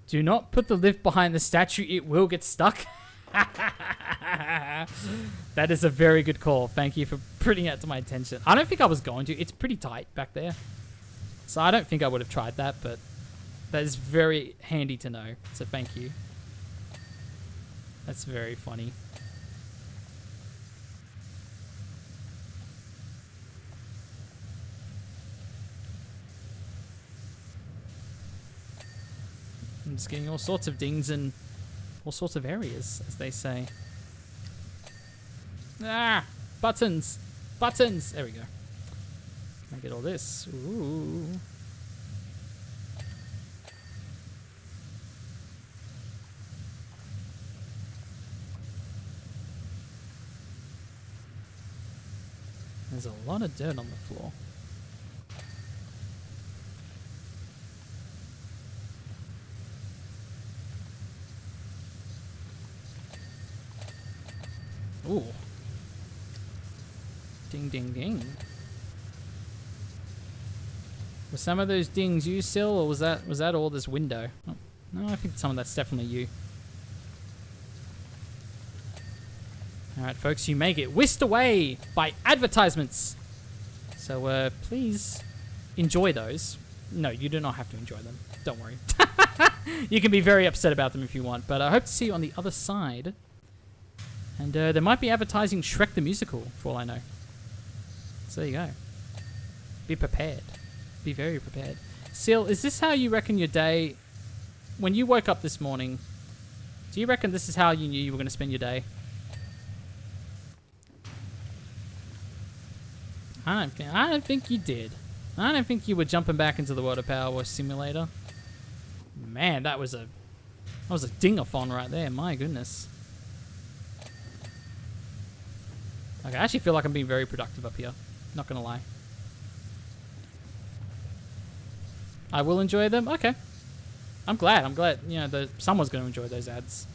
Do not put the lift behind the statue, it will get stuck. That is a very good call. Thank you for bringing it to my attention. I don't think I was going to. It's pretty tight back there. So I don't think I would have tried that, but that is very handy to know. So thank you. That's very funny. I'm just getting all sorts of dings in all sorts of areas, as they say. Ah! Buttons! Buttons! There we go. Can I get all this? Ooh. There's a lot of dirt on the floor. Ooh. Ding, ding, ding. Were some of those dings you, Sil, or was that all this window? Oh, no, I think some of that's definitely you. Alright, folks, you may get whisked away by advertisements. So, please enjoy those. No, you do not have to enjoy them. Don't worry. You can be very upset about them if you want, but I hope to see you on the other side. And there might be advertising Shrek the Musical, for all I know. So there you go. Be prepared. Be very prepared. Sil, is this how you reckon your day... When you woke up this morning, do you reckon this is how you knew you were going to spend your day? I don't think you did. I don't think you were jumping back into the world of Powerwash Simulator. Man, that was a ding-a-thon right there. My goodness. Okay, I actually feel like I'm being very productive up here. Not gonna lie. I will enjoy them? Okay. I'm glad. You know, someone's going to enjoy those ads,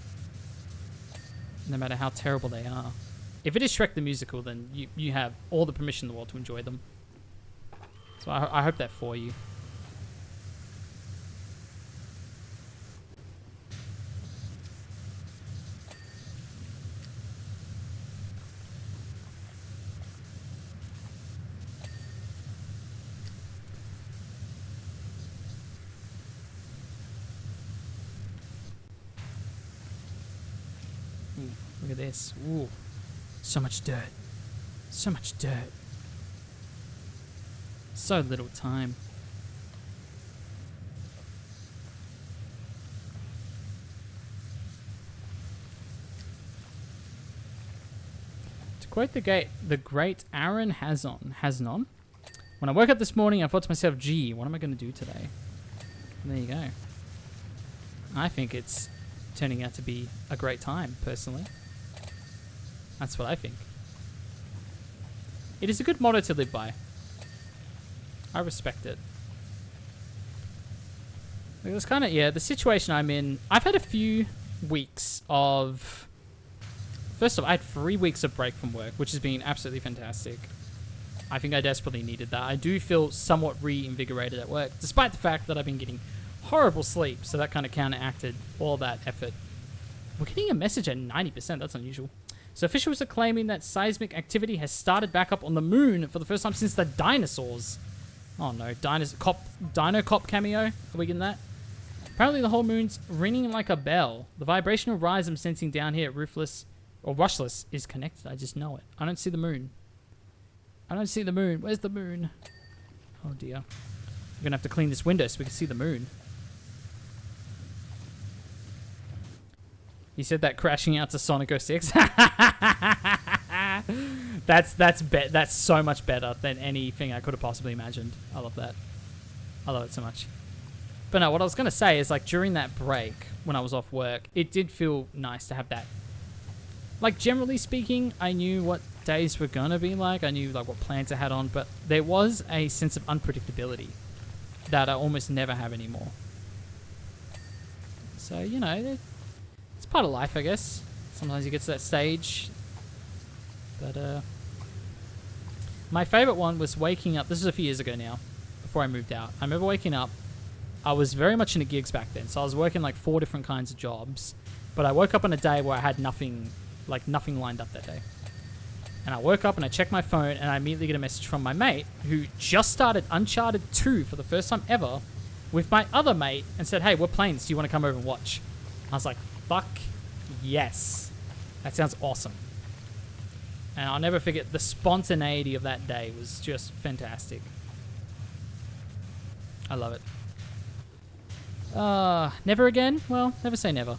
no matter how terrible they are. If it is Shrek the Musical, then you have all the permission in the world to enjoy them. So I hope that for you. Ooh, look at this. Ooh. So much dirt. So much dirt. So little time. To quote the great Aaron Hasnon, when I woke up this morning, I thought to myself, gee, what am I going to do today? And there you go. I think it's turning out to be a great time, personally. That's what I think. It is a good motto to live by. I respect it. It was kind of, yeah, the situation I'm in. I've had a few weeks of... First of all, I had 3 weeks of break from work, which has been absolutely fantastic. I think I desperately needed that. I do feel somewhat reinvigorated at work, despite the fact that I've been getting horrible sleep, so that kind of counteracted all that effort. We're getting a message at 90%. That's unusual. So officials are claiming that seismic activity has started back up on the moon for the first time since the dinosaurs. Oh no, Dino Cop cameo? Are we getting that? Apparently the whole moon's ringing like a bell. The vibrational rise I'm sensing down here at Rushless is connected. I just know it. I don't see the moon. I don't see the moon. Where's the moon? Oh dear. We're gonna have to clean this window so we can see the moon. You said that crashing out to Sonic 06. That's so much better than anything I could have possibly imagined. I love that. I love it so much. But no, what I was gonna say is, like, during that break when I was off work, it did feel nice to have that. Like, generally speaking, I knew what days were gonna be like. I knew like what plans I had on, but there was a sense of unpredictability that I almost never have anymore. So, you know, it's part of life, I guess. Sometimes you get to that stage. But, my favorite one was waking up. This is a few years ago now, before I moved out. I remember waking up. I was very much into gigs back then, so I was working like 4 different kinds of jobs. But I woke up on a day where I had nothing lined up that day. And I woke up and I checked my phone and I immediately get a message from my mate who just started Uncharted 2 for the first time ever with my other mate and said, hey, we're playing this. Do you want to come over and watch? I was like, fuck yes. That sounds awesome. And I'll never forget the spontaneity of that day was just fantastic. I love it. Never again? Well, never say never.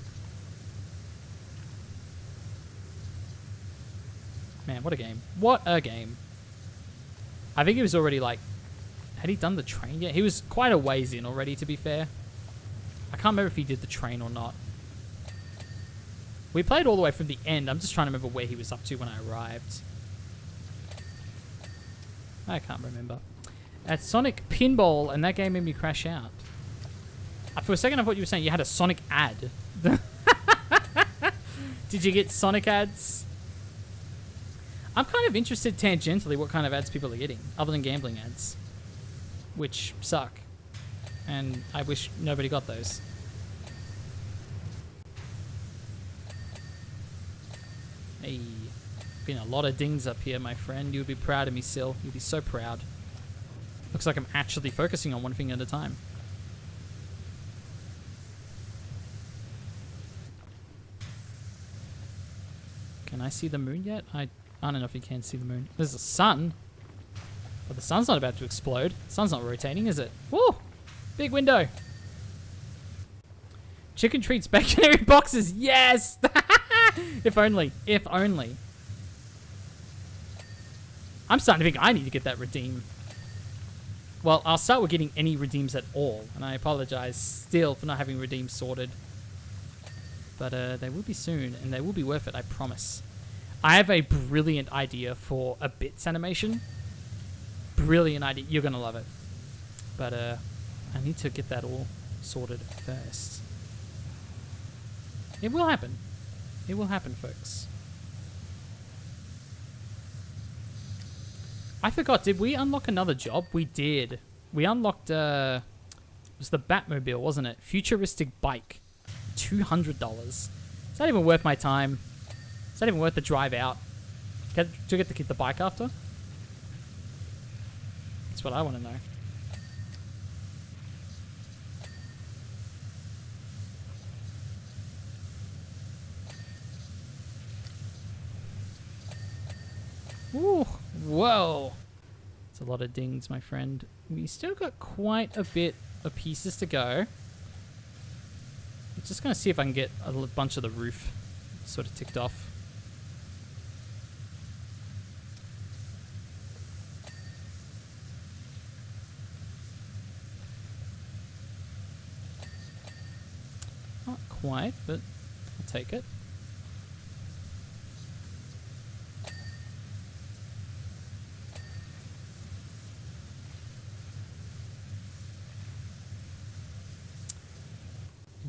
Man, what a game. What a game. I think he was already like... Had he done the train yet? He was quite a ways in already, to be fair. I can't remember if he did the train or not. We played all the way from the end. I'm just trying to remember where he was up to when I arrived. I can't remember. At Sonic Pinball, and that game made me crash out. For a second, I thought you were saying you had a Sonic ad. Did you get Sonic ads? I'm kind of interested tangentially what kind of ads people are getting, other than gambling ads. Which suck. And I wish nobody got those. Hey, been a lot of dings up here, my friend. You'd be proud of me, Sil. You'd be so proud. Looks like I'm actually focusing on one thing at a time. Can I see the moon yet? I don't know if you can see the moon. There's the sun. But the sun's not about to explode. The sun's not rotating, is it? Woo! Big window. Chicken treats, baconary boxes. Yes! If only. If only. I'm starting to think I need to get that redeem. Well, I'll start with getting any redeems at all. And I apologize still for not having redeems sorted. But they will be soon. And they will be worth it, I promise. I have a brilliant idea for a bits animation. Brilliant idea. You're going to love it. But I need to get that all sorted first. It will happen. It will happen, folks. I forgot, did we unlock another job? We did. We unlocked, it was the Batmobile, wasn't it? Futuristic bike. $200. Is that even worth my time? Is that even worth the drive out? To get the bike after? That's what I want to know. Ooh, whoa. It's a lot of dings, my friend. We still got quite a bit of pieces to go. I'm just going to see if I can get a bunch of the roof sort of ticked off. Not quite, but I'll take it.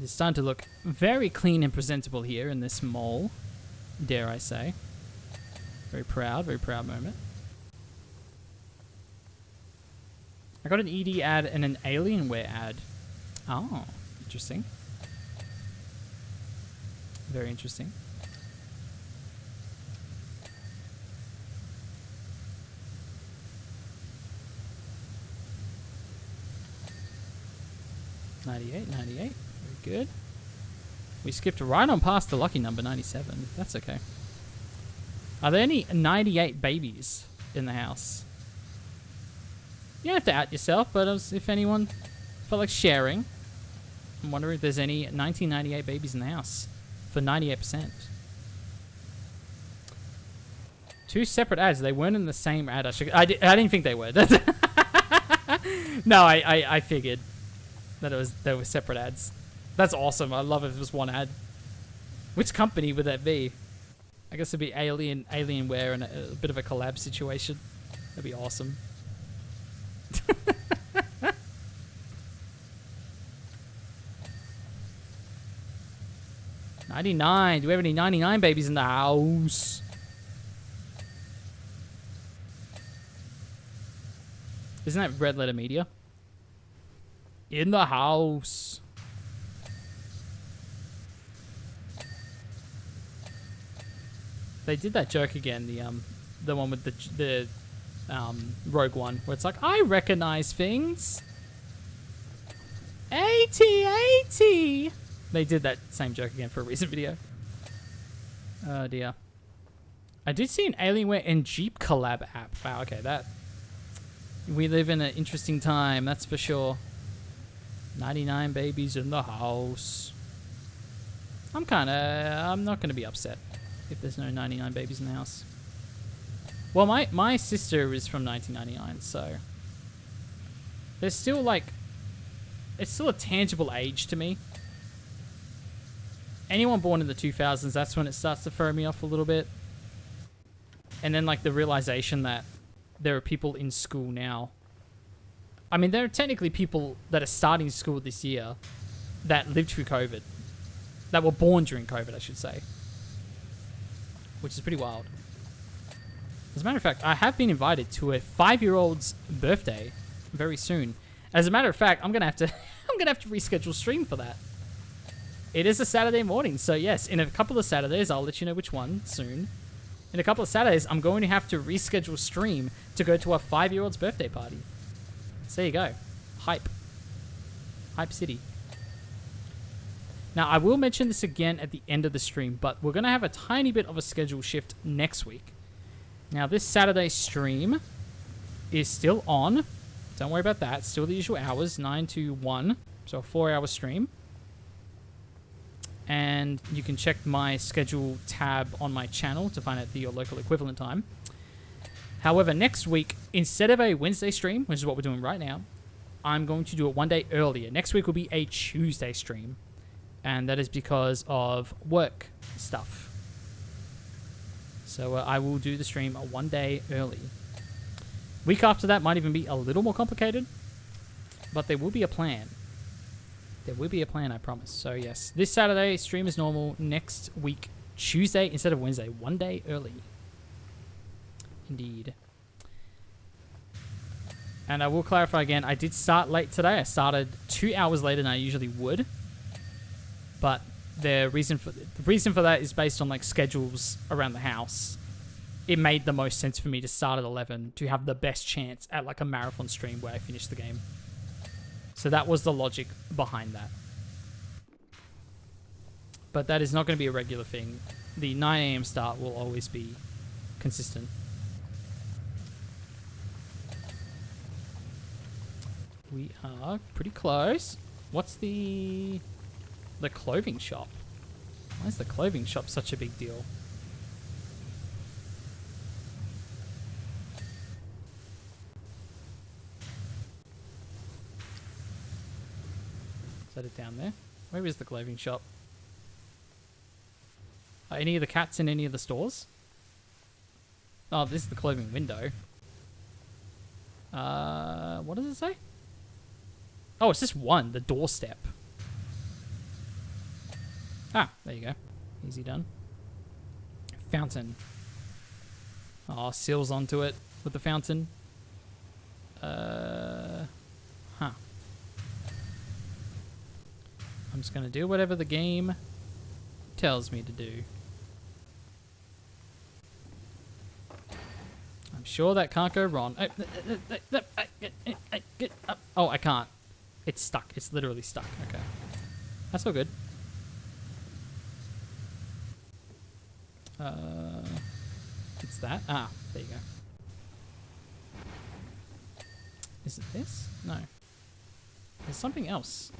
It's starting to look very clean and presentable here in this mall, dare I say. Very proud moment. I got an ED ad and an Alienware ad. Oh, interesting. Very interesting. $98, $98. Good. We skipped right on past the lucky number 97. That's okay. Are there any 98 babies in the house? You don't have to out yourself, but if anyone felt like sharing, I'm wondering if there's any 1998 babies in the house for 98%. Two separate ads. They weren't in the same ad. I didn't think they were. No, I figured that they were separate ads. That's awesome. I love it if it was one ad. Which company would that be? I guess it'd be Alienware and a bit of a collab situation. That'd be awesome. $99. Do we have any 99 babies in the house? Isn't that Red Letter Media? In the house. They did that joke again, the one with the Rogue One, where it's like, I recognize things. 80. They did that same joke again for a recent video. Oh dear. I did see an Alienware and Jeep collab app. Wow, okay, we live in an interesting time, that's for sure. 99 babies in the house. I'm not gonna be upset if there's no 99 babies in the house. Well, my sister is from 1999, so there's still like, it's still a tangible age to me. Anyone born in the 2000s, that's when it starts to throw me off a little bit. And then like the realization that there are people in school now. I mean, there are technically people that are starting school this year that lived through COVID. That were born during COVID, I should say. Which is pretty wild. As a matter of fact, I have been invited to a 5-year-old's birthday very soon. As a matter of fact, I'm gonna have to reschedule stream for that. It is a Saturday morning, so yes, in a couple of Saturdays, I'll let you know which one soon. In a couple of Saturdays, I'm going to have to reschedule stream to go to a 5-year-old's birthday party. So there you go. Hype. Hype City. Now, I will mention this again at the end of the stream, but we're going to have a tiny bit of a schedule shift next week. Now, this Saturday stream is still on. Don't worry about that. Still the usual hours, 9 to 1. So a 4-hour stream. And you can check my schedule tab on my channel to find out your local equivalent time. However, next week, instead of a Wednesday stream, which is what we're doing right now, I'm going to do it one day earlier. Next week will be a Tuesday stream. And that is because of work stuff. So I will do the stream one day early. Week after that might even be a little more complicated. But there will be a plan. There will be a plan, I promise. So yes, this Saturday, stream is normal. Next week, Tuesday instead of Wednesday. One day early. Indeed. And I will clarify again, I did start late today. I started 2 hours later than I usually would. But the reason for that is based on like schedules around the house. It made the most sense for me to start at 11 to have the best chance at like a marathon stream where I finish the game. So that was the logic behind that. But that is not going to be a regular thing. The 9 AM start will always be consistent. We are pretty close. What's the clothing shop? Why is the clothing shop such a big deal? Is that it down there? Where is the clothing shop? Are any of the cats in any of the stores? Oh, this is the clothing window. What does it say? Oh, it's just one, the doorstep. Ah, there you go. Easy done. Fountain. Oh, seals onto it with the fountain. Huh. I'm just going to do whatever the game tells me to do. I'm sure that can't go wrong. Oh, I can't. It's stuck. It's literally stuck. Okay. That's all good. It's that. Ah, there you go. Is it this? No. There's something else.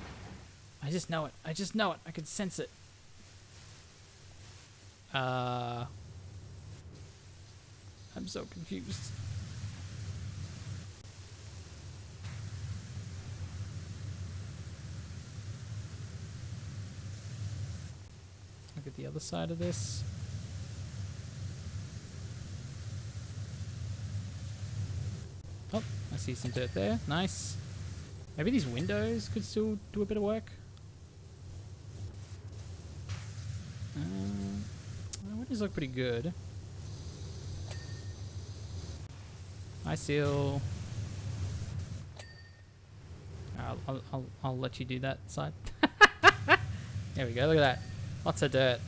I just know it. I just know it. I can sense it. I'm so confused. Look at the other side of this. Oh, I see some dirt there. Nice. Maybe these windows could still do a bit of work. Windows look pretty good. I seal. I'll let you do that side. There we go. Look at that. Lots of dirt.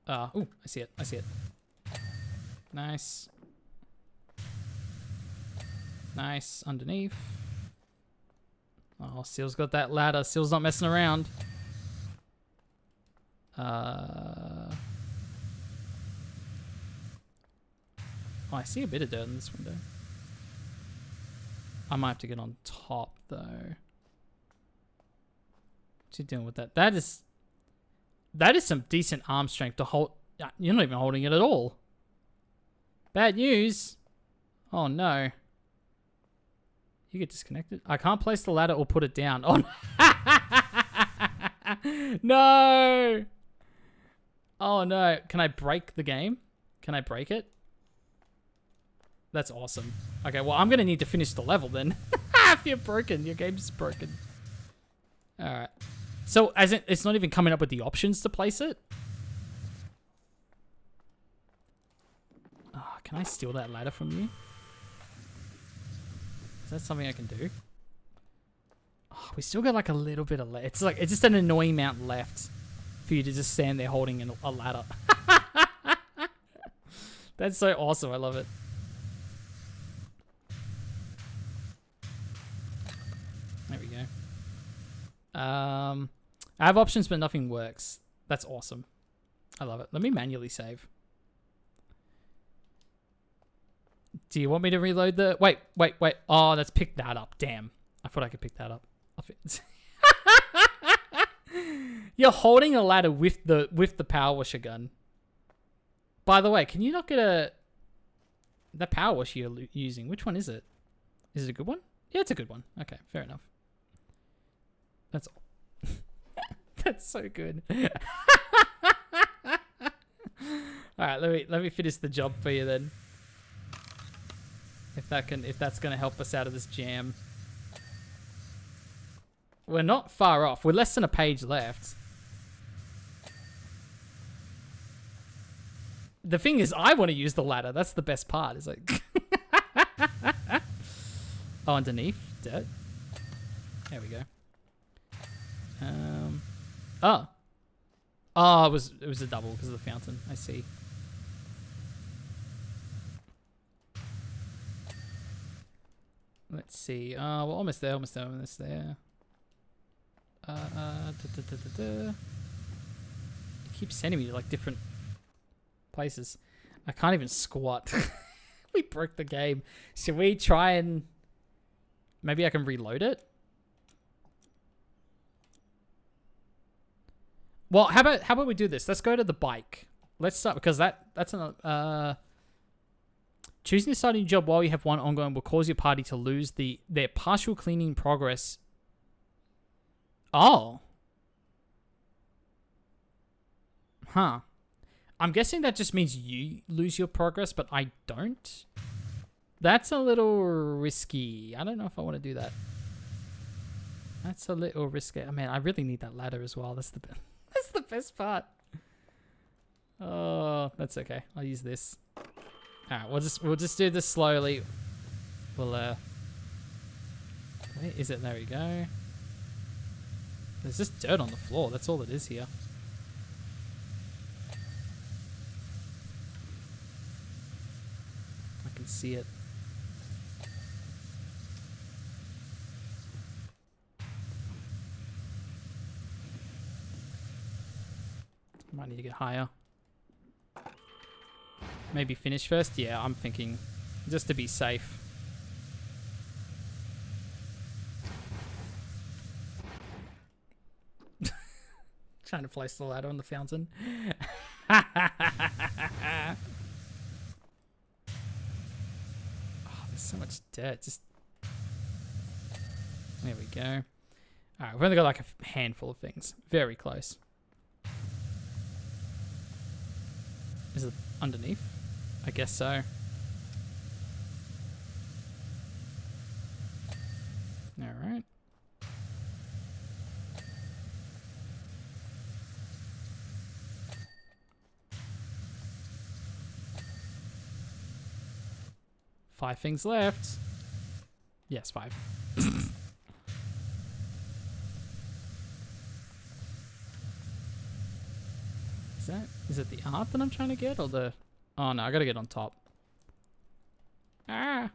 Ooh, I see it. I see it. Nice. Nice. Underneath. Oh, Seal's got that ladder. Seal's not messing around. Oh, I see a bit of dirt in this window. I might have to get on top, though. What's he doing with that? That is some decent arm strength to hold. You're not even holding it at all. Bad news. Oh, no. You get disconnected. I can't place the ladder or put it down. Oh, no. Oh, no. Can I break the game? Can I break it? That's awesome. Okay, well, I'm going to need to finish the level then. If you're broken, your game's broken. All right. So, it's not even coming up with the options to place it? Oh, can I steal that ladder from you? Is that something I can do? Oh, we still got like a little bit of left. It's just an annoying amount left for you to just stand there holding a ladder. That's so awesome. I love it. There we go. I have options, but nothing works. That's awesome. I love it. Let me manually save. Do you want me to reload the... Wait. Oh, let's pick that up. Damn. I thought I could pick that up. You're holding a ladder with the power washer gun. By the way, can you not get the power washer you're using? Which one is it? Is it a good one? Yeah, it's a good one. Okay, fair enough. That's all. That's so good. All right, let me finish the job for you then. If that's gonna help us out of this jam. We're not far off. We're less than a page left. The thing is, I want to use the ladder. That's the best part. It's like... oh, underneath? Dirt? There we go. Oh. Oh, it was a double because of the fountain. I see. Let's see. We're almost there, almost there, almost there. It keeps sending me to like different places. I can't even squat. We broke the game. Should we try and... maybe I can reload it? Well, how about we do this? Let's go to the bike. Let's start, because that's an... choosing to start a new job while you have one ongoing will cause your party to lose their partial cleaning progress. Oh. Huh. I'm guessing that just means you lose your progress, but I don't. That's a little risky. I don't know if I want to do that. That's a little risky. I mean, I really need that ladder as well. That's the best part. Oh, that's okay. I'll use this. All right, we'll just do this slowly. We'll where is it? There we go. There's just dirt on the floor. That's all it is here. I can see it. Might need to get higher. Maybe finish first? Yeah, I'm thinking just to be safe. Trying to place the ladder on the fountain. Oh, there's so much dirt. Just there we go. All right, we've only got like a handful of things. Very close. Is it underneath? I guess so. All right. Five things left. Yes, 5. Is it the art that I'm trying to get or the... oh no, I gotta get on top. Ah!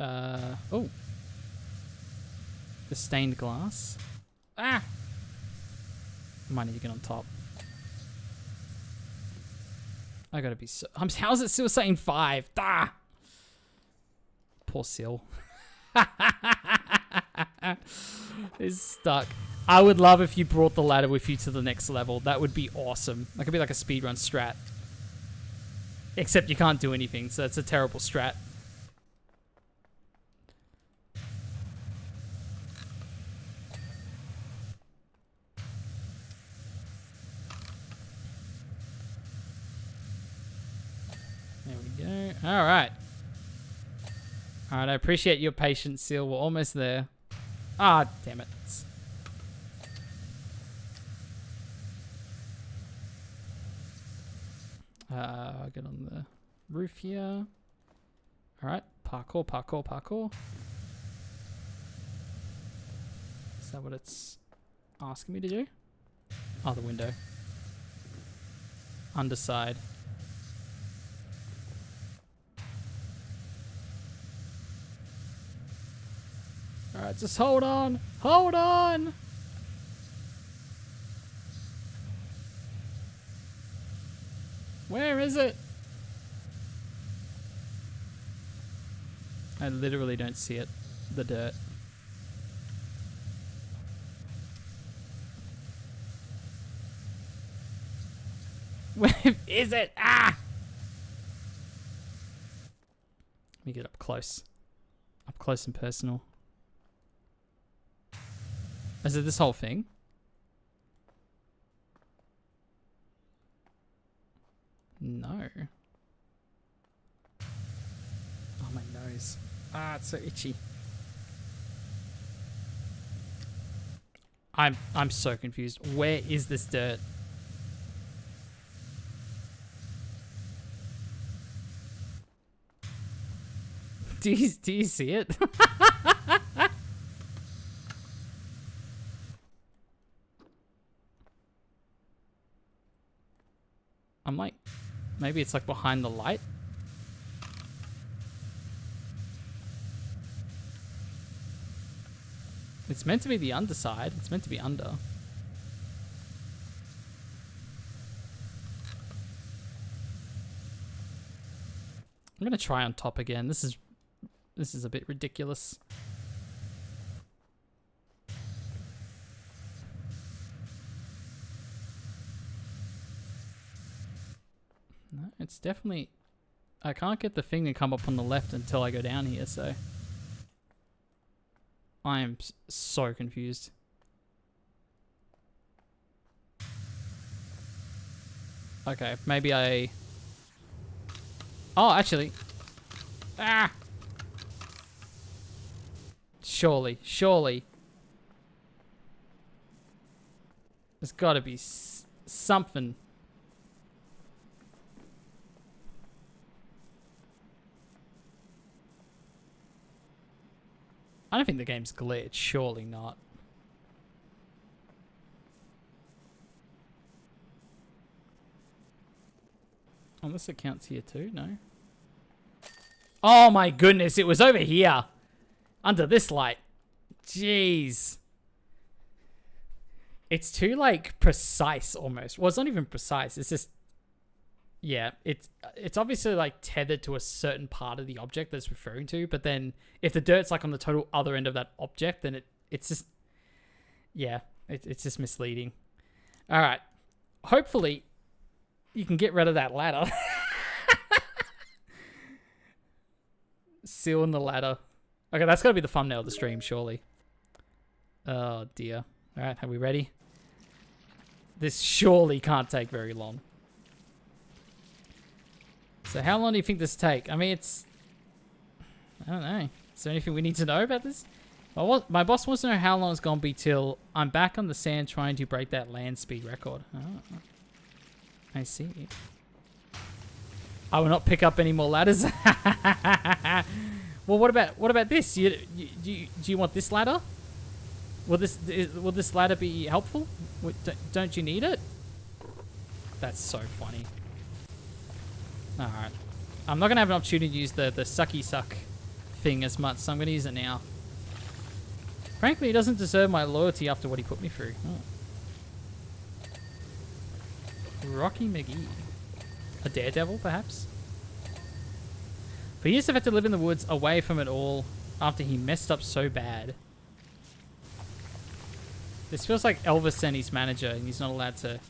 Oh. The stained glass. Ah! I might need to get on top. I gotta be so... how is it still saying 5? Ah! Poor Sil. It's stuck. I would love if you brought the ladder with you to the next level. That would be awesome. That could be like a speedrun strat. Except you can't do anything, so it's a terrible strat. There we go. Alright. Alright, I appreciate your patience, Seal. We're almost there. Ah, damn it. I'll get on the roof here. Alright, parkour, parkour, parkour. Is that what it's asking me to do? Oh, the window. Underside. Alright, just hold on. Hold on! Where is it? I literally don't see it. The dirt. Where is it? Ah! Let me get up close. Up close and personal. Is it this whole thing? No. Oh, my nose. Ah, it's so itchy. I'm so confused. Where is this dirt? Do you see it? I'm like, maybe it's like behind the light. It's meant to be the underside. It's meant to be under. I'm gonna try on top again. This is a bit ridiculous. No, it's definitely... I can't get the thing to come up on the left until I go down here, so... I am so confused. Okay, maybe I... Oh, actually... Ah! Surely. There's gotta be something. I don't think the game's glitched. Surely not. Unless it counts here too, no? Oh my goodness, it was over here. Under this light. Jeez. It's too, like, precise almost. Well, it's not even precise. It's just... Yeah, it's obviously, like, tethered to a certain part of the object that it's referring to. But then if the dirt's, like, on the total other end of that object, then it's just... Yeah, it's just misleading. All right. Hopefully, you can get rid of that ladder. Seal in the ladder. Okay, that's got to be the thumbnail of the stream, surely. Oh, dear. All right, are we ready? This surely can't take very long. So how long do you think this take? I mean, it's... I don't know. Is there anything we need to know about this? Well, my boss wants to know how long it's going to be till I'm back on the sand trying to break that land speed record. Oh, I see. I will not pick up any more ladders. Well, what about this? Do you want this ladder? Will this ladder be helpful? Don't you need it? That's so funny. All right, I'm not gonna have an opportunity to use the sucky suck thing as much, so I'm gonna use it now. Frankly, he doesn't deserve my loyalty after what he put me through. Oh. Rocky McGee, a daredevil, perhaps. For years, I've had to live in the woods away from it all after he messed up so bad. This feels like Elvis and his manager, and he's not allowed to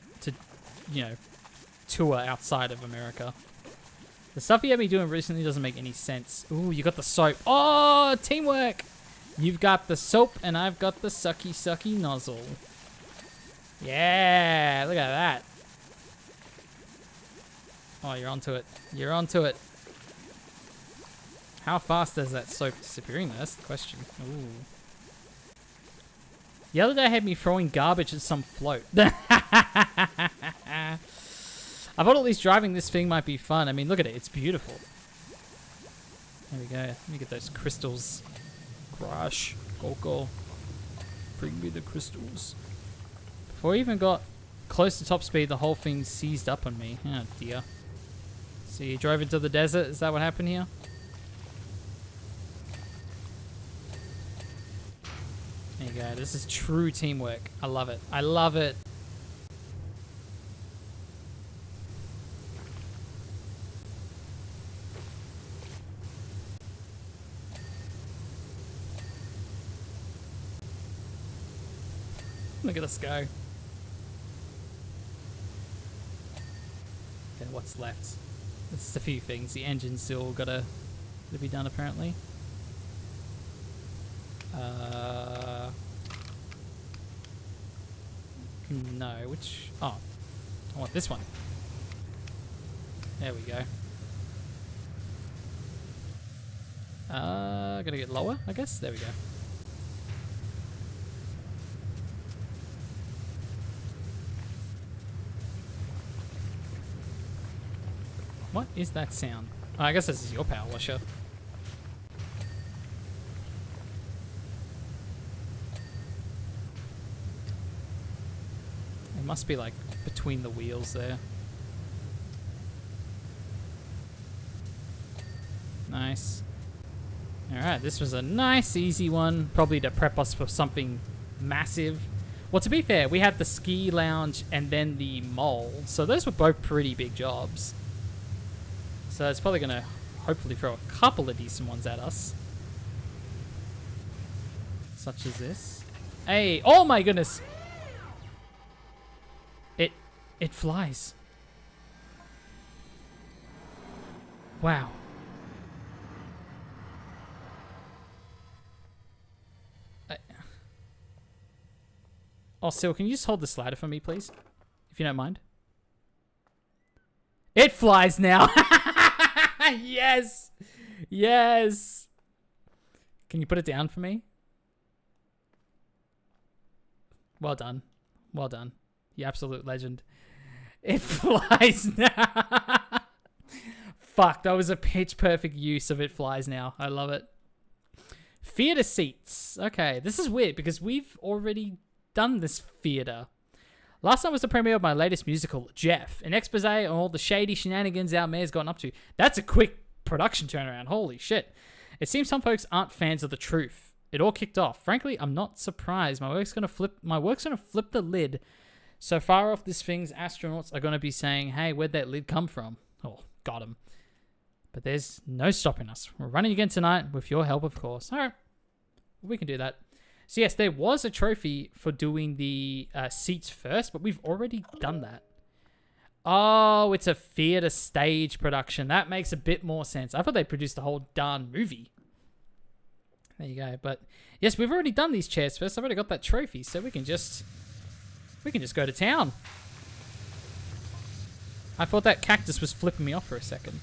you know, tour outside of America. The stuff he had me doing recently doesn't make any sense. Ooh, you got the soap. Oh, teamwork! You've got the soap, and I've got the sucky nozzle. Yeah, look at that. Oh, you're onto it. You're onto it. How fast is that soap disappearing? That's the question. Ooh. The other day had me throwing garbage at some float. I thought at least driving this thing might be fun. I mean, look at it. It's beautiful. There we go. Let me get those crystals. Crash. Go. Bring me the crystals. Before I even got close to top speed, the whole thing seized up on me. Oh, dear. So you drove into the desert? Is that what happened here? There you go. This is true teamwork. I love it. I love it. Look at us go. Okay, what's left? There's a few things. The engine's still gotta be done apparently. No, which... Oh, I want this one. There we go. Gotta get lower, I guess. There we go. What is that sound? Oh, I guess this is your power washer. It must be like between the wheels there. Nice. Alright, this was a nice, easy one. Probably to prep us for something massive. Well, to be fair, we had the ski lounge and then the mall. So those were both pretty big jobs. So it's probably going to hopefully throw a couple of decent ones at us. Such as this. Hey, oh my goodness. It flies. Wow. Oh, Sil, can you just hold the slider for me, please? If you don't mind. It flies now. Yes. Yes. Can you put it down for me? Well done. Well done. You absolute legend. It flies now. Fuck, that was a pitch perfect use of it flies now. I love it. Theater seats. Okay, this is weird because we've already done this theater. Last night was the premiere of my latest musical, Jeff, an expose on all the shady shenanigans our mayor's gotten up to. That's a quick production turnaround. Holy shit. It seems some folks aren't fans of the truth. It all kicked off. Frankly, I'm not surprised. My work's gonna flip the lid. So far off this thing's astronauts are gonna be saying, hey, where'd that lid come from? Oh, got him. But there's no stopping us. We're running again tonight with your help, of course. All right, we can do that. So yes, there was a trophy for doing the seats first, but we've already done that. Oh, it's a theater stage production. That makes a bit more sense. I thought they produced the whole darn movie. There you go. But yes, we've already done these chairs first. I've already got that trophy, so we can just go to town. I thought that cactus was flipping me off for a second.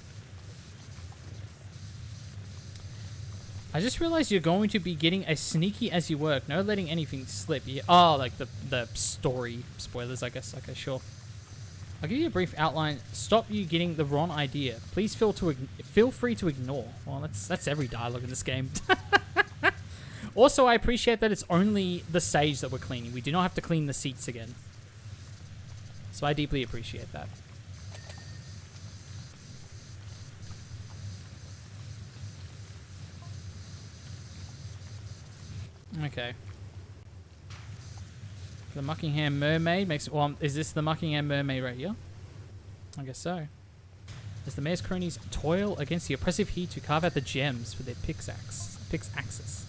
I just realized you're going to be getting as sneaky as you work. No letting anything slip. Oh, like the story spoilers, I guess. Okay, sure. I'll give you a brief outline. Stop you getting the wrong idea. Please feel free to ignore. Well, that's every dialogue in this game. Also, I appreciate that it's only the stage that we're cleaning. We do not have to clean the seats again. So I deeply appreciate that. Okay. The Muckingham Mermaid makes... Well, is this the Muckingham Mermaid right here? I guess so. As the mayor's cronies toil against the oppressive heat to carve out the gems with their pickaxes.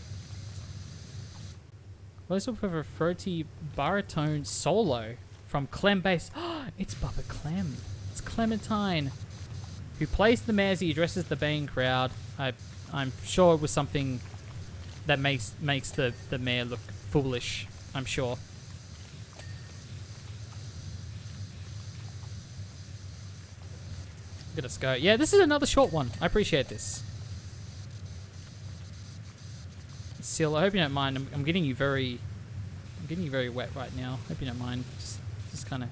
Let's look for a throaty baritone solo from Clem Bass. It's Bubba Clem. It's Clementine, who plays the mayor as he addresses the baying crowd. I'm sure it was something that makes the mayor look foolish. I'm sure. Look at us go. Yeah, this is another short one. I appreciate this. Seal, I hope you don't mind. I'm getting you very wet right now. Hope you don't mind. Just kind of.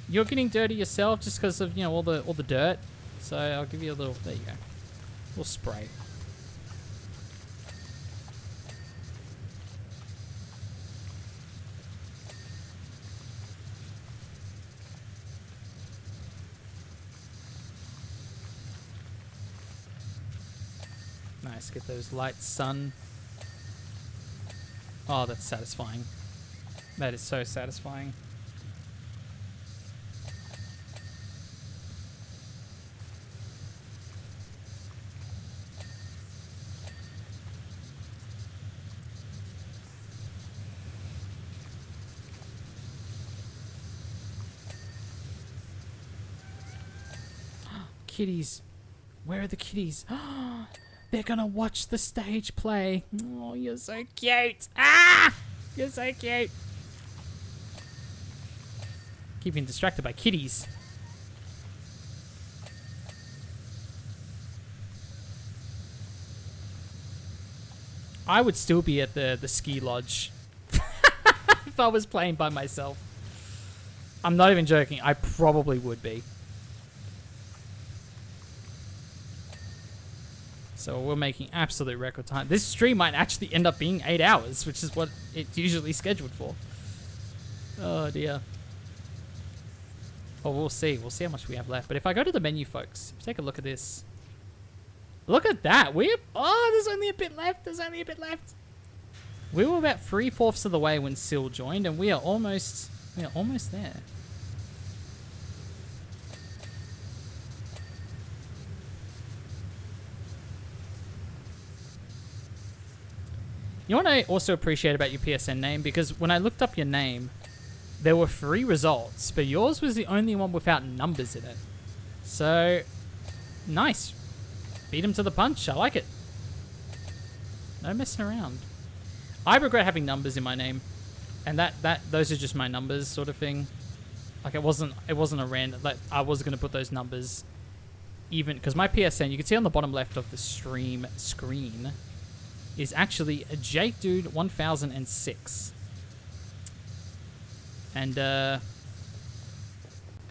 You're getting dirty yourself just because of all the dirt. So I'll give you a little. There you go. A little spray. Nice. Get those lights, sun. Oh, that's satisfying. That is so satisfying. Kitties. Where are the kitties? They're gonna watch the stage play. Oh, you're so cute. Ah! You're so cute. Keeping distracted by kitties. I would still be at the ski lodge if I was playing by myself. I'm not even joking. I probably would be. So we're making absolute record time. This stream might actually end up being 8 hours, which is what it's usually scheduled for. Oh dear. Oh, we'll see. We'll see how much we have left. But if I go to the menu, folks, take a look at this. Look at that. Oh, there's only a bit left. There's only a bit left. We were about 3/4 of the way when Sil joined, and we are almost there. You know what I also appreciate about your PSN name? Because when I looked up your name, there were 3 results, but yours was the only one without numbers in it. So, nice. Beat him to the punch. I like it. No messing around. I regret having numbers in my name, and those are just my numbers, sort of thing. Like it wasn't a random. Like I was gonna put those numbers, even because my PSN, you can see on the bottom left of the stream screen, is actually a Jake Dude 1006. And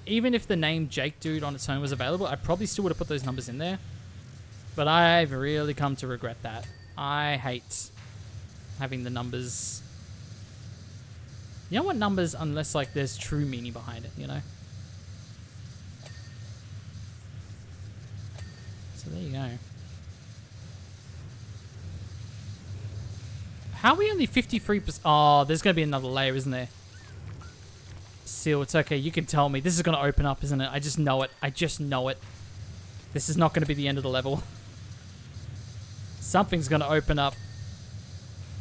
even if the name Jake Dude on its own was available, I probably still would have put those numbers in there. But I've really come to regret that. I hate having the numbers. You don't want numbers unless like there's true meaning behind it, you know? So there you go. How are we only 53%? Oh, there's going to be another layer, isn't there? Seal, it's okay. You can tell me. This is going to open up, isn't it? I just know it. I just know it. This is not going to be the end of the level. Something's going to open up.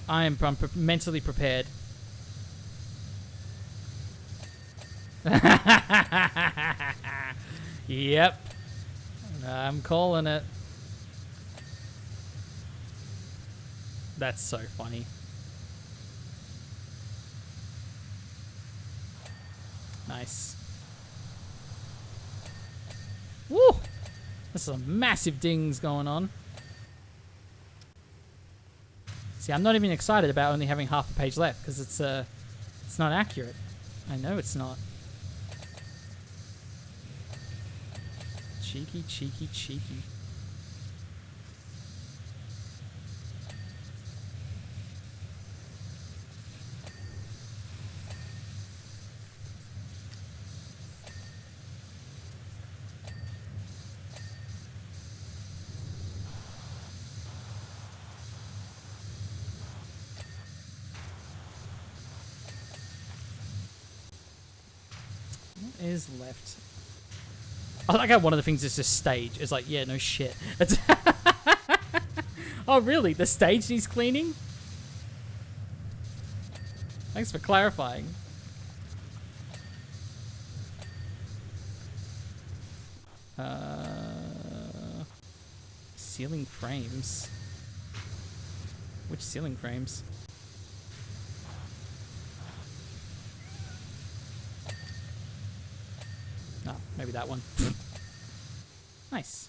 I'm mentally prepared. Yep. I'm calling it. That's so funny. Nice. Woo! There's some massive dings going on. See, I'm not even excited about only having half a page left because it's not accurate. I know it's not. Cheeky, cheeky, cheeky. Is left. I like how one of the things is just stage. It's like, yeah, no shit. Oh, really? The stage needs cleaning? Thanks for clarifying. Ceiling frames. Which ceiling frames? Oh, maybe that one. Nice.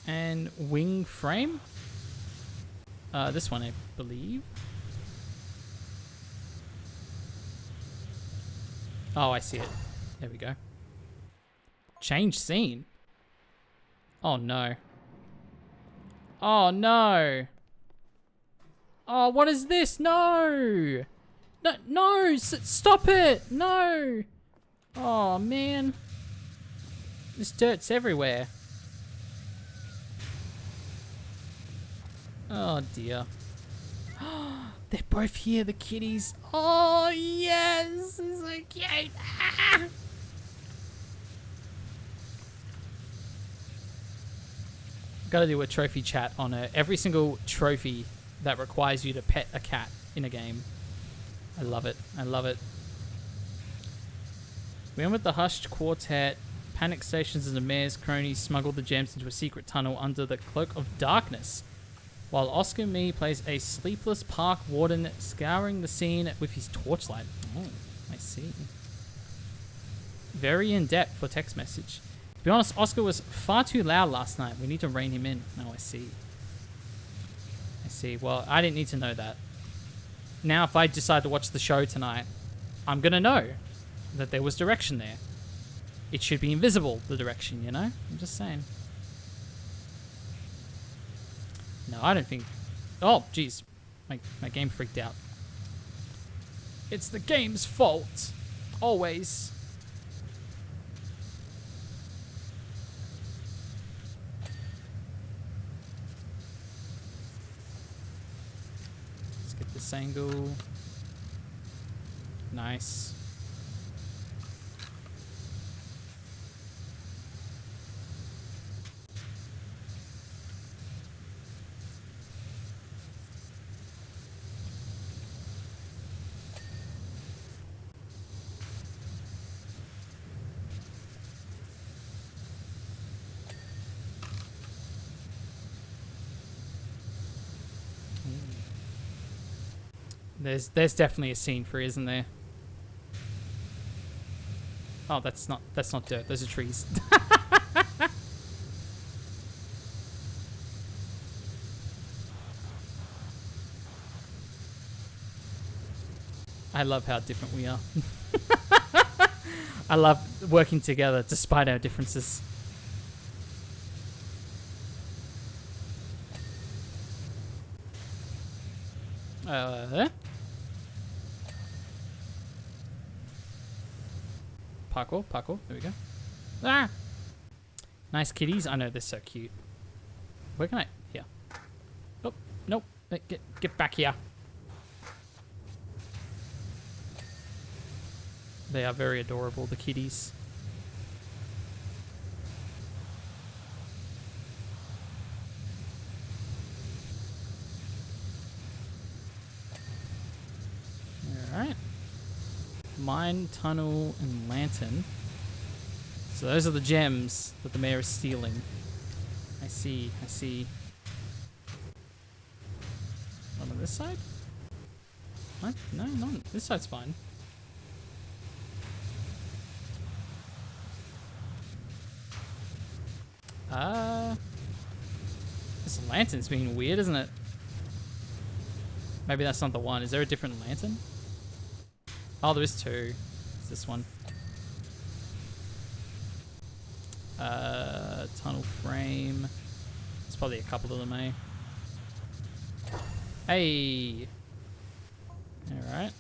And wing frame? This one, I believe. Oh, I see it. There we go. Change scene. Oh, no. Oh, no. Oh, what is this? No. No, no, stop it. No. Oh, man. This dirt's everywhere. Oh dear. They're both here, the kitties. Oh yes, it's so cute. Ah! Gotta do a trophy chat on every single trophy that requires you to pet a cat in a game. I love it. I love it. We went with the Hushed Quartet. Panic stations and the mayor's cronies smuggle the gems into a secret tunnel under the cloak of darkness, while Oscar Me plays a sleepless park warden scouring the scene with his torchlight. Oh, I see. Very in-depth for text message. To be honest, Oscar was far too loud last night. We need to rein him in. Oh, I see. I see. Well, I didn't need to know that. Now, if I decide to watch the show tonight, I'm going to know that there was direction there. It should be invisible, the direction, you know? I'm just saying. No, I don't think... Oh, jeez. My game freaked out. It's the game's fault. Always. Let's get this angle. Nice. There's definitely a scene for it, isn't there? Oh, that's not dirt. Those are trees. I love how different we are. I love working together despite our differences. Parkour. There we go. Ah! Nice kitties. I know, they're so cute. Where can I... Here. Oh, nope. Get back here. They are very adorable, the kitties. Alright. Mine, tunnel, and lantern. So those are the gems that the mayor is stealing. I see. Not on this side? What? No, not this side's fine. This lantern's being weird, isn't it? Maybe that's not the one. Is there a different lantern? Oh, there is two. It's this one. Tunnel frame. There's probably a couple of them, eh? Hey! Alright.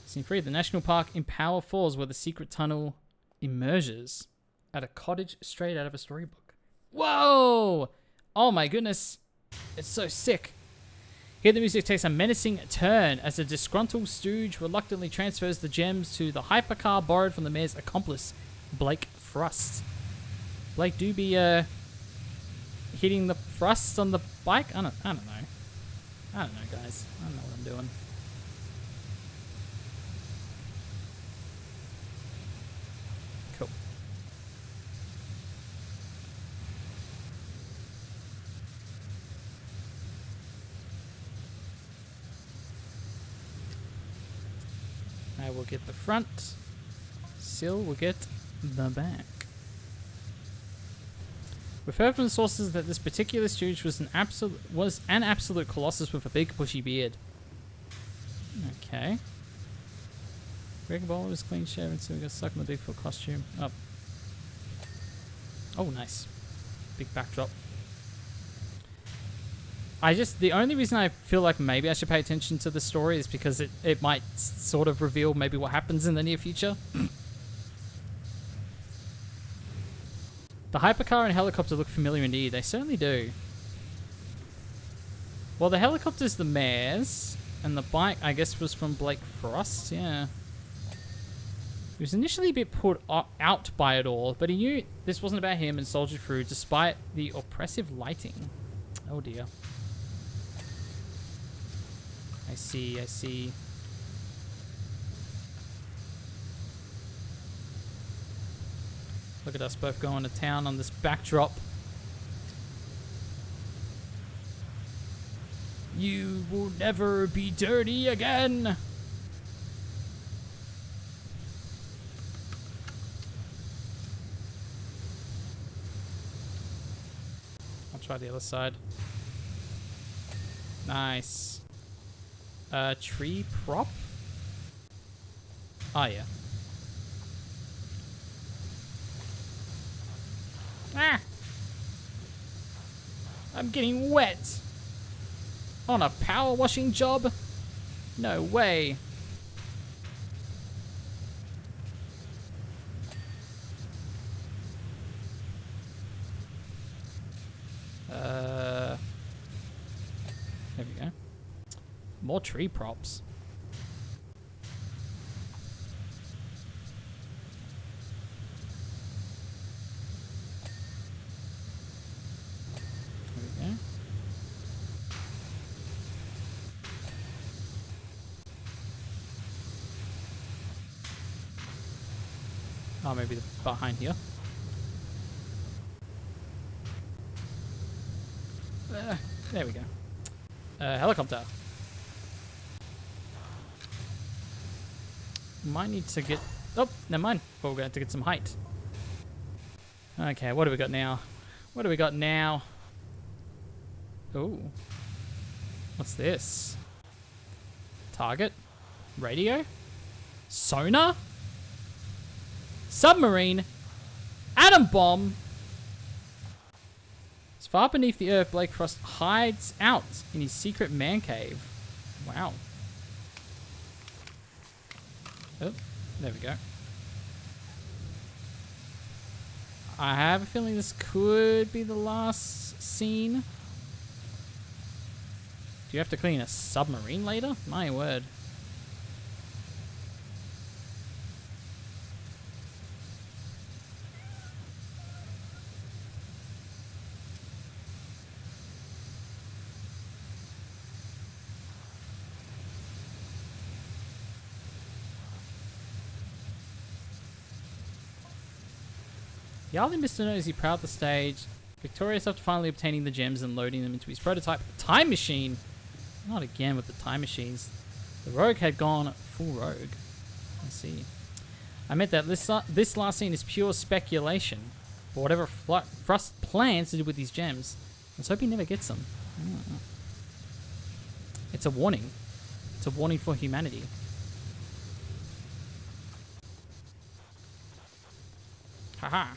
Scene 3. The National Park in Power Falls, where the secret tunnel emerges at a cottage straight out of a storybook. Whoa! Oh my goodness. It's so sick. Here the music takes a menacing turn as a disgruntled stooge reluctantly transfers the gems to the hypercar borrowed from the mayor's accomplice, Blake Frust. Blake do be hitting the Frust on the bike? I don't know. I don't know, guys. I don't know what I'm doing. Cool. I will get the front. Sil will get the back. We've heard from the sources that this particular stooge was an absolute colossus with a big bushy beard. Okay. Greg Bowler was clean shaven, so we got stuck in the Bigfoot costume. Oh. Oh, nice. Big backdrop. The only reason I feel like maybe I should pay attention to the story is because it might sort of reveal maybe what happens in the near future. The hypercar and helicopter look familiar indeed. They certainly do. Well, the helicopter's the mayor's, and the bike, I guess, was from Blake Frost. Yeah. He was initially a bit put out by it all, but he knew this wasn't about him and soldiered through despite the oppressive lighting. Oh dear. I see. Look at us both going to town on this backdrop. You will never be dirty again. I'll try the other side. Nice. Tree prop? Oh, yeah. Ah! I'm getting wet! On a power washing job? No way. There we go. More tree props. There we go. Oh, maybe behind here. There we go. Helicopter. Might need to get... Oh, never mind. But we're going to have to get some height. Okay, what do we got now? What do we got now? Ooh. What's this? Target? Radio? Sonar? Submarine? Atom bomb? It's far beneath the earth, Blake Frost hides out in his secret man cave. Wow. Oh, there we go. I have a feeling this could be the last scene. Do you have to clean a submarine later? My word. Yarly Mr. Knows he prowled the stage, victorious after finally obtaining the gems and loading them into his prototype time machine. Not again with the time machines. The rogue had gone full rogue. I see. I meant that this last scene is pure speculation. But whatever Frost plans to do with these gems, let's hope he never gets them. It's a warning. It's a warning for humanity. Haha.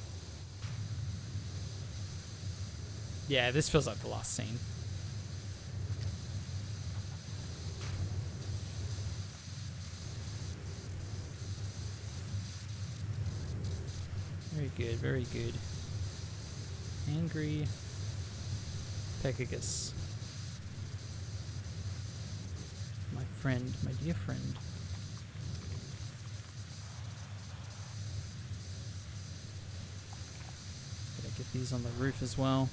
Yeah, this feels like the last scene. Very good, very good. Angry Pegasus. My friend, my dear friend. Gotta get these on the roof as well.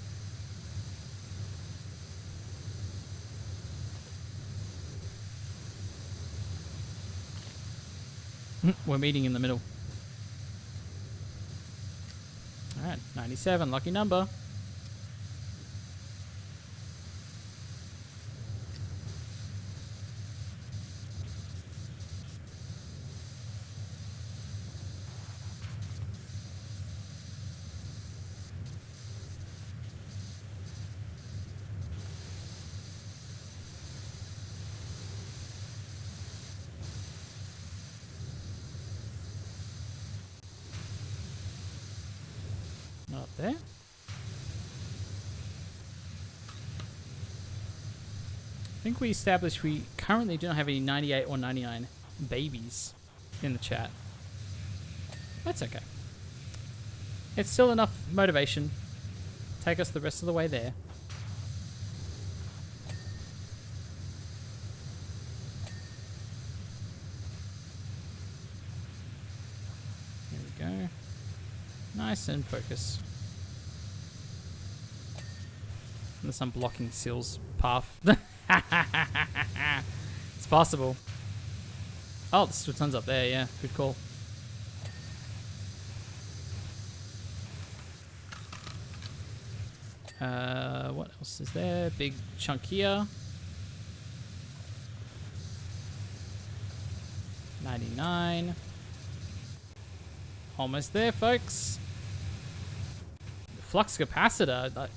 We're meeting in the middle. Alright, 97, lucky number. Not up there. I think we established we currently do not have any 98 or 99 babies in the chat. That's okay. It's still enough motivation. Take us the rest of the way there. Here we go. Nice and focus. Unless I'm blocking Sill's path. It's possible. Oh, the Switzerland's up there, yeah. Good call. What else is there? Big chunk here. 99. Almost there, folks. Flux capacitor.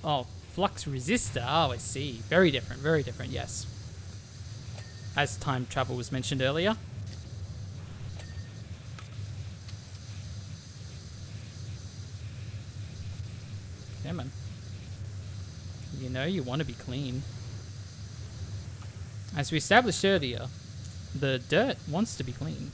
Oh, flux resistor. Oh, I see. Very different, yes. As time travel was mentioned earlier. Yeah, man. You know you want to be clean. As we established earlier, the dirt wants to be clean.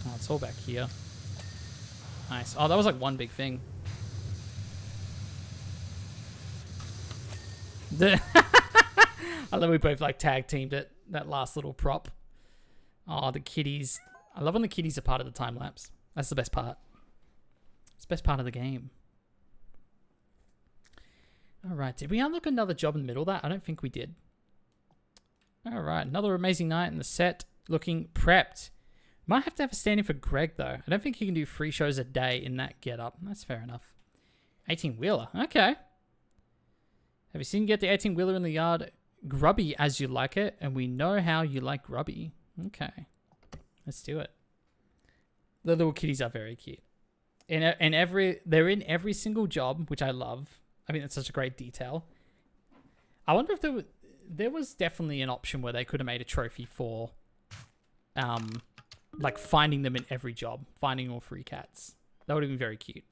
Oh, it's all back here. Nice. Oh, that was like one big thing. I love we both like tag teamed it. That last little prop. Oh, the kitties. I love when the kitties are part of the time lapse. That's the best part. It's the best part of the game. Alright, did we unlock another job in the middle of that? I don't think we did. Alright, another amazing night in the set. Looking prepped. Might have to have a stand-in for Greg, though. I don't think you can do 3 shows a day in that get-up. That's fair enough. 18-wheeler. Okay. Have you seen Get the 18-wheeler in the Yard? Grubby as you like it, and we know how you like grubby. Okay. Let's do it. The little kitties are very cute. They're in every single job, which I love. I mean, that's such a great detail. I wonder if there was definitely an option where they could have made a trophy for like finding them in every job, finding all 3 cats. That would have been very cute.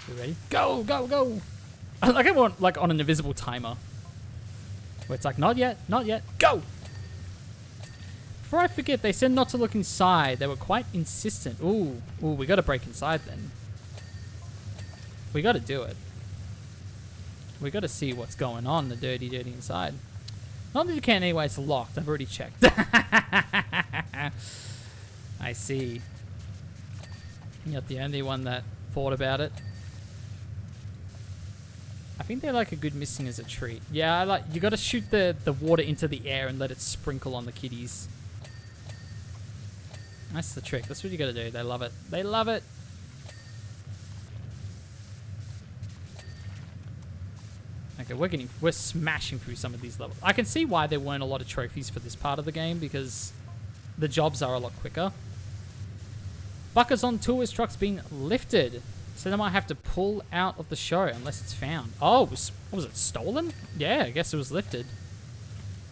You ready? Go, go, go! Like I want like on an invisible timer, where it's like not yet, go! Before I forget, they said not to look inside. They were quite insistent. Ooh, we got to break inside then. We got to do it. We got to see what's going on. The dirty inside. Not that you can anyway. It's locked. I've already checked. I see. You're not the only one that thought about it. I think they're like a good missing as a treat. Yeah, you got to shoot the water into the air and let it sprinkle on the kitties. That's the trick. That's what you got to do. They love it. They love it. Okay, we're smashing through some of these levels. I can see why there weren't a lot of trophies for this part of the game because the jobs are a lot quicker. Buckers on tour with trucks being lifted. So they might have to pull out of the show unless it's found. Oh, what was it, stolen? Yeah, I guess it was lifted.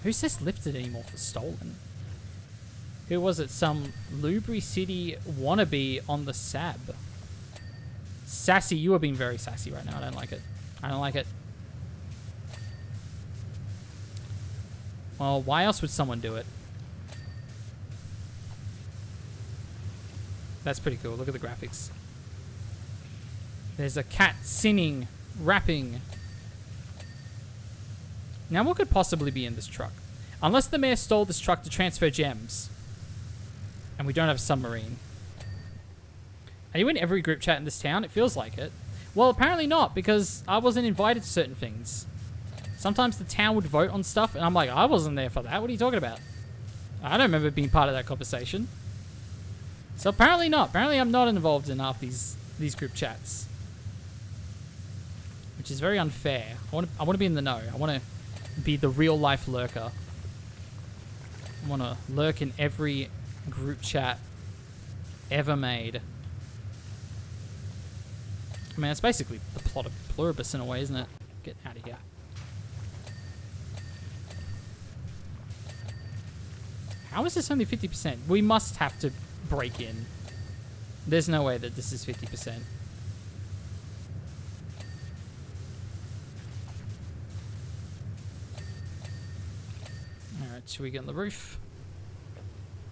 Who says lifted anymore for stolen? Who was it? Some Lubri City wannabe on the SAB. Sassy, you are being very sassy right now. I don't like it. I don't like it. Well, why else would someone do it? That's pretty cool. Look at the graphics. There's a cat singing, rapping. Now what could possibly be in this truck? Unless the mayor stole this truck to transfer gems. And we don't have a submarine. Are you in every group chat in this town? It feels like it. Well, apparently not, because I wasn't invited to certain things. Sometimes the town would vote on stuff, and I'm like, I wasn't there for that. What are you talking about? I don't remember being part of that conversation. So apparently not. Apparently I'm not involved in half these group chats. Which is very unfair. I want to be in the know. I want to be the real life lurker. I want to lurk in every group chat ever made. I mean, it's basically the plot of Pluribus in a way, isn't it? Get out of here. How is this only 50%? We must have to break in. There's no way that this is 50%. Alright, should we get on the roof?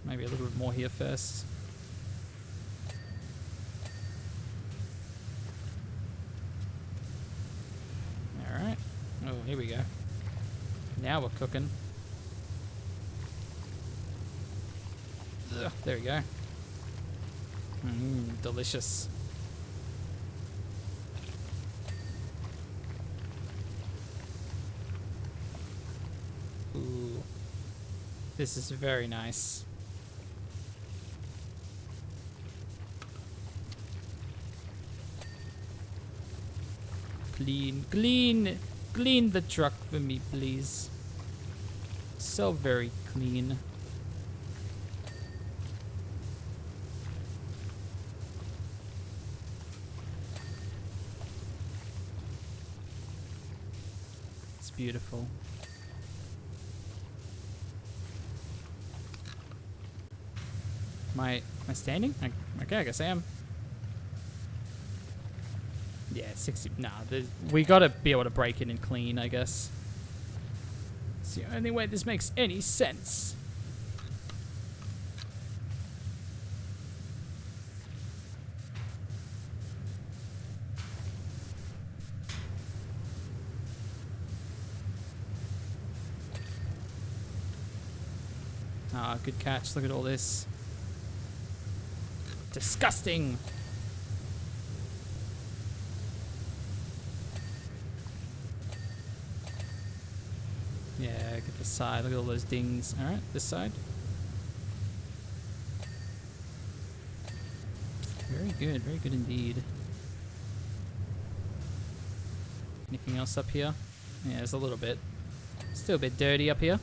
Maybe a little bit more here first. Alright. Oh, here we go. Now we're cooking. Ugh, there we go. Delicious. Ooh. This is very nice. Clean the truck for me, please. So very clean. It's beautiful. Am I standing? Okay, I guess I am. Yeah, 60. Nah, we gotta be able to break it and clean, I guess. It's the only way this makes any sense. Ah, good catch. Look at all this. Disgusting. Yeah, get this side. Look at all those dings. Alright, this side. Very good indeed. Anything else up here? Yeah, there's a little bit. Still a bit dirty up here.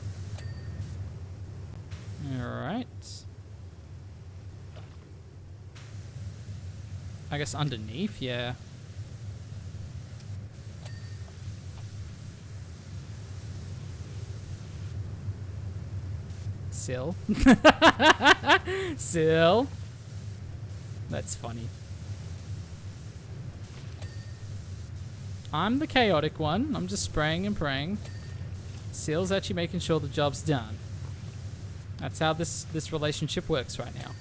Alright. I guess underneath, yeah. Sill. Sill. That's funny. I'm the chaotic one. I'm just spraying and praying. Sill's actually making sure the job's done. That's how this relationship works right now.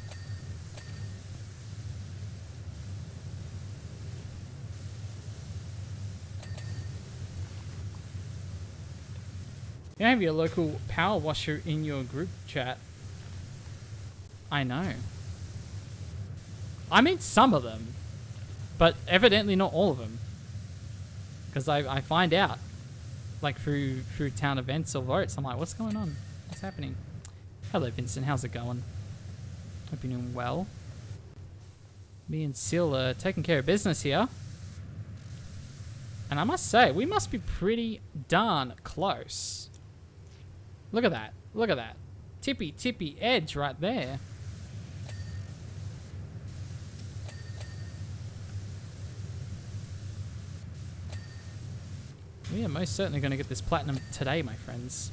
You have your local power washer in your group chat. I know. I mean some of them, but evidently not all of them. Because I find out, like through town events or votes, I'm like, what's going on? What's happening? Hello Vincent, how's it going? Hope you're doing well. Me and Sil are taking care of business here. And I must say, we must be pretty darn close. Look at that. Look at that. Tippy edge right there. We are most certainly going to get this platinum today, my friends.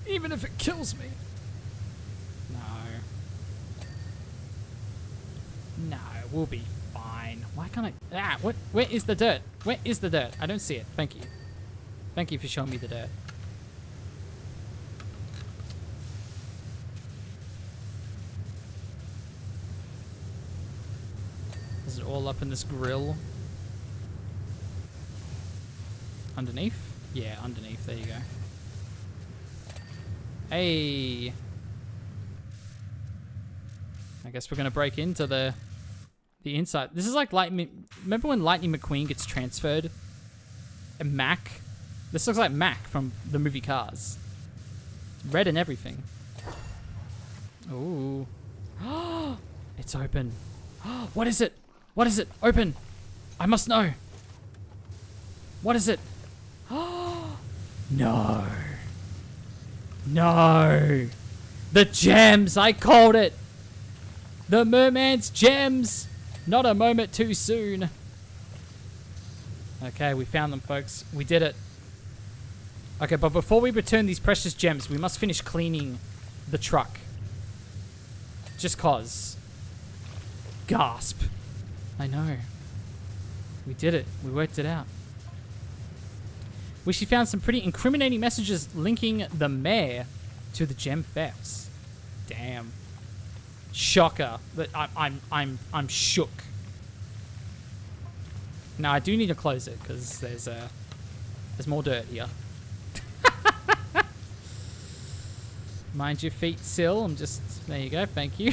Even if it kills me. No, we'll be fine. Why can't I... Ah, what? Where is the dirt? Where is the dirt? I don't see it. Thank you. Thank you for showing me the dirt. Is it all up in this grill? Underneath? Yeah, underneath. There you go. Hey. I guess we're gonna break into the inside. This is like Lightning. Remember when Lightning McQueen gets transferred? And Mac. This looks like Mac from the movie Cars. Red and everything. Ooh. It's open. What is it? What is it? Open. I must know. What is it? No. No. The gems. I called it. The merman's gems. Not a moment too soon. Okay, we found them, folks. We did it. Okay, but before we return these precious gems, we must finish cleaning the truck. Just cause. Gasp. I know. We did it. We worked it out. We actually found some pretty incriminating messages linking the mayor to the gem thefts. Damn. Shocker. But I'm shook. Now I do need to close it because there's more dirt here. Mind your feet, Sil. I'm just... There you go. Thank you.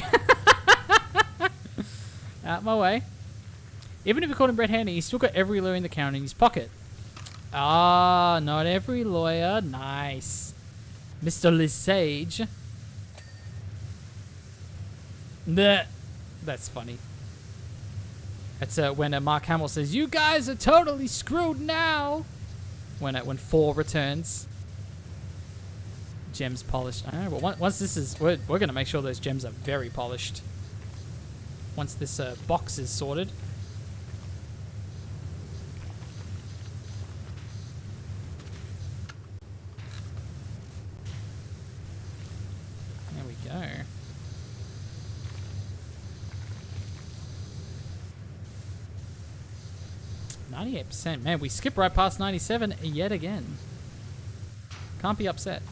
Out my way. Even if you caught him red-handed, he's still got every lawyer in the county in his pocket. Ah, not every lawyer. Nice. Mr. Lesage. That's funny. That's when Mark Hamill says, "You guys are totally screwed now." When 4 returns. Gems polished. I know, but once this is... We're going to make sure those gems are very polished. Once this box is sorted. There we go. 98%. Man, we skip right past 97 yet again. Can't be upset.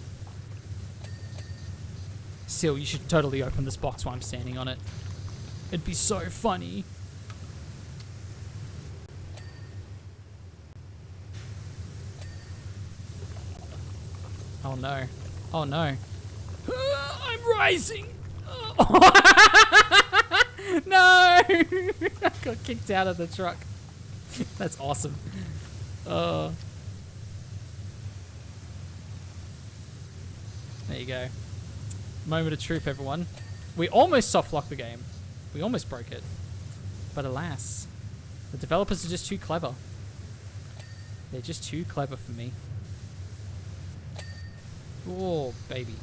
Still, you should totally open this box while I'm standing on it. It'd be so funny. Oh no. Oh no. I'm rising! No! I got kicked out of the truck. That's awesome. There you go. Moment of truth, everyone. We almost soft-locked the game. We almost broke it. But alas, the developers are just too clever. They're just too clever for me. Oh, baby.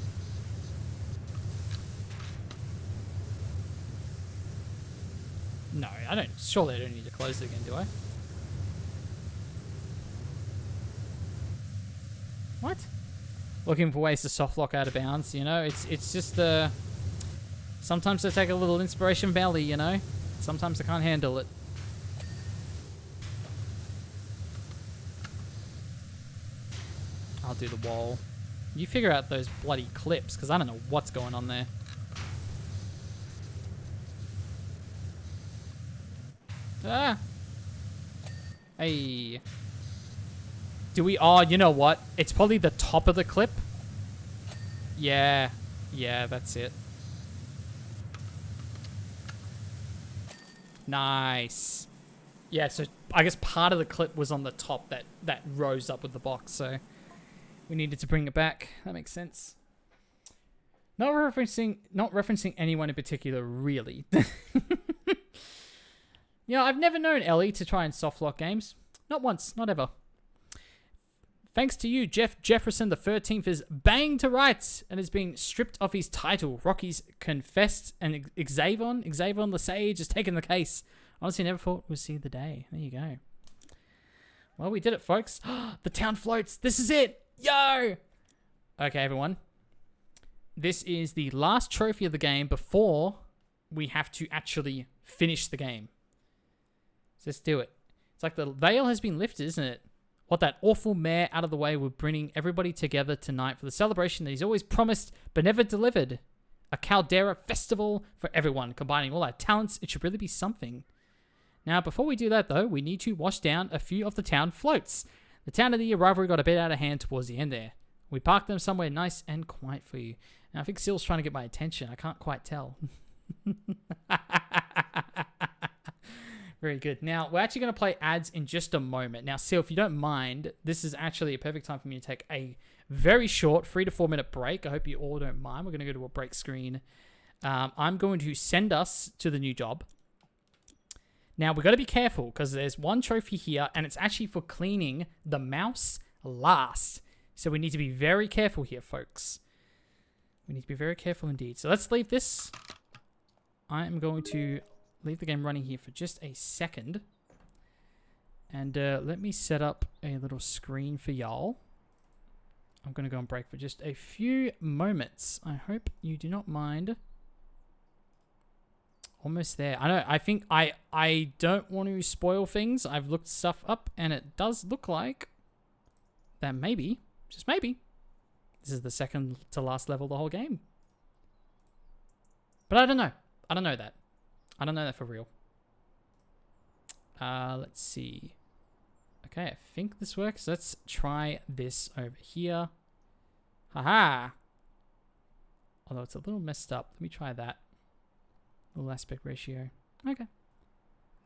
No, I don't. Surely I don't need to close it again, do I? What? Looking for ways to soft lock out of bounds, you know? It's just sometimes I take a little inspiration valley, you know? Sometimes I can't handle it. I'll do the wall. You figure out those bloody clips, because I don't know what's going on there. Ah! Hey. Do we... Oh, you know what? It's probably the top of the clip. Yeah. Yeah, that's it. Nice. Yeah, so I guess part of the clip was on the top that rose up with the box, so we needed to bring it back. That makes sense. Not referencing anyone in particular, really. Yeah, I've never known Ellie to try and softlock games. Not once, not ever. Thanks to you, Jefferson the 13th is banged to rights and is being stripped of his title. Rocky's confessed and Xavon the Sage has taken the case. Honestly, never thought we'd see the day. There you go. Well, we did it, folks. The town floats. This is it. Yo! Okay, everyone. This is the last trophy of the game before we have to actually finish the game. So let's do it. It's like the veil has been lifted, isn't it? What that awful mayor out of the way, we're bringing everybody together tonight for the celebration that he's always promised but never delivered. A Caldera festival for everyone, combining all our talents. It should really be something. Now, before we do that, though, we need to wash down a few of the town floats. The Town of the Year rivalry got a bit out of hand towards the end there. We parked them somewhere nice and quiet for you. Now, I think Seal's trying to get my attention. I can't quite tell. Very good. Now, we're actually going to play ads in just a moment. Now, Seal, if you don't mind, this is actually a perfect time for me to take a very short 3 to 4 minute break. I hope you all don't mind. We're going to go to a break screen. I'm going to send us to the new job. Now, we've got to be careful because there's one trophy here, and it's actually for cleaning the mouse last. So we need to be very careful here, folks. We need to be very careful indeed. So let's leave this. I am going to leave the game running here for just a second. And let me set up a little screen for y'all. I'm going to go on break for just a few moments. I hope you do not mind. Almost there. I know. I think I don't want to spoil things. I've looked stuff up, and it does look like that maybe, just maybe, this is the second to last level of the whole game. But I don't know. I don't know that. I don't know that for real. Let's see. Okay, I think this works. Let's try this over here. Haha. Although it's a little messed up. Let me try that. Little aspect ratio. Okay.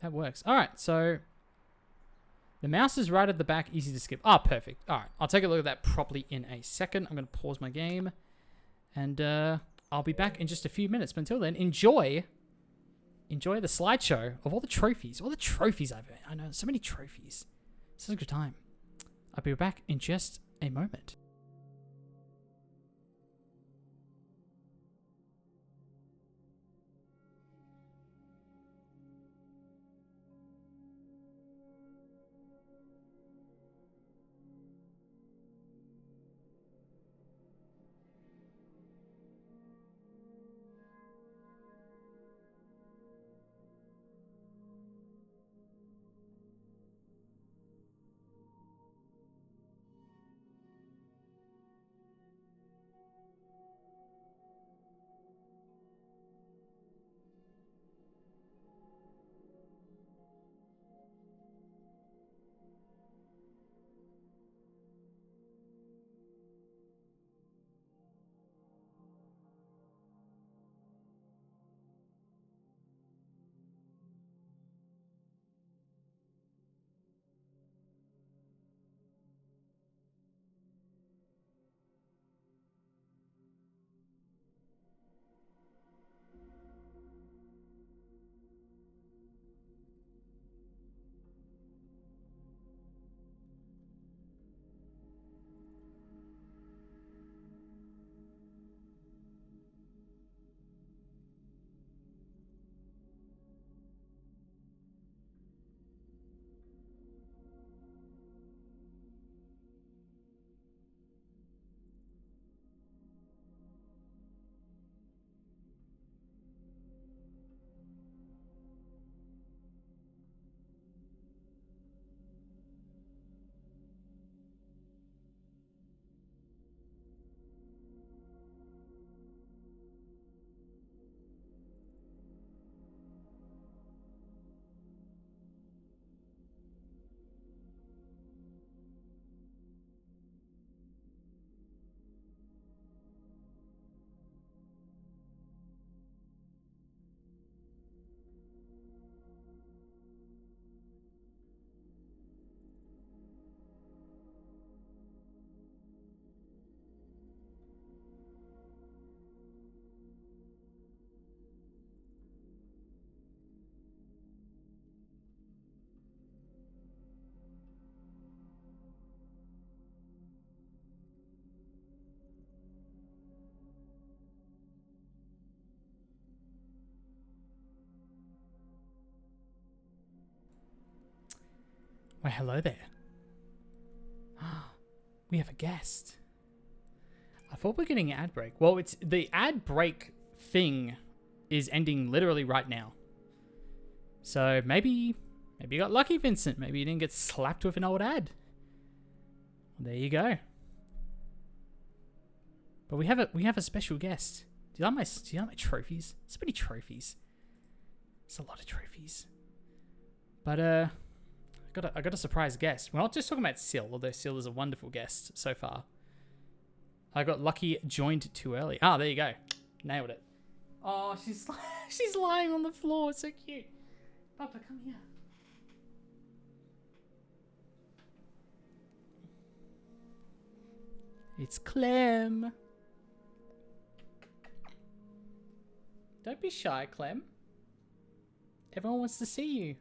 That works. All right, so the mouse is right at the back, easy to skip. Ah, perfect. All right, I'll take a look at that properly in a second. I'm going to pause my game, and I'll be back in just a few minutes. But until then, enjoy the slideshow of all the trophies. All the trophies I've earned. I know, so many trophies. Such a good time. I'll be back in just a moment. Well, hello there. We have a guest. I thought we were getting an ad break. Well, it's the ad break thing is ending literally right now. So maybe you got lucky, Vincent. Maybe you didn't get slapped with an old ad. Well, there you go. But we have a special guest. Do you like my trophies? So many trophies. It's a lot of trophies. But I got a surprise guest. We're not just talking about Sil, although Sil is a wonderful guest so far. I got lucky, joined too early. Ah, there you go. Nailed it. Oh, she's lying on the floor. It's so cute. Papa, come here. It's Clem. Don't be shy, Clem. Everyone wants to see you.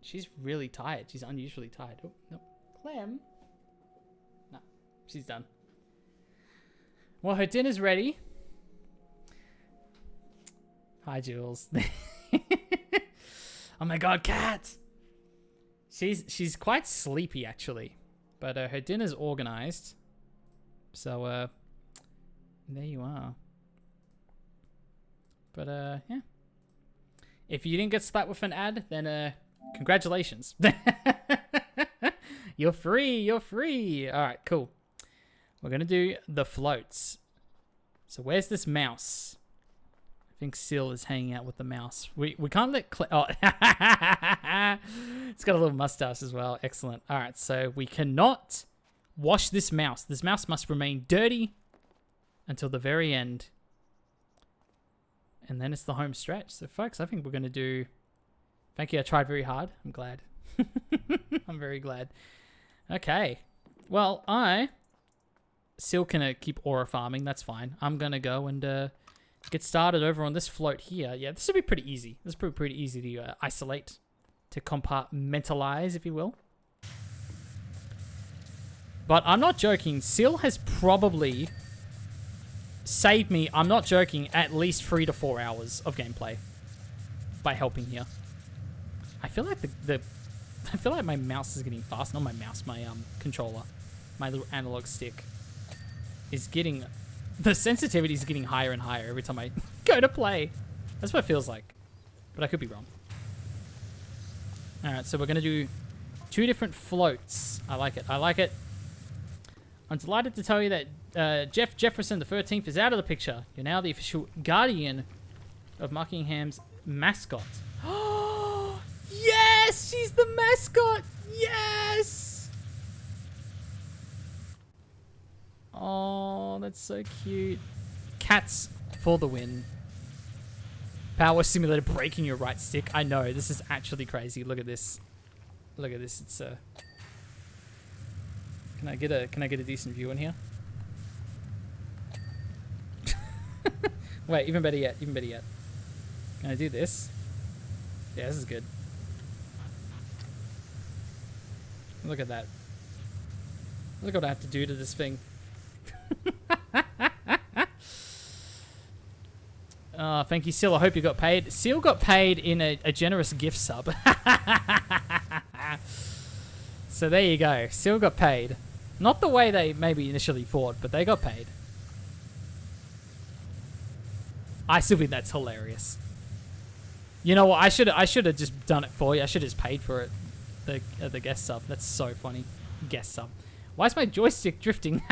She's really tired. She's unusually tired. Oh, no. Clem. No, she's done. Well, her dinner's ready. Hi, Jules. Oh my God, cat! She's quite sleepy, actually. But her dinner's organized. So, there you are. But, yeah. If you didn't get slapped with an ad, then, congratulations. You're free. You're free. All right, cool. We're going to do the floats. So where's this mouse? I think Sil is hanging out with the mouse. We can't let... Oh. It's got a little mustache as well. Excellent. All right, so we cannot wash this mouse. This mouse must remain dirty until the very end. And then it's the home stretch. So, folks, I think we're going to do... Thank you. I tried very hard. I'm glad. I'm very glad. Okay. Well, Sil can keep aura farming. That's fine. I'm going to go and get started over on this float here. Yeah, this will be pretty easy. This will be pretty easy to isolate, to compartmentalize, if you will. But I'm not joking. Sil has probably saved me, I'm not joking, at least 3 to 4 hours of gameplay by helping here. I feel like I feel like my mouse is getting fast. Not my mouse, my controller, my little analog stick is getting, the sensitivity is getting higher and higher every time I go to play. That's what it feels like, but I could be wrong. All right, so we're gonna do 2 different floats. I like it. I like it. I'm delighted to tell you that Jeff Jefferson the 13th is out of the picture. You're now the official guardian of Buckingham's mascot. Oh, yes! She's the mascot! Yes! Oh, that's so cute. Cats for the win. Powerwash Simulator breaking your right stick. I know, this is actually crazy. Look at this. Look at this. It's Can I get a decent view in here? Wait, even better yet. Even better yet. Can I do this? Yeah, this is good. Look at that. Look what I have to do to this thing. Thank you, Sil. I hope you got paid. Sil got paid in a generous gift sub. So there you go. Sil got paid. Not the way they maybe initially thought, but they got paid. I still think that's hilarious. You know what? I should have just done it for you. I should have just paid for it. The guest sub. That's so funny. Guest sub. Why is my joystick drifting?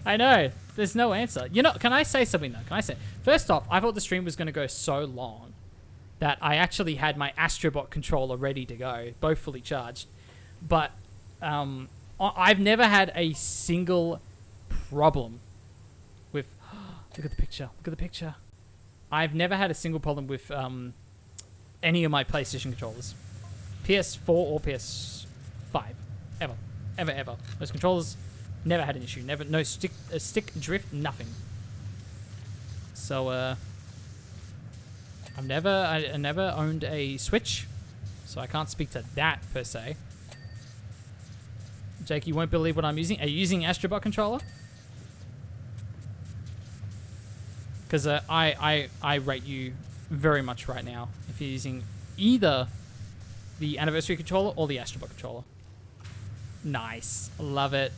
I know. There's no answer. You know, can I say something though? Can I say? First off, I thought the stream was going to go so long that I actually had my Astrobot controller ready to go, both fully charged. But I've never had a single problem with... Look at the picture. Look at the picture. I've never had a single problem with any of my PlayStation controllers. PS4 or PS5. Ever. Ever, ever. Those controllers never had an issue. Never, no stick drift, nothing. So, I never owned a Switch, so I can't speak to that per se. Jake, you won't believe what I'm using. Are you using Astrobot controller? Because I rate you very much right now if you're using either The anniversary controller or the Astrobot controller? Nice. Love it.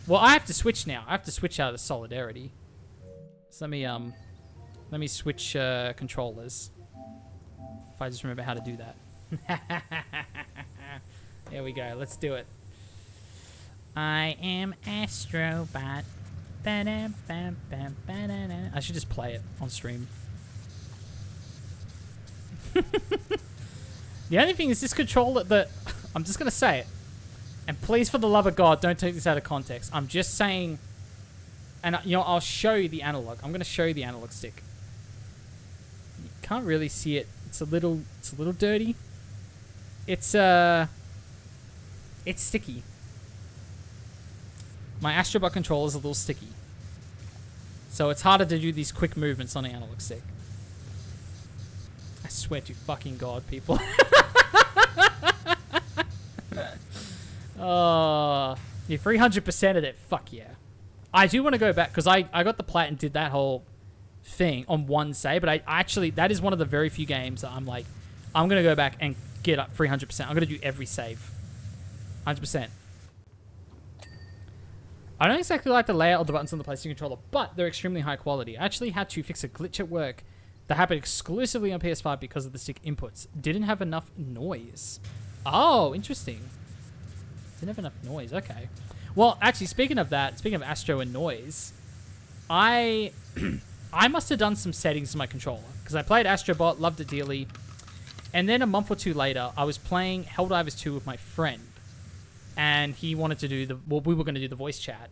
Well, I have to switch now. I have to switch out of Solidarity. So let me switch controllers. If I just remember how to do that. There we go. Let's do it. I am Astrobot. I should just play it on stream. The only thing is this controller I'm just going to say it. And please, for the love of God, don't take this out of context. I'm just saying, and you know, I'll show you the analog. I'm going to show you the analog stick. You can't really see it. It's a little dirty. It's sticky. My Astrobot controller is a little sticky. So it's harder to do these quick movements on the analog stick. I swear to fucking God, people. Oh, you 300%ed it. Fuck yeah. I do want to go back because I got the plat and did that whole thing on one save, but I actually, that is one of the very few games that I'm like, I'm going to go back and get up 300%. I'm going to do every save. 100%. I don't exactly like the layout of the buttons on the PlayStation controller, but they're extremely high quality. I actually had to fix a glitch at work that happened exclusively on PS5 because of the stick inputs. Didn't have enough noise. Oh, interesting. Didn't have enough noise. Okay. Well, actually, speaking of that, speaking of Astro and noise, I must have done some settings to my controller because I played Astrobot, loved it dearly, and then a month or two later, I was playing Helldivers 2 with my friend, and he wanted to do we were going to do the voice chat,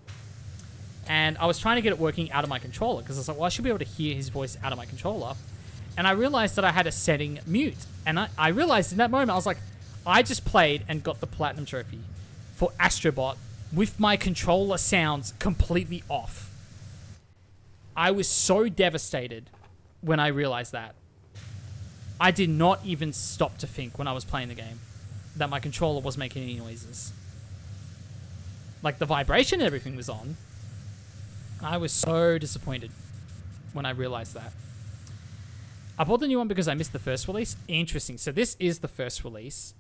and I was trying to get it working out of my controller because I was like, well, I should be able to hear his voice out of my controller, and I realized that I had a setting mute, and I realized in that moment, I was like, I just played and got the Platinum Trophy for Astrobot with my controller sounds completely off. I was so devastated when I realized that. I did not even stop to think when I was playing the game that my controller was making any noises. Like, the vibration and everything was on. I was so disappointed when I realized that. I bought the new one because I missed the first release. Interesting. So this is the first release.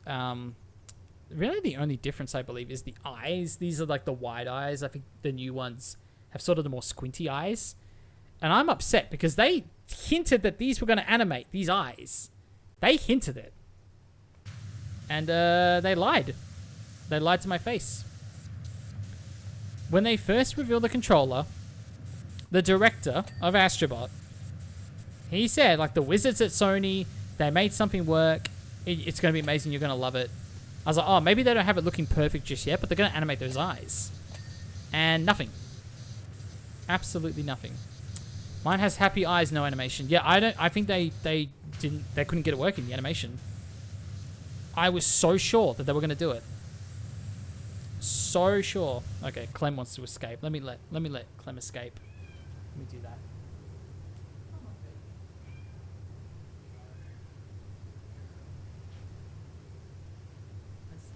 Really the only difference, I believe, is the eyes. These are like the wide eyes. I think the new ones have sort of the more squinty eyes. And I'm upset because they hinted that these were going to animate, these eyes. They hinted it. And they lied. They lied to my face. When they first revealed the controller, the director of Astrobot, he said, like, the wizards at Sony, they made something work. It's going to be amazing. You're going to love it. I was like, oh, maybe they don't have it looking perfect just yet, but they're going to animate those eyes. And nothing. Absolutely nothing. Mine has happy eyes, no animation. Yeah, I think they couldn't get it working, the animation. I was so sure that they were going to do it. So sure. Okay, Clem wants to escape. Let me let Clem escape. Let me do that.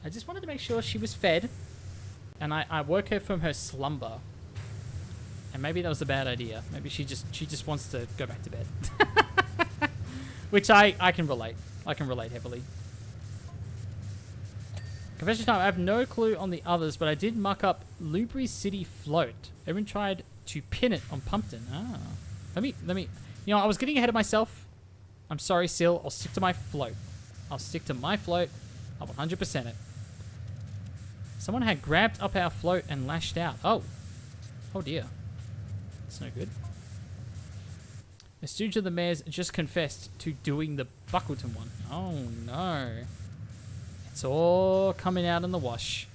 I just wanted to make sure she was fed, and I woke her from her slumber. And maybe that was a bad idea. Maybe she just wants to go back to bed. Which I can relate. I can relate heavily. Confession time, I have no clue on the others, but I did muck up Lubury City Float. Everyone tried to pin it on Pumpkin. Ah. Let me, you know, I was getting ahead of myself. I'm sorry, Sil. I'll stick to my float. I'll 100% it. Someone had grabbed up our float and lashed out. Oh. Oh dear. That's no good. The stooge of the mayor's just confessed to doing the Buckleton one. Oh no. It's all coming out in the wash.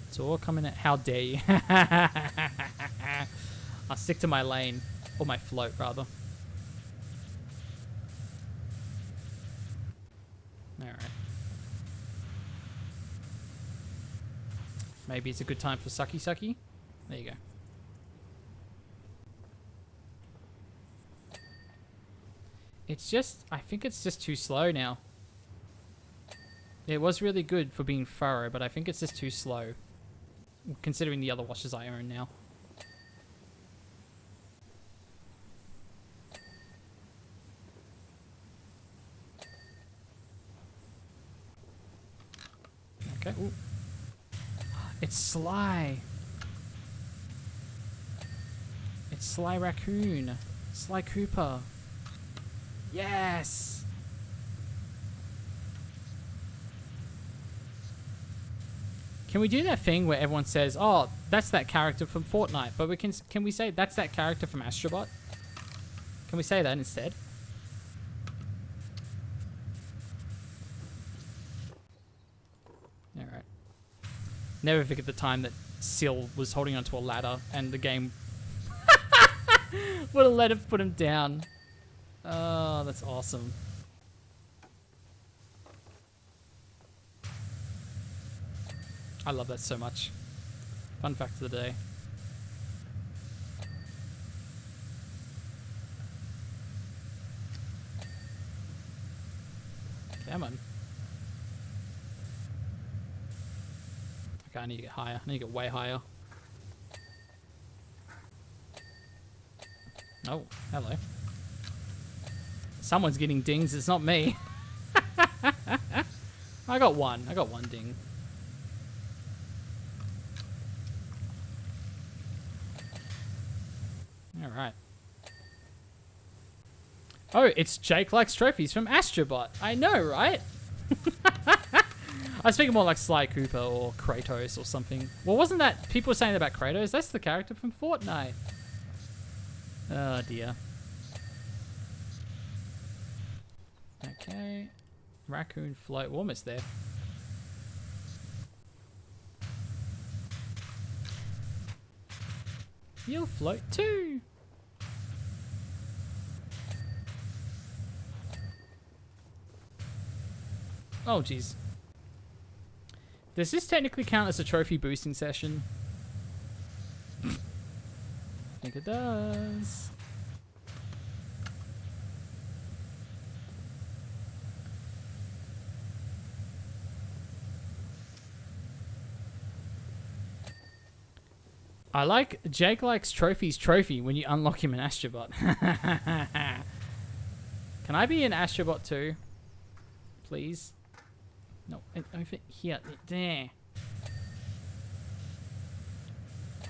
It's all coming out. How dare you? I'll stick to my lane. Or my float, rather. Alright. Maybe it's a good time for Sucky Sucky. There you go. It's just, I think it's just too slow now. It was really good for being thorough, but I think it's just too slow. Considering the other washes I own now. Sly. It's Sly Raccoon. Sly Cooper. Yes. Can we do that thing where everyone says, "Oh, that's that character from Fortnite," but can we say that's that character from Astrobot? Can we say that instead? All right. Never forget the time that Syl was holding onto a ladder and the game would have let it put him down. Oh, that's awesome. I love that so much. Fun fact of the day. Come on. Okay, I need to get higher. I need to get way higher. Oh, hello. Someone's getting dings. It's not me. I got one. I got one ding. All right. Oh, it's Jake Likes Trophies from Astrobot. I know, right? I was thinking more like Sly Cooper or Kratos or something. Well, wasn't that... People were saying about Kratos. That's the character from Fortnite. Oh, dear. Okay. Raccoon float. We're almost there. You'll float too. Oh, jeez. Does this technically count as a trophy boosting session? I think it does. I like Jake Likes Trophies trophy when you unlock him in Astrobot. Can I be in Astrobot too? Please? No, over here. There.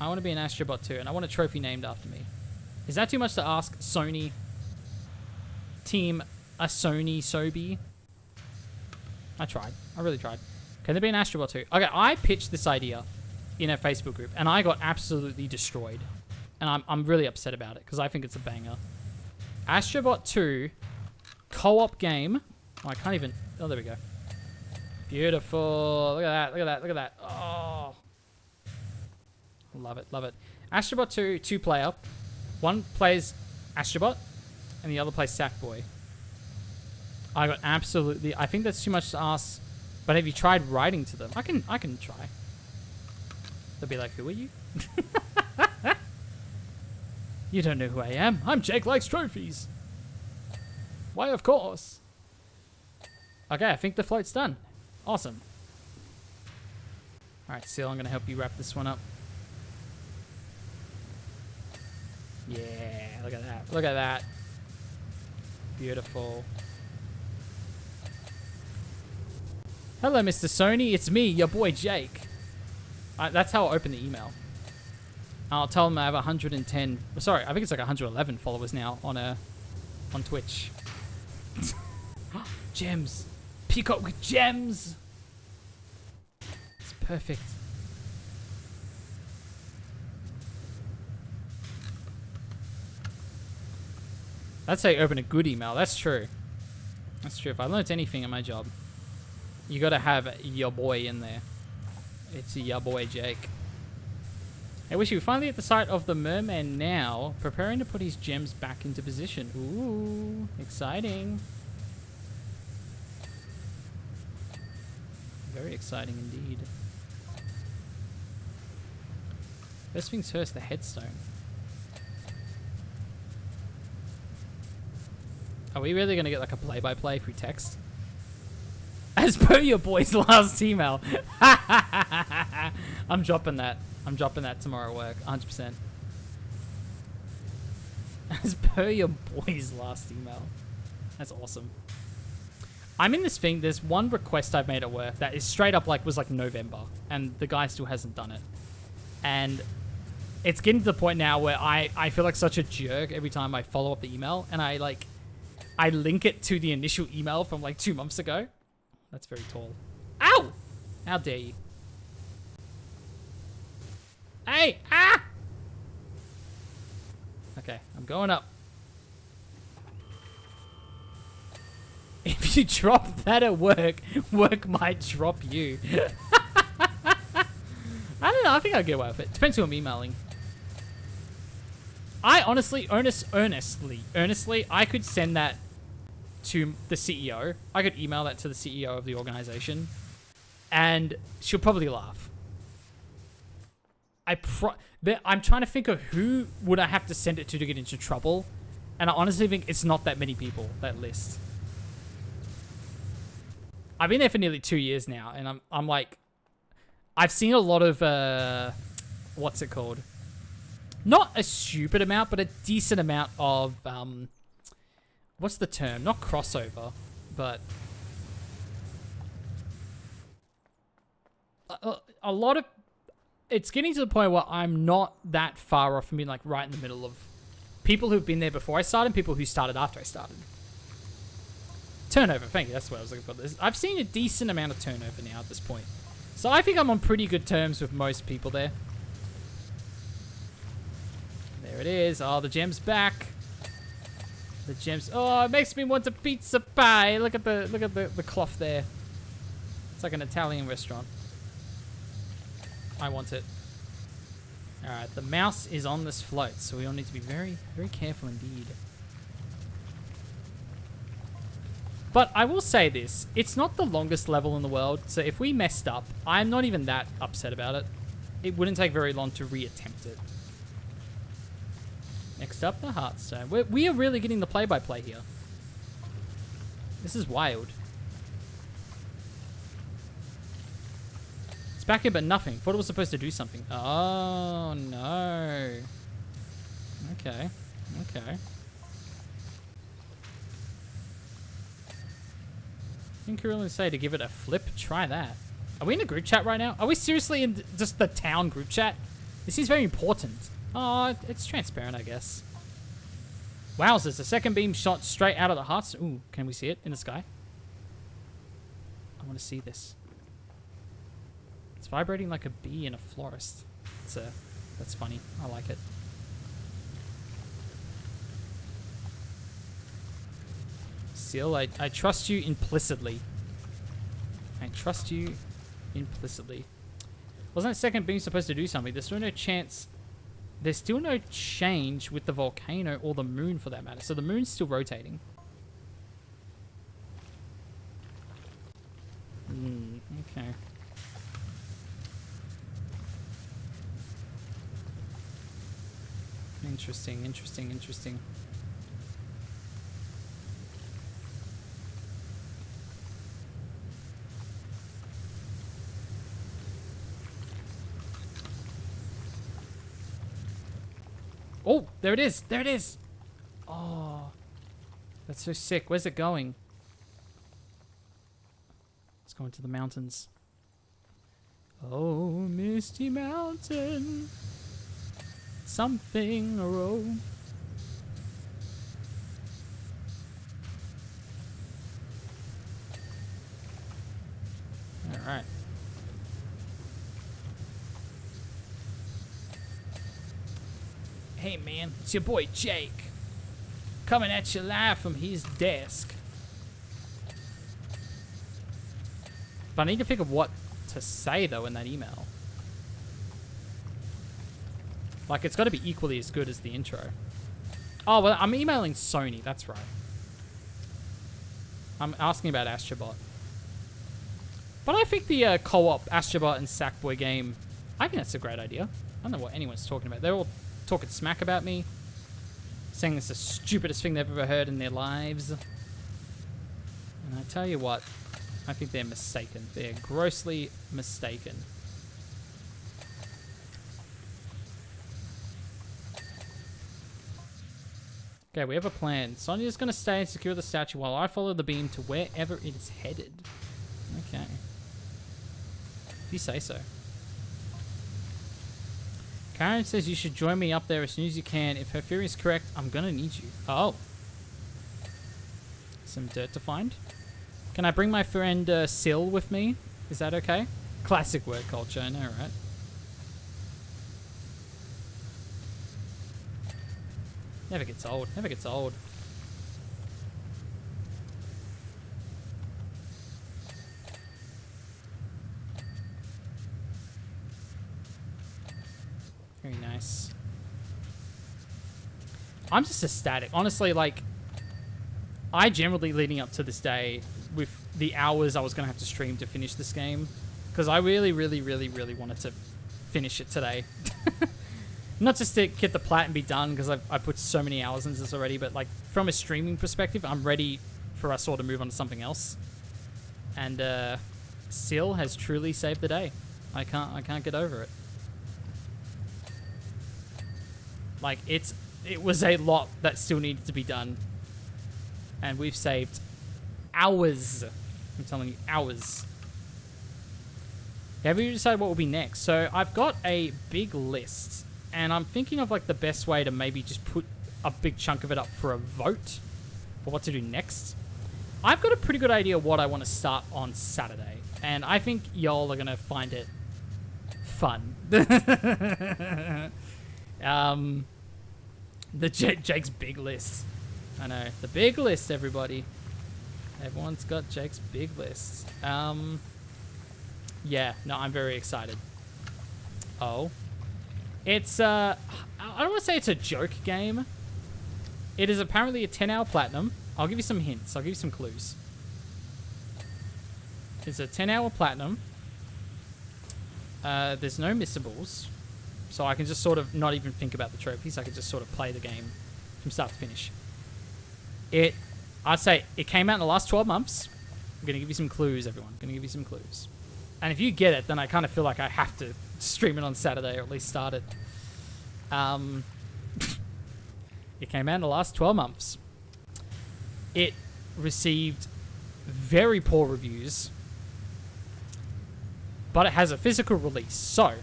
I want to be an Astrobot too, and I want a trophy named after me. Is that too much to ask, Sony? Team a Sony Sobi? I tried. I really tried. Can there be an Astrobot too? Okay, I pitched this idea in a Facebook group, and I got absolutely destroyed. And I'm really upset about it, because I think it's a banger. Astrobot 2 co-op game. Oh, I can't even... Oh, there we go. Beautiful. Look at that. Look at that. Look at that. Oh. Love it. Love it. Astrobot 2, 2-player. One plays Astrobot, and the other plays Sackboy. I got absolutely... I think that's too much to ask, but have you tried writing to them? I can try. They'll be like, who are you? You don't know who I am. I'm Jake Likes Trophies. Why, of course. Okay, I think the float's done. Awesome. Alright, Syl, I'm going to help you wrap this one up. Yeah, look at that. Look at that. Beautiful. Hello, Mr. Sony. It's me, your boy Jake. That's how I open the email. I'll tell them I have 110... Sorry, I think it's like 111 followers now on Twitch. Gems. Peacock with gems. It's perfect. That's how you open a good email. That's true. That's true. If I learnt anything in my job, you got to have your boy in there. It's your boy Jake. I wish you were finally at the site of the merman now, preparing to put his gems back into position. Ooh, exciting. Very exciting indeed. First things first, the headstone. Are we really going to get like a play-by-play through text? As per your boy's last email. I'm dropping that. I'm dropping that tomorrow at work. 100%. As per your boy's last email. That's awesome. I'm in this thing. There's one request I've made at work that is straight up was like November, and the guy still hasn't done it. And it's getting to the point now where I feel like such a jerk every time I follow up the email, and I link it to the initial email from like 2 months ago. That's very tall. Ow! How dare you? Hey! Ah! Okay, I'm going up. If you drop that at work, work might drop you. I don't know, I think I'll get away with it. Depends who I'm emailing. I honestly, earnestly, I could send that to the CEO. I could email that to the CEO of the organization, and she'll probably laugh. I'm trying to think of who would I have to send it to get into trouble, and I honestly think it's not that many people, that list. I've been there for nearly 2 years now, and I'm like, I've seen a lot of, what's it called? Not a stupid amount, but a decent amount of, what's the term? Not crossover, but a lot of, it's getting to the point where I'm not that far off from being like right in the middle of people who've been there before I started and people who started after I started. Turnover, thank you, that's what I was looking for. I've seen a decent amount of turnover now at this point. So I think I'm on pretty good terms with most people there. There it is. Oh, the gem's back. The gems. Oh, it makes me want a pizza pie. Look at the cloth there. It's like an Italian restaurant. I want it. All right, the mouse is on this float, so we all need to be very, very careful indeed. But I will say this, it's not the longest level in the world, so if we messed up, I'm not even that upset about it. It wouldn't take very long to re-attempt it. Next up, the Hearthstone. We are really getting the play-by-play here. This is wild. It's back here, but nothing. Thought it was supposed to do something. Oh, no. Okay. Okay. I think you're willing to say to give it a flip. Try that. Are we in a group chat right now? Are we seriously in just the town group chat? This is very important. Oh, it's transparent, I guess. Wowzers, the second beam shot straight out of the hearts. Ooh, can we see it in the sky? I want to see this. It's vibrating like a bee in a florist. That's funny. I like it. Seal, I trust you implicitly. I trust you implicitly. Wasn't that second beam supposed to do something? There's still no chance. There's still no change with the volcano or the moon for that matter. So the moon's still rotating. Okay. Interesting, interesting, interesting. Oh, there it is. There it is. Oh, that's so sick. Where's it going? It's going to the mountains. Oh, Misty Mountain. Something a row. All right. Hey man, it's your boy Jake, coming at you live from his desk. But I need to think of what to say though in that email. Like, it's got to be equally as good as the intro. Oh, well, I'm emailing Sony, that's right. I'm asking about Astrobot. But I think the co-op Astrobot and Sackboy game, I think that's a great idea. I don't know what anyone's talking about. They're all talking smack about me, saying it's the stupidest thing they've ever heard in their lives. And I tell you what, I think they're mistaken. They're grossly mistaken. Okay, we have a plan. Sonia's going to stay and secure the statue while I follow the beam to wherever it is headed. Okay. If you say so. Karen says you should join me up there as soon as you can. If her theory is correct, I'm going to need you. Oh. Some dirt to find. Can I bring my friend Sil with me? Is that okay? Classic word culture, I know, right? Never gets old. Never gets old. Very nice. I'm just ecstatic. Honestly, like, I generally, leading up to this day, with the hours I was going to have to stream to finish this game, because I really, really, really, really wanted to finish it today. Not just to get the plat and be done, because I put so many hours into this already, but like from a streaming perspective, I'm ready for us all to move on to something else. And Sil has truly saved the day. I can't get over it. Like it was a lot that still needed to be done, and we've saved hours. I'm telling you, hours. Have you decided what will be next? So I've got a big list. And I'm thinking of like the best way to maybe just put a big chunk of it up for a vote for what to do next. I've got a pretty good idea what I want to start on Saturday. And I think y'all are going to find it fun. Jake's big list. I know. The big list, everybody. Everyone's got Jake's big list. Yeah. No, I'm very excited. Oh. It's, I don't want to say it's a joke game. It is apparently a 10-hour platinum. I'll give you some hints. I'll give you some clues. It's a 10-hour platinum. There's no missables. So I can just sort of not even think about the trophies. I can just sort of play the game from start to finish. I'd say it came out in the last 12 months. I'm going to give you some clues, everyone. I'm going to give you some clues. And if you get it, then I kind of feel like I have to stream it on Saturday, or at least start it. It came out in the last 12 months. It received very poor reviews, but it has a physical release. So,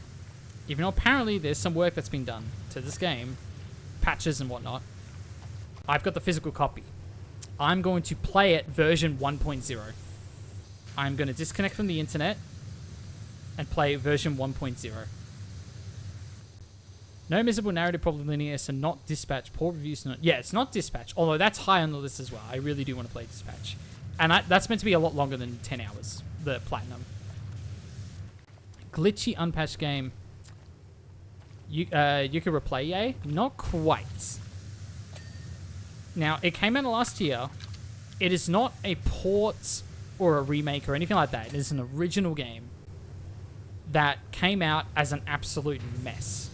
even though apparently there's some work that's been done to this game, patches and whatnot, I've got the physical copy. I'm going to play it version 1.0. I'm going to disconnect from the internet and play version 1.0. No miserable narrative, probably linear, so not Dispatch. Poor reviews, not... Yeah, it's not Dispatch, although that's high on the list as well. I really do want to play Dispatch. And that's meant to be a lot longer than 10 hours, the platinum. Glitchy, unpatched game. You can replay, yay? Not quite. Now, it came out last year. It is not a port or a remake or anything like that. It is an original game that came out as an absolute mess.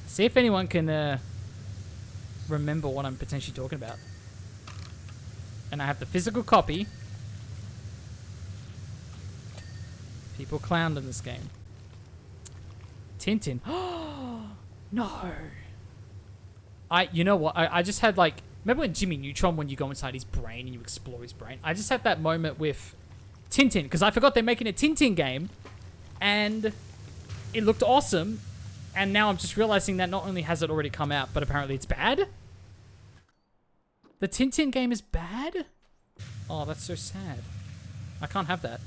See if anyone can remember what I'm potentially talking about. And I have the physical copy. People clowned in this game. Tintin. No. You know what? I just had like... Remember when Jimmy Neutron, when you go inside his brain and you explore his brain? I just had that moment with Tintin, because I forgot they're making a Tintin game. And it looked awesome. And now I'm just realizing that not only has it already come out, but apparently it's bad. The Tintin game is bad? Oh, that's so sad. I can't have that.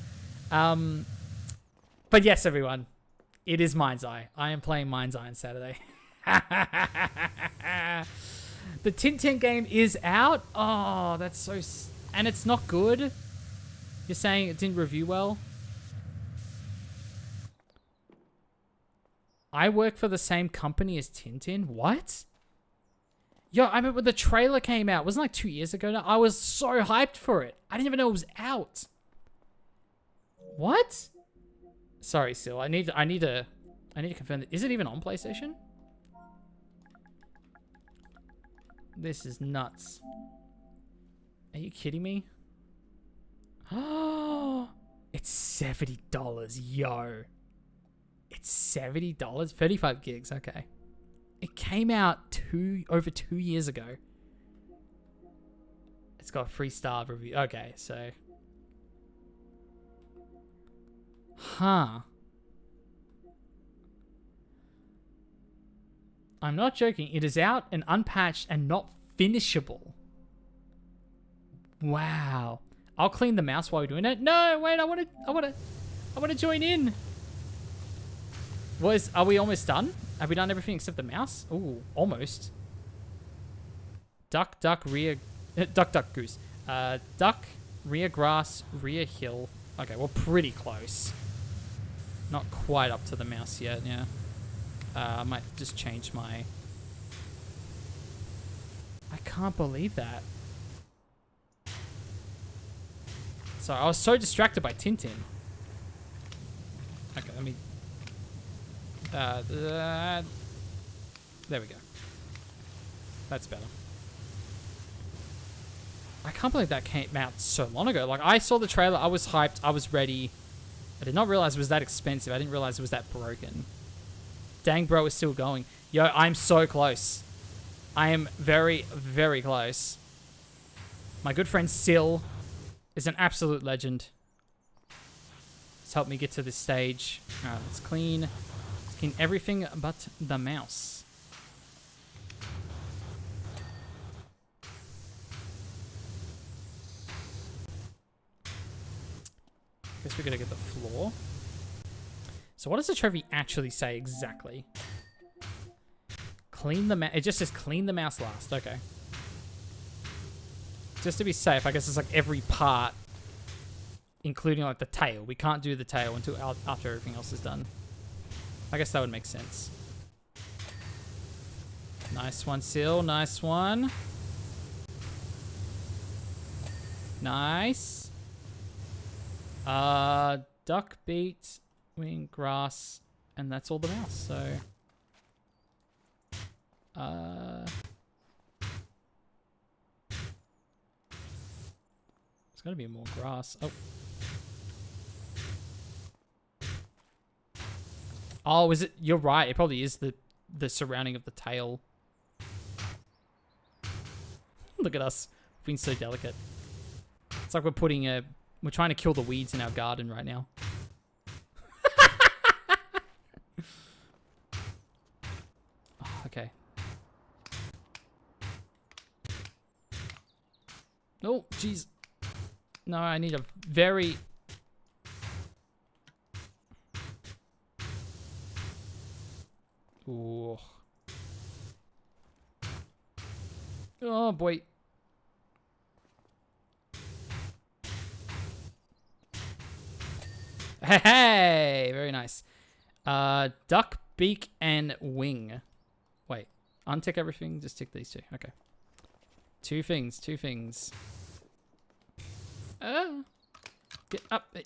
But yes, everyone. It is Mind's Eye. I am playing Mind's Eye on Saturday. The Tintin game is out? Oh, that's so... And it's not good? You're saying it didn't review well? I work for the same company as Tintin? What? Yo, I remember when the trailer came out. Wasn't it like 2 years ago now? I was so hyped for it. I didn't even know it was out. What? Sorry, Sil. I need to confirm that. Is it even on PlayStation? This is nuts. Are you kidding me? Oh, it's $70, yo. It's $70? 35 gigs, okay. It came out over 2 years ago. It's got a 3-star review. Okay, so. Huh. I'm not joking. It is out and unpatched and not finishable. Wow. I'll clean the mouse while we're doing it. No, wait, I want to join in. Are we almost done? Have we done everything except the mouse? Ooh, almost. Duck, rear, duck, goose. Duck, rear grass, rear hill. Okay, we're pretty close. Not quite up to the mouse yet, yeah. I might just change my... I can't believe that. So I was so distracted by Tintin. Okay, let me... there we go. That's better. I can't believe that came out so long ago. Like, I saw the trailer, I was hyped, I was ready. I did not realize it was that expensive. I didn't realize it was that broken. Dang, bro, it's still going. Yo, I'm so close. I am very, very close. My good friend Sil is an absolute legend. He's helped me get to this stage. Alright, let's clean. Let's clean everything but the mouse. Guess we're gonna get the floor. So what does the trophy actually say exactly? Clean the mouse. It just says clean the mouse last. Okay. Just to be safe, I guess it's like every part, including like the tail. We can't do the tail until after everything else is done. I guess that would make sense. Nice one, Sil. Nice one. Nice. Duck, beat, wing, grass, and that's all the mouse, so... There's gotta be more grass. Oh. Oh, is it? You're right. It probably is the surrounding of the tail. Look at us being so delicate. It's like we're trying to kill the weeds in our garden right now. Oh, okay. Oh, jeez. No, I need a very... Ooh. Oh, boy. Hey, very nice. Duck, beak, and wing. Wait, untick everything. Just tick these two. Okay. Two things. Get up.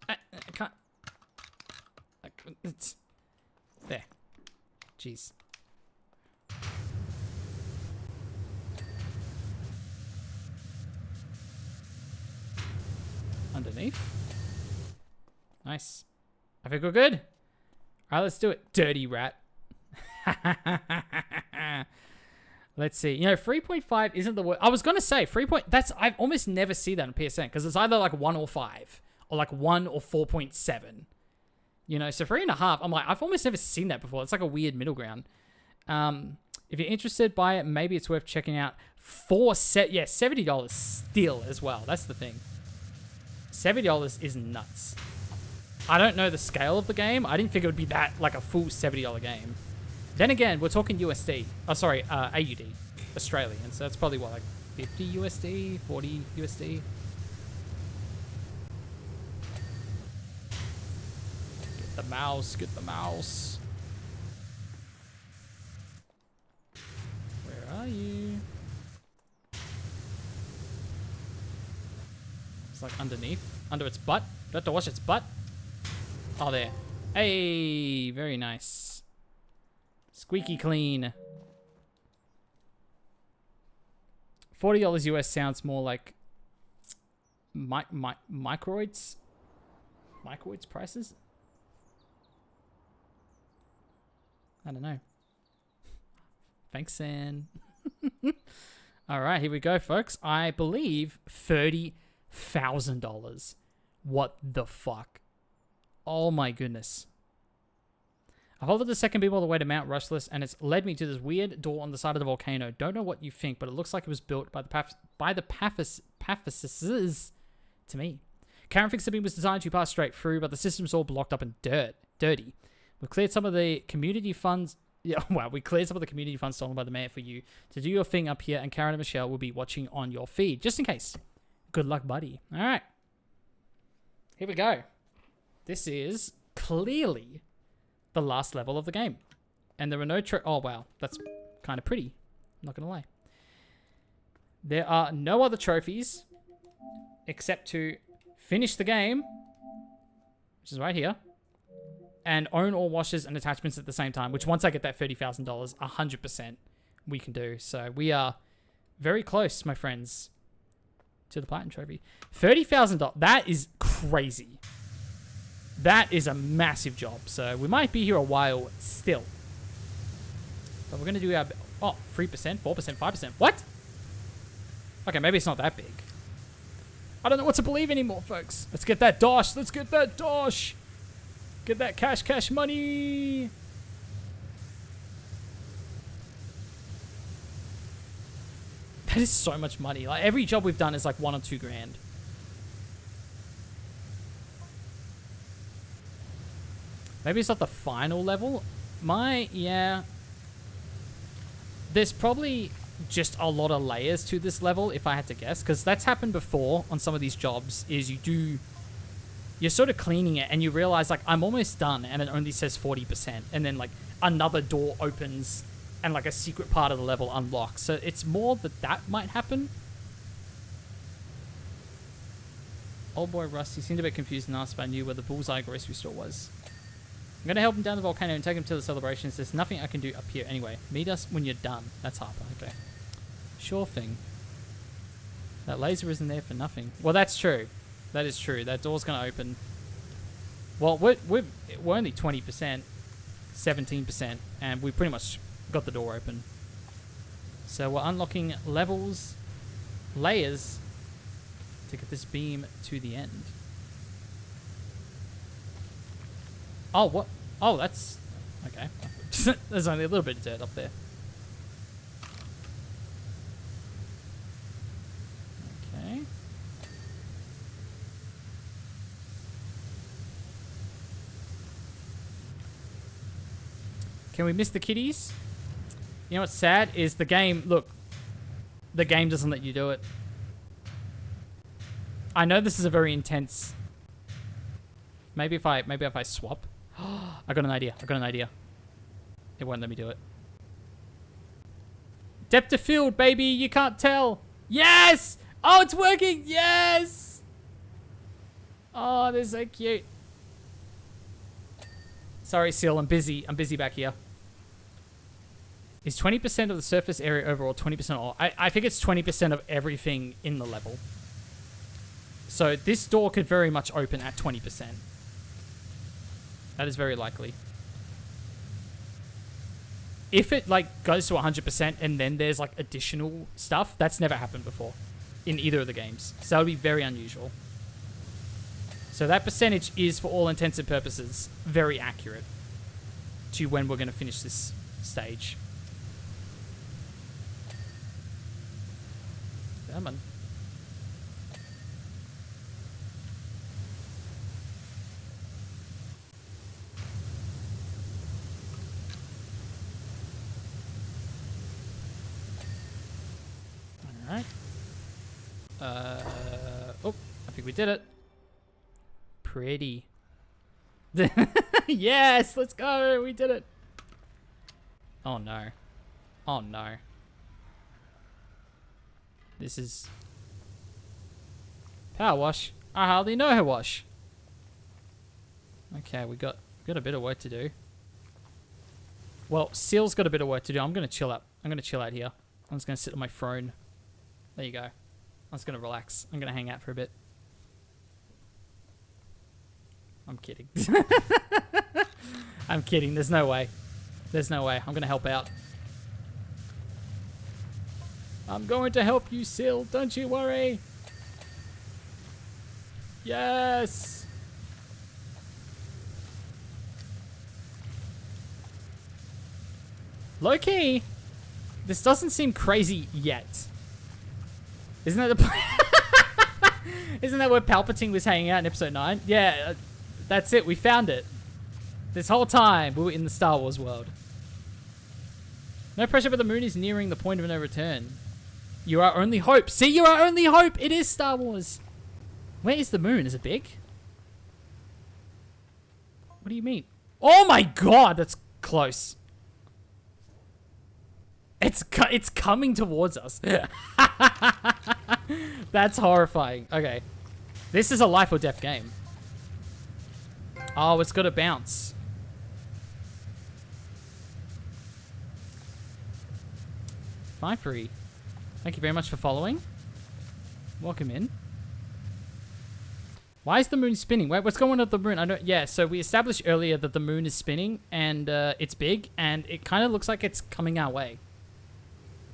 I can't. It's there. Jeez. Underneath. Nice. I think we're good. All right, let's do it. Dirty rat. Let's see. You know, 3.5 isn't the word. I was going to say 3. I almost never see that on PSN because it's either like 1 or 5 or like 1 or 4.7. You know, so 3.5, I'm like, I've almost never seen that before. It's like a weird middle ground. If you're interested by it, maybe it's worth checking out. $70 still as well. That's the thing. $70 is nuts. I don't know the scale of the game. I didn't figure it would be that, like a full $70 game. Then again, we're talking USD. Oh, sorry, AUD. Australian. So that's probably, what, like 50 USD? 40 USD? Get the mouse. Get the mouse. Where are you? It's like underneath. Under its butt. Do I have to wash its butt? Oh, there. Hey, very nice. Squeaky clean. $40 US sounds more like microids prices. I don't know. Thanks, San. All right, here we go, folks. I believe $30,000. What the fuck? Oh my goodness. I followed the second beam all the way to Mount Rushless, and it's led me to this weird door on the side of the volcano. Don't know what you think, but it looks like it was built by the Paphases to me. Karen thinks the beam was designed to pass straight through, but the system's all blocked up and dirty. We've cleared some of the community funds. Yeah, wow, we cleared some of the community funds stolen by the mayor for you to do your thing up here, and Karen and Michelle will be watching on your feed, just in case. Good luck, buddy. All right. Here we go. This is clearly the last level of the game. And there are no... Oh, wow. That's kind of pretty. I'm not going to lie. There are no other trophies except to finish the game, which is right here, and own all washes and attachments at the same time, which once I get that $30,000, 100% we can do. So we are very close, my friends, to the Platinum Trophy. $30,000. That is crazy. That is a massive job. So we might be here a while still. But we're going to do our... Oh, 3%, 4%, 5%. What? Okay, maybe it's not that big. I don't know what to believe anymore, folks. Let's get that dosh. Let's get that dosh. Get that cash money. That is so much money. Like, every job we've done is like $1 or $2 grand. Maybe it's not the final level. Yeah. There's probably just a lot of layers to this level, if I had to guess. Because that's happened before on some of these jobs, is you're sort of cleaning it and you realize, like, I'm almost done and it only says 40%. And then, like, another door opens and, like, a secret part of the level unlocks. So it's more that might happen. Old boy Rusty seemed a bit confused and asked if I knew where the Bullseye grocery store was. I'm going to help him down the volcano and take him to the celebrations. There's nothing I can do up here anyway. Meet us when you're done. That's Harper. Okay. Sure thing. That laser isn't there for nothing. Well, that's true. That is true. That door's going to open. Well, we're only 20%, 17%, and we pretty much got the door open. So we're unlocking layers, to get this beam to the end. Oh, what? Oh, that's... Okay. There's only a little bit of dirt up there. Okay. Can we miss the kitties? You know what's sad is the game... Look. The game doesn't let you do it. I know this is a very intense... Maybe if I swap... I got an idea. It won't let me do it. Depth of field, baby. You can't tell. Yes! Oh, it's working. Yes! Oh, they're so cute. Sorry, Seal. I'm busy. I'm busy back here. Is 20% of the surface area overall 20% all? I think it's 20% of everything in the level. So this door could very much open at 20%. That is very likely. If it, like, goes to 100% and then there's, like, additional stuff, that's never happened before in either of the games. So that would be very unusual. So that percentage is, for all intents and purposes, very accurate to when we're going to finish this stage. Come on. Alright. Oh, I think we did it. Pretty. Yes, let's go. We did it. Oh no. Oh no. This is Powerwash. I hardly know her wash. Okay, we got a bit of work to do. Well, Seal's got a bit of work to do. I'm gonna chill out. I'm gonna chill out here. I'm just gonna sit on my throne. There you go. I'm just gonna relax. I'm gonna hang out for a bit. I'm kidding. I'm kidding. There's no way. There's no way. I'm gonna help out. I'm going to help you, Sil. Don't you worry. Yes. Low-key, this doesn't seem crazy yet. Isn't that the Isn't that where Palpatine was hanging out in episode 9? Yeah, that's it. We found it. This whole time, we were in the Star Wars world. No pressure, but the moon is nearing the point of no return. You are only hope. See, you are only hope. It is Star Wars. Where is the moon? Is it big? What do you mean? Oh my god, that's close. It's coming towards us. That's horrifying. Okay. This is a life or death game. Oh, it's got to bounce. Fine free. Thank you very much for following. Welcome in. Why is the moon spinning? Wait, what's going on with the moon? I don't. Yeah, so we established earlier that the moon is spinning and it's big and it kind of looks like it's coming our way.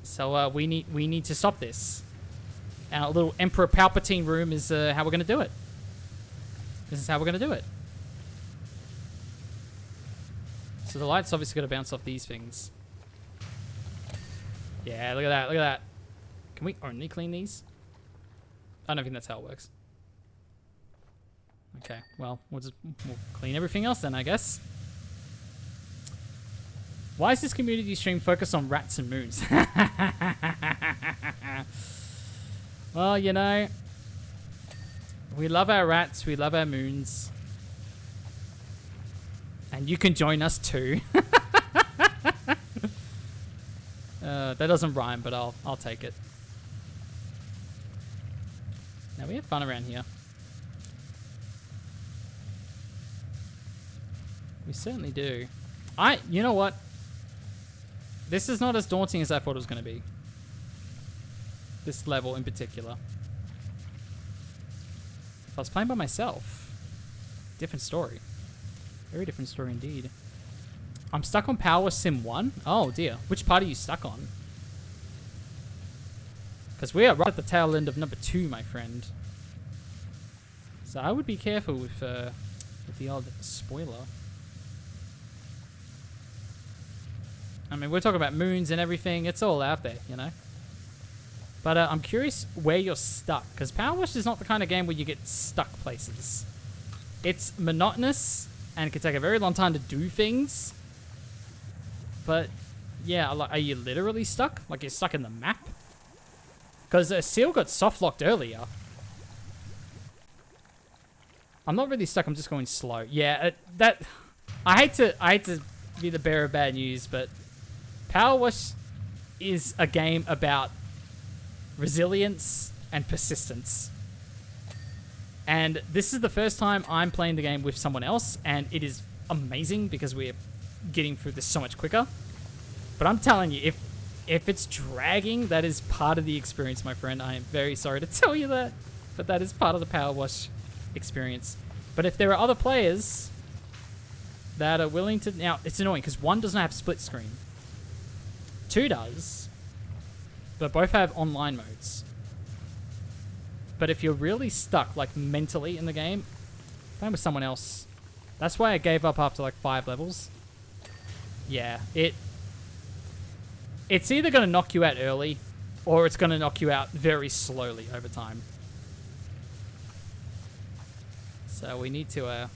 So we need to stop this. Our little Emperor Palpatine room is how we're gonna do it. This is how we're gonna do it. So the light's obviously gonna bounce off these things. Yeah, look at that, look at that. Can we only clean these? I don't think that's how it works. Okay, well, we'll clean everything else then, I guess. Why is this community stream focused on rats and moons? Well, you know, we love our rats, we love our moons. And you can join us too. That doesn't rhyme, but I'll take it. Now we have fun around here. We certainly do. You know what? This is not as daunting as I thought it was going to be. This level in particular. If I was playing by myself, different story. Very different story indeed. I'm stuck on Powerwash Sim 1? Oh dear. Which part are you stuck on? Because we are right at the tail end of number 2, my friend. So I would be careful with the odd spoiler. I mean, we're talking about moons and everything. It's all out there, you know. But I'm curious where you're stuck. Because Powerwash is not the kind of game where you get stuck places. It's monotonous and it can take a very long time to do things. But, yeah, like, are you literally stuck? Like you're stuck in the map? Because Seal got soft-locked earlier. I'm not really stuck. I'm just going slow. Yeah, I hate to be the bearer of bad news, but Powerwash is a game about resilience and persistence. And this is the first time I'm playing the game with someone else, and it is amazing because we're getting through this so much quicker. But I'm telling you, if it's dragging, that is part of the experience, my friend. I am very sorry to tell you that, but that is part of the Powerwash experience. But if there are other players that are willing to... Now, it's annoying because 1 doesn't have split screen. 2 does, but both have online modes. But if you're really stuck, like, mentally in the game, play with someone else. That's why I gave up after, like, 5 levels. Yeah, it's either going to knock you out early, or it's going to knock you out very slowly over time. So we need to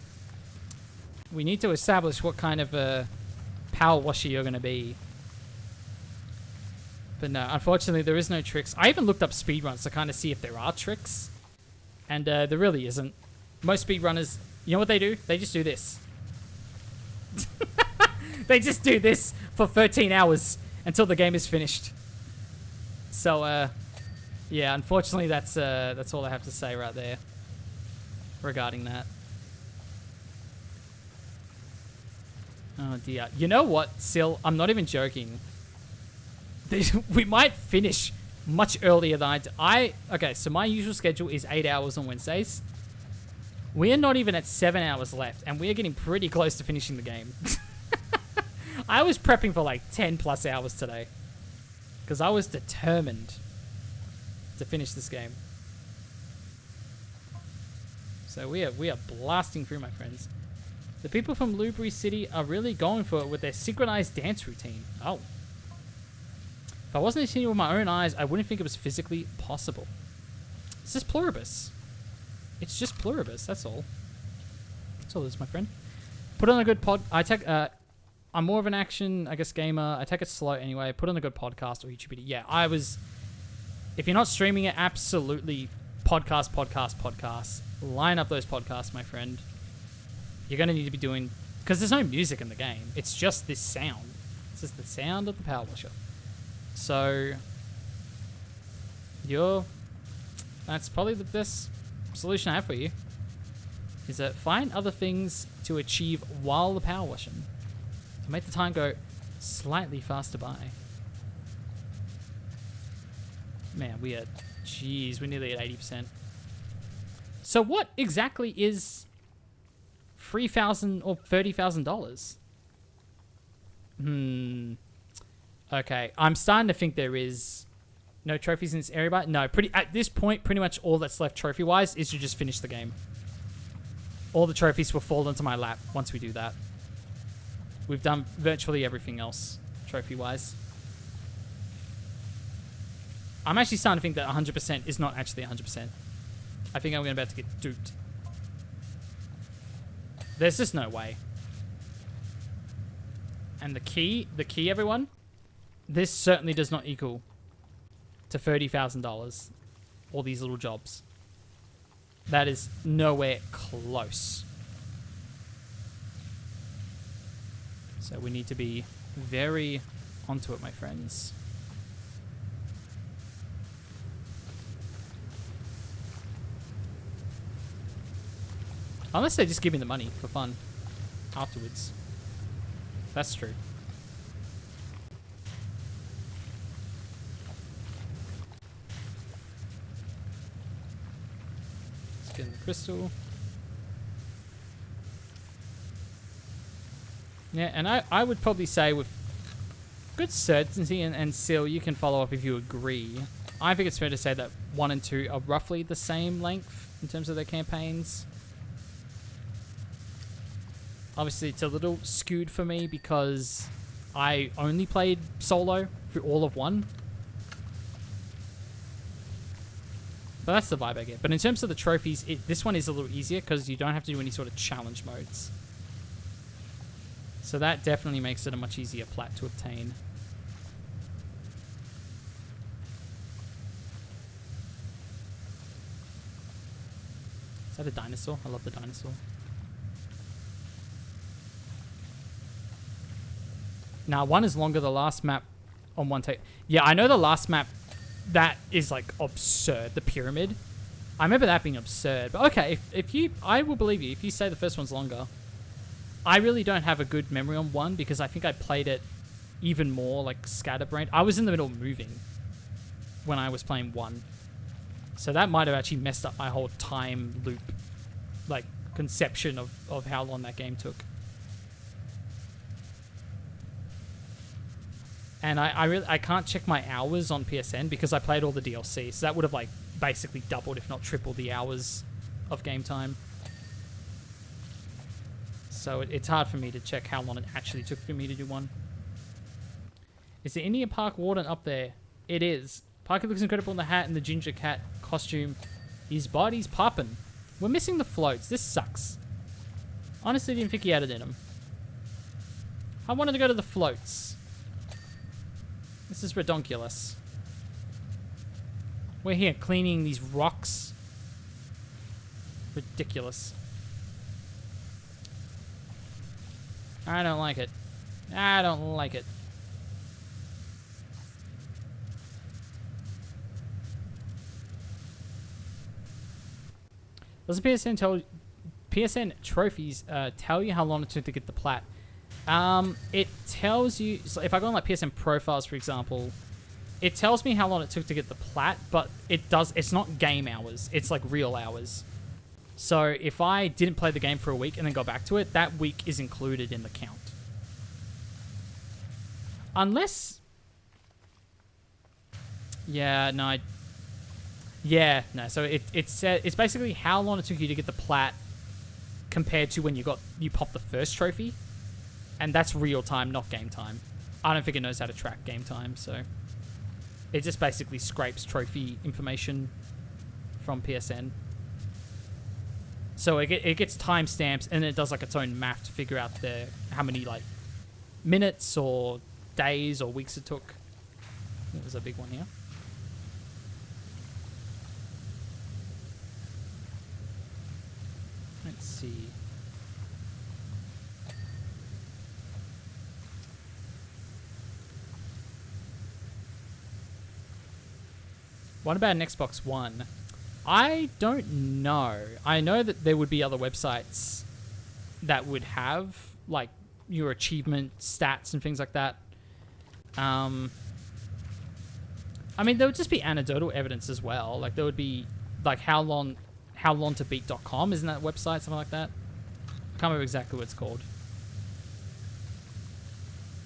establish what kind of a power washer you're going to be. But no, unfortunately, there is no tricks. I even looked up speedruns to kind of see if there are tricks. And there really isn't. Most speedrunners, you know what they do? They just do this. They just do this for 13 hours until the game is finished. So, yeah, unfortunately, that's all I have to say right there regarding that. Oh, dear. You know what, Sil? I'm not even joking. We might finish much earlier than okay, so my usual schedule is 8 hours on Wednesdays. We are not even at 7 hours left, and we are getting pretty close to finishing the game. I was prepping for like 10 plus hours today because I was determined to finish this game. So we are blasting through, my friends. The people from Lubury City are really going for it with their synchronized dance routine. Oh. If I wasn't seeing it with my own eyes, I wouldn't think it was physically possible. It's just pluribus. It's just pluribus, that's all. That's all it is, my friend. Put on a good pod... I'm more of an action, I guess, gamer. I take it slow anyway. Put on a good podcast or YouTube video. Yeah, I was... If you're not streaming it, absolutely podcast. Line up those podcasts, my friend. You're going to need to be doing... Because there's no music in the game. It's just this sound. It's just the sound of the power washer. So... That's probably the best solution I have for you. Is that find other things to achieve while the power washing. To make the time go slightly faster by. Man, we're nearly at 80%. So what exactly is $3,000 or $30,000? Okay, I'm starting to think there is no trophies in this area, but no, at this point, pretty much all that's left trophy-wise is to just finish the game. All the trophies will fall into my lap once we do that. We've done virtually everything else, trophy-wise. I'm actually starting to think that 100% is not actually 100%. I think I'm about to get duped. There's just no way. And the key, everyone, this certainly does not equal to $30,000. All these little jobs. That is nowhere close. So we need to be very onto it, my friends. Unless they just give me the money for fun afterwards. That's true. Let's get in the crystal. Yeah, and I would probably say with good certainty, and Seal, you can follow up if you agree. I think it's fair to say that 1 and 2 are roughly the same length in terms of their campaigns. Obviously, it's a little skewed for me because I only played solo through all of 1. But that's the vibe I get. But in terms of the trophies, this one is a little easier because you don't have to do any sort of challenge modes. So that definitely makes it a much easier plat to obtain. Is that a dinosaur? I love the dinosaur. Now, 1 is longer. The last map on 1 take. Yeah, I know the last map, that is like absurd. The pyramid. I remember that being absurd. But okay, if you, I will believe you if you say the first one's longer. I really don't have a good memory on 1 because I think I played it even more like scatterbrained. I was in the middle of moving when I was playing 1. So that might have actually messed up my whole time loop, like conception of how long that game took. And I can't check my hours on PSN because I played all the DLC. So that would have like basically doubled, if not tripled, the hours of game time. So it's hard for me to check how long it actually took for me to do 1. Is the Indian Park warden up there? It is. Parker looks incredible in the hat and the ginger cat costume. His body's popping. We're missing the floats. This sucks. Honestly, didn't think he had it in him. I wanted to go to the floats. This is redonkulous. We're here cleaning these rocks. Ridiculous. I don't like it. I don't like it. Does the PSN trophies tell you how long it took to get the plat? It tells you, so if I go on like PSN profiles, for example, it tells me how long it took to get the plat, but it's not game hours. It's like real hours. So if I didn't play the game for a week and then go back to it, that week is included in the count. Unless... Yeah, no, Yeah, no. So it's basically how long it took you to get the plat compared to when you popped the first trophy, and that's real time, not game time. I don't think it knows how to track game time, so it just basically scrapes trophy information from PSN. So it gets timestamps, and it does like its own math to figure out how many like minutes or days or weeks it took. That was a big one here. Let's see. What about an Xbox One? I don't know. I know that there would be other websites that would have like your achievement stats and things like that. I mean, there would just be anecdotal evidence as well. Like there would be like howlongtobeat.com, isn't that a website, something like that? I can't remember exactly what it's called.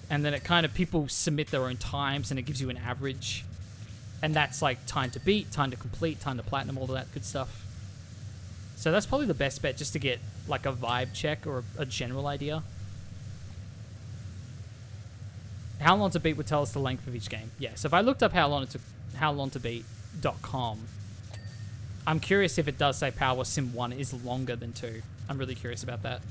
And then it kind of, people submit their own times and it gives you an average. And that's like time to beat, time to complete, time to platinum, all of that good stuff. So that's probably the best bet, just to get like a vibe check or a general idea. How long to beat would tell us the length of each game. Yeah, so if I looked up howlongtobeat.com, I'm curious if it does say Powerwash Sim 1 is longer than 2. I'm really curious about that.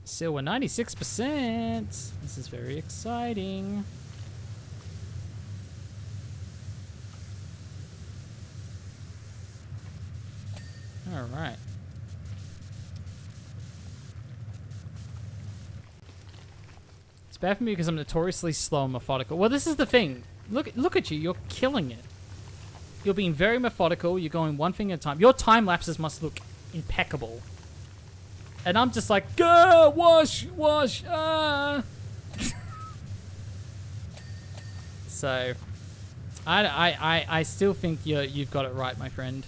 So we're 96%. This is very exciting. All right. It's bad for me because I'm notoriously slow and methodical. Well, this is the thing. Look at you. You're killing it. You're being very methodical. You're going one thing at a time. Your time lapses must look impeccable. And I'm just like, go, wash, So, I still think you've got it right, my friend.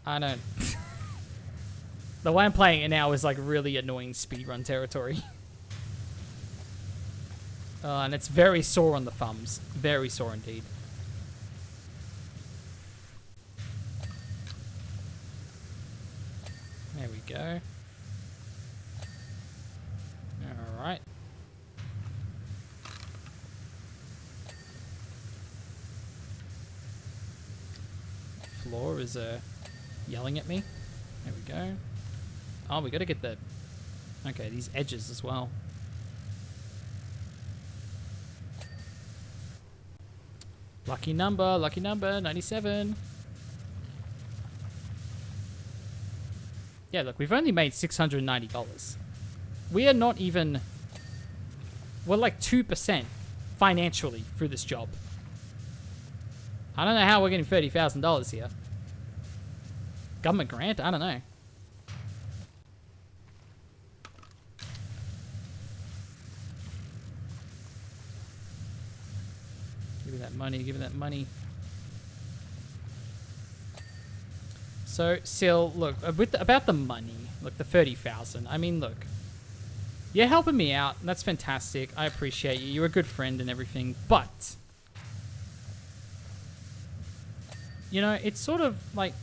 I don't. The way I'm playing it now is like really annoying speedrun territory. And it's very sore on the thumbs. Very sore indeed. There we go. Alright. Floor is yelling at me. There we go. Oh, we gotta get the... Okay, these edges as well. Lucky number, 97. Yeah, look, we've only made $690. We are not even... We're like 2% financially through this job. I don't know how we're getting $30,000 here. Government grant? I don't know. Give me that money, give me that money. So, Sil, look, about the money, look, the 30,000. I mean, look, you're helping me out. And that's fantastic. I appreciate you. You're a good friend and everything. But, you know, it's sort of like,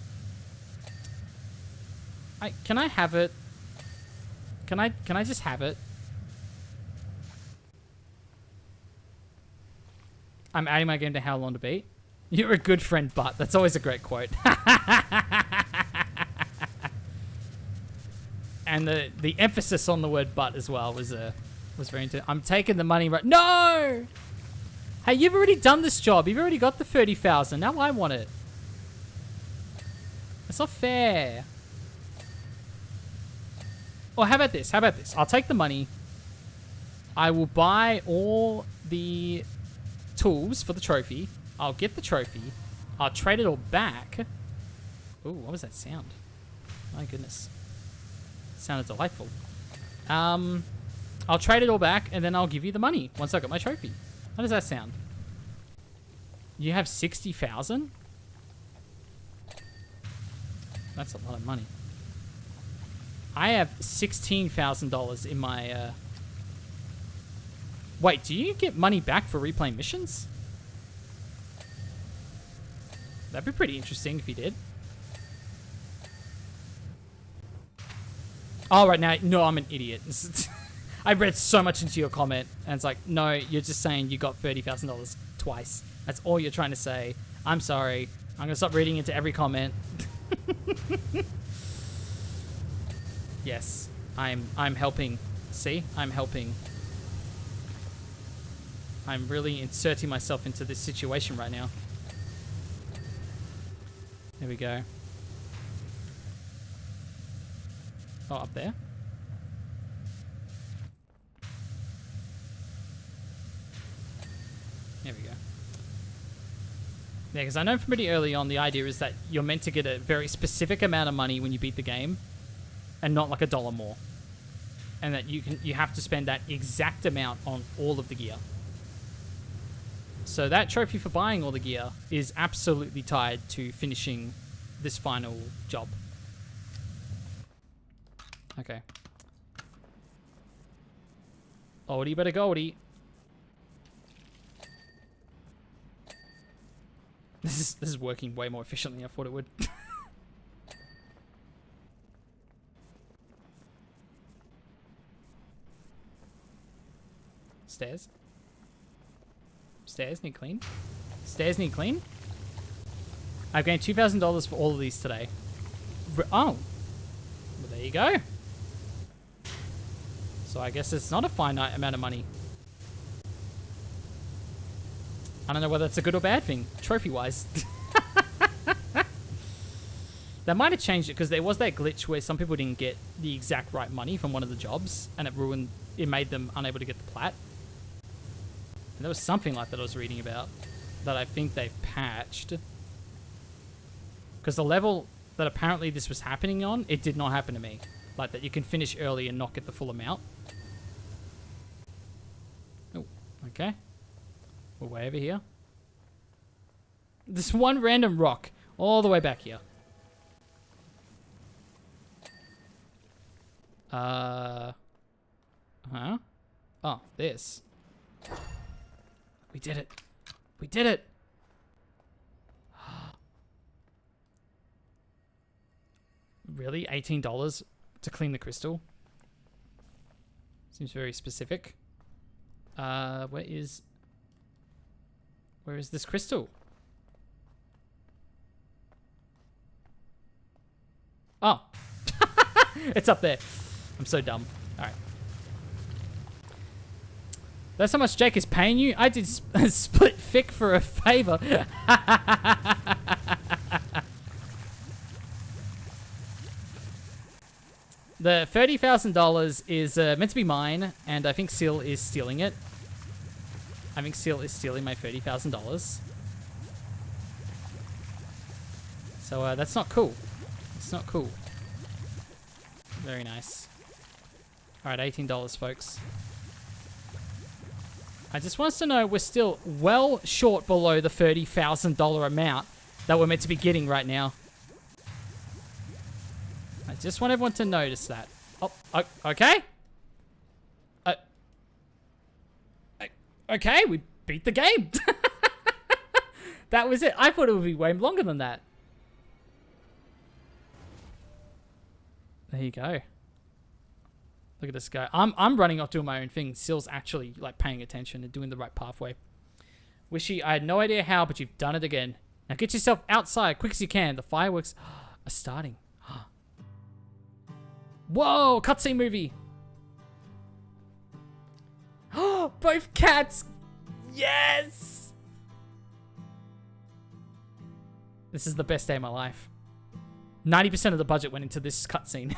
can I have it? Can I just have it? I'm adding my game to How Long to Beat. You're a good friend, but that's always a great quote. And the emphasis on the word "but" as well was very interesting. I'm taking the money right. No! Hey, you've already done this job. You've already got the 30,000. Now I want it. It's not fair. Or how about this? How about this? I'll take the money. I will buy all the tools for the trophy. I'll get the trophy. I'll trade it all back. Ooh, what was that sound? My goodness. It sounded delightful. I'll trade it all back, and then I'll give you the money once I got my trophy. How does that sound? You have 60,000? That's a lot of money. I have $16,000 in my... Wait, do you get money back for replaying missions? That'd be pretty interesting if he did. Oh, right now, no, I'm an idiot. I read so much into your comment, and it's like, no, you're just saying you got $30,000 twice. That's all you're trying to say. I'm sorry. I'm gonna stop reading into every comment. Yes, I'm helping. See, I'm helping. I'm really inserting myself into this situation right now. There we go. Oh, up there. There we go. Yeah, because I know from pretty early on the idea is that you're meant to get a very specific amount of money when you beat the game, and not like $1 more. And that you have to spend that exact amount on all of the gear. So that trophy for buying all the gear is absolutely tied to finishing this final job. Okay. Oldie but a goldie. This is working way more efficiently than I thought it would. Stairs. Stairs need clean. Stairs need clean. I've gained $2,000 for all of these today. Oh. Well, there you go. So I guess it's not a finite amount of money. I don't know whether it's a good or bad thing, trophy-wise. They might have changed it, because there was that glitch where some people didn't get the exact right money from one of the jobs, and it made them unable to get the plat. And there was something like that I was reading about that I think they've patched. Because the level that apparently this was happening on, it did not happen to me. Like that you can finish early and not get the full amount. Oh, okay. We're way over here. This one random rock all the way back here. Huh? Oh, this. We did it. We did it. Really? $18 to clean the crystal? Seems very specific. Where is this crystal? Oh. It's up there. I'm so dumb. Alright. That's how much Jake is paying you? I did split fic for a favor. The $30,000 is meant to be mine, and I think Seal is stealing it. I think Seal is stealing my $30,000. So that's not cool. It's not cool. Very nice. Alright, $18, folks. I just want us to know we're still well short below the $30,000 amount that we're meant to be getting right now. I just want everyone to notice that. Oh, okay. Okay, we beat the game. That was it. I thought it would be way longer than that. There you go. Look at this guy. I'm running off doing my own thing. Seal's actually like paying attention and doing the right pathway. Wishy, I had no idea how, but you've done it again. Now get yourself outside quick as you can. The fireworks are starting. Whoa, cutscene movie. Oh, both cats. Yes. This is the best day of my life. 90% of the budget went into this cutscene.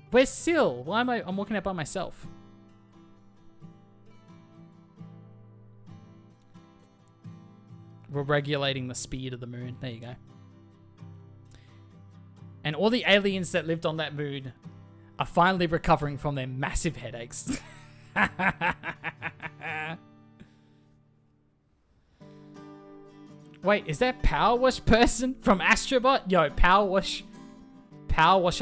Where's Sil? Why am I'm walking out by myself? We're regulating the speed of the moon. There you go. And all the aliens that lived on that moon are finally recovering from their massive headaches. Wait, is that Powerwash person from Astrobot? Yo, Powerwash.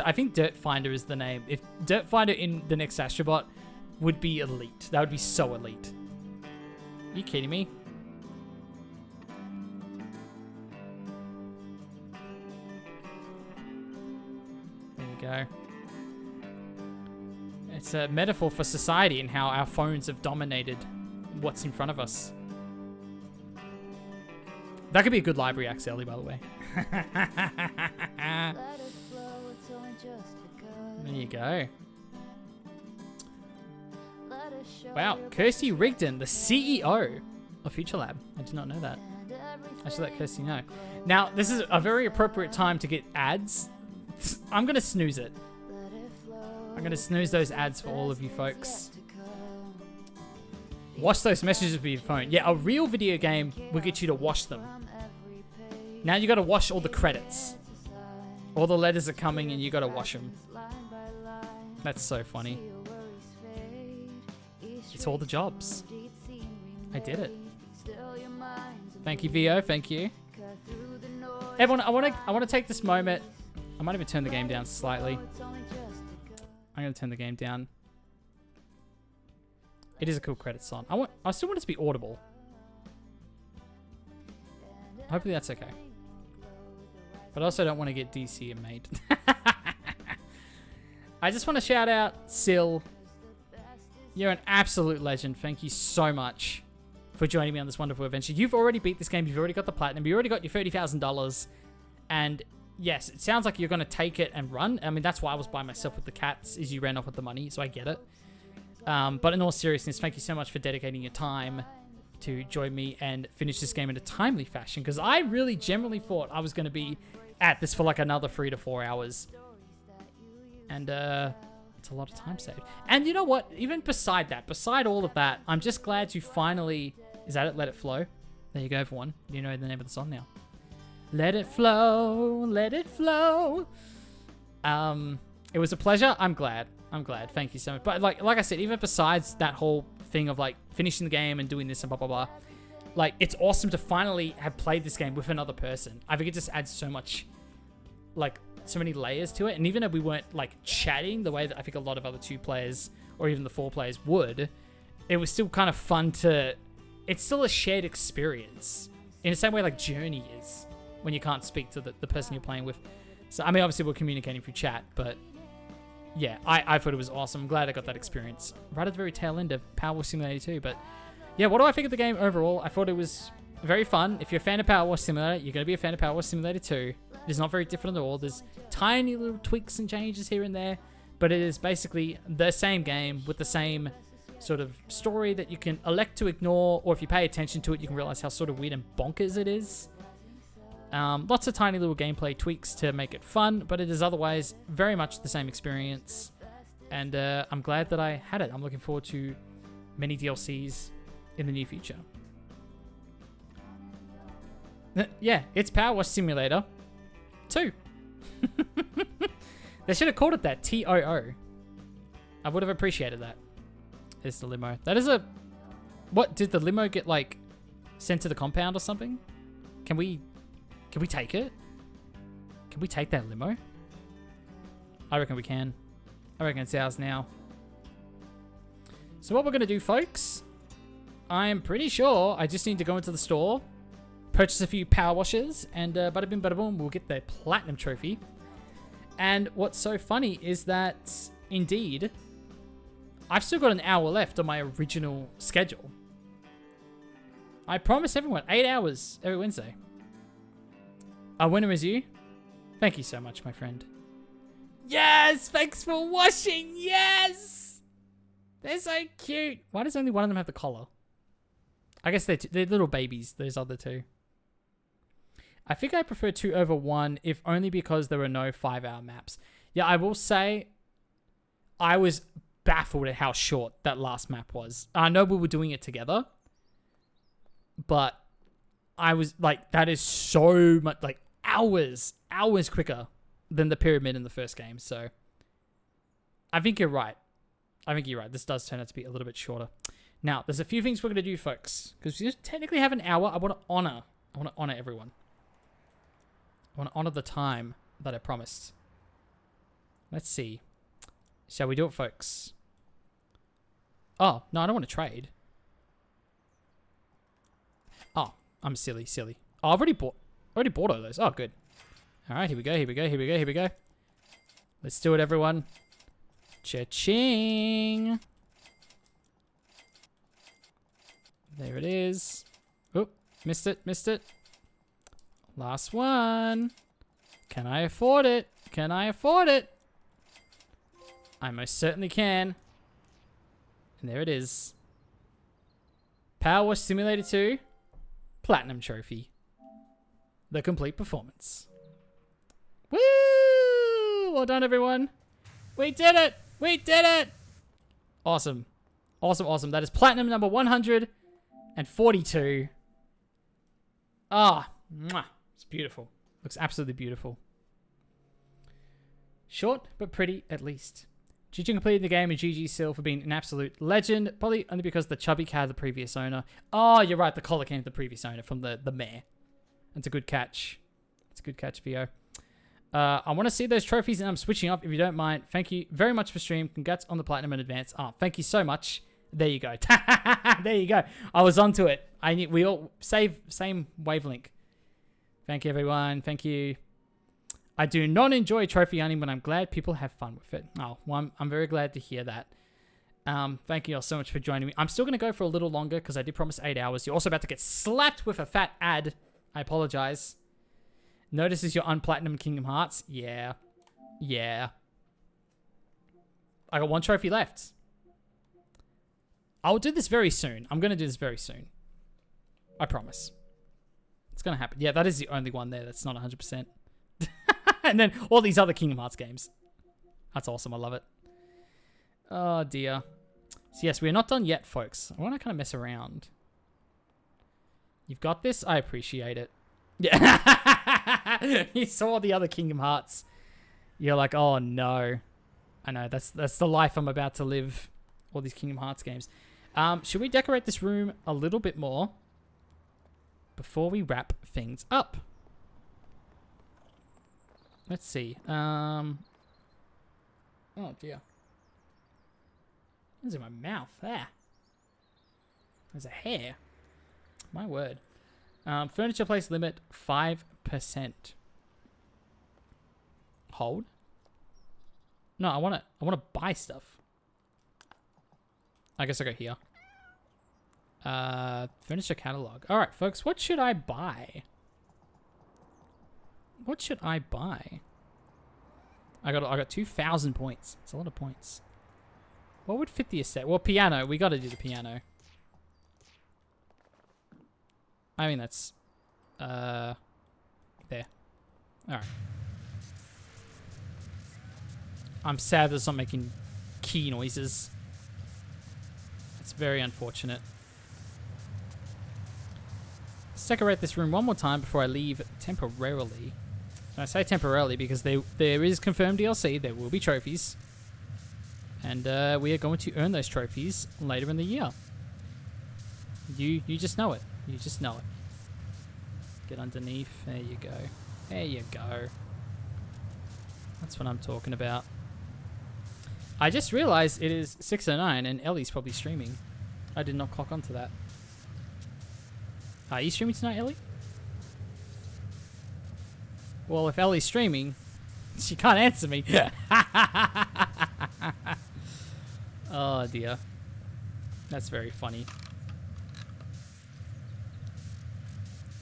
I think Dirt Finder is the name. If Dirt Finder in the next Astrobot would be elite. That would be so elite. Are you kidding me? go. It's a metaphor for society and how our phones have dominated what's in front of us. That could be a good live react, Ellie, by the way. There you go. Wow, Kirsty Rigdon, the CEO of Future Lab. I did not know that. I should let Kirsty know. Now, this is a very appropriate time to get ads. I'm going to snooze it. I'm going to snooze those ads for all of you folks. Watch those messages with your phone. Yeah, a real video game will get you to watch them. Now you got to watch all the credits. All the letters are coming and you got to watch them. That's so funny. It's all the jobs. I did it. Thank you, VO. Thank you. Everyone, I want to take this moment. I might even turn the game down slightly. I'm going to turn the game down. It is a cool credit song. I still want it to be audible. Hopefully that's okay. But I also don't want to get DC and made. I just want to shout out Sil. You're an absolute legend. Thank you so much for joining me on this wonderful adventure. You've already beat this game. You've already got the platinum. You already got your $30,000. And yes, it sounds like you're going to take it and run. I mean, that's why I was by myself with the cats, is you ran off with the money. So I get it. But in all seriousness, thank you so much for dedicating your time to join me and finish this game in a timely fashion. Because I really generally thought I was going to be at this for like another 3 to 4 hours. And it's a lot of time saved. And you know what? Even beside that, beside all of that, I'm just glad to finally... Is that it? Let It Flow? There you go, everyone. You know the name of the song now. Let it flow, let it flow. It was a pleasure. I'm glad. Thank you so much. But like I said, even besides that whole thing of like finishing the game and doing this and blah, blah, blah, like it's awesome to finally have played this game with another person. I think it just adds so much, like so many layers to it. And even if we weren't like chatting the way that I think a lot of other 2 players or even the 4 players would, it was still kind of fun to, it's still a shared experience in the same way like Journey is when you can't speak to the person you're playing with. So, I mean, obviously we're communicating through chat, but yeah, I thought it was awesome. I'm glad I got that experience right at the very tail end of Powerwash Simulator 2. But yeah, what do I think of the game overall? I thought it was very fun. If you're a fan of Powerwash Simulator, you're going to be a fan of Powerwash Simulator 2. It's not very different at all. There's tiny little tweaks and changes here and there, but it is basically the same game with the same sort of story that you can elect to ignore, or if you pay attention to it, you can realize how sort of weird and bonkers it is. Lots of tiny little gameplay tweaks to make it fun, but it is otherwise very much the same experience. And I'm glad that I had it. I'm looking forward to many DLCs in the near future. Yeah, it's Powerwash Simulator 2. They should have called it that. TOO. I would have appreciated that. There's the limo. That is a... What? Did the limo get, like, sent to the compound or something? Can we take it? Can we take that limo? I reckon we can. I reckon it's ours now. So what we're going to do, folks, I'm pretty sure I just need to go into the store, purchase a few power washes, and bada bing, bada boom, we'll get the platinum trophy. And what's so funny is that, indeed, I've still got an hour left on my original schedule. I promise everyone, 8 hours every Wednesday. Our winner is you. Thank you so much, my friend. Yes! Thanks for washing! Yes! They're so cute. Why does only one of them have the collar? I guess they're little babies, those other 2. I think I prefer 2 over 1, if only because there were no 5-hour maps. Yeah, I will say I was baffled at how short that last map was. I know we were doing it together, but I was like, that is so much, like hours quicker than the pyramid in the first game. So I think you're right. This does turn out to be a little bit shorter. Now, there's a few things we're going to do, folks, because we just technically have an hour. I want to honor everyone. I want to honor the time that I promised. Let's see. Shall we do it, folks? Oh, no, I don't want to trade. Oh, I'm silly. Oh, I've already bought all those. Oh, good. All right, here we go. Let's do it, everyone. Cha-ching. There it is. Oop, missed it, missed it. Last one. Can I afford it? Can I afford it? I most certainly can. And there it is. Powerwash Simulator 2 Platinum Trophy. The complete performance. Woo! Well done, everyone. We did it! We did it! Awesome. Awesome, awesome. That is platinum number 142. Ah, mwah. It's beautiful. Looks absolutely beautiful. Short, but pretty at least. GG completed the game and GG Sil for being an absolute legend. Probably only because the chubby cat of the previous owner. Oh, you're right. The collar came to the previous owner from the mare. That's a good catch. It's a good catch, Vio. I want to see those trophies and I'm switching up if you don't mind. Thank you very much for stream. Congrats on the platinum in advance. Oh, thank you so much. There you go. There you go. I was onto it. We all same wavelength. Thank you, everyone. Thank you. I do not enjoy trophy hunting, but I'm glad people have fun with it. Oh, well, I'm very glad to hear that. Thank you all so much for joining me. I'm still going to go for a little longer because I did promise 8 hours. You're also about to get slapped with a fat ad. I apologize. Notices your unplatinum Kingdom Hearts. Yeah. Yeah. I got 1 trophy left. I'll do this very soon. I'm going to do this very soon. I promise. It's going to happen. Yeah, that is the only one there that's not 100%. And then all these other Kingdom Hearts games. That's awesome. I love it. Oh, dear. So, yes, we're not done yet, folks. I want to kind of mess around. You've got this? I appreciate it. Yeah. You saw the other Kingdom Hearts. You're like, oh, no. I know. That's the life I'm about to live. All these Kingdom Hearts games. Should we decorate this room a little bit more before we wrap things up? Let's see. Oh, dear. What's in my mouth? Ah. There's a hair. My word. Furniture place limit 5%. Hold. No, I want to buy stuff. I guess I go here. Furniture catalog. All right, folks. What should I buy? What should I buy? I got 2,000 points. It's a lot of points. What would fit the estate? Well, piano. We got to do the piano. I mean, that's there. All right. I'm sad that it's not making key noises. It's very unfortunate. Let's decorate this room one more time before I leave temporarily. And I say temporarily because there is confirmed DLC. There will be trophies. And we are going to earn those trophies later in the year. You just know it. You just know it. Get underneath. There you go. There you go. That's what I'm talking about. I just realized it is 6:09 and Ellie's probably streaming. I did not clock onto that. Are you streaming tonight, Ellie? Well, if Ellie's streaming, she can't answer me. Oh dear. That's very funny.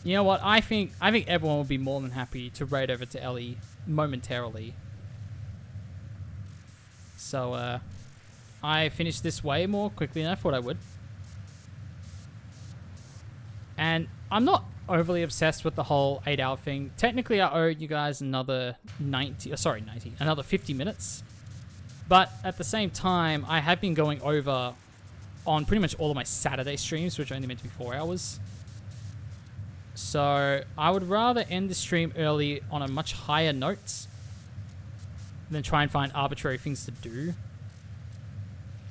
You know what? I think everyone will be more than happy to raid over to Ellie momentarily. So I finished this way more quickly than I thought I would. And I'm not overly obsessed with the whole 8-hour thing. Technically, I owe you guys another another 50 minutes. But at the same time, I have been going over on pretty much all of my Saturday streams, which are only meant to be 4 hours. So I would rather end the stream early on a much higher note than try and find arbitrary things to do.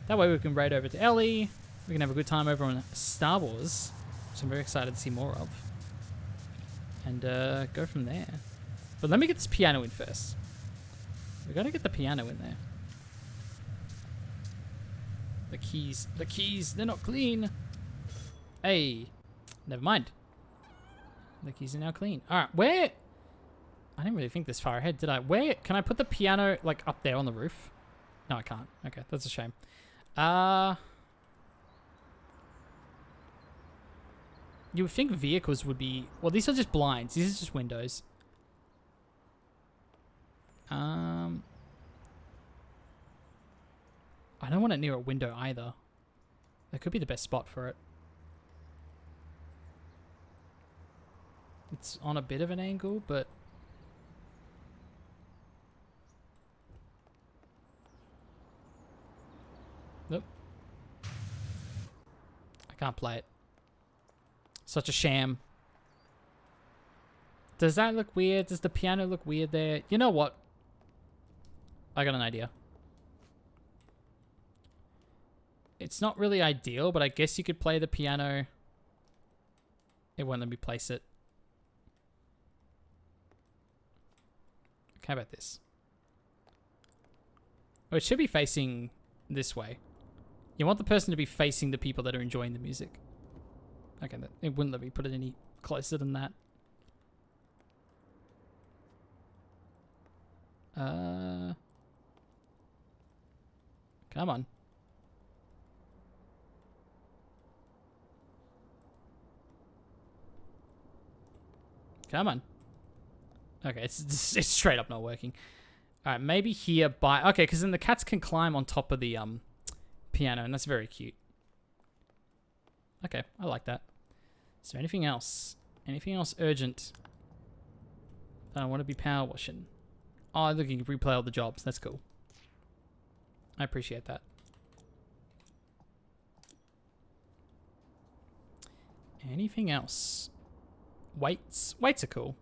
That way we can raid over to Ellie. We can have a good time over on Star Wars, which I'm very excited to see more of. And go from there. But let me get this piano in first. We gotta get the piano in there. The keys, they're not clean. Hey, never mind. The keys are now clean. All right, where? I didn't really think this far ahead, did I? Where can I put the piano like up there on the roof? No, I can't. Okay, that's a shame. You would think vehicles would be... Well, these are just blinds. These are just windows. I don't want it near a window either. That could be the best spot for it. It's on a bit of an angle, but... Nope. I can't play it. Such a sham. Does that look weird? Does the piano look weird there? You know what? I got an idea. It's not really ideal, but I guess you could play the piano. It won't let me place it. How about this? Oh, it should be facing this way. You want the person to be facing the people that are enjoying the music. Okay, it wouldn't let me put it any closer than that. Come on. Come on. Okay, it's straight up not working. Alright, maybe here by... Okay, because then the cats can climb on top of the piano, and that's very cute. Okay, I like that. Is there anything else? Anything else urgent? I don't want to be power washing. Oh, look, you can replay all the jobs. That's cool. I appreciate that. Anything else? Weights. Weights are cool.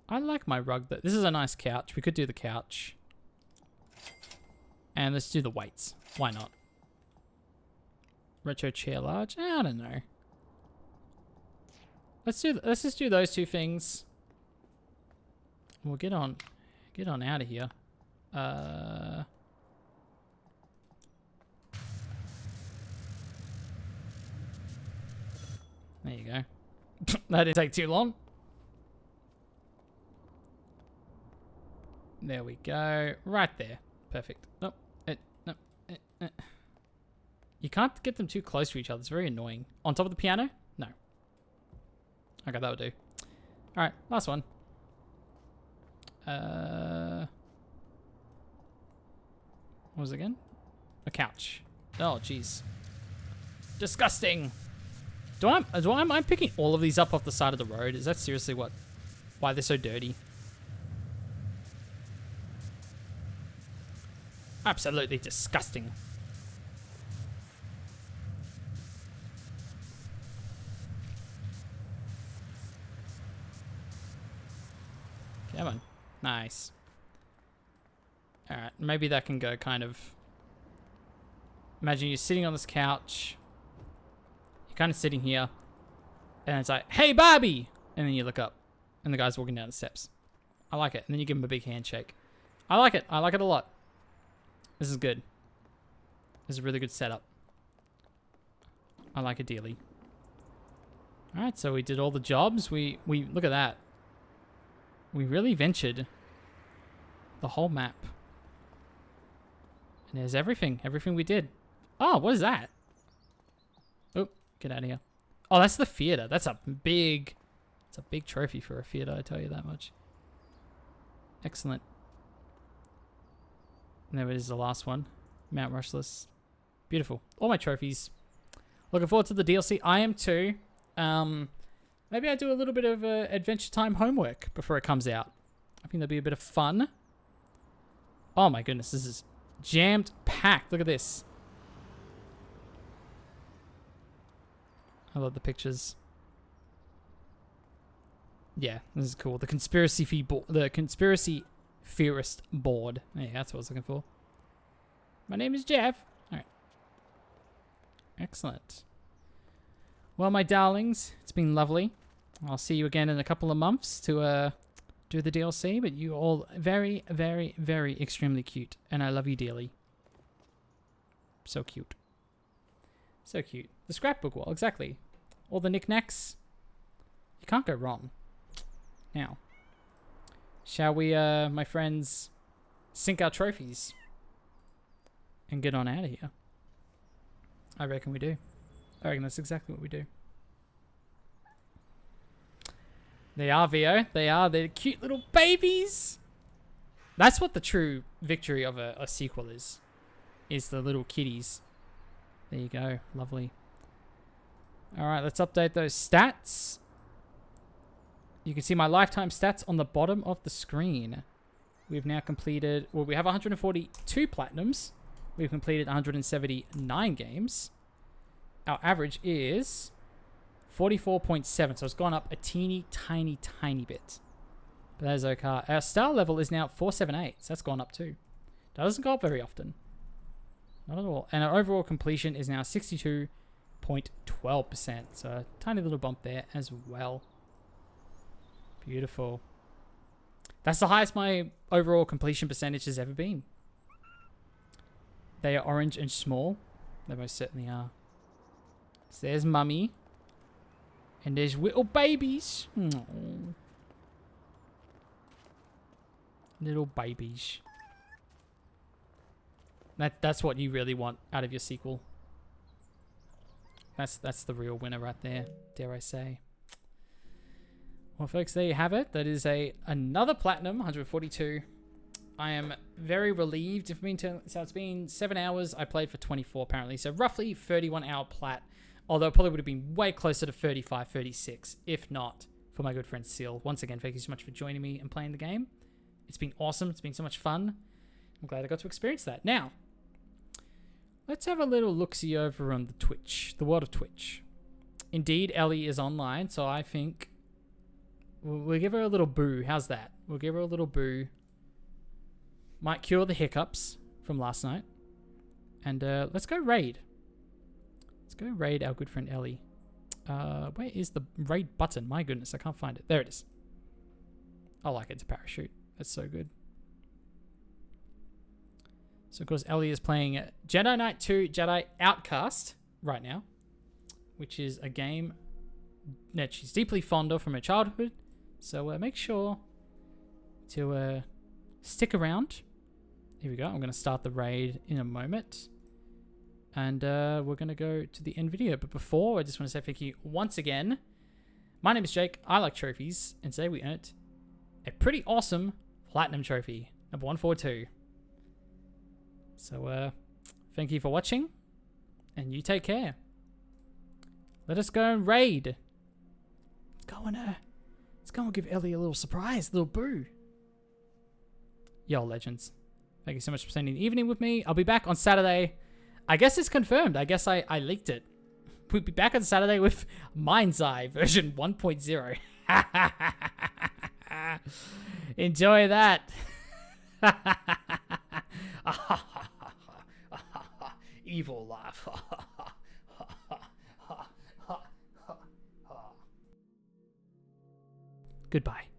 I like my rug. This is a nice couch. We could do the couch. And let's do the weights. Why not? Retro chair large? I don't know. Let's just do those two things. We'll get on out of here. There you go. That didn't take too long. There we go. Right there. Perfect. Nope. You can't get them too close to each other. It's very annoying. On top of the piano? No. Okay, that'll do. Alright, last one. What was it again? A couch. Oh, jeez. Disgusting. Am I picking all of these up off the side of the road? Is that seriously why they're so dirty? Absolutely disgusting. Come on. Nice. Alright, maybe that can go kind of... Imagine you're sitting on this couch. You're kind of sitting here. And it's like, hey, Barbie! And then you look up. And the guy's walking down the steps. I like it. And then you give him a big handshake. I like it. I like it a lot. This is good. This is a really good setup. I like it dearly. Alright, so we did all the jobs. We look at that. We really ventured the whole map. And there's everything. Everything we did. Oh, what is that? Oh, get out of here. Oh, that's the theater. That's a big... It's a big trophy for a theater, I tell you that much. Excellent. And there it is, the last one. Mount Rushless. Beautiful. All my trophies. Looking forward to the DLC. I am too. Maybe I do a little bit of Adventure Time homework before it comes out. I think that'd be a bit of fun. Oh my goodness, this is jammed packed. Look at this. I love the pictures. Yeah, this is cool. The conspiracy theorist board. Yeah, that's what I was looking for. My name is Jeff. All right. Excellent. Well, my darlings, it's been lovely. I'll see you again in a couple of months to do the DLC, but you all very, very, very extremely cute, and I love you dearly. So cute. So cute. The scrapbook wall, exactly. All the knickknacks. You can't go wrong. Now, Shall we, my friends, sink our trophies and get on out of here? I reckon we do. I reckon that's exactly what we do. They are, VO. They are. They're cute little babies. That's what the true victory of a sequel is the little kitties. There you go. Lovely. All right, let's update those stats. You can see my lifetime stats on the bottom of the screen. We've now completed... Well, we have 142 platinums. We've completed 179 games. Our average is 44.7. So it's gone up a teeny, tiny, tiny bit. But that is okay. Our star level is now 478. So that's gone up too. That doesn't go up very often. Not at all. And our overall completion is now 62.12%. So a tiny little bump there as well. Beautiful. That's the highest my overall completion percentage has ever been. They are orange and small. They most certainly are. So there's Mummy. And there's little babies. Aww. Little babies. That's what you really want out of your sequel. That's the real winner right there, dare I say. Well, folks, there you have it. That is another platinum, 142. I am very relieved. So it's been 7 hours. I played for 24 apparently. So roughly 31-hour plat. Although it probably would have been way closer to 35, 36, if not for my good friend Seal. Once again, thank you so much for joining me and playing the game. It's been awesome. It's been so much fun. I'm glad I got to experience that. Now, let's have a little look-see over on the Twitch, the world of Twitch. Indeed, Ellie is online, so I think we'll give her a little boo. How's that? We'll give her a little boo. Might cure the hiccups from last night. And let's go raid. Let's go raid our good friend Ellie. Where is the raid button? My goodness, I can't find it. There it is. I like it. It's a parachute. That's so good. So, of course, Ellie is playing Jedi Knight 2 Jedi Outcast right now, which is a game that she's deeply fond of from her childhood. So, make sure to stick around. Here we go. I'm going to start the raid in a moment. And we're going to go to the end video. But before, I just want to say thank you once again. My name is Jake. I like trophies. And today we earned a pretty awesome platinum trophy. Number 142. So, thank you for watching. And you take care. Let us go and raid. Let's go and give Ellie a little surprise. A little boo. Yo, legends. Thank you so much for spending the evening with me. I'll be back on Saturday. I guess it's confirmed. I guess I leaked it. We'll be back on Saturday with Mind's Eye version 1.0. Enjoy that. Evil laugh. Goodbye.